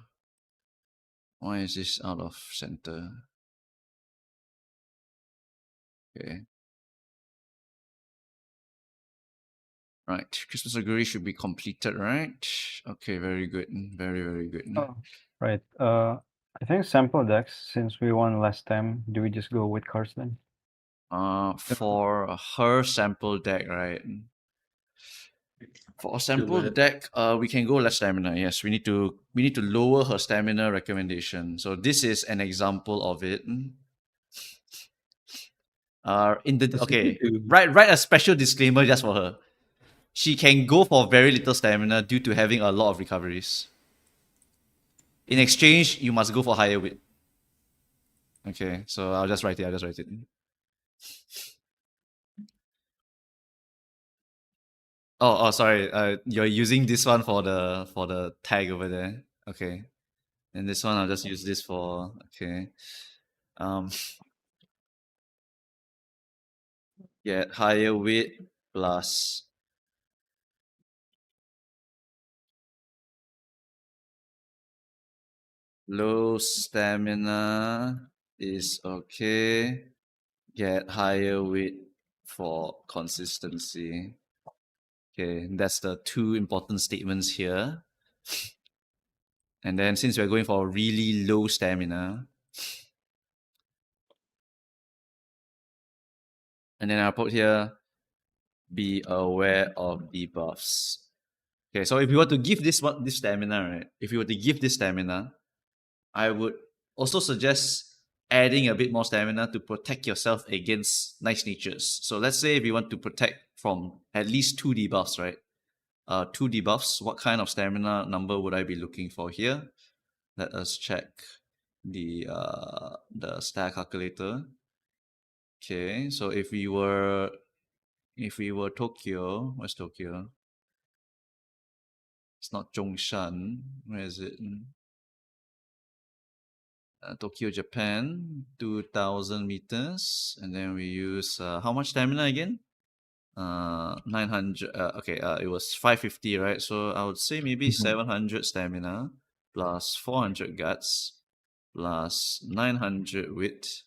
[SPEAKER 1] Why is this out of center? Okay. Right. Christmas Augury should be completed, right? Okay, very good. Very, very good.
[SPEAKER 3] Oh, right. I think sample decks, since we won last time, do we just go with cards then?
[SPEAKER 1] For her sample deck, right? For a sample
[SPEAKER 2] it.
[SPEAKER 1] deck, we can go less stamina. Yes, we need to lower her stamina recommendation. So this is an example of it. In the
[SPEAKER 2] Let's
[SPEAKER 1] okay,
[SPEAKER 2] do
[SPEAKER 1] write a special disclaimer just for her. She can go for very little stamina due to having a lot of recoveries. In exchange, you must go for higher wit. Okay, so I'll just write it. Sorry. You're using this one for the tag over there. Okay, and this one I'll just use this for. Okay. Um. get higher weight plus low stamina is okay. Get higher weight for consistency. Okay, that's the two important statements here. And then since we're going for really low stamina, and then I'll put here, be aware of debuffs. Okay, so if you were to give this stamina, right? If you were to give this stamina, I would also suggest adding a bit more stamina to protect yourself against nice natures. So let's say if you want to protect from at least 2 debuffs, right? 2 debuffs, what kind of stamina number would I be looking for here? Let us check the star calculator. Okay, so if we were Tokyo, where's Tokyo? It's not Zhongshan. Where is it? Tokyo, Japan, 2,000 meters, and then we use how much stamina again? 900. Okay, it was 550, right? So I would say maybe 700 stamina plus 400 guts plus 900 wit,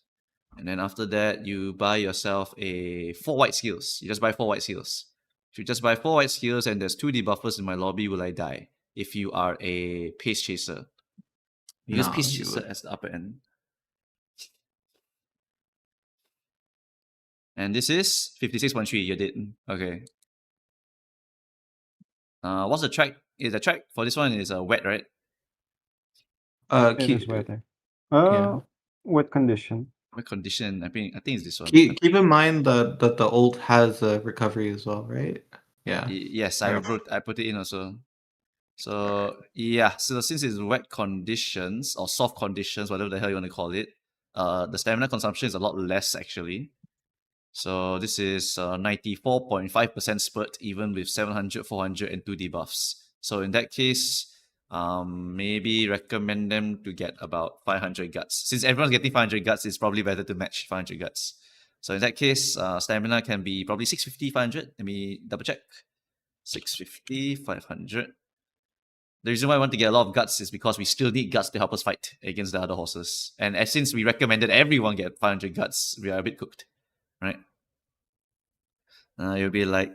[SPEAKER 1] and then after that you buy yourself a 4 white skills. You just buy 4 white skills. If you just buy 4 white skills and there's 2 debuffers in my lobby, will I die? If you are a pace chaser, you use
[SPEAKER 2] No,
[SPEAKER 1] pace
[SPEAKER 2] you
[SPEAKER 1] chaser
[SPEAKER 2] would.
[SPEAKER 1] as the upper end. And this is 56.3. You did. Okay. What's the track? Is the track for this one is wet, right?
[SPEAKER 3] It is
[SPEAKER 2] Keep
[SPEAKER 3] weather.
[SPEAKER 2] yeah.
[SPEAKER 3] What condition?
[SPEAKER 1] Wet condition. I think it's this one.
[SPEAKER 2] Keep in mind that the ult has a recovery as well, right? Yeah.
[SPEAKER 1] Yes,
[SPEAKER 2] Right.
[SPEAKER 1] I put it in also. So yeah, so since it's wet conditions or soft conditions, whatever the hell you want to call it, the stamina consumption is a lot less actually. So this is 94.5% spurt even with 700, 400, and 2 debuffs. So in that case, maybe recommend them to get about 500 guts. Since everyone's getting 500 guts, it's probably better to match 500 guts. So in that case, stamina can be probably 650, 500. Let me double check. 650, 500. The reason why I want to get a lot of guts is because we still need guts to help us fight against the other horses. And since we recommended everyone get 500 guts, we are a bit cooked, right? You'll be like,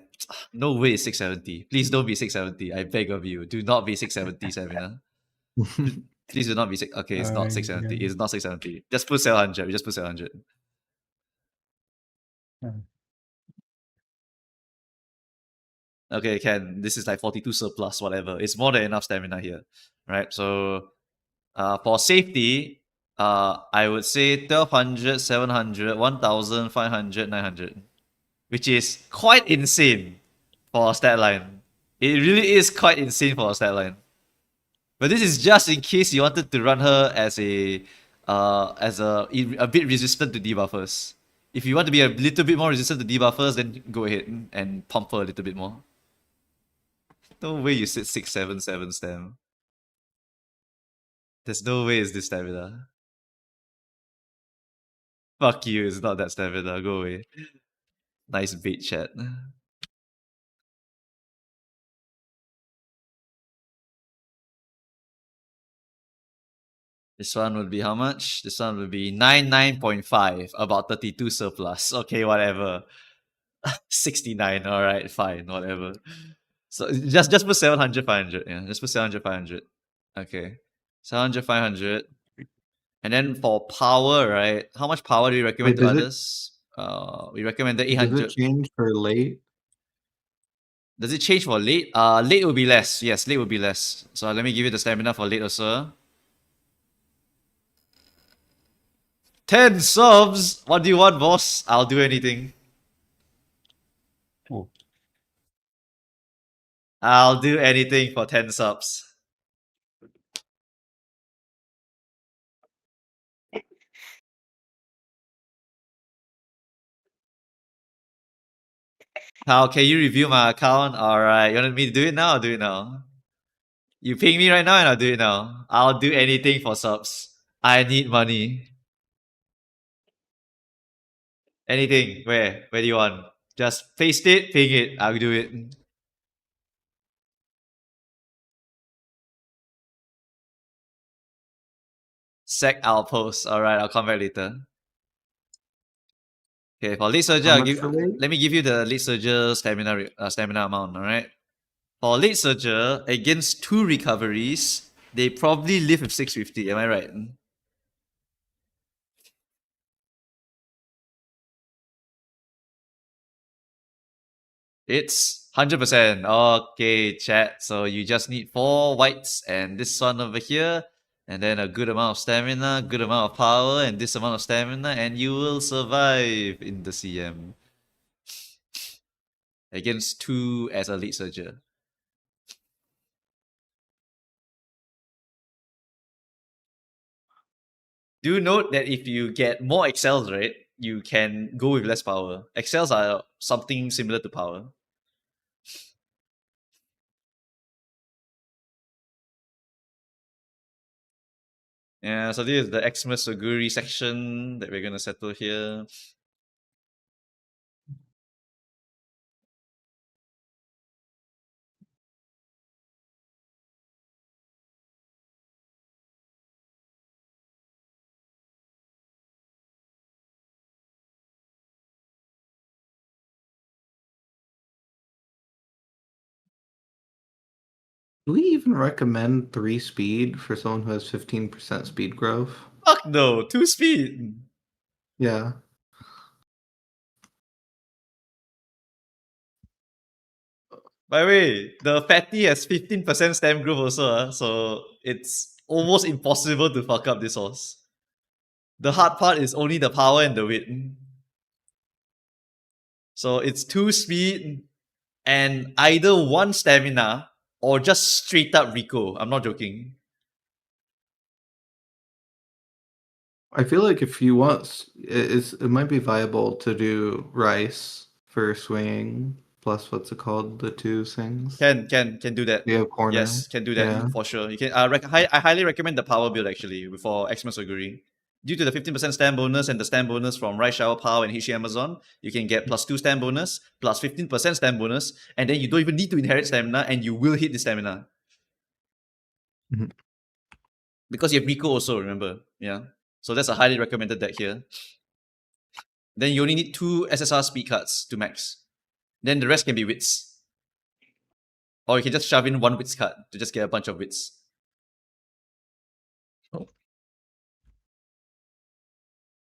[SPEAKER 1] no way, 670. Please don't be 670. I beg of you. Do not be 670, Samina. Please do not be six. Okay, it's not 670.
[SPEAKER 3] Yeah.
[SPEAKER 1] It's not 670. Just put 700. We just put 700. Okay, Ken. This is like 42 surplus, whatever. It's more than enough stamina here, right? So, for safety, I would say 1200, 700, 1500, 900, which is quite insane for a stat line. It really is quite insane for a stat line. But this is just in case you wanted to run her as a bit resistant to debuffers. If you want to be a little bit more resistant to debuffers, then go ahead and pump her a little bit more. No way you said 677 stam. There's no way it's this stamina. Fuck you, it's not that stamina. Go away. Nice bait chat. This one would be how much? This one would be 99.5, about 32 surplus. Okay, whatever. 69, alright, fine, whatever. So just put 700, 500. Yeah, just put 700, 500. Okay. 700, 500. And then for power, right? How much power do we recommend
[SPEAKER 2] Wait,
[SPEAKER 1] to others? We recommended
[SPEAKER 2] does it
[SPEAKER 1] 800.
[SPEAKER 2] change for late?
[SPEAKER 1] Does it change for late? Late will be less. Yes, late will be less. So let me give you the stamina for late also. 10 subs! What do you want, boss? I'll do anything.
[SPEAKER 3] Oh.
[SPEAKER 1] I'll do anything for 10 subs. How can you review my account? Alright, you want me to do it now? I'll do it now. You ping me right now and I'll do it now. I'll do anything for subs. I need money. Anything. Where? Where do you want? Just paste it, ping it. I'll do it. Sec outpost. Alright, I'll come back later. Okay, for late surger,
[SPEAKER 2] How much for late?
[SPEAKER 1] let me give you the late surger stamina amount, alright? For late surger, against 2 recoveries, they probably live with 650, am I right? It's 100%. Okay, chat. So you just need 4 whites and this one over here, and then a good amount of stamina, good amount of power, and this amount of stamina, and you will survive in the CM. Against 2 as a lead surger. Do note that if you get more excels, right, you can go with less power. Excels are something similar to power. Yeah, so this is the Xmas Oguri section that we're gonna settle here.
[SPEAKER 2] Do we even recommend 3 speed for someone who has 15% speed growth?
[SPEAKER 1] Fuck no, 2 speed.
[SPEAKER 2] Yeah.
[SPEAKER 1] By the way, the fatty has 15% stamp growth also, so it's almost impossible to fuck up this horse. The hard part is only the power and the weight. So it's 2 speed and either 1 stamina or just straight up Rico. I'm not joking.
[SPEAKER 2] I feel like if you want, it might be viable to do rice for swinging plus what's it called, the 2 things.
[SPEAKER 1] Can do that.
[SPEAKER 2] You have corner.
[SPEAKER 1] Yes, can do that
[SPEAKER 2] Yeah.
[SPEAKER 1] for sure. You can. I highly recommend the power build actually for Xmas Oguri. Due to the 15% stamp bonus and the stamp bonus from Rice Shower Power and Hishi Amazon, you can get +2 stamp bonus, plus 15% stamp bonus, and then you don't even need to inherit stamina, and you will hit the stamina.
[SPEAKER 2] Mhm.
[SPEAKER 1] Because you have Rico also, remember? Yeah. So that's a highly recommended deck here. Then you only need 2 SSR speed cards to max. Then the rest can be wits. Or you can just shove in 1 wits card to just get a bunch of wits.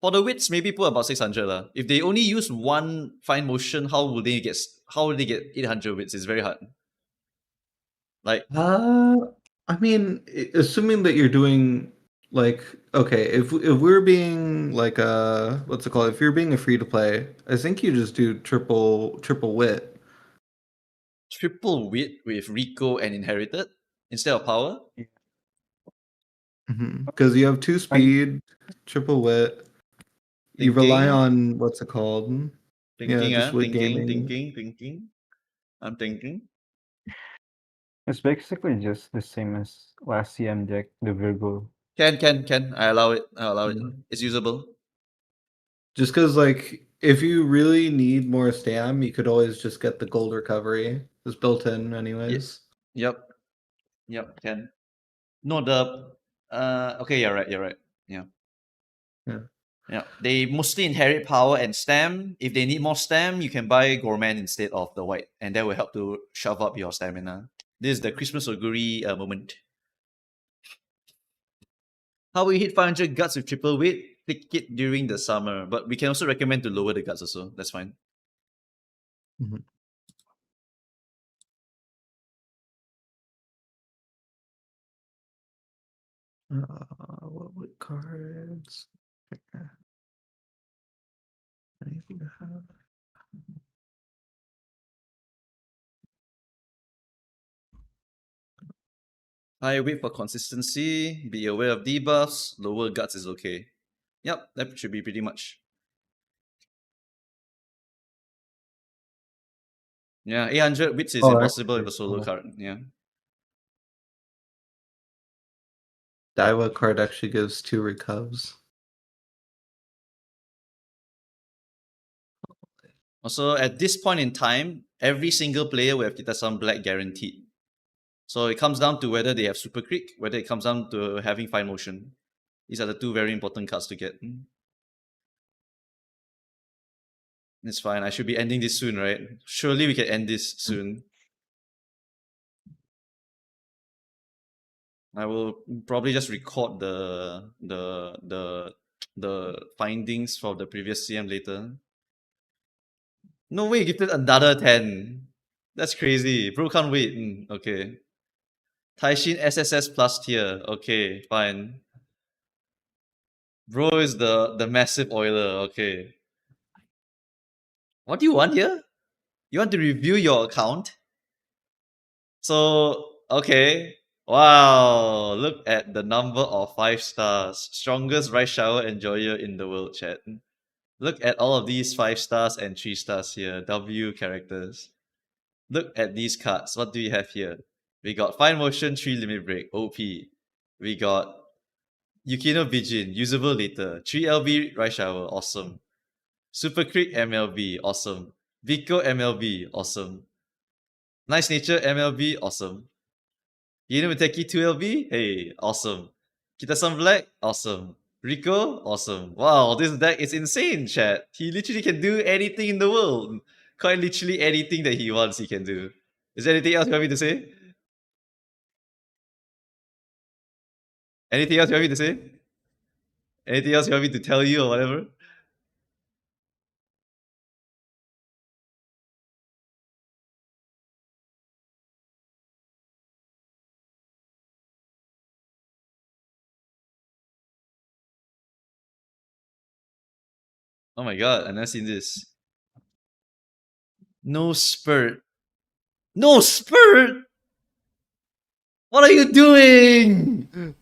[SPEAKER 1] For the wits, maybe put about 600 lah. If they only use 1 fine motion, how will they get 800 wits? It's very hard. Like,
[SPEAKER 2] I mean, assuming that you're doing like, okay, if we're being like a, what's it called? If you're being a free to play, I think you just do triple wit.
[SPEAKER 1] triple wit with Rico and inherited instead of power.
[SPEAKER 2] Because you have 2 speed, triple wit. You rely
[SPEAKER 1] Thinking.
[SPEAKER 2] on what's it called?
[SPEAKER 1] Thinking,
[SPEAKER 2] just wit
[SPEAKER 1] thinking,
[SPEAKER 2] gaming.
[SPEAKER 1] thinking. I'm thinking.
[SPEAKER 3] It's basically just the same as last CM deck, the Virgo.
[SPEAKER 1] Can. I allow it. it.
[SPEAKER 2] Mhm.
[SPEAKER 1] It's usable.
[SPEAKER 2] Just because, like, if you really need more stam, you could always just get the gold recovery. It's built in, anyways.
[SPEAKER 1] Yep. Can. No, the okay, you're right. Yeah.
[SPEAKER 2] Yeah.
[SPEAKER 1] Yeah. They mostly inherit power and stam. If they need more stam, you can buy Gourmand instead of the white, and that will help to shove up your stamina. This is the Christmas Oguri moment. How will you hit 500 guts with triple weight? Pick it during the summer, but we can also recommend to lower the guts also. That's fine.
[SPEAKER 2] Mhm. What would cards? Anything to have?
[SPEAKER 1] High weight for consistency. Be aware of debuffs. Lower guts is okay. Yep, that should be pretty much. Yeah, 800 wits is impossible with a solo card. Yeah.
[SPEAKER 2] Daiwa card actually gives 2 recovs.
[SPEAKER 1] Also, at this point in time, every single player will have Kita-san Black guaranteed. So it comes down to whether they have Super Creek, whether it comes down to having Fine Motion. These are the two very important cards to get. It's fine. I should be ending this soon, right? Surely we can end this soon. I will probably just record the findings for the previous CM later. No way, gifted another 10. That's crazy. Bro can't wait. Okay. Taishin SSS plus tier. Okay, fine. Bro is the massive oiler. Okay. What do you want here? You want to review your account? So, okay. Wow. Look at the number of 5 stars. Strongest rice shower enjoyer in the world, chat. Look at all of these 5 stars and 3 stars here. W characters. Look at these cards. What do we have here? We got Fine Motion, 3 Limit Break, OP. We got Yukino Bijin, usable later. 3 LB Rice Shower, awesome. Super Creek MLB, awesome. Vico MLB, awesome. Nice Nature MLB, awesome. Yino 2 LB, hey, awesome. Kita-san Black, awesome. Rico, awesome. Wow, this deck is insane, chat. He literally can do anything in the world. Quite literally anything that he wants, he can do. Is there anything else you want me to say? Anything else you want me to say? Anything else you want me to tell you or whatever? Oh my god, I've never seen this. No spurt. No spurt! What are you doing?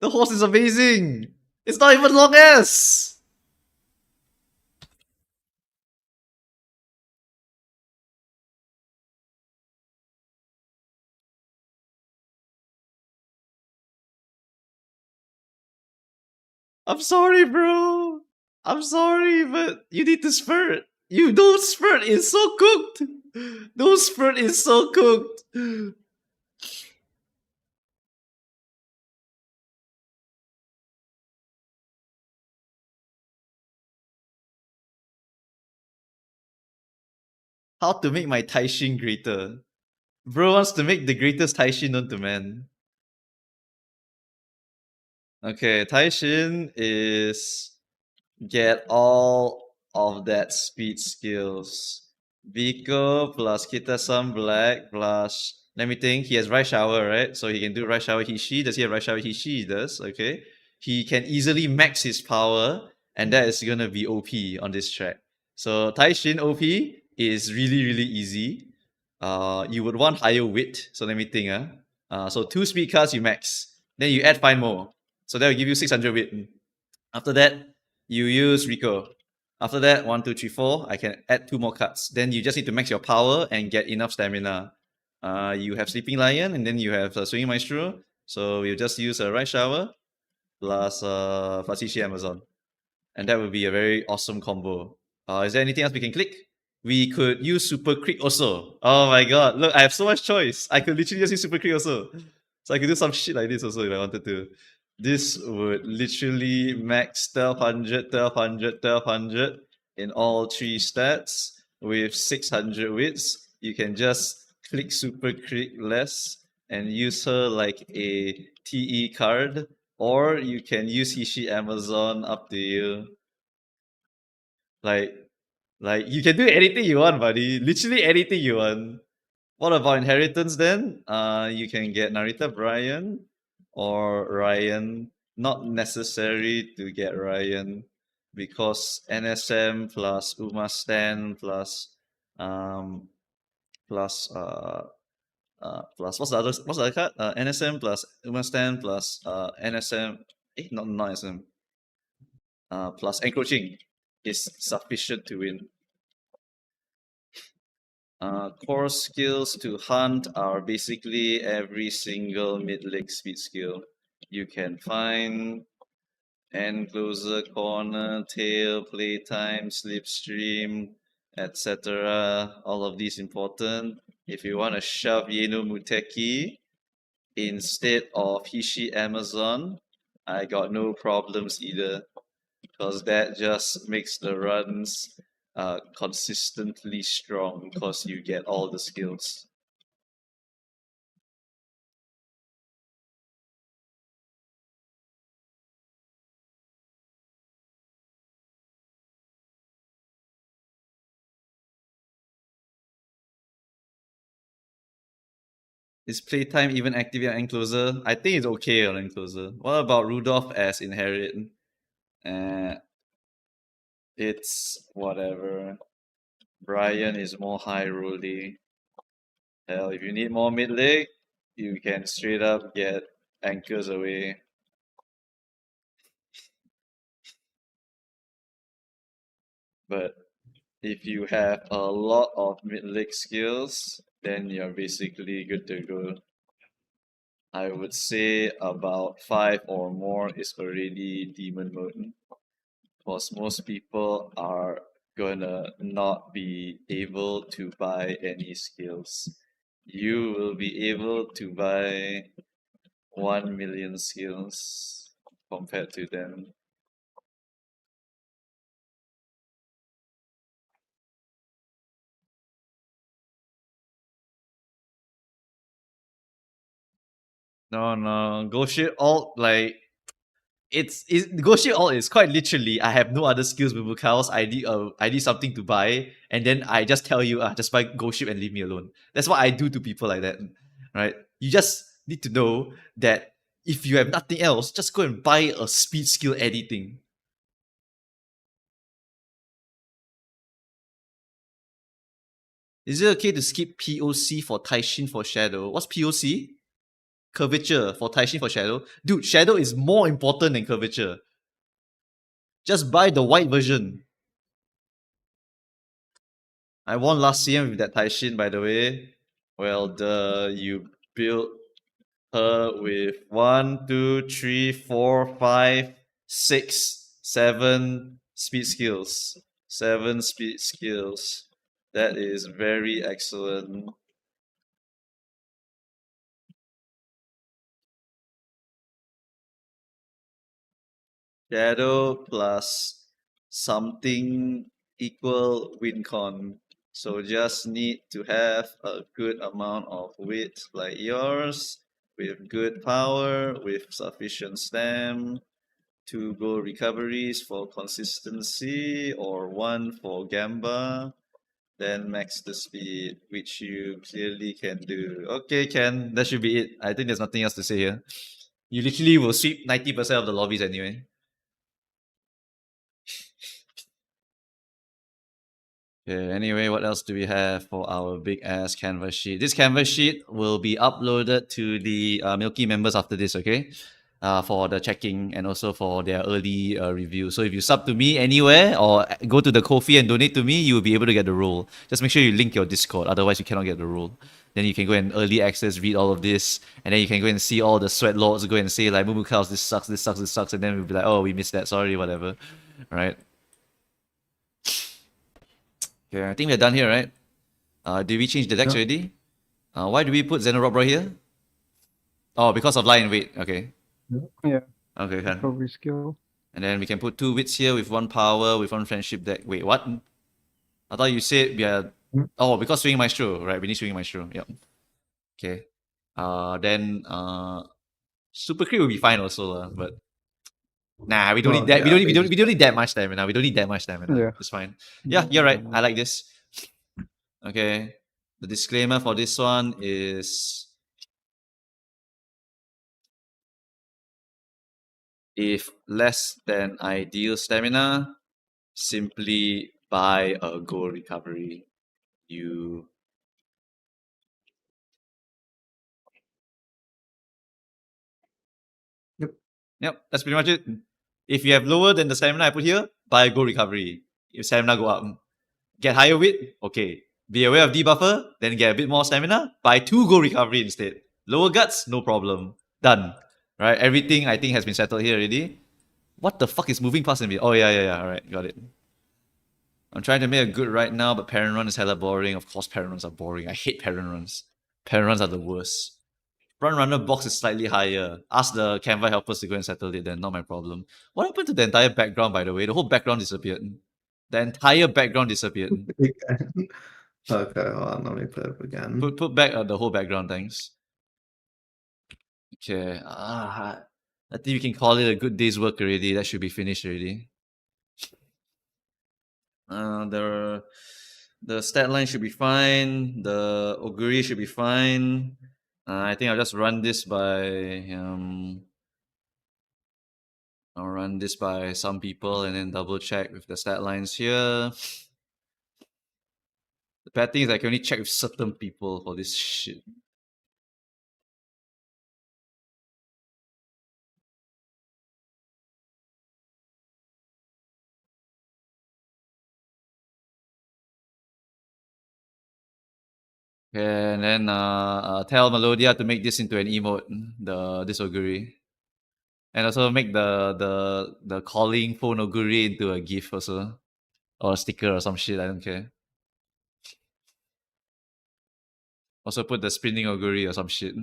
[SPEAKER 1] The horse is amazing. It's not even long S. I'm sorry, bro. I'm sorry, but you need to spurt. You don't spurt is so cooked. No spurt is so cooked. How to make my Taishin greater? Bro wants to make the greatest Taishin known to man. Okay, Taishin is get all of that speed skills. Vico plus Kita-san Black plus, let me think, he has Right Shower, right? So he can do Right Shower Hishi. Does he have Right Shower Hishi? He does, okay. He can easily max his power, and that is gonna be OP on this track. So Taishin OP is really, really easy. You would want higher wit, so let me think. So 2 speed cards you max. Then you add 5 more. So that will give you 600 wit. After that, you use Rico. After that, 1, 2, 3, 4. I can add 2 more cards. Then you just need to max your power and get enough stamina. You have Sleeping Lion, and then you have Swinging Maestro. So we'll just use a Right Shower plus Fasishi Amazon. And that would be a very awesome combo. Is there anything else we can click? We could use Super Creek also. Oh my god, look, I have so much choice. I could literally just use Super Creek also. So I could do some shit like this also if I wanted to. This would literally max 1200, 1200, 1200 in all 3 stats with 600 wits. You can just click Super Creek less and use her like a TE card, or you can use Hishi Amazon, up to you. Like, you can do anything you want, buddy. Literally anything you want. What about inheritance then? You can get Narita Brian or Ryan. Not necessary to get Ryan because NSM plus Uma Stan plus plus what's the other card? NSM plus Uma Stan plus NSM not NSM plus encroaching is sufficient to win. Core skills to hunt are basically every single mid-leg speed skill you can find. End closer, corner, tail, playtime, slipstream, etc. All of these important. If you want to shove Yeno Muteki instead of Hishi Amazon, I got no problems either, because that just makes the runs consistently strong because you get all the skills. Is playtime even active in Encloser? I think it's okay on Encloser. What about Rudolph as Inherit? It's whatever. Brian is more high rolly. Hell, if you need more mid leg, you can straight up get anchors away. But if you have a lot of mid leg skills, then you're basically good to go. I would say about 5 or more is already demon mode. Because most people are gonna not be able to buy any skills. You will be able to buy 1 million skills compared to them. No, go shit alt like it's go shit alt is quite literally I have no other skills with Bukals. I need something to buy, and then I just tell you just buy go ship and leave me alone. That's what I do to people like that. Right? You just need to know that if you have nothing else, just go and buy a speed skill anything. Is it okay to skip POC for Taishin for Shadow? What's POC? Curvature for Taishin for Shadow? Dude, Shadow is more important than curvature. Just buy the white version. I won last CM with that Taishin, by the way. Well, you built her with 1, 2, 3, 4, 5, 6, 7 speed skills. 7 speed skills. That is very excellent. Shadow plus something equal wincon. So just need to have a good amount of wit like yours, with good power, with sufficient stam, 2 gold recoveries for consistency, or 1 for gamba. Then max the speed, which you clearly can do. Okay, Ken, that should be it. I think there's nothing else to say here. You literally will sweep 90% of the lobbies anyway. Okay, anyway, what else do we have for our big ass canvas sheet? This canvas sheet will be uploaded to the Milky members after this, okay? For the checking and also for their early review. So if you sub to me anywhere or go to the Ko-fi and donate to me, you will be able to get the role. Just make sure you link your Discord, otherwise you cannot get the role. Then you can go and early access, read all of this, and then you can go and see all the sweat lords go and say like, Mumu Cows, this sucks, this sucks, this sucks, and then we'll be like, oh, we missed that, sorry, whatever. Right? Okay, I think we're done here, right? Did we change the decks already? Why do we put Xenorob here? Oh, because of lie in wait. Okay.
[SPEAKER 3] Yeah.
[SPEAKER 1] Okay, can.
[SPEAKER 3] Recovery skill.
[SPEAKER 1] And then we can put 2 wits here with 1 power, with 1 friendship deck. Wait, what? I thought you said we are... Oh, because Swinging Maestro, right? We need Swinging Maestro. Yep. Okay. Then Super Crit will be fine also, but nah, we don't need that.
[SPEAKER 2] yeah,
[SPEAKER 1] We don't need that much stamina. We don't need that much stamina.
[SPEAKER 3] Yeah.
[SPEAKER 1] It's fine. Yeah, you're right. I like this. Okay. The disclaimer for this one is if less than ideal stamina, simply buy a gold recovery. You Yep, that's pretty much it. If you have lower than the stamina I put here, buy a gold recovery. If stamina go up, get higher wit, okay. Be aware of debuffer, then get a bit more stamina. Buy 2 gold recovery instead. Lower guts, no problem. Done. Right? Everything I think has been settled here already. What the fuck is moving past me? Oh yeah. Alright, got it. I'm trying to make a good right now, but parent run is hella boring. Of course, parent runs are boring. I hate parent runs. Parent runs are the worst. Front runner box is slightly higher. Ask the Canva helpers to go and settle it then, not my problem. What happened to the entire background, by the way? The whole background disappeared. The entire background disappeared.
[SPEAKER 2] Okay, hold on, let me put up again.
[SPEAKER 1] Put back the whole background, thanks. Okay. I think we can call it a good day's work already. That should be finished already. The stat line should be fine. The augury should be fine. I think I'll just run this by I'll run this by some people and then double check with the stat lines here. The bad thing is I can only check with certain people for this shit. And then tell Melodia to make this into an emote, this augury. And also make the calling phone augury into a GIF also. Or a sticker or some shit, I don't care. Also put the spinning augury or some shit.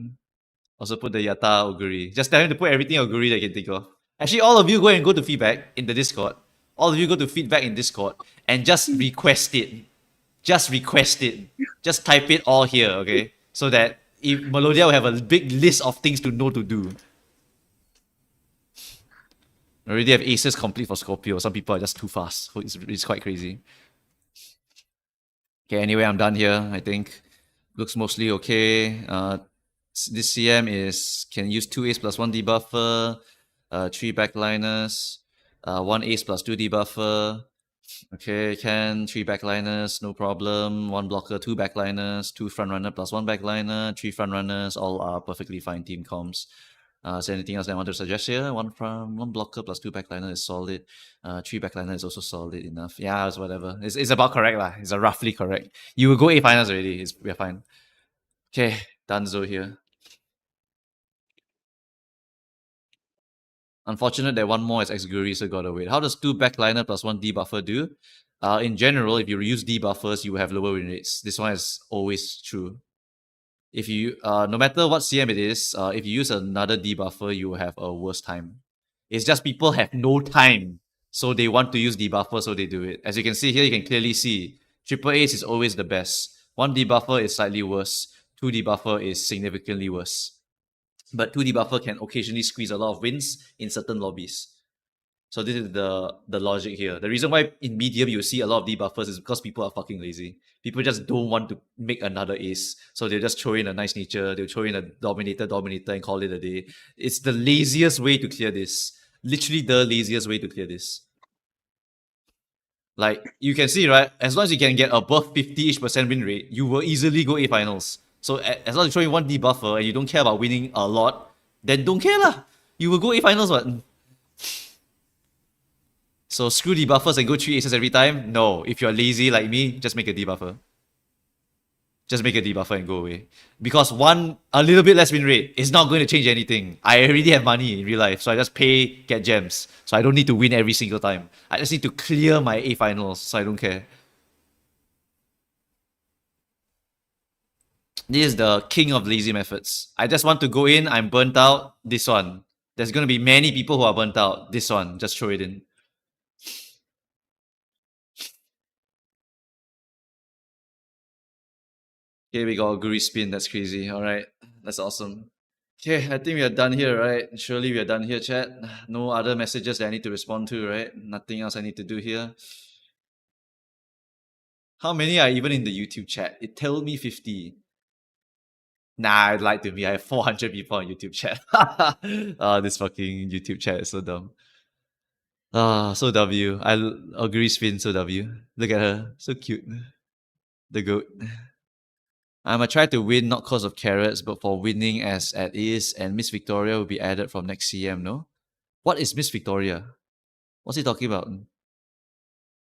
[SPEAKER 1] Also put the Yata augury. Just tell him to put everything augury that you can think of. Actually, all of you go to feedback in the Discord. All of you go to feedback in Discord and just request it. Just request it. Just type it all here, okay? So that if Melodia will have a big list of things to know to do. I already have aces complete for Scorpio. Some people are just too fast. So it's quite crazy. Okay, anyway, I'm done here, I think. Looks mostly okay. This CM can use 2 ace plus 1 debuffer, 3 backliners, 1 ace plus 2 debuffer. Okay, 3 backliners, no problem. 1 blocker, 2 backliners, 2 frontrunner plus 1 backliner, 3 frontrunners, all are perfectly fine team comms. Is there anything else I want to suggest here? 1 blocker plus 2 backliner is solid. 3 backliner is also solid enough. Yeah, it's whatever. It's about correct lah. It's roughly correct. You will go A finals already. We're fine. Okay, Danzo here. Unfortunate that one more is Exguri, so gotta wait. How does 2 backliner plus 1 debuffer do? In general, if you use debuffers, you have lower win rates. This one is always true. If you, no matter what CM it is, if you use another debuffer, you will have a worse time. It's just people have no time, so they want to use debuffer, so they do it. As you can see here, you can clearly see triple ace is always the best. 1 debuffer is slightly worse. 2 debuffer is significantly worse. But 2 debuffer can occasionally squeeze a lot of wins in certain lobbies. So this is the logic here. The reason why in medium you see a lot of debuffers is because people are fucking lazy. People just don't want to make another ace. So they just throw in a nice nature, they'll throw in a dominator and call it a day. It's the laziest way to clear this. Literally the laziest way to clear this. Like, you can see, right? As long as you can get above 50-ish% win rate, you will easily go A finals. So as long as you throw in 1 debuffer and you don't care about winning a lot, then don't care lah. You will go A finals, what? So screw debuffers and go 3 aces every time? No. If you're lazy like me, just make a debuffer. Just make a debuffer and go away. Because a little bit less win rate is not going to change anything. I already have money in real life, so I just pay, get gems. So I don't need to win every single time. I just need to clear my A finals, so I don't care. This is the king of lazy methods. I just want to go in, I'm burnt out, this one. There's going to be many people who are burnt out, this one. Just throw it in. Okay, we got a Guri spin. That's crazy. All right. That's awesome. Okay, I think we are done here, right? Surely we are done here, chat. No other messages that I need to respond to, right? Nothing else I need to do here. How many are even in the YouTube chat? It tells me 50. Nah, it lied to me. I have 400 people on YouTube chat. This fucking YouTube chat is so dumb. So W. I agree, spin, so W. Look at her. So cute. The goat. I'ma try to win not cause of carrots, but for winning as at is, and Miss Victoria will be added from next CM, no? What is Miss Victoria? What's he talking about?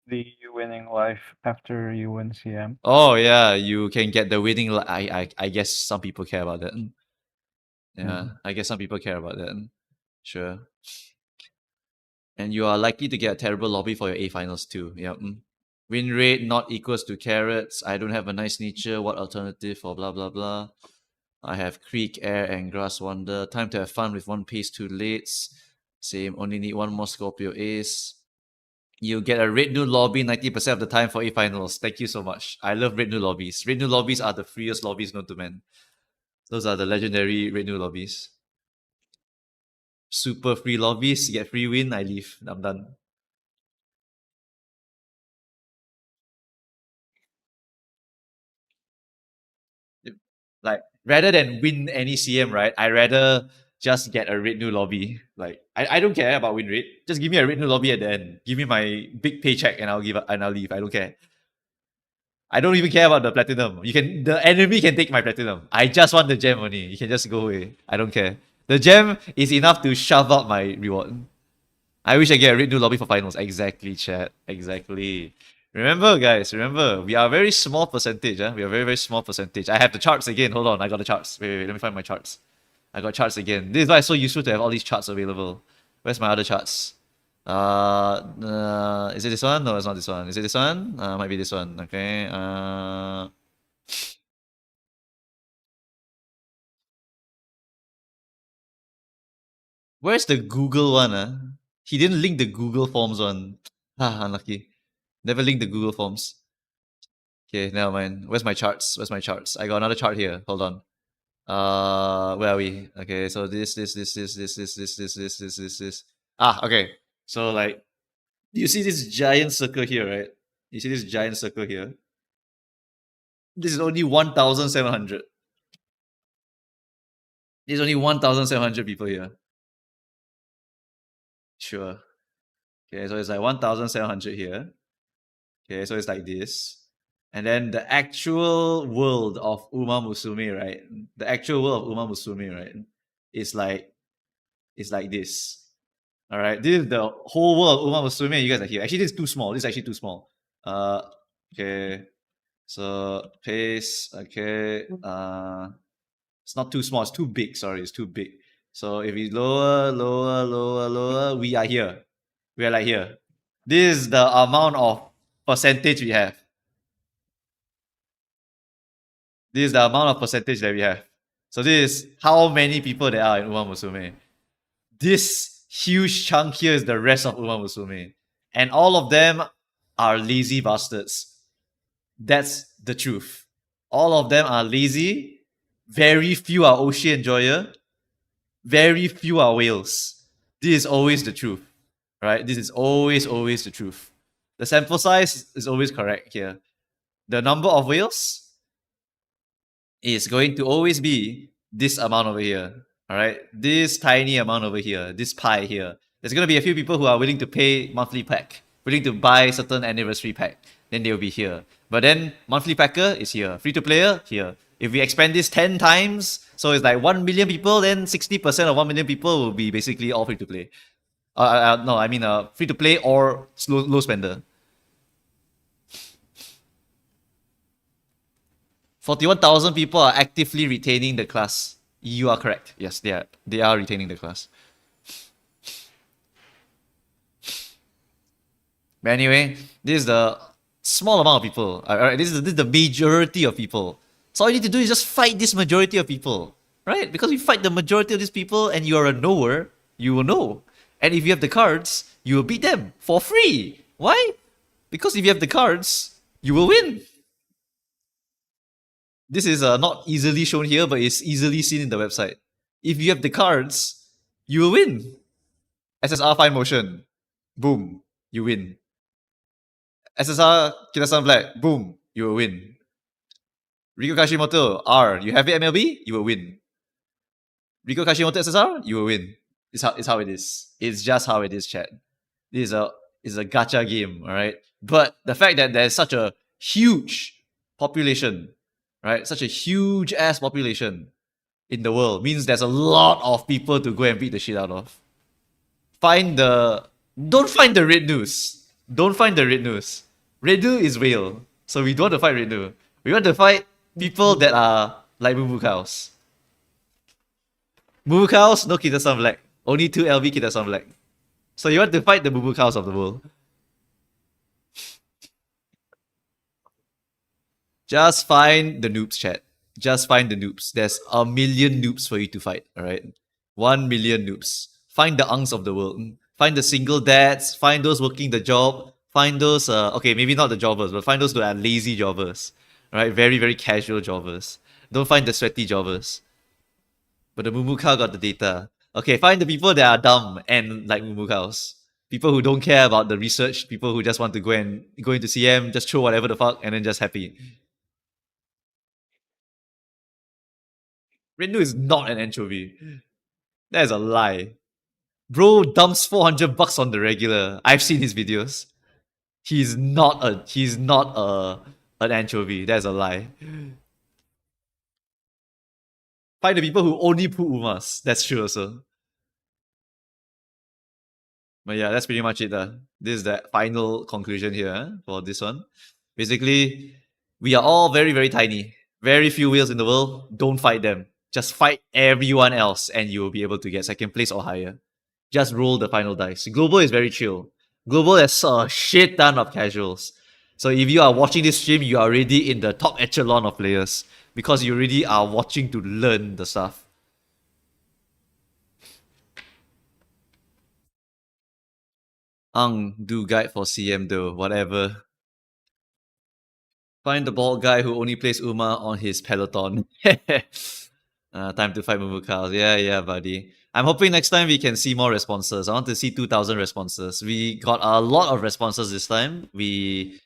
[SPEAKER 3] The winning life after you win CM.
[SPEAKER 1] Oh yeah, you can get the winning. I guess some people care about that. Yeah, I guess some people care about that. Sure. And you are likely to get a terrible lobby for your A finals too. Yep. Win rate not equals to carrots. I don't have a nice nature. What alternative for blah blah blah? I have Creek, Air, and Grass Wonder. Time to have fun with one pace, two lates. Same, only need one more Scorpio Ace. You get a red new lobby 90% of the time for A finals. Thank you so much. I love red new lobbies. Red new lobbies are the freest lobbies known to man. Those are the legendary red new lobbies. Super free lobbies, get free win, I leave. I'm done. Like, rather than win any CM, right? I rather just get a red new lobby. Like, I don't care about win rate. Just give me a red new lobby at the end. Give me my big paycheck and I'll leave. I don't care. I don't even care about the platinum. The enemy can take my platinum. I just want the gem only. You can just go away. I don't care. The gem is enough to shove out my reward. I wish I get a red new lobby for finals. Exactly, chat. Exactly. Remember, guys, we are a very small percentage. We are very, very small percentage. I have the charts again. Hold on, I got the charts. Wait, let me find my charts. I got charts again. This is why it's so useful to have all these charts available. Where's my other charts? Is it this one? No, it's not this one. Is it this one? Might be this one. Okay. Where's the Google one? He didn't link the Google Forms one. Unlucky. Never linked the Google Forms. Okay, never mind. Where's my charts? I got another chart here. Hold on. Where are we? Okay, so this. Okay. So like, you see this giant circle here, right? You see this giant circle here? This is only 1,700. There's only 1,700 people here. Sure. Okay, so it's like 1,700 here. Okay, so it's like this. And then the actual world of Uma Musume, right? The actual world of Uma Musume, right? Is like this. All right, this is the whole world of Uma Musume. You guys are here. Actually, this is too small. This is actually too small. Okay. So pace. Okay. It's not too small. It's too big. Sorry, it's too big. So if we lower, we are here. We are like here. This is the amount of percentage we have. This is the amount of percentage that we have. So this is how many people there are in Uma Musume. This huge chunk here is the rest of Uma Musume. And all of them are lazy bastards. That's the truth. All of them are lazy. Very few are Oshi enjoyer. Very few are whales. This is always the truth. Right? This is always the truth. The sample size is always correct here. The number of whales is going to always be this amount over here. All right, this tiny amount over here, this pie here. There's going to be a few people who are willing to pay monthly pack, willing to buy certain anniversary pack. Then they'll be here. But then monthly packer is here. Free to player here. If we expand this 10 times, so it's like 1 million people, then 60% of 1 million people will be basically all free to play. No, I mean free to play or low spender. 41,000 people are actively retaining the class. You are correct. Yes, they are retaining the class. But anyway, this is the small amount of people. Alright, this is the majority of people. So all you need to do is just fight this majority of people. Right? Because you fight the majority of these people and you are a knower, you will know. And if you have the cards, you will beat them for free. Why? Because if you have the cards, you will win. This is not easily shown here, but it's easily seen in the website. If you have the cards, you will win. SSR fine motion. Boom. You win. SSR Kitasan Black. Boom. You will win. Riko Kashimoto R. You have it MLB? You will win. Riko Kashimoto SSR? You will win. It's how it is. It's just how it is, chat. This is a gacha game, alright? But the fact that there's such a huge population, right? Such a huge ass population in the world means there's a lot of people to go and beat the shit out of. Don't find the red news. Don't find the red news. Rednu is whale. So we don't want to fight Rednu. We want to fight people that are like Moo cows. Moo cows, no Kitasan Black. Only 2 LV Kitasan Black. So you want to fight the Moo cows of the world. Just find the noobs, chat. Just find the noobs. There's a million noobs for you to fight, alright? 1 million noobs. Find the unks of the world. Find the single dads. Find those working the job. Find those, okay, maybe not the jobbers, but find those that are lazy jobbers. Right? Very, very casual jobbers. Don't find the sweaty jobbers. But the Mumu cow got the data. Okay, find the people that are dumb and like Mumu cows. People who don't care about the research. People who just want to go into CM, just throw whatever the fuck, and then just happy. Rendu is not an anchovy. That is a lie. Bro dumps $400 on the regular. I've seen his videos. He's not an anchovy. That's a lie. Find the people who only put Umas. That's true also. But yeah, that's pretty much it. This is the final conclusion here for this one. Basically, we are all very, very tiny. Very few whales in the world. Don't fight them. Just fight everyone else and you'll be able to get second place or higher. Just roll the final dice. Global is very chill. Global has a shit ton of casuals. So if you are watching this stream, you are already in the top echelon of players because you already are watching to learn the stuff. Do guide for CM though, whatever. Find the bald guy who only plays Uma on his peloton. Time to fight Mumukals. Yeah, buddy. I'm hoping next time we can see more responses. I want to see 2,000 responses. We got a lot of responses this time. We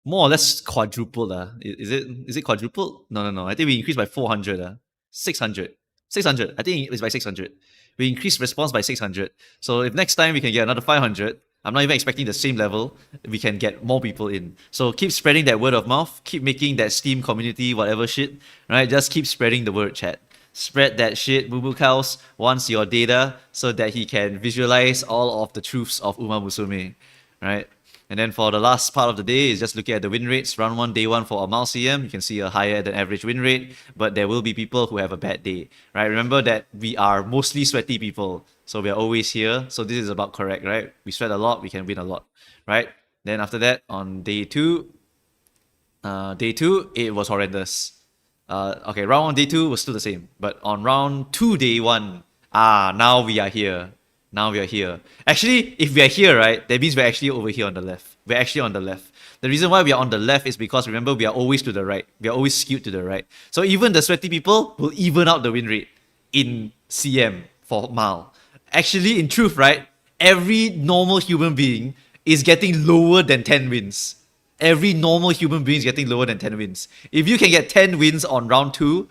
[SPEAKER 1] more or less quadrupled. Is it quadrupled? No. I think we increased by 400. 600. 600. I think it's by 600. We increased response by 600. So if next time we can get another 500, I'm not even expecting the same level, we can get more people in. So keep spreading that word of mouth. Keep making that Steam community, whatever shit. Right? Just keep spreading the word, chat. Spread that shit. Boo Cows wants your data so that he can visualize all of the truths of Uma Musume. Right? And then for the last part of the day is just looking at the win rates. Round 1, day 1 for Amal CM. You can see a higher than average win rate, but there will be people who have a bad day. Right? Remember that we are mostly sweaty people. So we are always here. So this is about correct, right? We sweat a lot, we can win a lot. Right? Then after that, on day 2, it was horrendous. Okay, round 1, day 2 was still the same. But on round 2, day 1, now we are here. Now we are here. Actually, if we are here, right, that means we're actually over here on the left. We're actually on the left. The reason why we are on the left is because, remember, we are always to the right. We are always skewed to the right. So even the sweaty people will even out the win rate in CM for Mal. Actually, in truth, right, every normal human being is getting lower than 10 wins. Every normal human being is getting lower than 10 wins. If you can get 10 wins on round 2,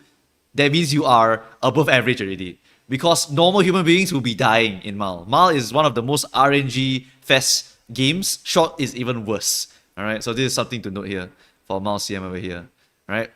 [SPEAKER 1] that means you are above average already. Because normal human beings will be dying in Mal. Mal is one of the most RNG fest games. Short is even worse. Alright, so this is something to note here for Mal CM over here. Alright.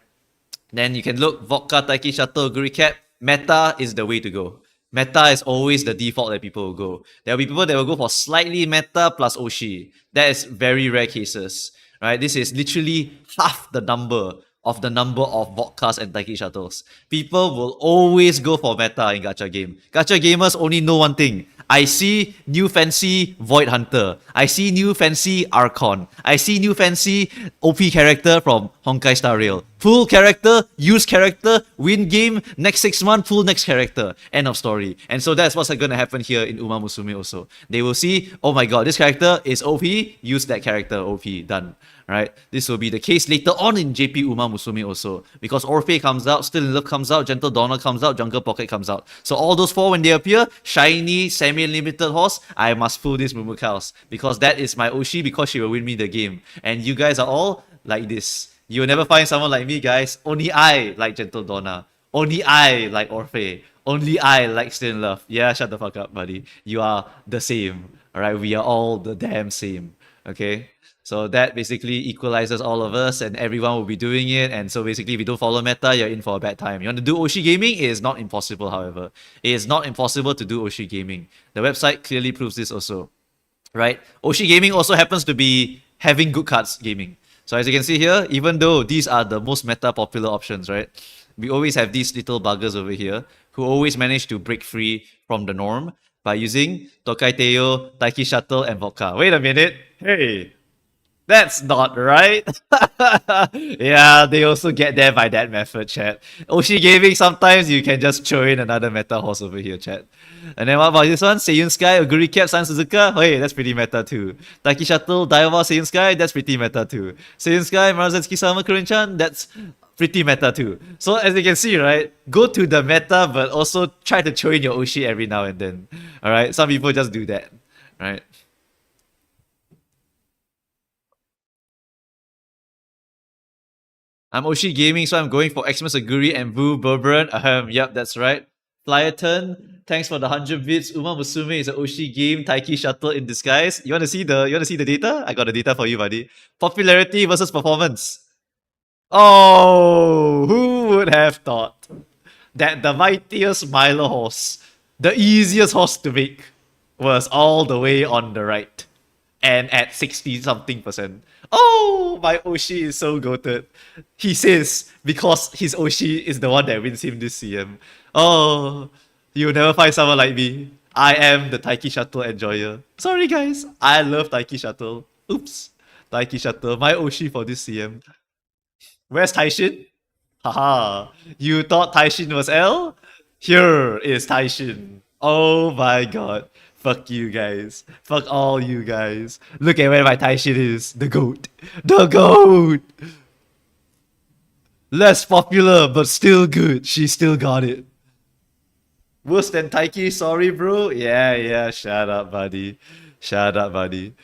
[SPEAKER 1] Then you can look Vodka, Taiki, Shuttle, Guri Cap. Meta is the way to go. Meta is always the default that people will go. There will be people that will go for slightly meta plus Oshi. That is very rare cases. Right? This is literally half the number of vodkas and Taiki shuttles. People will always go for meta in gacha game. Gacha gamers only know one thing. I see new fancy Void Hunter. I see new fancy Archon. I see new fancy OP character from Honkai Star Rail. Full character, use character, win game, next 6 months, full next character. End of story. And so that's what's going to happen here in Uma Musume also. They will see, oh my god, this character is OP, use that character, OP, done. Right? This will be the case later on in JP Uma Musume also. Because Orphe comes out, Still in Love comes out, Gentle Donna comes out, Jungle Pocket comes out. So all those 4 when they appear, shiny, semi-limited horse, I must pull this Mumukaus. Because that is my Oshi, because she will win me the game. And you guys are all like this. You will never find someone like me, guys. Only I like Gentle Donna. Only I like Orphe. Only I like Still in Love. Yeah, shut the fuck up, buddy. You are the same. Alright, we are all the damn same. Okay? So that basically equalizes all of us and everyone will be doing it. And so basically, if you don't follow meta, you're in for a bad time. You want to do Oshi gaming? It is not impossible, however. It is not impossible to do Oshi gaming. The website clearly proves this also. Right? Oshi gaming also happens to be having good cards gaming. So as you can see here, even though these are the most meta popular options, right? We always have these little buggers over here who always manage to break free from the norm by using Tokai Teo, Taiki Shuttle, and Vodka. Wait a minute. Hey, that's not right. Yeah, they also get there by that method, chat. Oshi Gaming, sometimes you can just throw in another meta horse over here, chat. And then what about this one? Seiyun Sky, Oguri Cap, San Suzuka. Hey, that's pretty meta too. Taiki Shuttle, Daiwa, Seiyun Sky, that's pretty meta too. Seiyun Sky, Marazenski Sama, Kurinchan, that's pretty meta too. So as you can see, right, go to the meta, but also try to throw in your Oshi every now and then. Alright, some people just do that. Right? I'm Oshi Gaming, so I'm going for Xmas Aguri and Boo Burberan. Yep, that's right. Flyer turn. Thanks for the 100 bits. Uma Musume is an Oshi game. Taiki Shuttle in disguise. You wanna see the data? I got the data for you, buddy. Popularity versus performance. Oh, who would have thought that the mightiest Milo horse, the easiest horse to make, was all the way on the right and at 60 something percent. Oh, my Oshi is so goated. He says because his Oshi is the one that wins him this CM. Oh, you'll never find someone like me. I am the Taiki Shuttle enjoyer. Sorry guys, I love Taiki Shuttle. Oops. Taiki Shuttle, my Oshi for this CM. Where's Taishin? Haha, you thought Taishin was L? Here is Taishin. Oh my god. Fuck you guys. Fuck all you guys. Look at where my Taishin is. The GOAT. The GOAT! Less popular, but still good. She still got it. Worse than Taiki, sorry bro. Yeah, shut up, buddy. Shut up, buddy.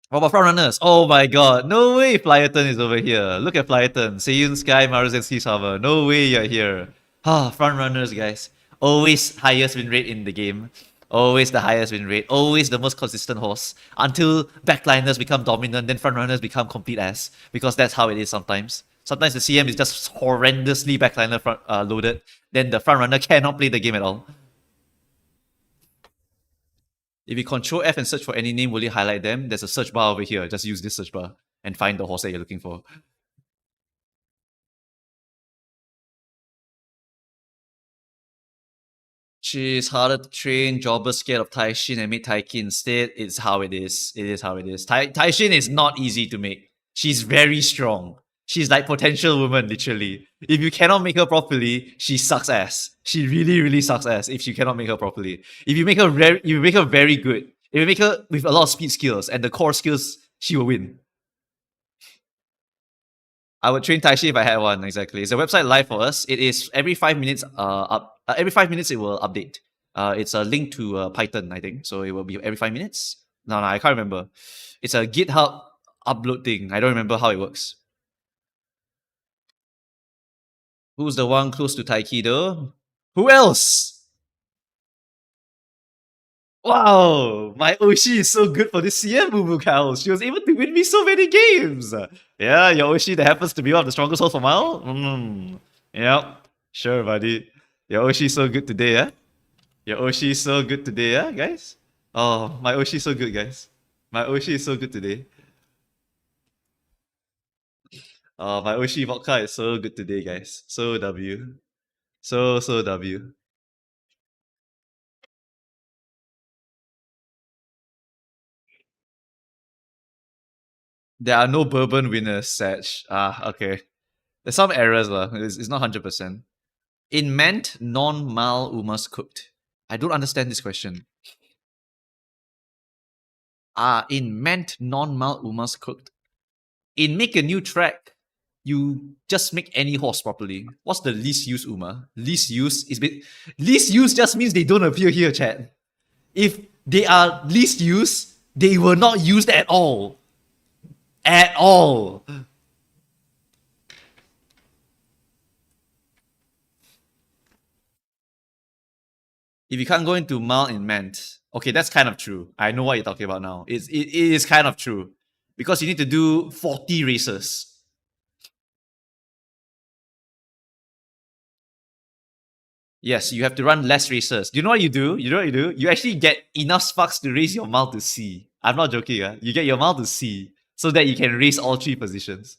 [SPEAKER 1] What about front runners? Oh my god, no way Flyerton is over here. Look at Flyerton. Seiyun Sky, Maruzenski Sava. No way you're here. Front runners, guys. Always highest win rate in the game. Always the highest win rate. Always the most consistent horse. Until backliners become dominant, then front runners become complete ass. Because that's how it is sometimes. Sometimes the CM is just horrendously backliner loaded. Then the front runner cannot play the game at all. If you control F and search for any name, will it highlight them? There's a search bar over here. Just use this search bar and find the horse that you're looking for. She's harder to train, jobber scared of Taishin and made Taiki instead. It's how it is. It is how it is. Taishin is not easy to make. She's very strong. She's like potential woman, literally. If you cannot make her properly, she sucks ass. She really, really sucks ass if you cannot make her properly. If you make her very good. If you make her with a lot of speed skills and the core skills, she will win. I would train Taishi if I had one, exactly. It's a website live for us. It is every 5 minutes every 5 minutes it will update. It's a link to Python, I think. So it will be every 5 minutes. No, I can't remember. It's a GitHub upload thing. I don't remember how it works. Who's the one close to Taiki though? Who else? Wow, my Oshi is so good for this CM Moo Cow. She was able to win me so many games. Yeah, your Oshi that happens to be one of the strongest hosts for Mile? Yep, sure, buddy. Your Oshi is so good today, yeah? Your Oshi is so good today, yeah, guys? Oh, my Oshi is so good, guys. My Oshi is so good today. Oh, my Oshi vodka is so good today, guys. So W. So W. There are no bourbon winners, Satch. Okay. There's some errors, lah. It's not 100%. In meant non-mal umas cooked. I don't understand this question. In meant non-mal umas cooked. In make a new track, you just make any horse properly. What's the least use uma? Least use least use just means they don't appear here, chat. If they are least use, they were not used at all. At all. If you can't go into mal in meant, okay, that's kind of true. I know what you're talking about now. It is kind of true. Because you need to do 40 races. Yes, you have to run less races. Do you know what you do? You know what you do? You actually get enough sparks to raise your mal to C. I'm not joking. You get your mal to C so that you can raise all 3 positions.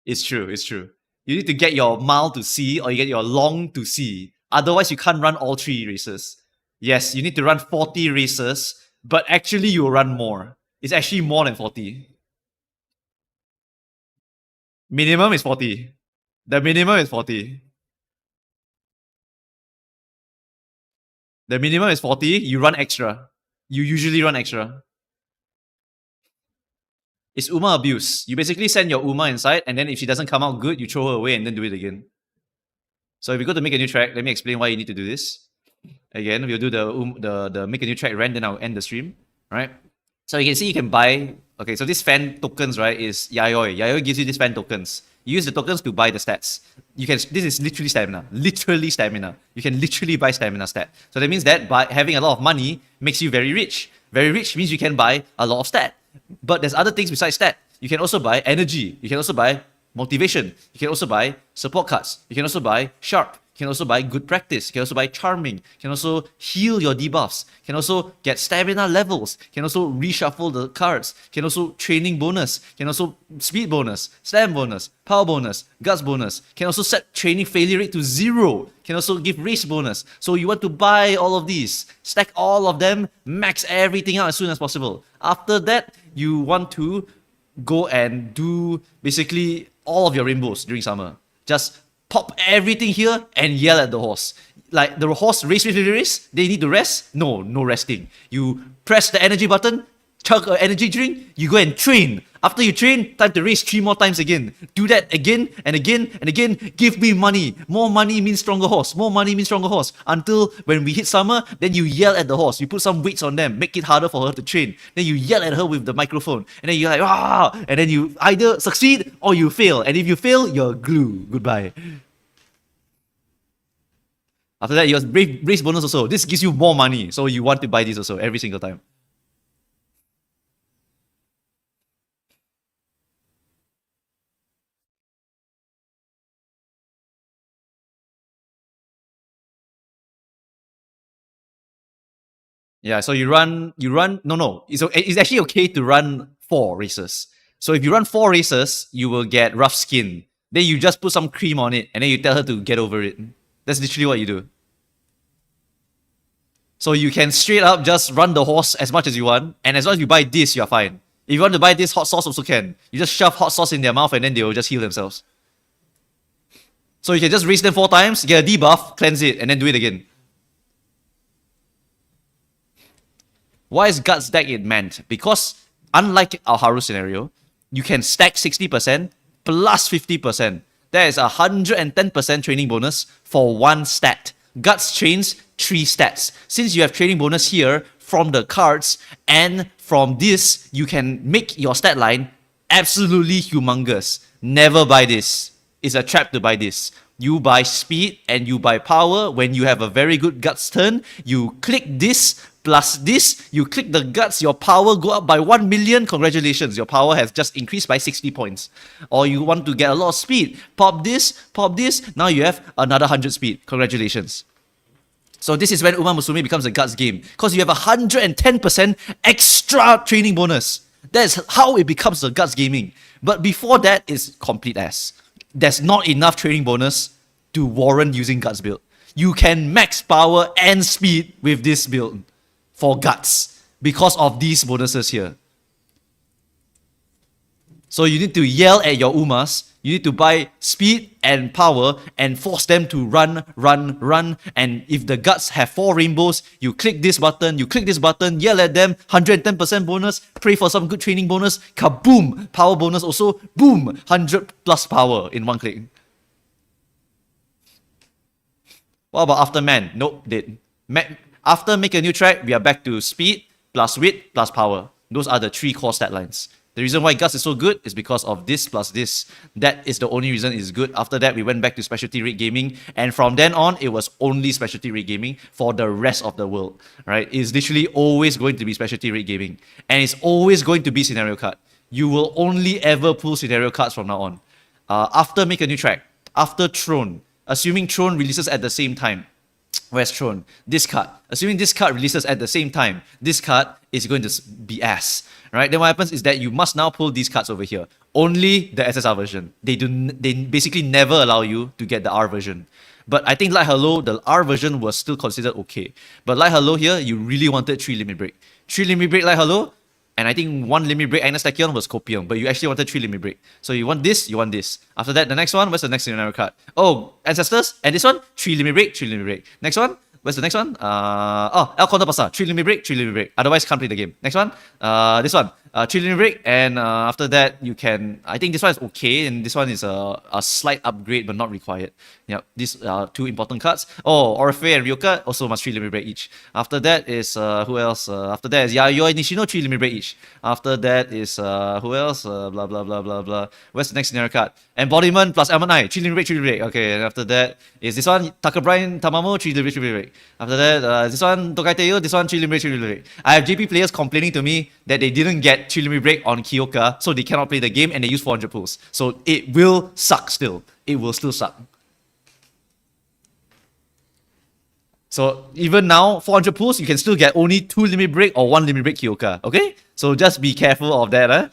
[SPEAKER 1] It's true. It's true. You need to get your mal to C or you get your long to C. Otherwise, you can't run all 3 races. Yes, you need to run 40 races, but actually you will run more. It's actually more than 40. Minimum is 40. The minimum is 40. The minimum is 40. You run extra. You usually run extra. It's Uma abuse. You basically send your Uma inside, and then if she doesn't come out good, you throw her away and then do it again. So if we go to make a new track, let me explain why you need to do this. Again, we'll do the make a new track rent, then I'll end the stream. Right? So you can see you can buy. Okay, so this fan tokens, right, is Yayoi. Yayoi gives you these fan tokens. You use the tokens to buy the stats. You can. This is literally stamina. Literally stamina. You can literally buy stamina stat. So that means that by having a lot of money makes you very rich. Very rich means you can buy a lot of stat. But there's other things besides stat. You can also buy energy. You can also buy motivation. You can also buy support cards. You can also buy sharp. You can also buy good practice. You can also buy charming. You can also heal your debuffs. You can also get stamina levels. You can also reshuffle the cards. You can also training bonus. You can also speed bonus, slam bonus, power bonus, guts bonus. You can also set training failure rate to 0. You can also give race bonus. So you want to buy all of these, stack all of them, max everything out as soon as possible. After that, you want to go and do basically all of your rainbows during summer. Just pop everything here and yell at the horse. Like the horse race, they need to rest? No resting. You press the energy button, chug an energy drink, you go and train. After you train, time to race 3 more times again. Do that again and again and again. Give me money. More money means stronger horse. More money means stronger horse. Until when we hit summer, then you yell at the horse. You put some weights on them, make it harder for her to train. Then you yell at her with the microphone. And then you're like, ah! And then you either succeed or you fail. And if you fail, you're glue. Goodbye. After that, you have race bonus also. This gives you more money. So you want to buy this also every single time. Yeah, so you run, no. It's actually okay to run 4 races. So if you run 4 races, you will get rough skin. Then you just put some cream on it and then you tell her to get over it. That's literally what you do. So you can straight up just run the horse as much as you want. And as long as you buy this, you're fine. If you want to buy this, hot sauce also can. You just shove hot sauce in their mouth and then they will just heal themselves. So you can just race them 4 times, get a debuff, cleanse it, and then do it again. Why is Guts deck it meant? Because unlike our Haru scenario, you can stack 60% plus 50%. That is 110% training bonus for 1 stat. Guts trains 3 stats. Since you have training bonus here from the cards and from this, you can make your stat line absolutely humongous. Never buy this. It's a trap to buy this. You buy speed and you buy power. When you have a very good Guts turn, you click this plus this, you click the Guts, your power go up by 1 million. Congratulations, your power has just increased by 60 points. Or you want to get a lot of speed, pop this, now you have another 100 speed. Congratulations. So this is when Uma Musume becomes a Guts game, because you have 110% extra training bonus. That's how it becomes a Guts gaming. But before that, it's complete ass. There's not enough training bonus to warrant using Guts build. You can max power and speed with this build for Guts because of these bonuses here. So you need to yell at your Umas. You need to buy speed and power and force them to run. And if the Guts have 4 rainbows, you click this button, yell at them, 110% bonus, pray for some good training bonus, kaboom, power bonus also, boom, 100 plus power in 1 click. What about after man? Nope, dead. After make a new track, we are back to speed, plus wit, plus power. Those are the 3 core stat lines. The reason why Guts is so good is because of this plus this. That is the only reason it's good. After that, we went back to specialty rig gaming. And from then on, it was only specialty rig gaming for the rest of the world. Right? It's literally always going to be specialty rig gaming. And it's always going to be scenario card. You will only ever pull scenario cards from now on. After make a new track, after Throne, assuming Throne releases at the same time. Where's Throne? This card. Assuming this card releases at the same time, this card is going to be ass. Right? Then what happens is that you must now pull these cards over here. Only the SSR version. They basically never allow you to get the R version. But I think like Hello, the R version was still considered okay. But like Hello here, you really wanted 3 limit break. 3 limit break like Hello, and I think 1 limit break Agnes Tachyon was Scorpio, but you actually wanted 3 limit break. So you want this, you want this. After that, the next one, where's the next scenario card? Oh, Ancestors, and this one, 3 limit break, 3 limit break. Next one, where's the next one? El Counter Pasa, 3 limit break, 3 limit break. Otherwise, can't play the game. Next one, this one, 3 limit break, and after that, you can, I think this one is okay, and this one is a slight upgrade, but not required. Yep, these are 2 important cards. Oh, Orphe and Ryoka also must 3 limit break each. After that is, who else? After that is Yayoi Nishino, 3 limit break each. After that is, who else? Blah, blah, blah, blah, blah. Where's the next scenario card? Embodiment plus Amanai, 3 limit break, 3 limit break. Okay, and after that is this one, Takabrian Tamamo, 3 limit break, 3 limit break. After that, this one, Tokai Teo, this one, 3 limit break, 3 limit break. I have JP players complaining to me that they didn't get 3 limit break on Kyoka, so they cannot play the game and they use 400 pulls. So it will suck still. It will still suck. So even now, 400 pulls, you can still get only 2 limit break or 1 limit break Kyoka. Okay? So just be careful of that.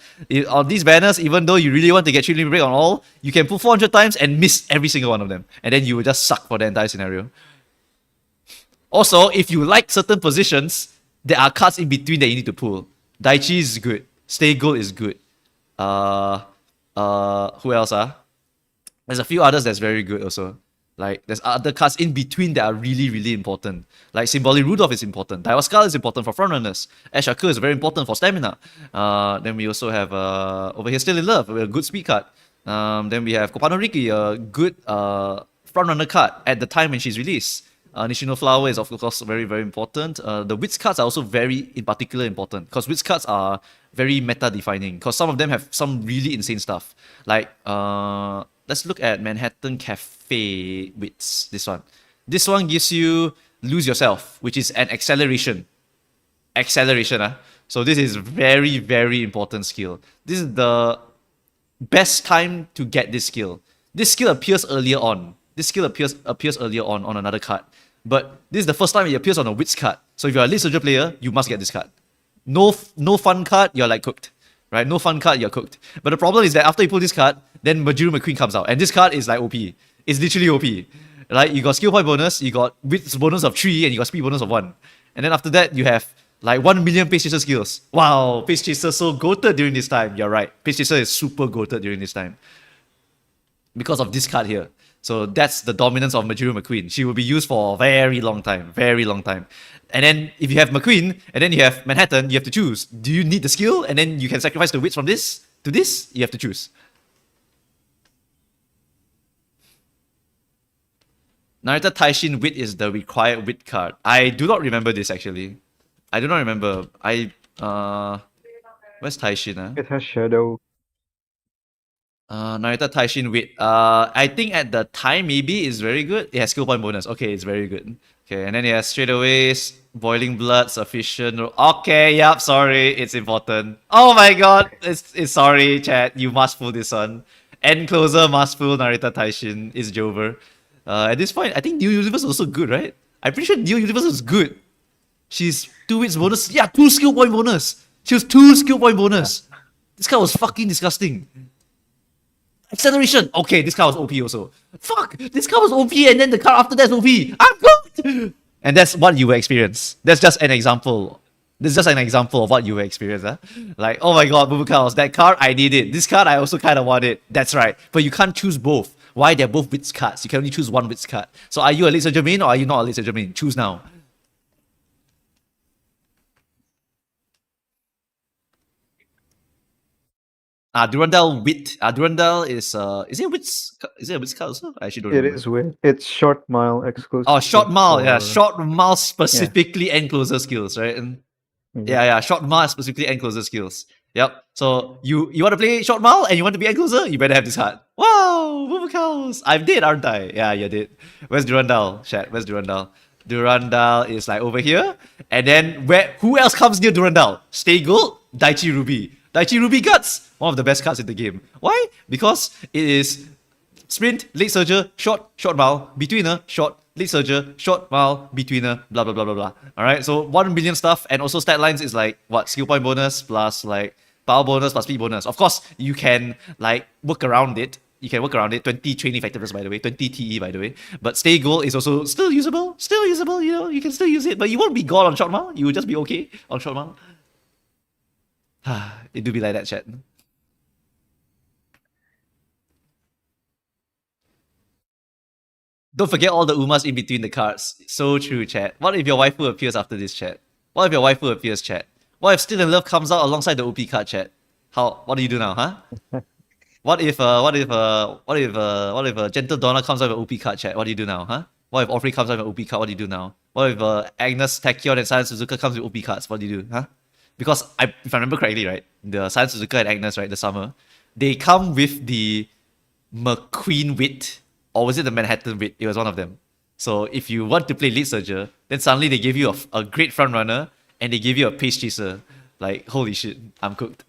[SPEAKER 1] On these banners, even though you really want to get 3 limit break on all, you can pull 400 times and miss every single one of them. And then you will just suck for the entire scenario. Also, if you like certain positions, there are cards in between that you need to pull. Daichi is good. Stay Gold is good. Who else? There's a few others that's very good also. Like, there's other cards in between that are really, really important. Like, Symbolic Rudolph is important. Daiwaskal is important for frontrunners. Ashaku is very important for stamina. Then we also have, over here, Still in Love, a good speed card. Then we have Kopano Riki, a good frontrunner card at the time when she's released. Nishino Flower is, of course, very, very important. The Wits cards are also very, in particular, important. Because Wits cards are very meta-defining. Because some of them have some really insane stuff. Like, let's look at Manhattan Cafe Wits. This one. This one gives you Lose Yourself, which is an acceleration. Acceleration. So this is very, very important skill. This is the best time to get this skill. This skill appears earlier on. This skill appears earlier on another card. But this is the first time it appears on a Wits card. So if you're a Elite Soldier player, you must get this card. No fun card, you're like cooked. Right? No fun card, you're cooked. But the problem is that after you pull this card, then Majiru McQueen comes out. And this card is like OP. It's literally OP. Right? You got skill point bonus, you got Wits bonus of 3, and you got speed bonus of 1. And then after that, you have like 1 million Pace Chaser skills. Wow, Pace Chaser so goated during this time. You're right. Pace Chaser is super goated during this time. Because of this card here. So that's the dominance of Majiru McQueen. She will be used for a very long time. Very long time. And then if you have McQueen, and then you have Manhattan, you have to choose. Do you need the skill? And then you can sacrifice the Wits from this to this? You have to choose. Narita Taishin Wit is the required Wit card. I do not remember this actually. I do not remember. Where's Taishin?
[SPEAKER 3] It has Shadow.
[SPEAKER 1] Narita Taishin Wit. I think at the time maybe it's very good. It has skill point bonus. Okay, it's very good. Okay, and then it has straightaways, Boiling Blood, Sufficient. Okay, yep, sorry, it's important. Oh my god, it's sorry, chat. You must pull this one. End closer must pull Narita Taishin is Jover. At this point, I think New Universe is also good, right? I'm pretty sure New Universe is good. She's 2 Wits bonus. Yeah, 2 skill point bonus. She was 2 skill point bonus. This guy was fucking disgusting. Acceleration. Okay, this card was OP also. Fuck, this card was OP and then the card after that's OP. I'm good. And that's what you will experience. That's just an example. This is just an example of what you will experience. Like, oh my god, Bubu Chaos, that card, I need it. This card, I also kind of want it. That's right. But you can't choose both. Why? They're both Wits cards. You can only choose one Wits card. So are you a Elite Soldier main or are you not a Elite Soldier main? Choose now. Durandal Wit. Durandal is it Wits? Is it a Wits card also? I actually don't
[SPEAKER 3] It
[SPEAKER 1] remember.
[SPEAKER 3] is with it's Short Mile exclusive.
[SPEAKER 1] Oh, Short Mile. Yeah,
[SPEAKER 3] for-
[SPEAKER 1] Short Mile specifically end closer skills, right? And yeah, Short Mile specifically end closer skills. Yep. So you want to play Short Mile and you want to be end closer, you better have this card. Wow, Boomer Cows. I'm dead, aren't I? Yeah, you did. Where's Durandal? Chat, where's Durandal? Durandal is like over here. And then who else comes near Durandal? Stay Gold, Daichi Ruby. Daichi Ruby Guts, one of the best cards in the game. Why? Because it is sprint, late surger, short, short mile, betweener, short, late surger, short mile, betweener, blah blah blah blah blah. Alright, so 1 million stuff, and also stat lines is like what, skill point bonus plus like power bonus plus speed bonus. Of course, you can like work around it. You can work around it. 20 training effectiveness, by the way, 20 TE, by the way. But stay goal is also still usable, you know, you can still use it, but you won't be god on short mile. You will just be okay on short mile. It do be like that, chat. Don't forget all the umas in between the cards. So true, chat. What if your waifu appears after this, chat? What if your waifu appears, chat? What if Still in Love comes out alongside the OP card, chat? What do you do now, huh? What if Gentle Donna comes out with an OP card, chat? What do you do now, huh? What if Orphrey comes out with an OP card? What do you do now? What if Agnes, Tachyon, and Science Suzuka comes with OP cards? What do you do, huh? Because if I remember correctly, right, the Science Suzuka and Agnes, right, the summer, they come with the McQueen wit, or was it the Manhattan wit? It was one of them. So if you want to play lead surger, then suddenly they give you a great front runner and they give you a pace chaser. Like, holy shit, I'm cooked.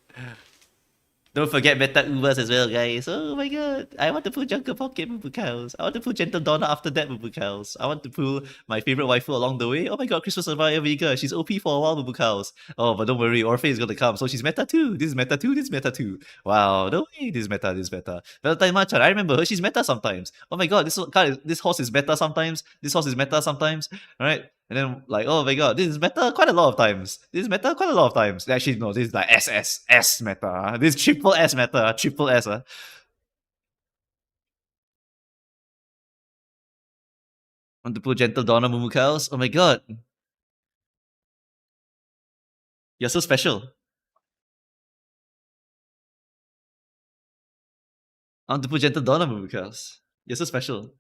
[SPEAKER 1] Don't forget meta Ubers as well, guys. Oh my god. I want to pull Jungle Pocket Bubukals. I want to pull Gentle Donna after that Bubukals. I want to pull my favorite waifu along the way. Oh my god, Christmas Survivor Vega. She's OP for a while, Bubukals. Oh, but don't worry, Orphe is gonna come. So she's meta too. This is meta too, this is meta too. Wow, no way, this is meta, this is meta. Valentine Machan, I remember her, she's meta sometimes. Oh my god, this horse is meta sometimes. This horse is meta sometimes. Alright. And then like, oh my god, this is meta quite a lot of times. This is meta quite a lot of times. Actually, no, this is like S meta. This is triple S meta, triple S. Want to pull Gentle Donna Mumukals? Oh my god. You're so special. I want to pull Gentle Donna Mumukals. You're so special.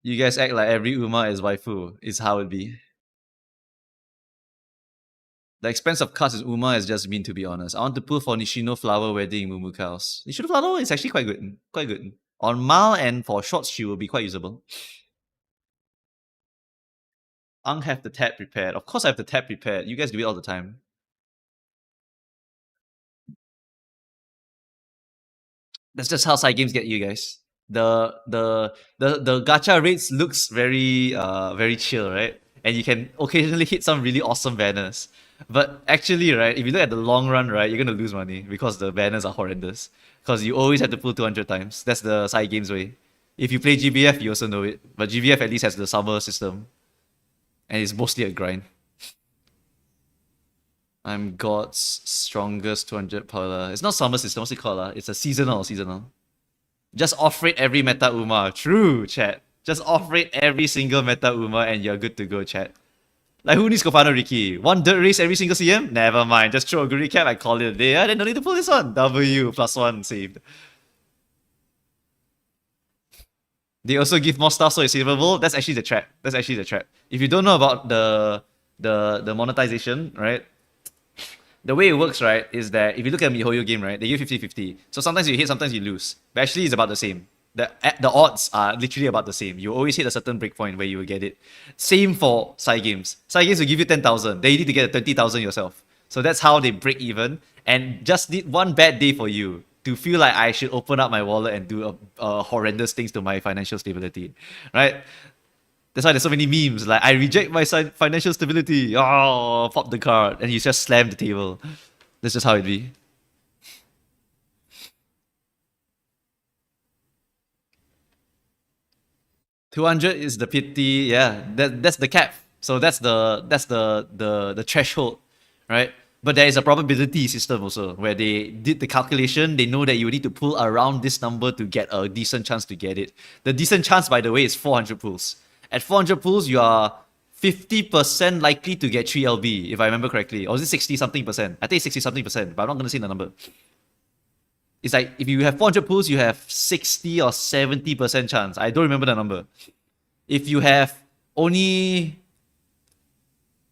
[SPEAKER 1] You guys act like every Uma is waifu, is how it be. The expense of cards is Uma is just mean, to be honest. I want to pull for Nishino Flower Wedding Mumukals. Nishino Flower is actually quite good. Quite good. On Mal and for shorts, she will be quite usable. Ang have the tab prepared. Of course I have the tab prepared. You guys do it all the time. That's just how side games get you guys. The gacha rates looks very chill, right? And you can occasionally hit some really awesome banners. But actually, right, if you look at the long run, right, you're gonna lose money because the banners are horrendous. Because you always have to pull 200 times. That's the side games way. If you play GBF, you also know it. But GBF at least has the summer system. And it's mostly a grind. I'm God's strongest 200 power. It's not summer system, what's it called? It's a seasonal. Just off-rate every meta Uma. True, chat. Just off-rate every single meta Uma and you're good to go, chat. Like, who needs Kofano Ricky? One dirt race every single CM? Never mind. Just throw a good recap, I call it a day. Then no need to pull this one. W +1 saved. They also give more stuff so it's savable. That's actually the trap. If you don't know about the monetization, right? The way it works, right, is that if you look at MiHoYo game, right, they give 50-50. So sometimes you hit, sometimes you lose. But actually it's about the same. The odds are literally about the same. You always hit a certain breakpoint where you will get it. Same for side games. Side games will give you 10,000. Then you need to get 20,000 yourself. So that's how they break even. And just need one bad day for you to feel like I should open up my wallet and do horrendous things to my financial stability, right? That's why there's so many memes. Like, I reject my financial stability. Oh, pop the card. And you just slam the table. That's just how it be. $200 is the pity. Yeah, that's the cap. So that's the threshold, right? But there is a probability system also where they did the calculation. They know that you need to pull around this number to get a decent chance to get it. The decent chance, by the way, is 400 pulls. At 400 pulls, you are 50% likely to get 3 LB, if I remember correctly. Or is it 60 something percent? I think it's 60 something percent, but I'm not going to say the number. It's like if you have 400 pulls, you have 60 or 70% chance. I don't remember the number. If you have only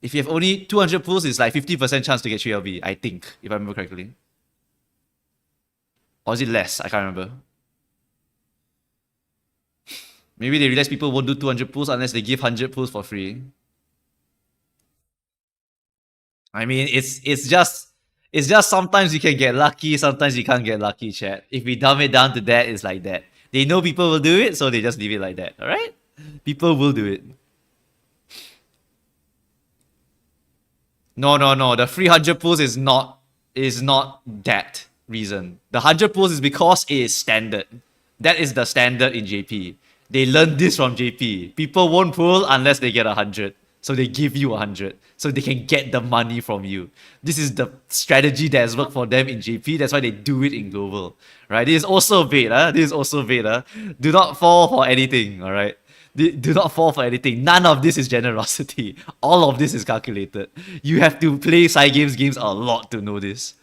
[SPEAKER 1] 200 pulls, it's like 50% chance to get 3 LB, I think, if I remember correctly. Or is it less? I can't remember. Maybe they realize people won't do 200 pulls unless they give 100 pulls for free. I mean, it's just It's just sometimes you can get lucky, sometimes you can't get lucky, chat. If we dumb it down to that, it's like that. They know people will do it, so they just leave it like that. All right? People will do it. No. The free 100 pulls is not that reason. The 100 pulls is because it is standard. That is the standard in JP. They learned this from JP. People won't pull unless they get 100. So they give you 100. So they can get the money from you. This is the strategy that has worked for them in JP. That's why they do it in global. Right? This is also bait. This is also bait. Do not fall for anything. Alright? Do not fall for anything. None of this is generosity. All of this is calculated. You have to play side games a lot to know this.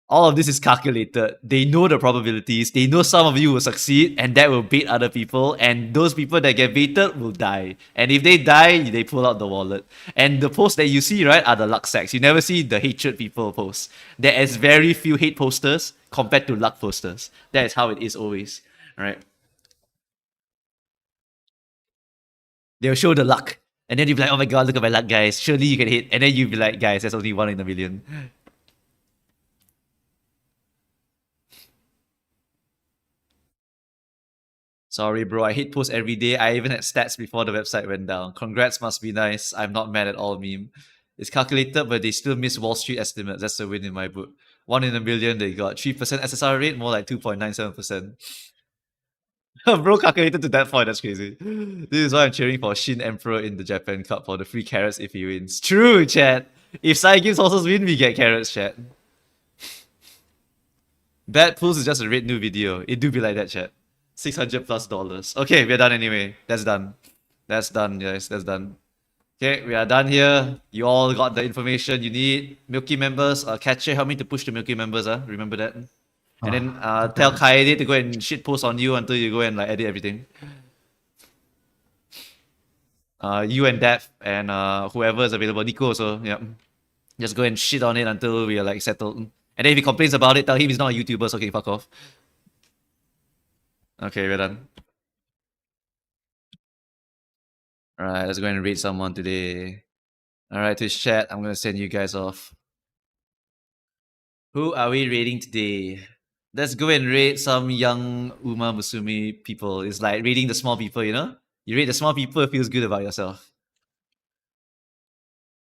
[SPEAKER 1] All of this is calculated. They know the probabilities. They know some of you will succeed, and that will bait other people. And those people that get baited will die. And if they die, they pull out the wallet. And the posts that you see, right, are the luck sacks. You never see the hatred people post. There is very few hate posters compared to luck posters. That is how it is always, right? They'll show the luck, and then you'll be like, "Oh my god, look at my luck, guys! Surely you can hit." And then you'll be like, "Guys, that's only 1 in a million." Sorry, bro. I hate posts every day. I even had stats before the website went down. Congrats must be nice. I'm not mad at all, meme. It's calculated, but they still miss Wall Street estimates. That's a win in my book. 1 in a million, they got 3% SSR rate, more like 2.97%. Bro, calculated to that point. That's crazy. This is why I'm cheering for Shin Emperor in the Japan Cup for the free carrots if he wins. True, chat. If side games also win, we get carrots, chat. Bad pulls is just a red new video. It do be like that, chat. $600+. Okay, we're done anyway. That's done. That's done, guys. That's done. Okay, we are done here. You all got the information you need. Milky members, Catcher, help me to push the Milky members. Remember that. And then tell Kaede to go and shit post on you until you go and like edit everything. You and Daph and whoever is available, Nico also. Yep. Just go and shit on it until we are like settled. And then if he complains about it, tell him he's not a YouTuber, so okay, fuck off. Okay, we're done. Alright, let's go and raid someone today. Alright, Twitch chat, I'm gonna send you guys off. Who are we raiding today? Let's go and raid some young Uma Musume people. It's like raiding the small people, you know? You raid the small people, it feels good about yourself.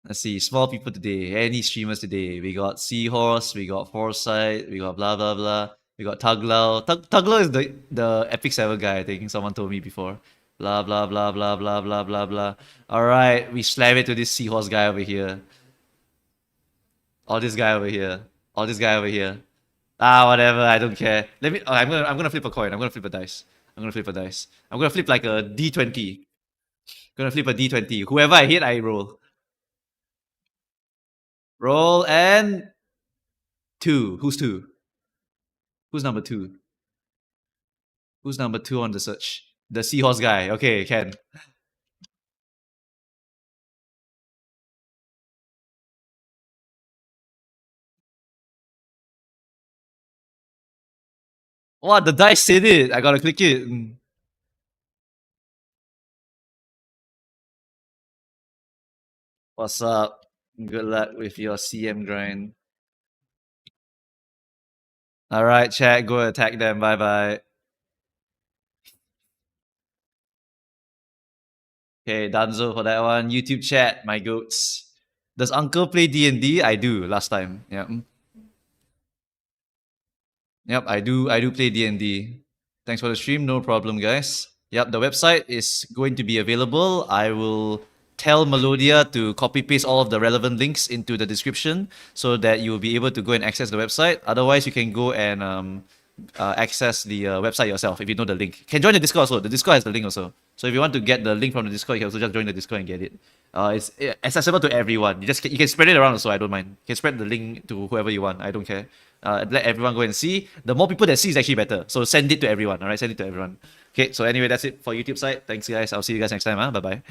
[SPEAKER 1] Let's see, small people today. Any streamers today? We got Seahorse, we got Foresight, we got blah blah blah. We got Tuglao. Tuglao is the Epic 7 guy, I think. Someone told me before. Blah blah blah blah blah blah blah blah. Alright, we slam it to this Seahorse guy over here. Or this guy over here. Or this guy over here. Whatever, I don't care. Let me I'm gonna flip a coin. I'm gonna flip a dice. I'm gonna flip like a D20. Gonna flip a D20. Whoever I hit, I roll. Roll and 2. Who's 2? Who's number 2? Who's number 2 on the search? The Seahorse guy. Okay, Ken. What? The dice said it. I gotta click it. What's up? Good luck with your CM grind. Alright, chat. Go attack them. Bye bye. Okay, Danzo for that one. YouTube chat, my goats. Does Uncle play D&D? I do, last time. Yep. Yep, I do play D&D. Thanks for the stream, no problem, guys. Yep, the website is going to be available. I will tell Melodia to copy paste all of the relevant links into the description so that you will be able to go and access the website. Otherwise, you can go and access the website yourself if you know the link. You can join the Discord also. The Discord has the link also. So if you want to get the link from the Discord, you can also just join the Discord and get it. It's accessible to everyone. You can spread it around also. I don't mind. You can spread the link to whoever you want. I don't care. Let everyone go and see. The more people that see is actually better. So send it to everyone. All right, send it to everyone. Okay. So anyway, that's it for YouTube side. Thanks, guys. I'll see you guys next time. Bye bye.